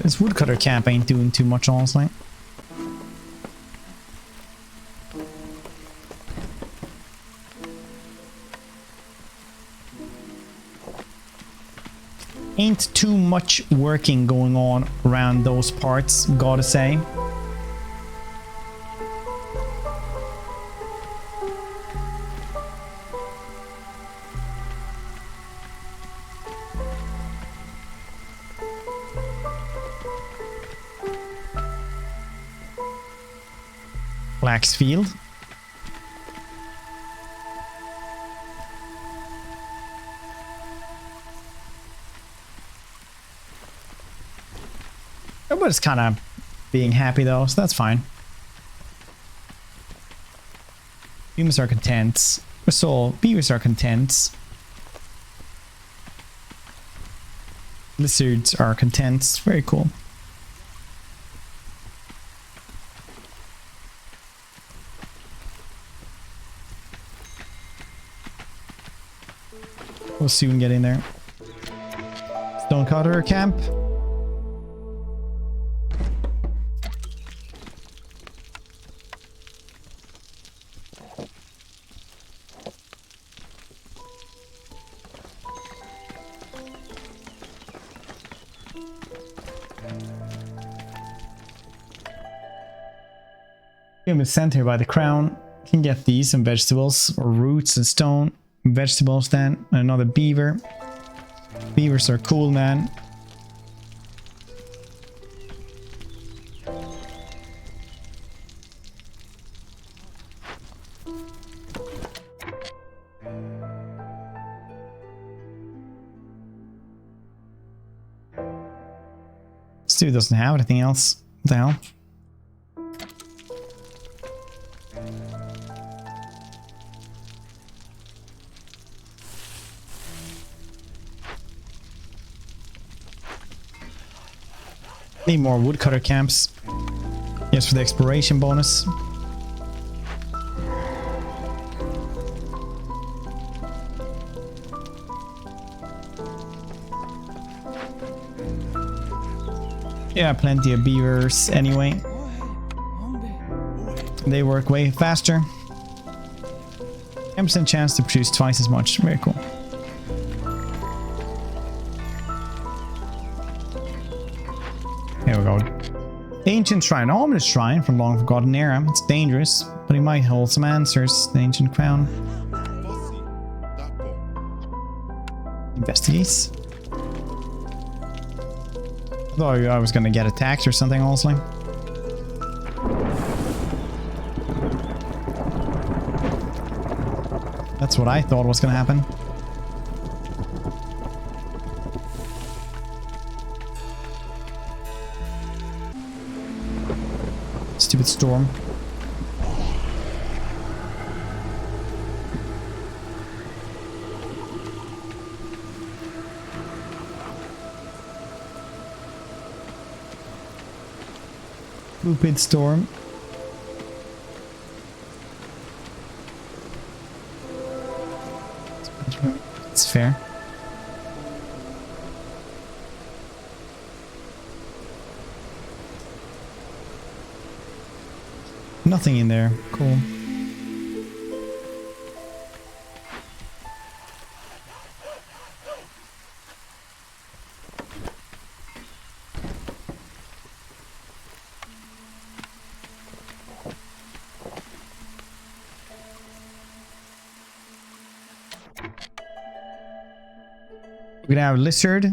This woodcutter camp ain't doing too much, honestly. Ain't too much working going on around those parts, gotta say. Flax field. Everybody's kind of being happy though, so that's fine. Humans are content. So beavers are content. Lizards are content. Very cool. We'll soon get in there. Stonecutter camp. Game is sent here by the crown. You can get these and vegetables or roots and stone. Vegetables then. And another beaver. Beavers are cool, man. This dude doesn't have anything else. What the hell? Need more woodcutter camps. Yes, for the exploration bonus. Yeah, plenty of beavers anyway. They work way faster. 10% chance to produce twice as much. Very cool. Here we go. Ancient Shrine. Ominous Shrine from long forgotten era. It's dangerous, but it might hold some answers. The Ancient Crown. Investigates. I thought I was gonna get attacked or something, honestly. That's what I thought was gonna happen. Stupid storm. Stupid storm. It's fair. Nothing in there. Cool. We're gonna have lizard.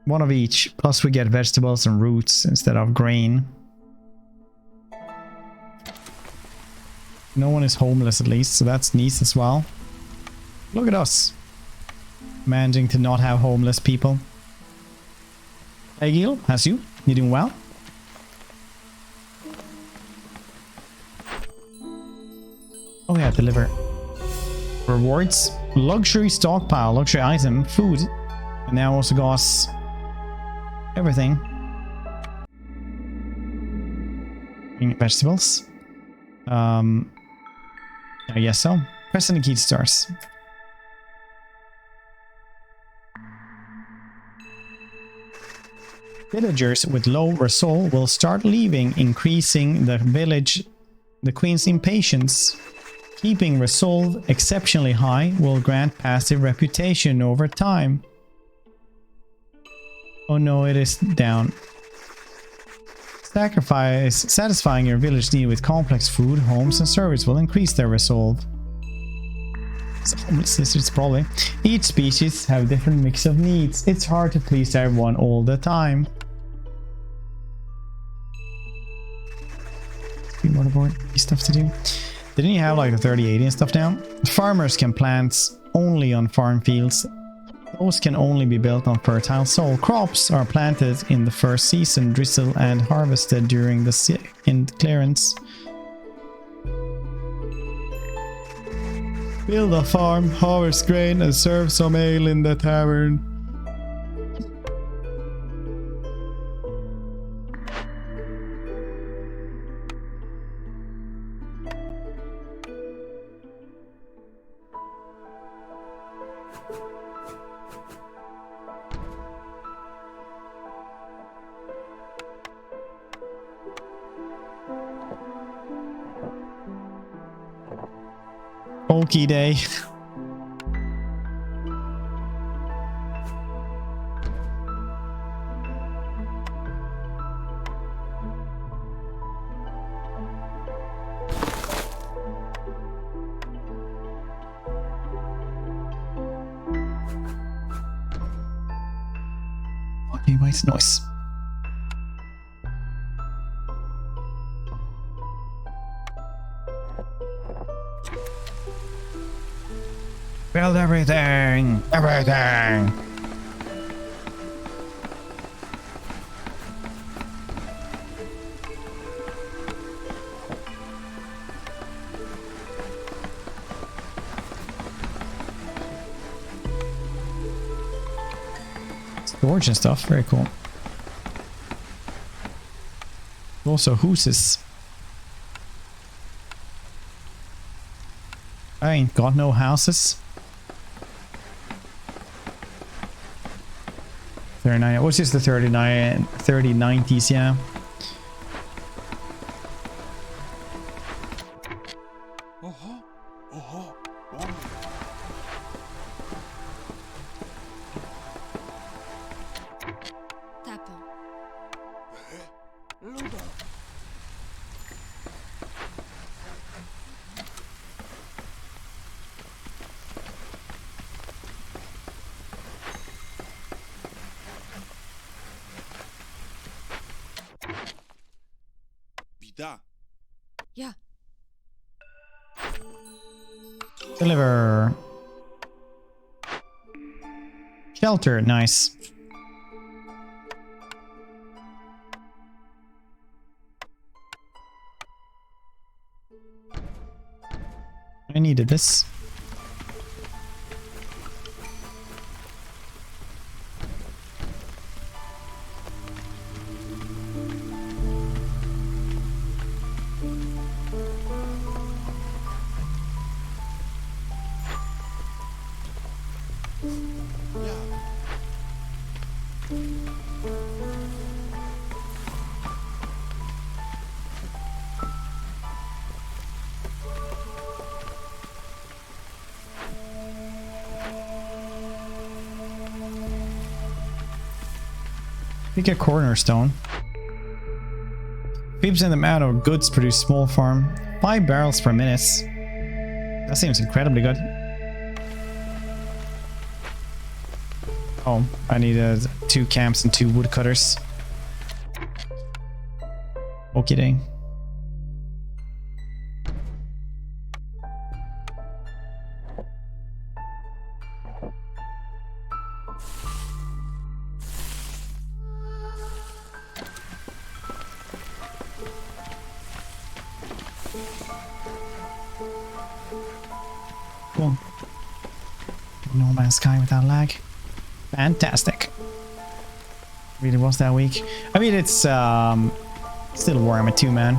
One of each. Plus we get vegetables and roots instead of grain. No one is homeless at least, so that's neat as well. Look at us. Managing to not have homeless people. Hey Gil, how's you? You doing well? Oh yeah, deliver. Rewards. Luxury stockpile, luxury item, food. And now also got everything. Vegetables. I guess so. Press any key to stars. Villagers with low resolve will start leaving, increasing the queen's impatience. Keeping resolve exceptionally high will grant passive reputation over time. Oh no, it is down. Satisfying your village need with complex food, homes, and service will increase their resolve. It's homeless lizards probably. Each species have a different mix of needs. It's hard to please everyone all the time. motherboard stuff to do. Didn't you have like the 3080 and stuff now? Farmers can plant only on farm fields. Those can only be built on fertile soil. Crops are planted in the first season, drizzle, and harvested during the second clearance. Build a farm, harvest grain, and serve some ale in the tavern. Pokey day. Okay, white noise. Build everything! Everything! Storage and stuff, very cool. Also houses. I ain't got no houses. 39. What's just the 3090s, yeah. Yeah. Deliver. Shelter, nice. I needed this. Pick a cornerstone. Fibs in the amount of goods produce small farm. 5 barrels per minute. That seems incredibly good. Oh, I needed 2 camps and 2 woodcutters. Okay, dang. Cool. No Man's Sky without lag. Fantastic. Really was that week. I mean, it's still warm at 2 man.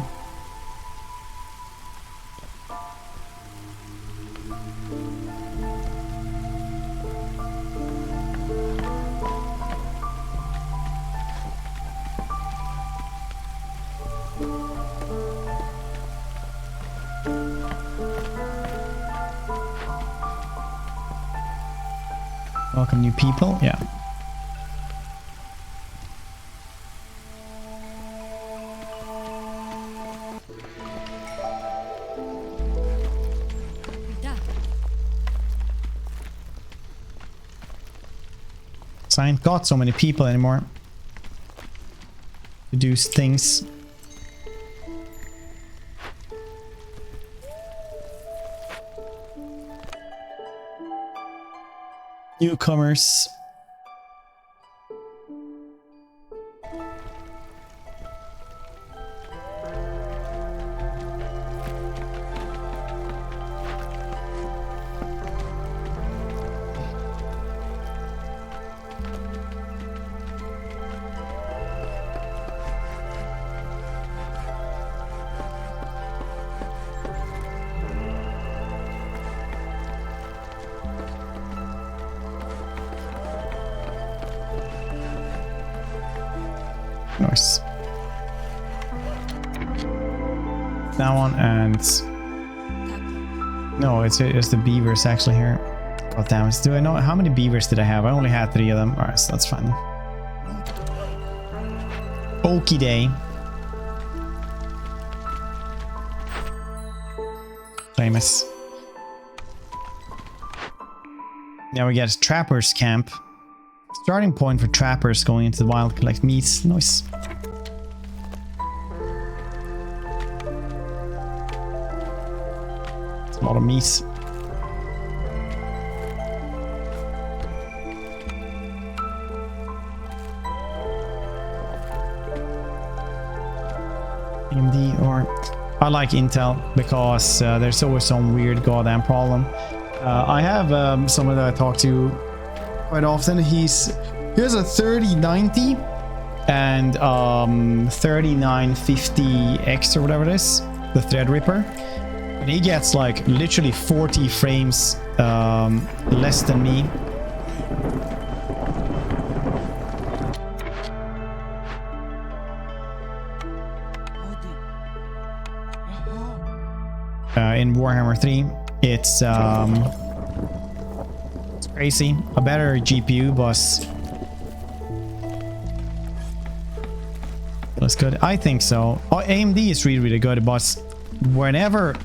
Welcome new people, yeah. So I ain't got so many people anymore to do things. Newcomers. Nice. That one and no, it's the beavers actually here. God damn it! Do I know how many beavers did I have? I only had 3 of them. All right, so that's fine. Okie day. Famous. Now we get Trapper's Camp. Starting point for trappers going into the wild, collect meats. Nice. It's a lot of meat. AMD or I like Intel because there's always some weird goddamn problem. I have someone that I talk to quite often. He has a 3090 and 3950X or whatever it is, the Threadripper, and he gets like literally 40 frames less than me. In Warhammer 3 it's crazy. A better GPU, boss. That's good. I think so. AMD is really good, but whenever,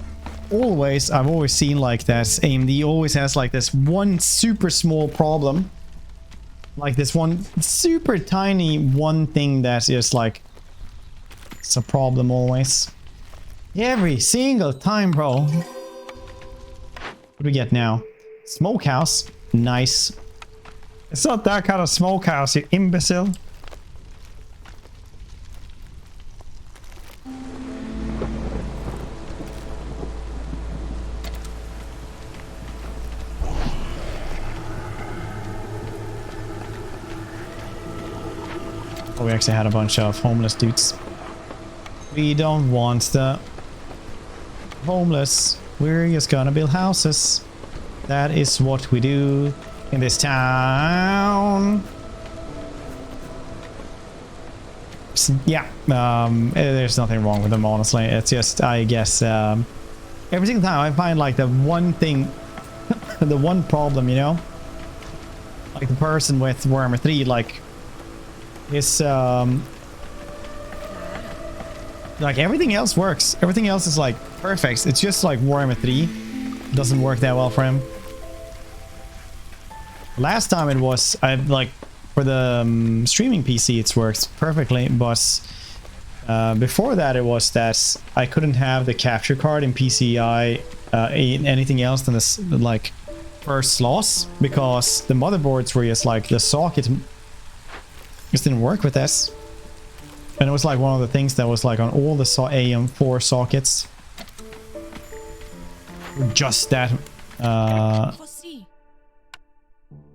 I've always seen like that AMD always has like this one super small problem. Like this one super tiny one thing that's just like, it's a problem always. Every single time, bro. What do we get now? Smokehouse. Nice. It's not that kind of smokehouse, you imbecile. Oh, we actually had a bunch of homeless dudes. We don't want the homeless. We're just gonna build houses. That is what we do in this town. Yeah, there's nothing wrong with them, honestly. It's just, I guess, every single time I find like the one thing, the one problem, you know? Like the person with Warhammer 3, like, is, like everything else works. Everything else is like perfect. It's just like Warhammer 3 doesn't work that well for him. Last time it was, like, for the streaming PC it works perfectly, but before that it was that I couldn't have the capture card in PCI anything else than this, like, first slots, because the motherboards were just like, the socket just didn't work with this. And it was like one of the things that was like on all the AM4 sockets. Just that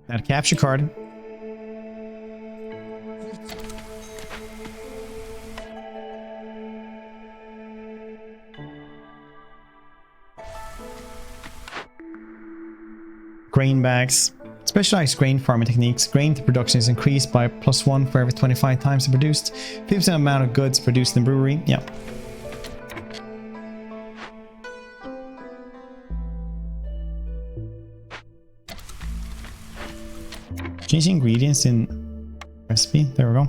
that capture card. Grain bags. Specialized grain farming techniques. Grain production is increased by +1 for every 25 times produced. 50% amount of goods produced in the brewery. Yeah. Change ingredients in recipe. There we go.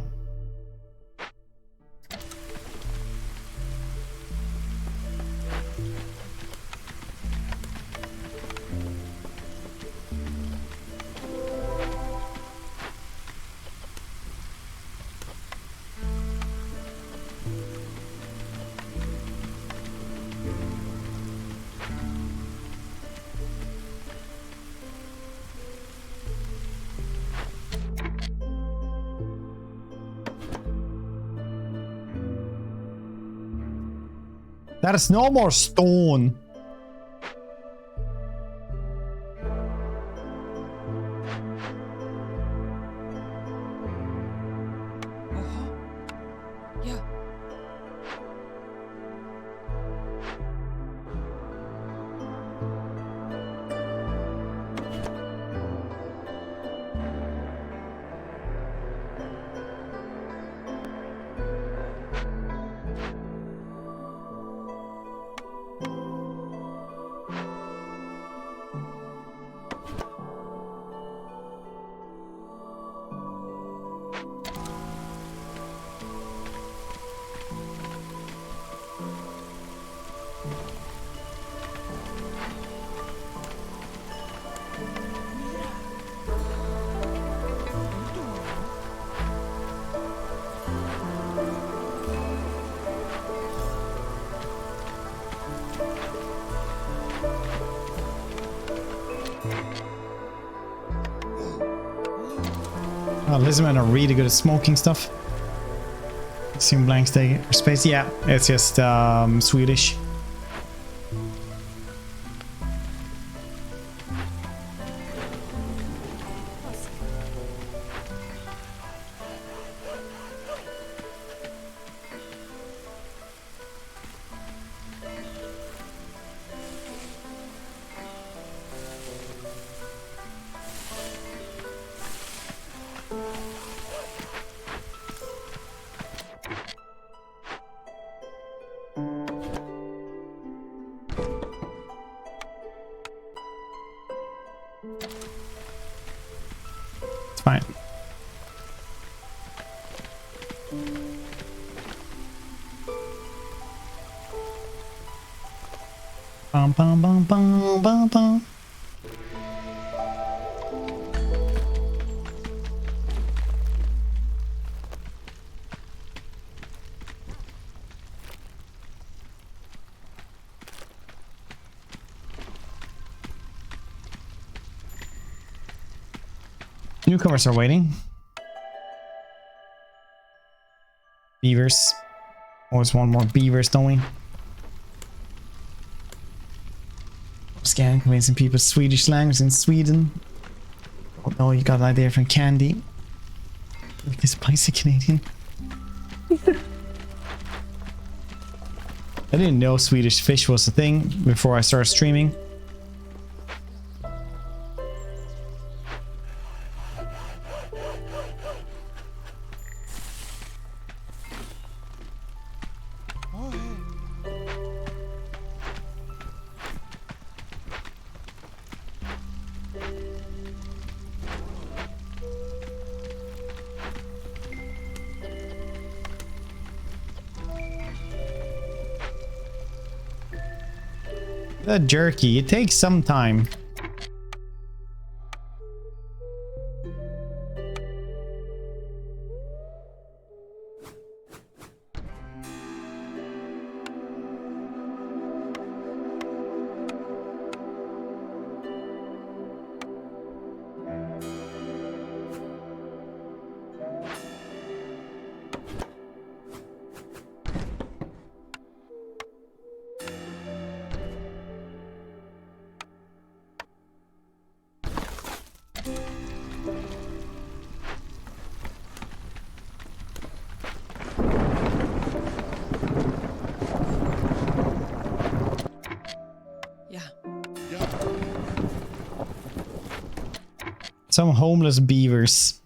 There is no more stone. Yeah. Oh, Lizardmen are really good at smoking stuff. Assume blank space. Yeah, it's just Swedish. It's fine. Bum bum bum bum bum bum. Newcomers are waiting. Beavers. Always want more beavers, don't we? Scan convincing people Swedish language in Sweden. Oh no, you got an idea from Candy. Like this spicy Canadian. I didn't know Swedish fish was a thing before I started streaming. The jerky, it takes some time. Some homeless beavers.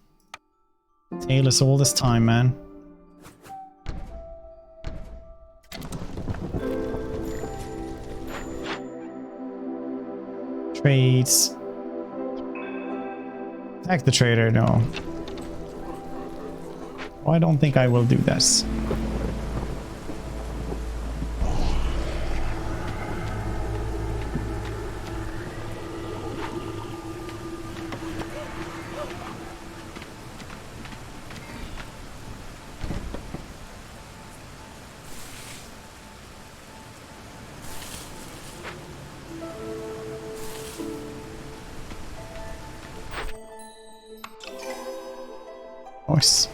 Tail us all this time, man. Trades. Attack the trader, no. Oh, I don't think I will do this. Nice.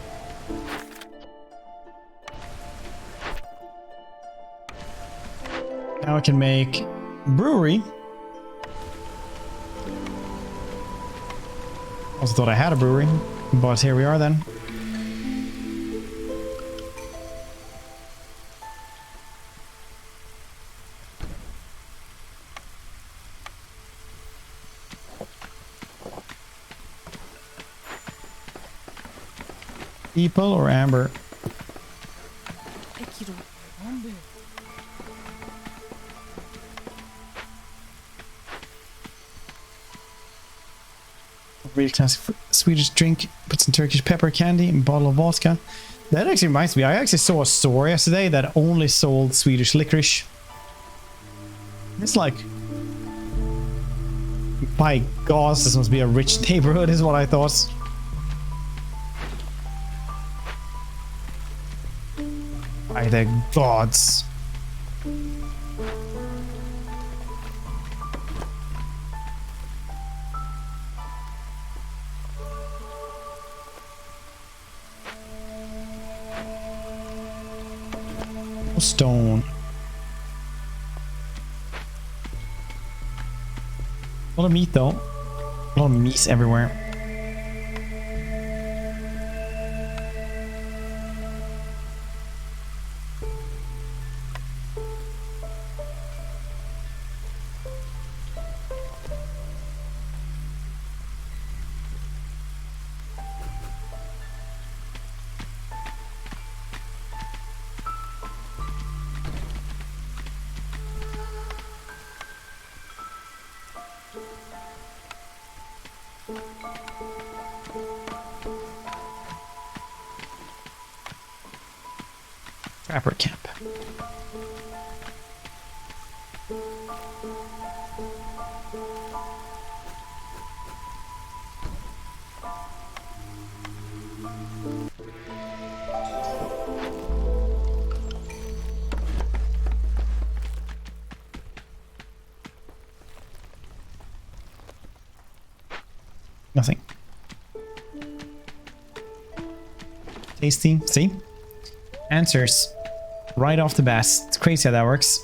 Now I can make brewery. Also thought I had a brewery, but here we are then. People or amber? Real classic Swedish drink. Put some Turkish pepper candy and a bottle of vodka. That actually reminds me, I actually saw a store yesterday that only sold Swedish licorice. It's like, by God, this must be a rich neighborhood is what I thought. By the gods. Stone. A lot of meat though. A lot of meat everywhere. Trapper camp. Nothing. Tasty. See? Answers. Right off the bat. It's crazy how that works.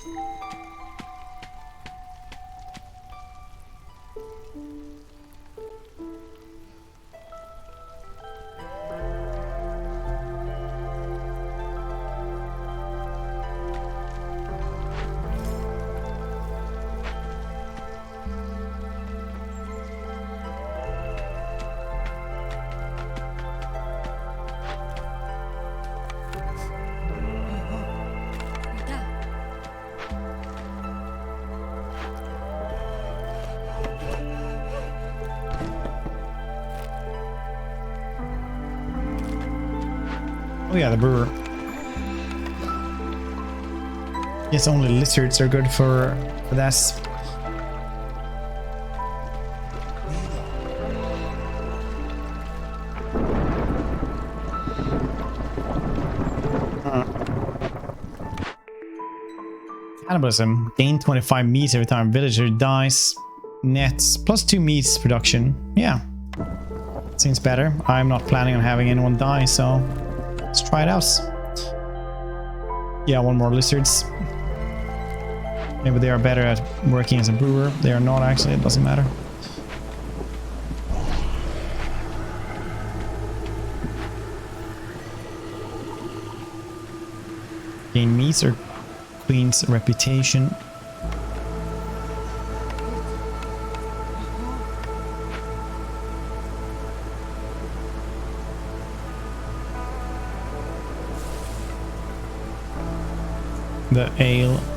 Oh yeah, the brewer. Yes, only lizards are good for that. Cannibalism. Gain 25 meat every time a villager dies. Nets. +2 meat production. Yeah. Seems better. I'm not planning on having anyone die, so let's try it out. Yeah, one more lizards. Maybe they are better at working as a brewer. They are not actually, it doesn't matter. Gain meat or Queen's reputation.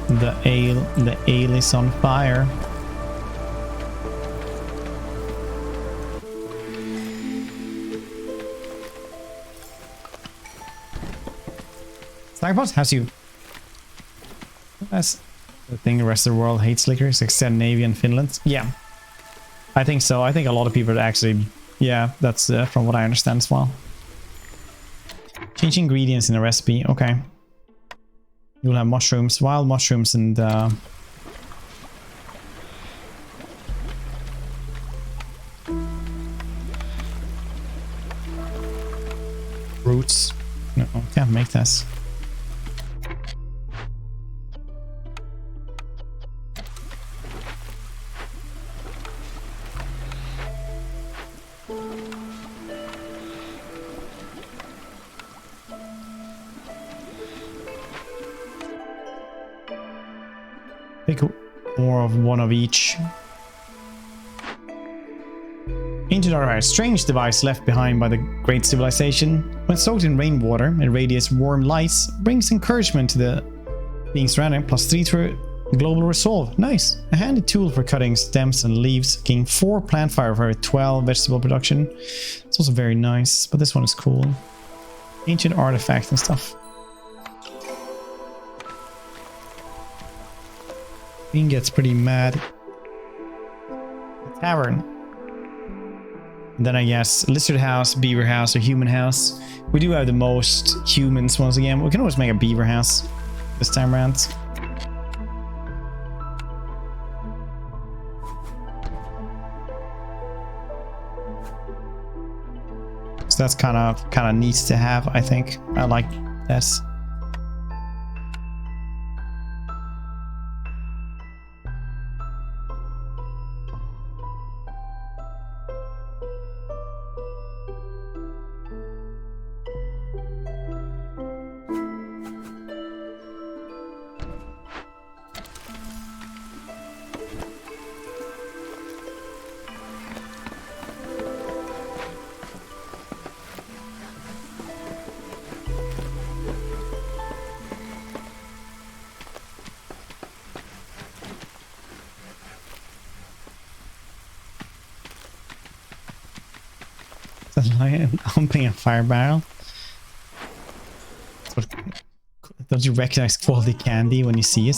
The ale is on fire. Starbucks has you. That's the thing the rest of the world hates liquors, except Scandinavia and Finland. Yeah, I think so. I think a lot of people actually, yeah, that's from what I understand as well. Change ingredients in a recipe. Okay. You'll have mushrooms, wild mushrooms, and roots. No, can't make this. make more of one of each. Ancient artifact, strange device left behind by the great civilization. When soaked in rainwater and radiates warm lights, brings encouragement to the being surrounded, +3 through global resolve. Nice. A handy tool for cutting stems and leaves. Gain 4 plant fire for 12 vegetable production. It's also very nice, but this one is cool. Ancient artifact and stuff. Bean gets pretty mad. Tavern. Then I guess lizard house, beaver house, or human house. We do have the most humans once again. We can always make a beaver house this time around. So that's kind of neat to have, I think. I like that. Opening a fire barrel. Don't you recognize quality candy when you see it?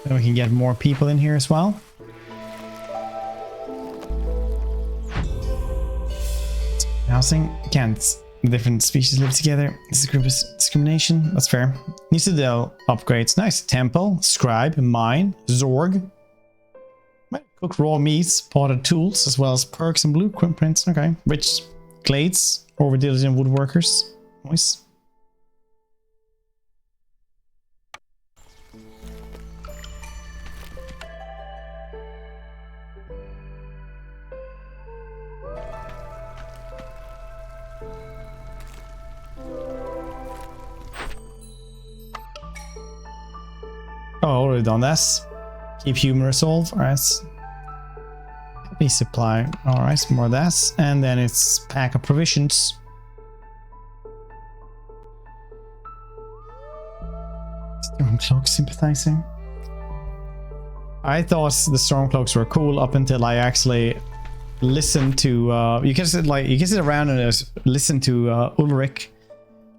Then we can get more people in here as well. Housing. Can't different species live together. This is group discrimination. That's fair. Needs to do upgrades. Nice. Temple, scribe, mine, zorg. Cook raw meats, potted tools, as well as perks and blueprints. Okay. Rich glades, over diligent woodworkers. Nice. Oh, already done this. Keep human resolve. Alright. Happy supply. Alright, more of that. And then it's pack of provisions. Stormcloak sympathizing. I thought the Stormcloaks were cool up until I actually listened to you can sit around and just listen to Ulrich,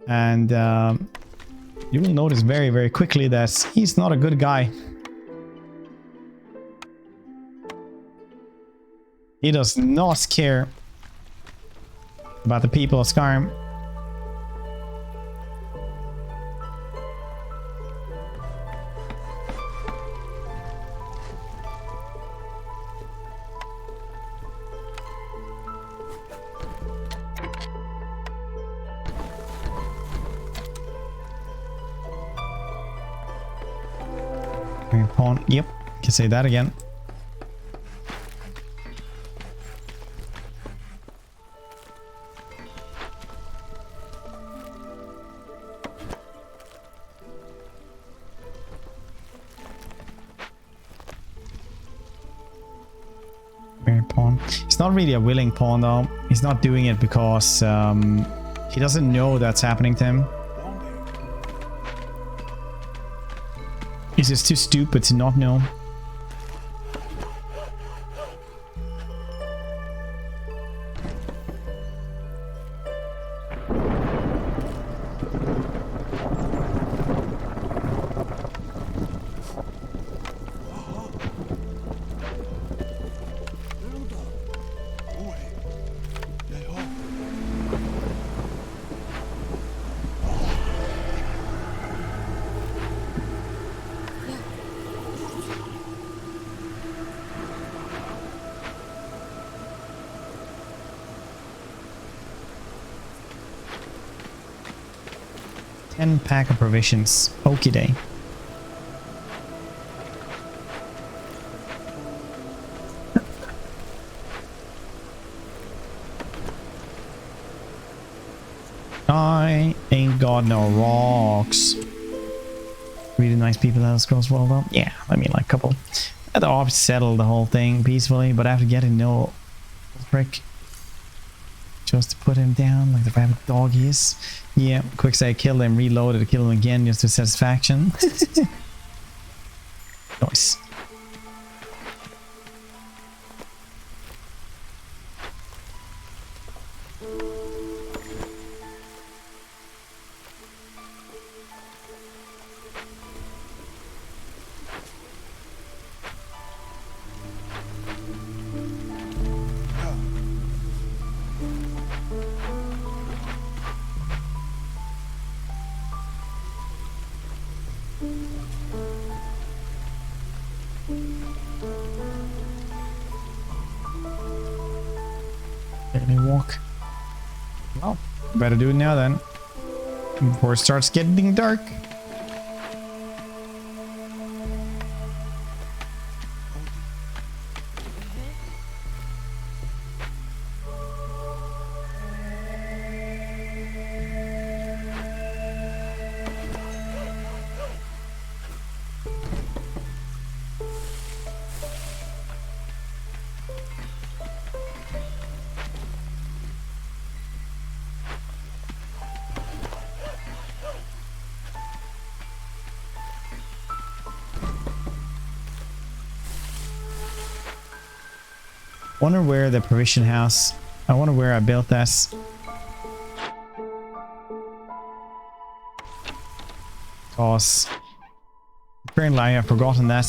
and you will notice very, very quickly that he's not a good guy. He does not care about the people of Skyrim. Pawn. Yep, can say that again. Pawn. He's not really a willing pawn though. He's not doing it because he doesn't know that's happening to him. He's just too stupid to not know. 10 pack of provisions. Okie day. I ain't got no rocks. Really nice people that scrolls well though. Yeah, I mean like a couple. At the ops settled the whole thing peacefully, but after getting no frick. Just to put him down like the rabbit dog he is. Yeah, quick say kill him, reloaded to kill him again just for satisfaction. Nice. Let me walk. Well, better do it now then. Before it starts getting dark. Wonder where the provision house. I wonder where I built this. Cause apparently I have forgotten that.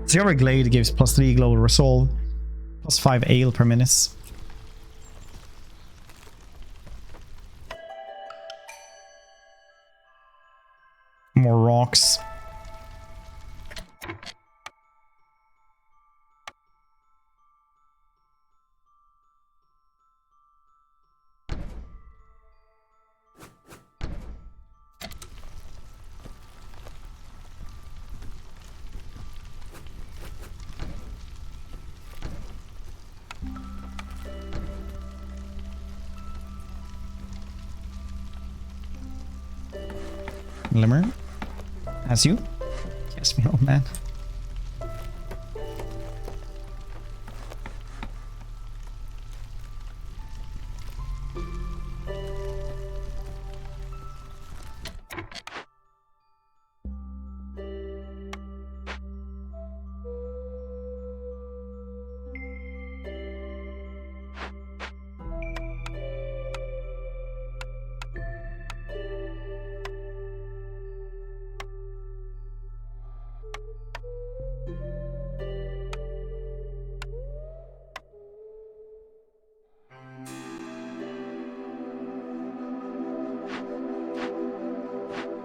Discover Glade gives +3 global resolve, +5 ale per minute. More rocks. Limmer, as you? Yes, me old man.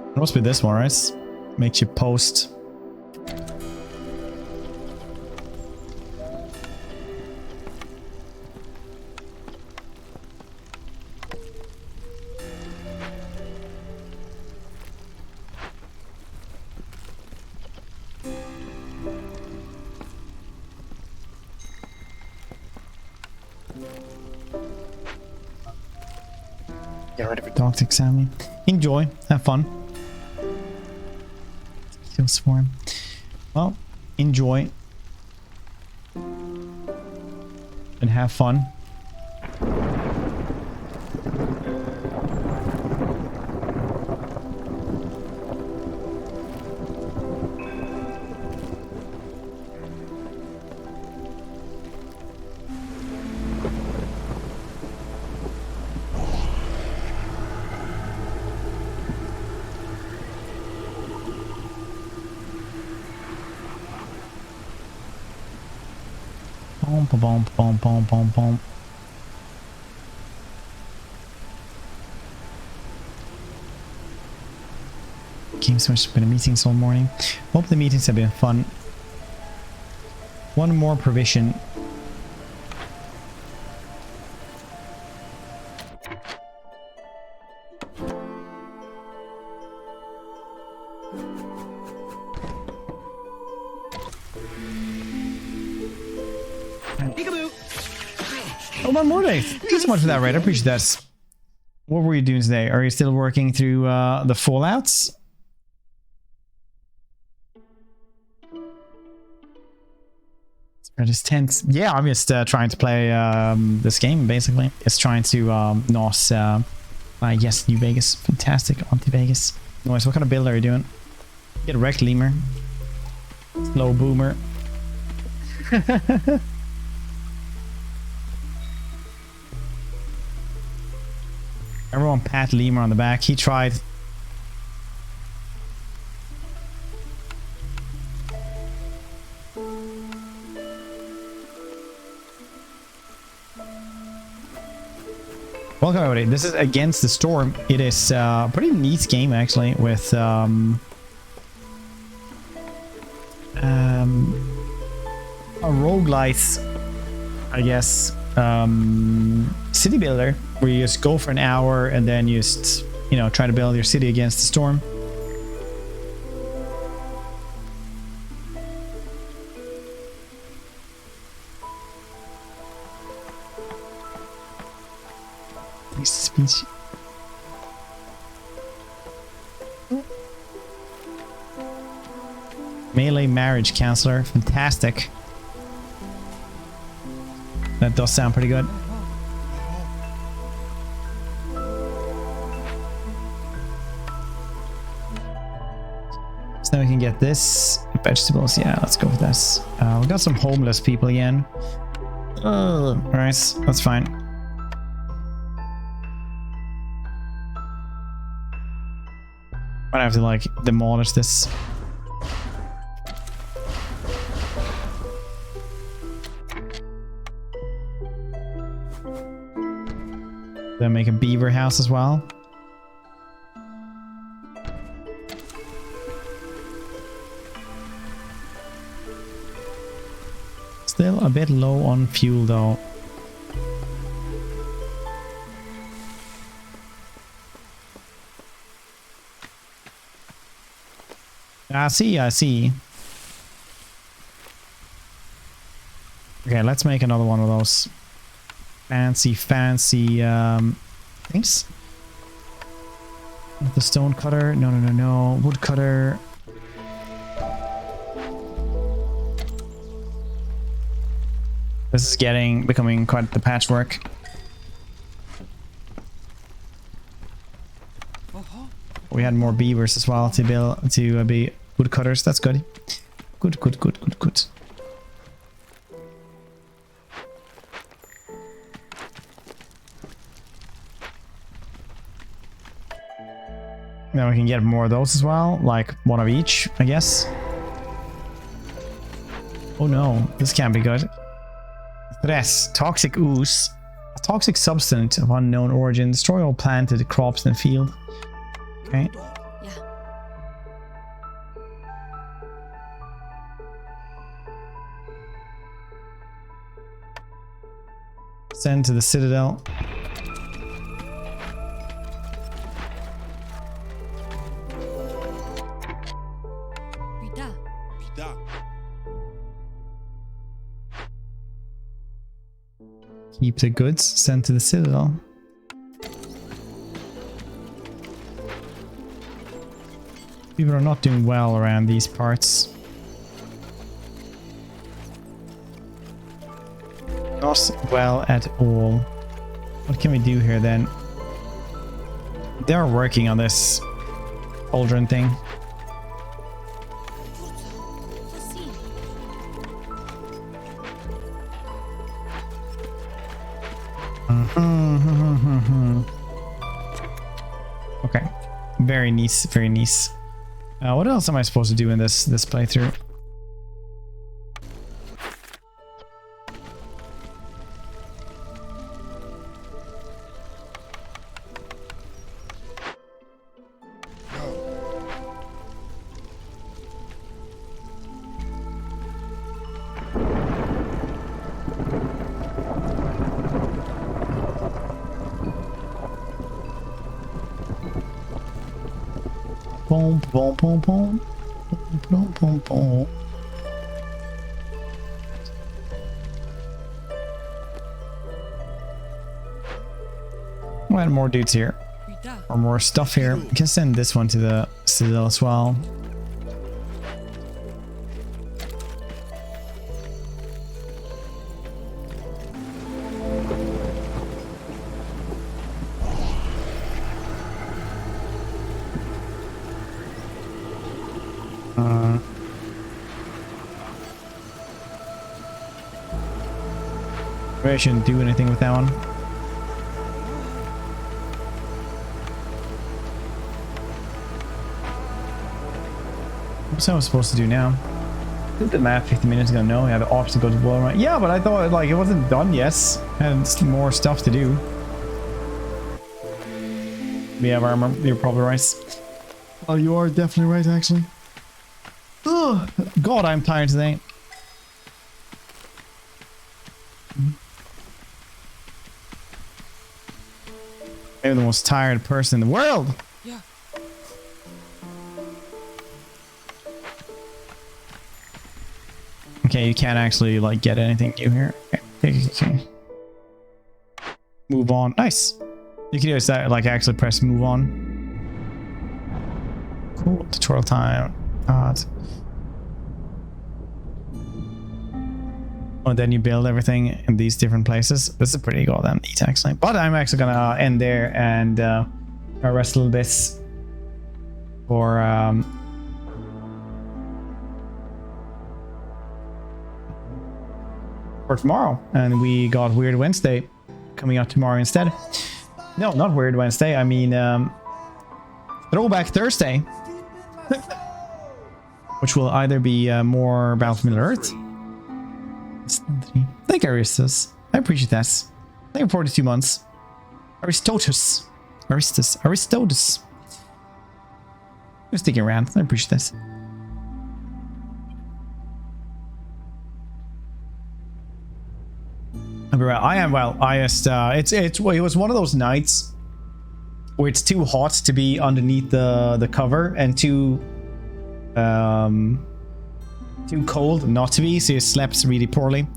It must be this one, right? Makes you post. Get rid of your toxic Sammy. Enjoy, have fun. Kill swarm. Well, enjoy and have fun. Boom, boom, boom, boom, boom, boom. Game so much been meetings all morning. Hope the meetings have been fun. One more provision. Oh, one more day. Thank you so much for that, Red. I appreciate that. What were you doing today? Are you still working through the Fallouts? Just tense. Yeah, I'm just trying to play this game, basically. It's trying to NOS. Yes, New Vegas. Fantastic. Anti-Vegas. Nice. What kind of build are you doing? Get wrecked, lemur. Slow boomer. Everyone pat lemur on the back. He tried. Welcome everybody. This is Against the Storm. It is a pretty neat game actually with a roguelite, I guess, city builder where you just go for an hour and then you just, you know, try to build your city against the storm. Speech. Melee marriage counselor. Fantastic. That does sound pretty good. So now we can get this. Vegetables. Yeah, let's go with this. We got some homeless people again. Alright, that's fine. I have to like demolish this. Then make a beaver house as well. Still a bit low on fuel though. I see. Okay, let's make another one of those fancy things. The stone cutter. No. Wood cutter. This is becoming quite the patchwork. We had more beavers as well to be wood cutters. That's good. Good. Now we can get more of those as well, like one of each, I guess. Oh no, this can't be good. Stress, toxic ooze, a toxic substance of unknown origin, destroy all planted crops in the field. Okay. Send to the Citadel. Keep the goods. Send to the Citadel. People are not doing well around these parts. Not well at all. What can we do here then? They're working on this cauldron thing. Okay, very nice, very nice. What else am I supposed to do in this playthrough? Boom, boom, boom, boom. Boom, boom, boom. And more dudes here. Or more stuff here. We can send this one to the citadel as well. I shouldn't do anything with that one. What's I was supposed to do now? Did the map 50 minutes ago? No, I have an option to go to Walmart. Yeah, but I thought like it wasn't done yet. And more stuff to do. We have armor. You're probably right. Oh, you are definitely right, actually. Ugh. God, I'm tired today. Maybe the most tired person in the world. Yeah. Okay, you can't actually like get anything new here. Okay. Move on. Nice. You can do is that like actually press move on. Cool. Tutorial time. Oh, then you build everything in these different places. This is pretty goddamn neat, actually. But I'm actually gonna end there and rest a little bit for tomorrow. And we got Weird Wednesday coming out tomorrow instead. No, not Weird Wednesday. I mean Throwback Thursday, which will either be more Battlefield Middle Earth. Thank you, Aristus. I appreciate that. Thank you for 42 months. Aristus. You're sticking around. I appreciate this. I am well. I just it was one of those nights where it's too hot to be underneath the cover and too cold not to be, so you slept really poorly.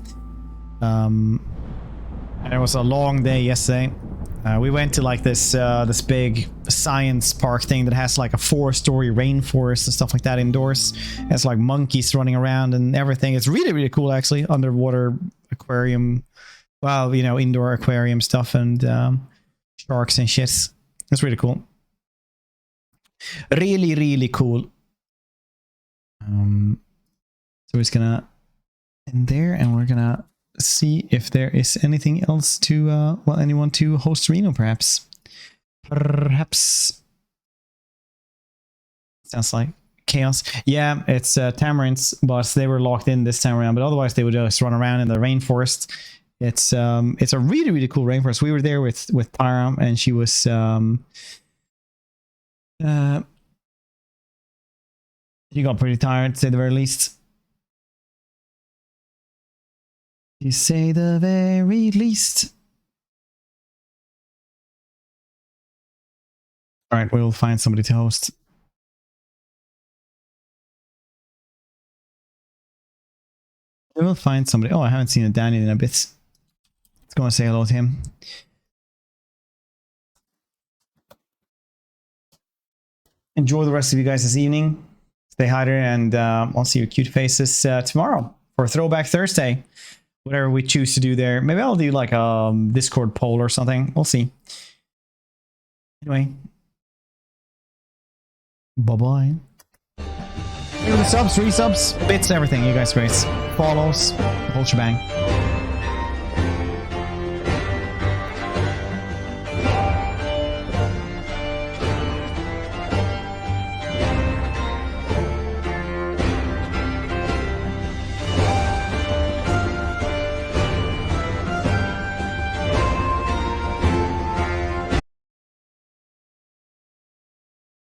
And it was a long day yesterday. We went to like this big science park thing that has like a 4-story rainforest and stuff like that indoors. It has like monkeys running around and everything. It's really, really cool, actually. Underwater aquarium, well, you know, indoor aquarium stuff and sharks and shit. It's really cool. Really, really cool. So we're just gonna end there, and we're gonna see if there is anything else to well, anyone to host Reno, perhaps. Sounds like chaos. Yeah, it's tamarins, but they were locked in this time around, but otherwise they would just run around in the rainforest. It's a really, really cool rainforest. We were there with Tyra, and she was she got pretty tired, to say the very least. You say the very least. All right, we'll find somebody to host. We'll find somebody. Oh, I haven't seen a Danny in a bit. Let's go and say hello to him. Enjoy the rest of you guys this evening. Stay hydrated, and I'll see your cute faces tomorrow for Throwback Thursday. Whatever we choose to do there. Maybe I'll do like a Discord poll or something. We'll see. Anyway. Bye-bye. Subs, resubs, bits, everything. You guys great. Follows, the whole shebang.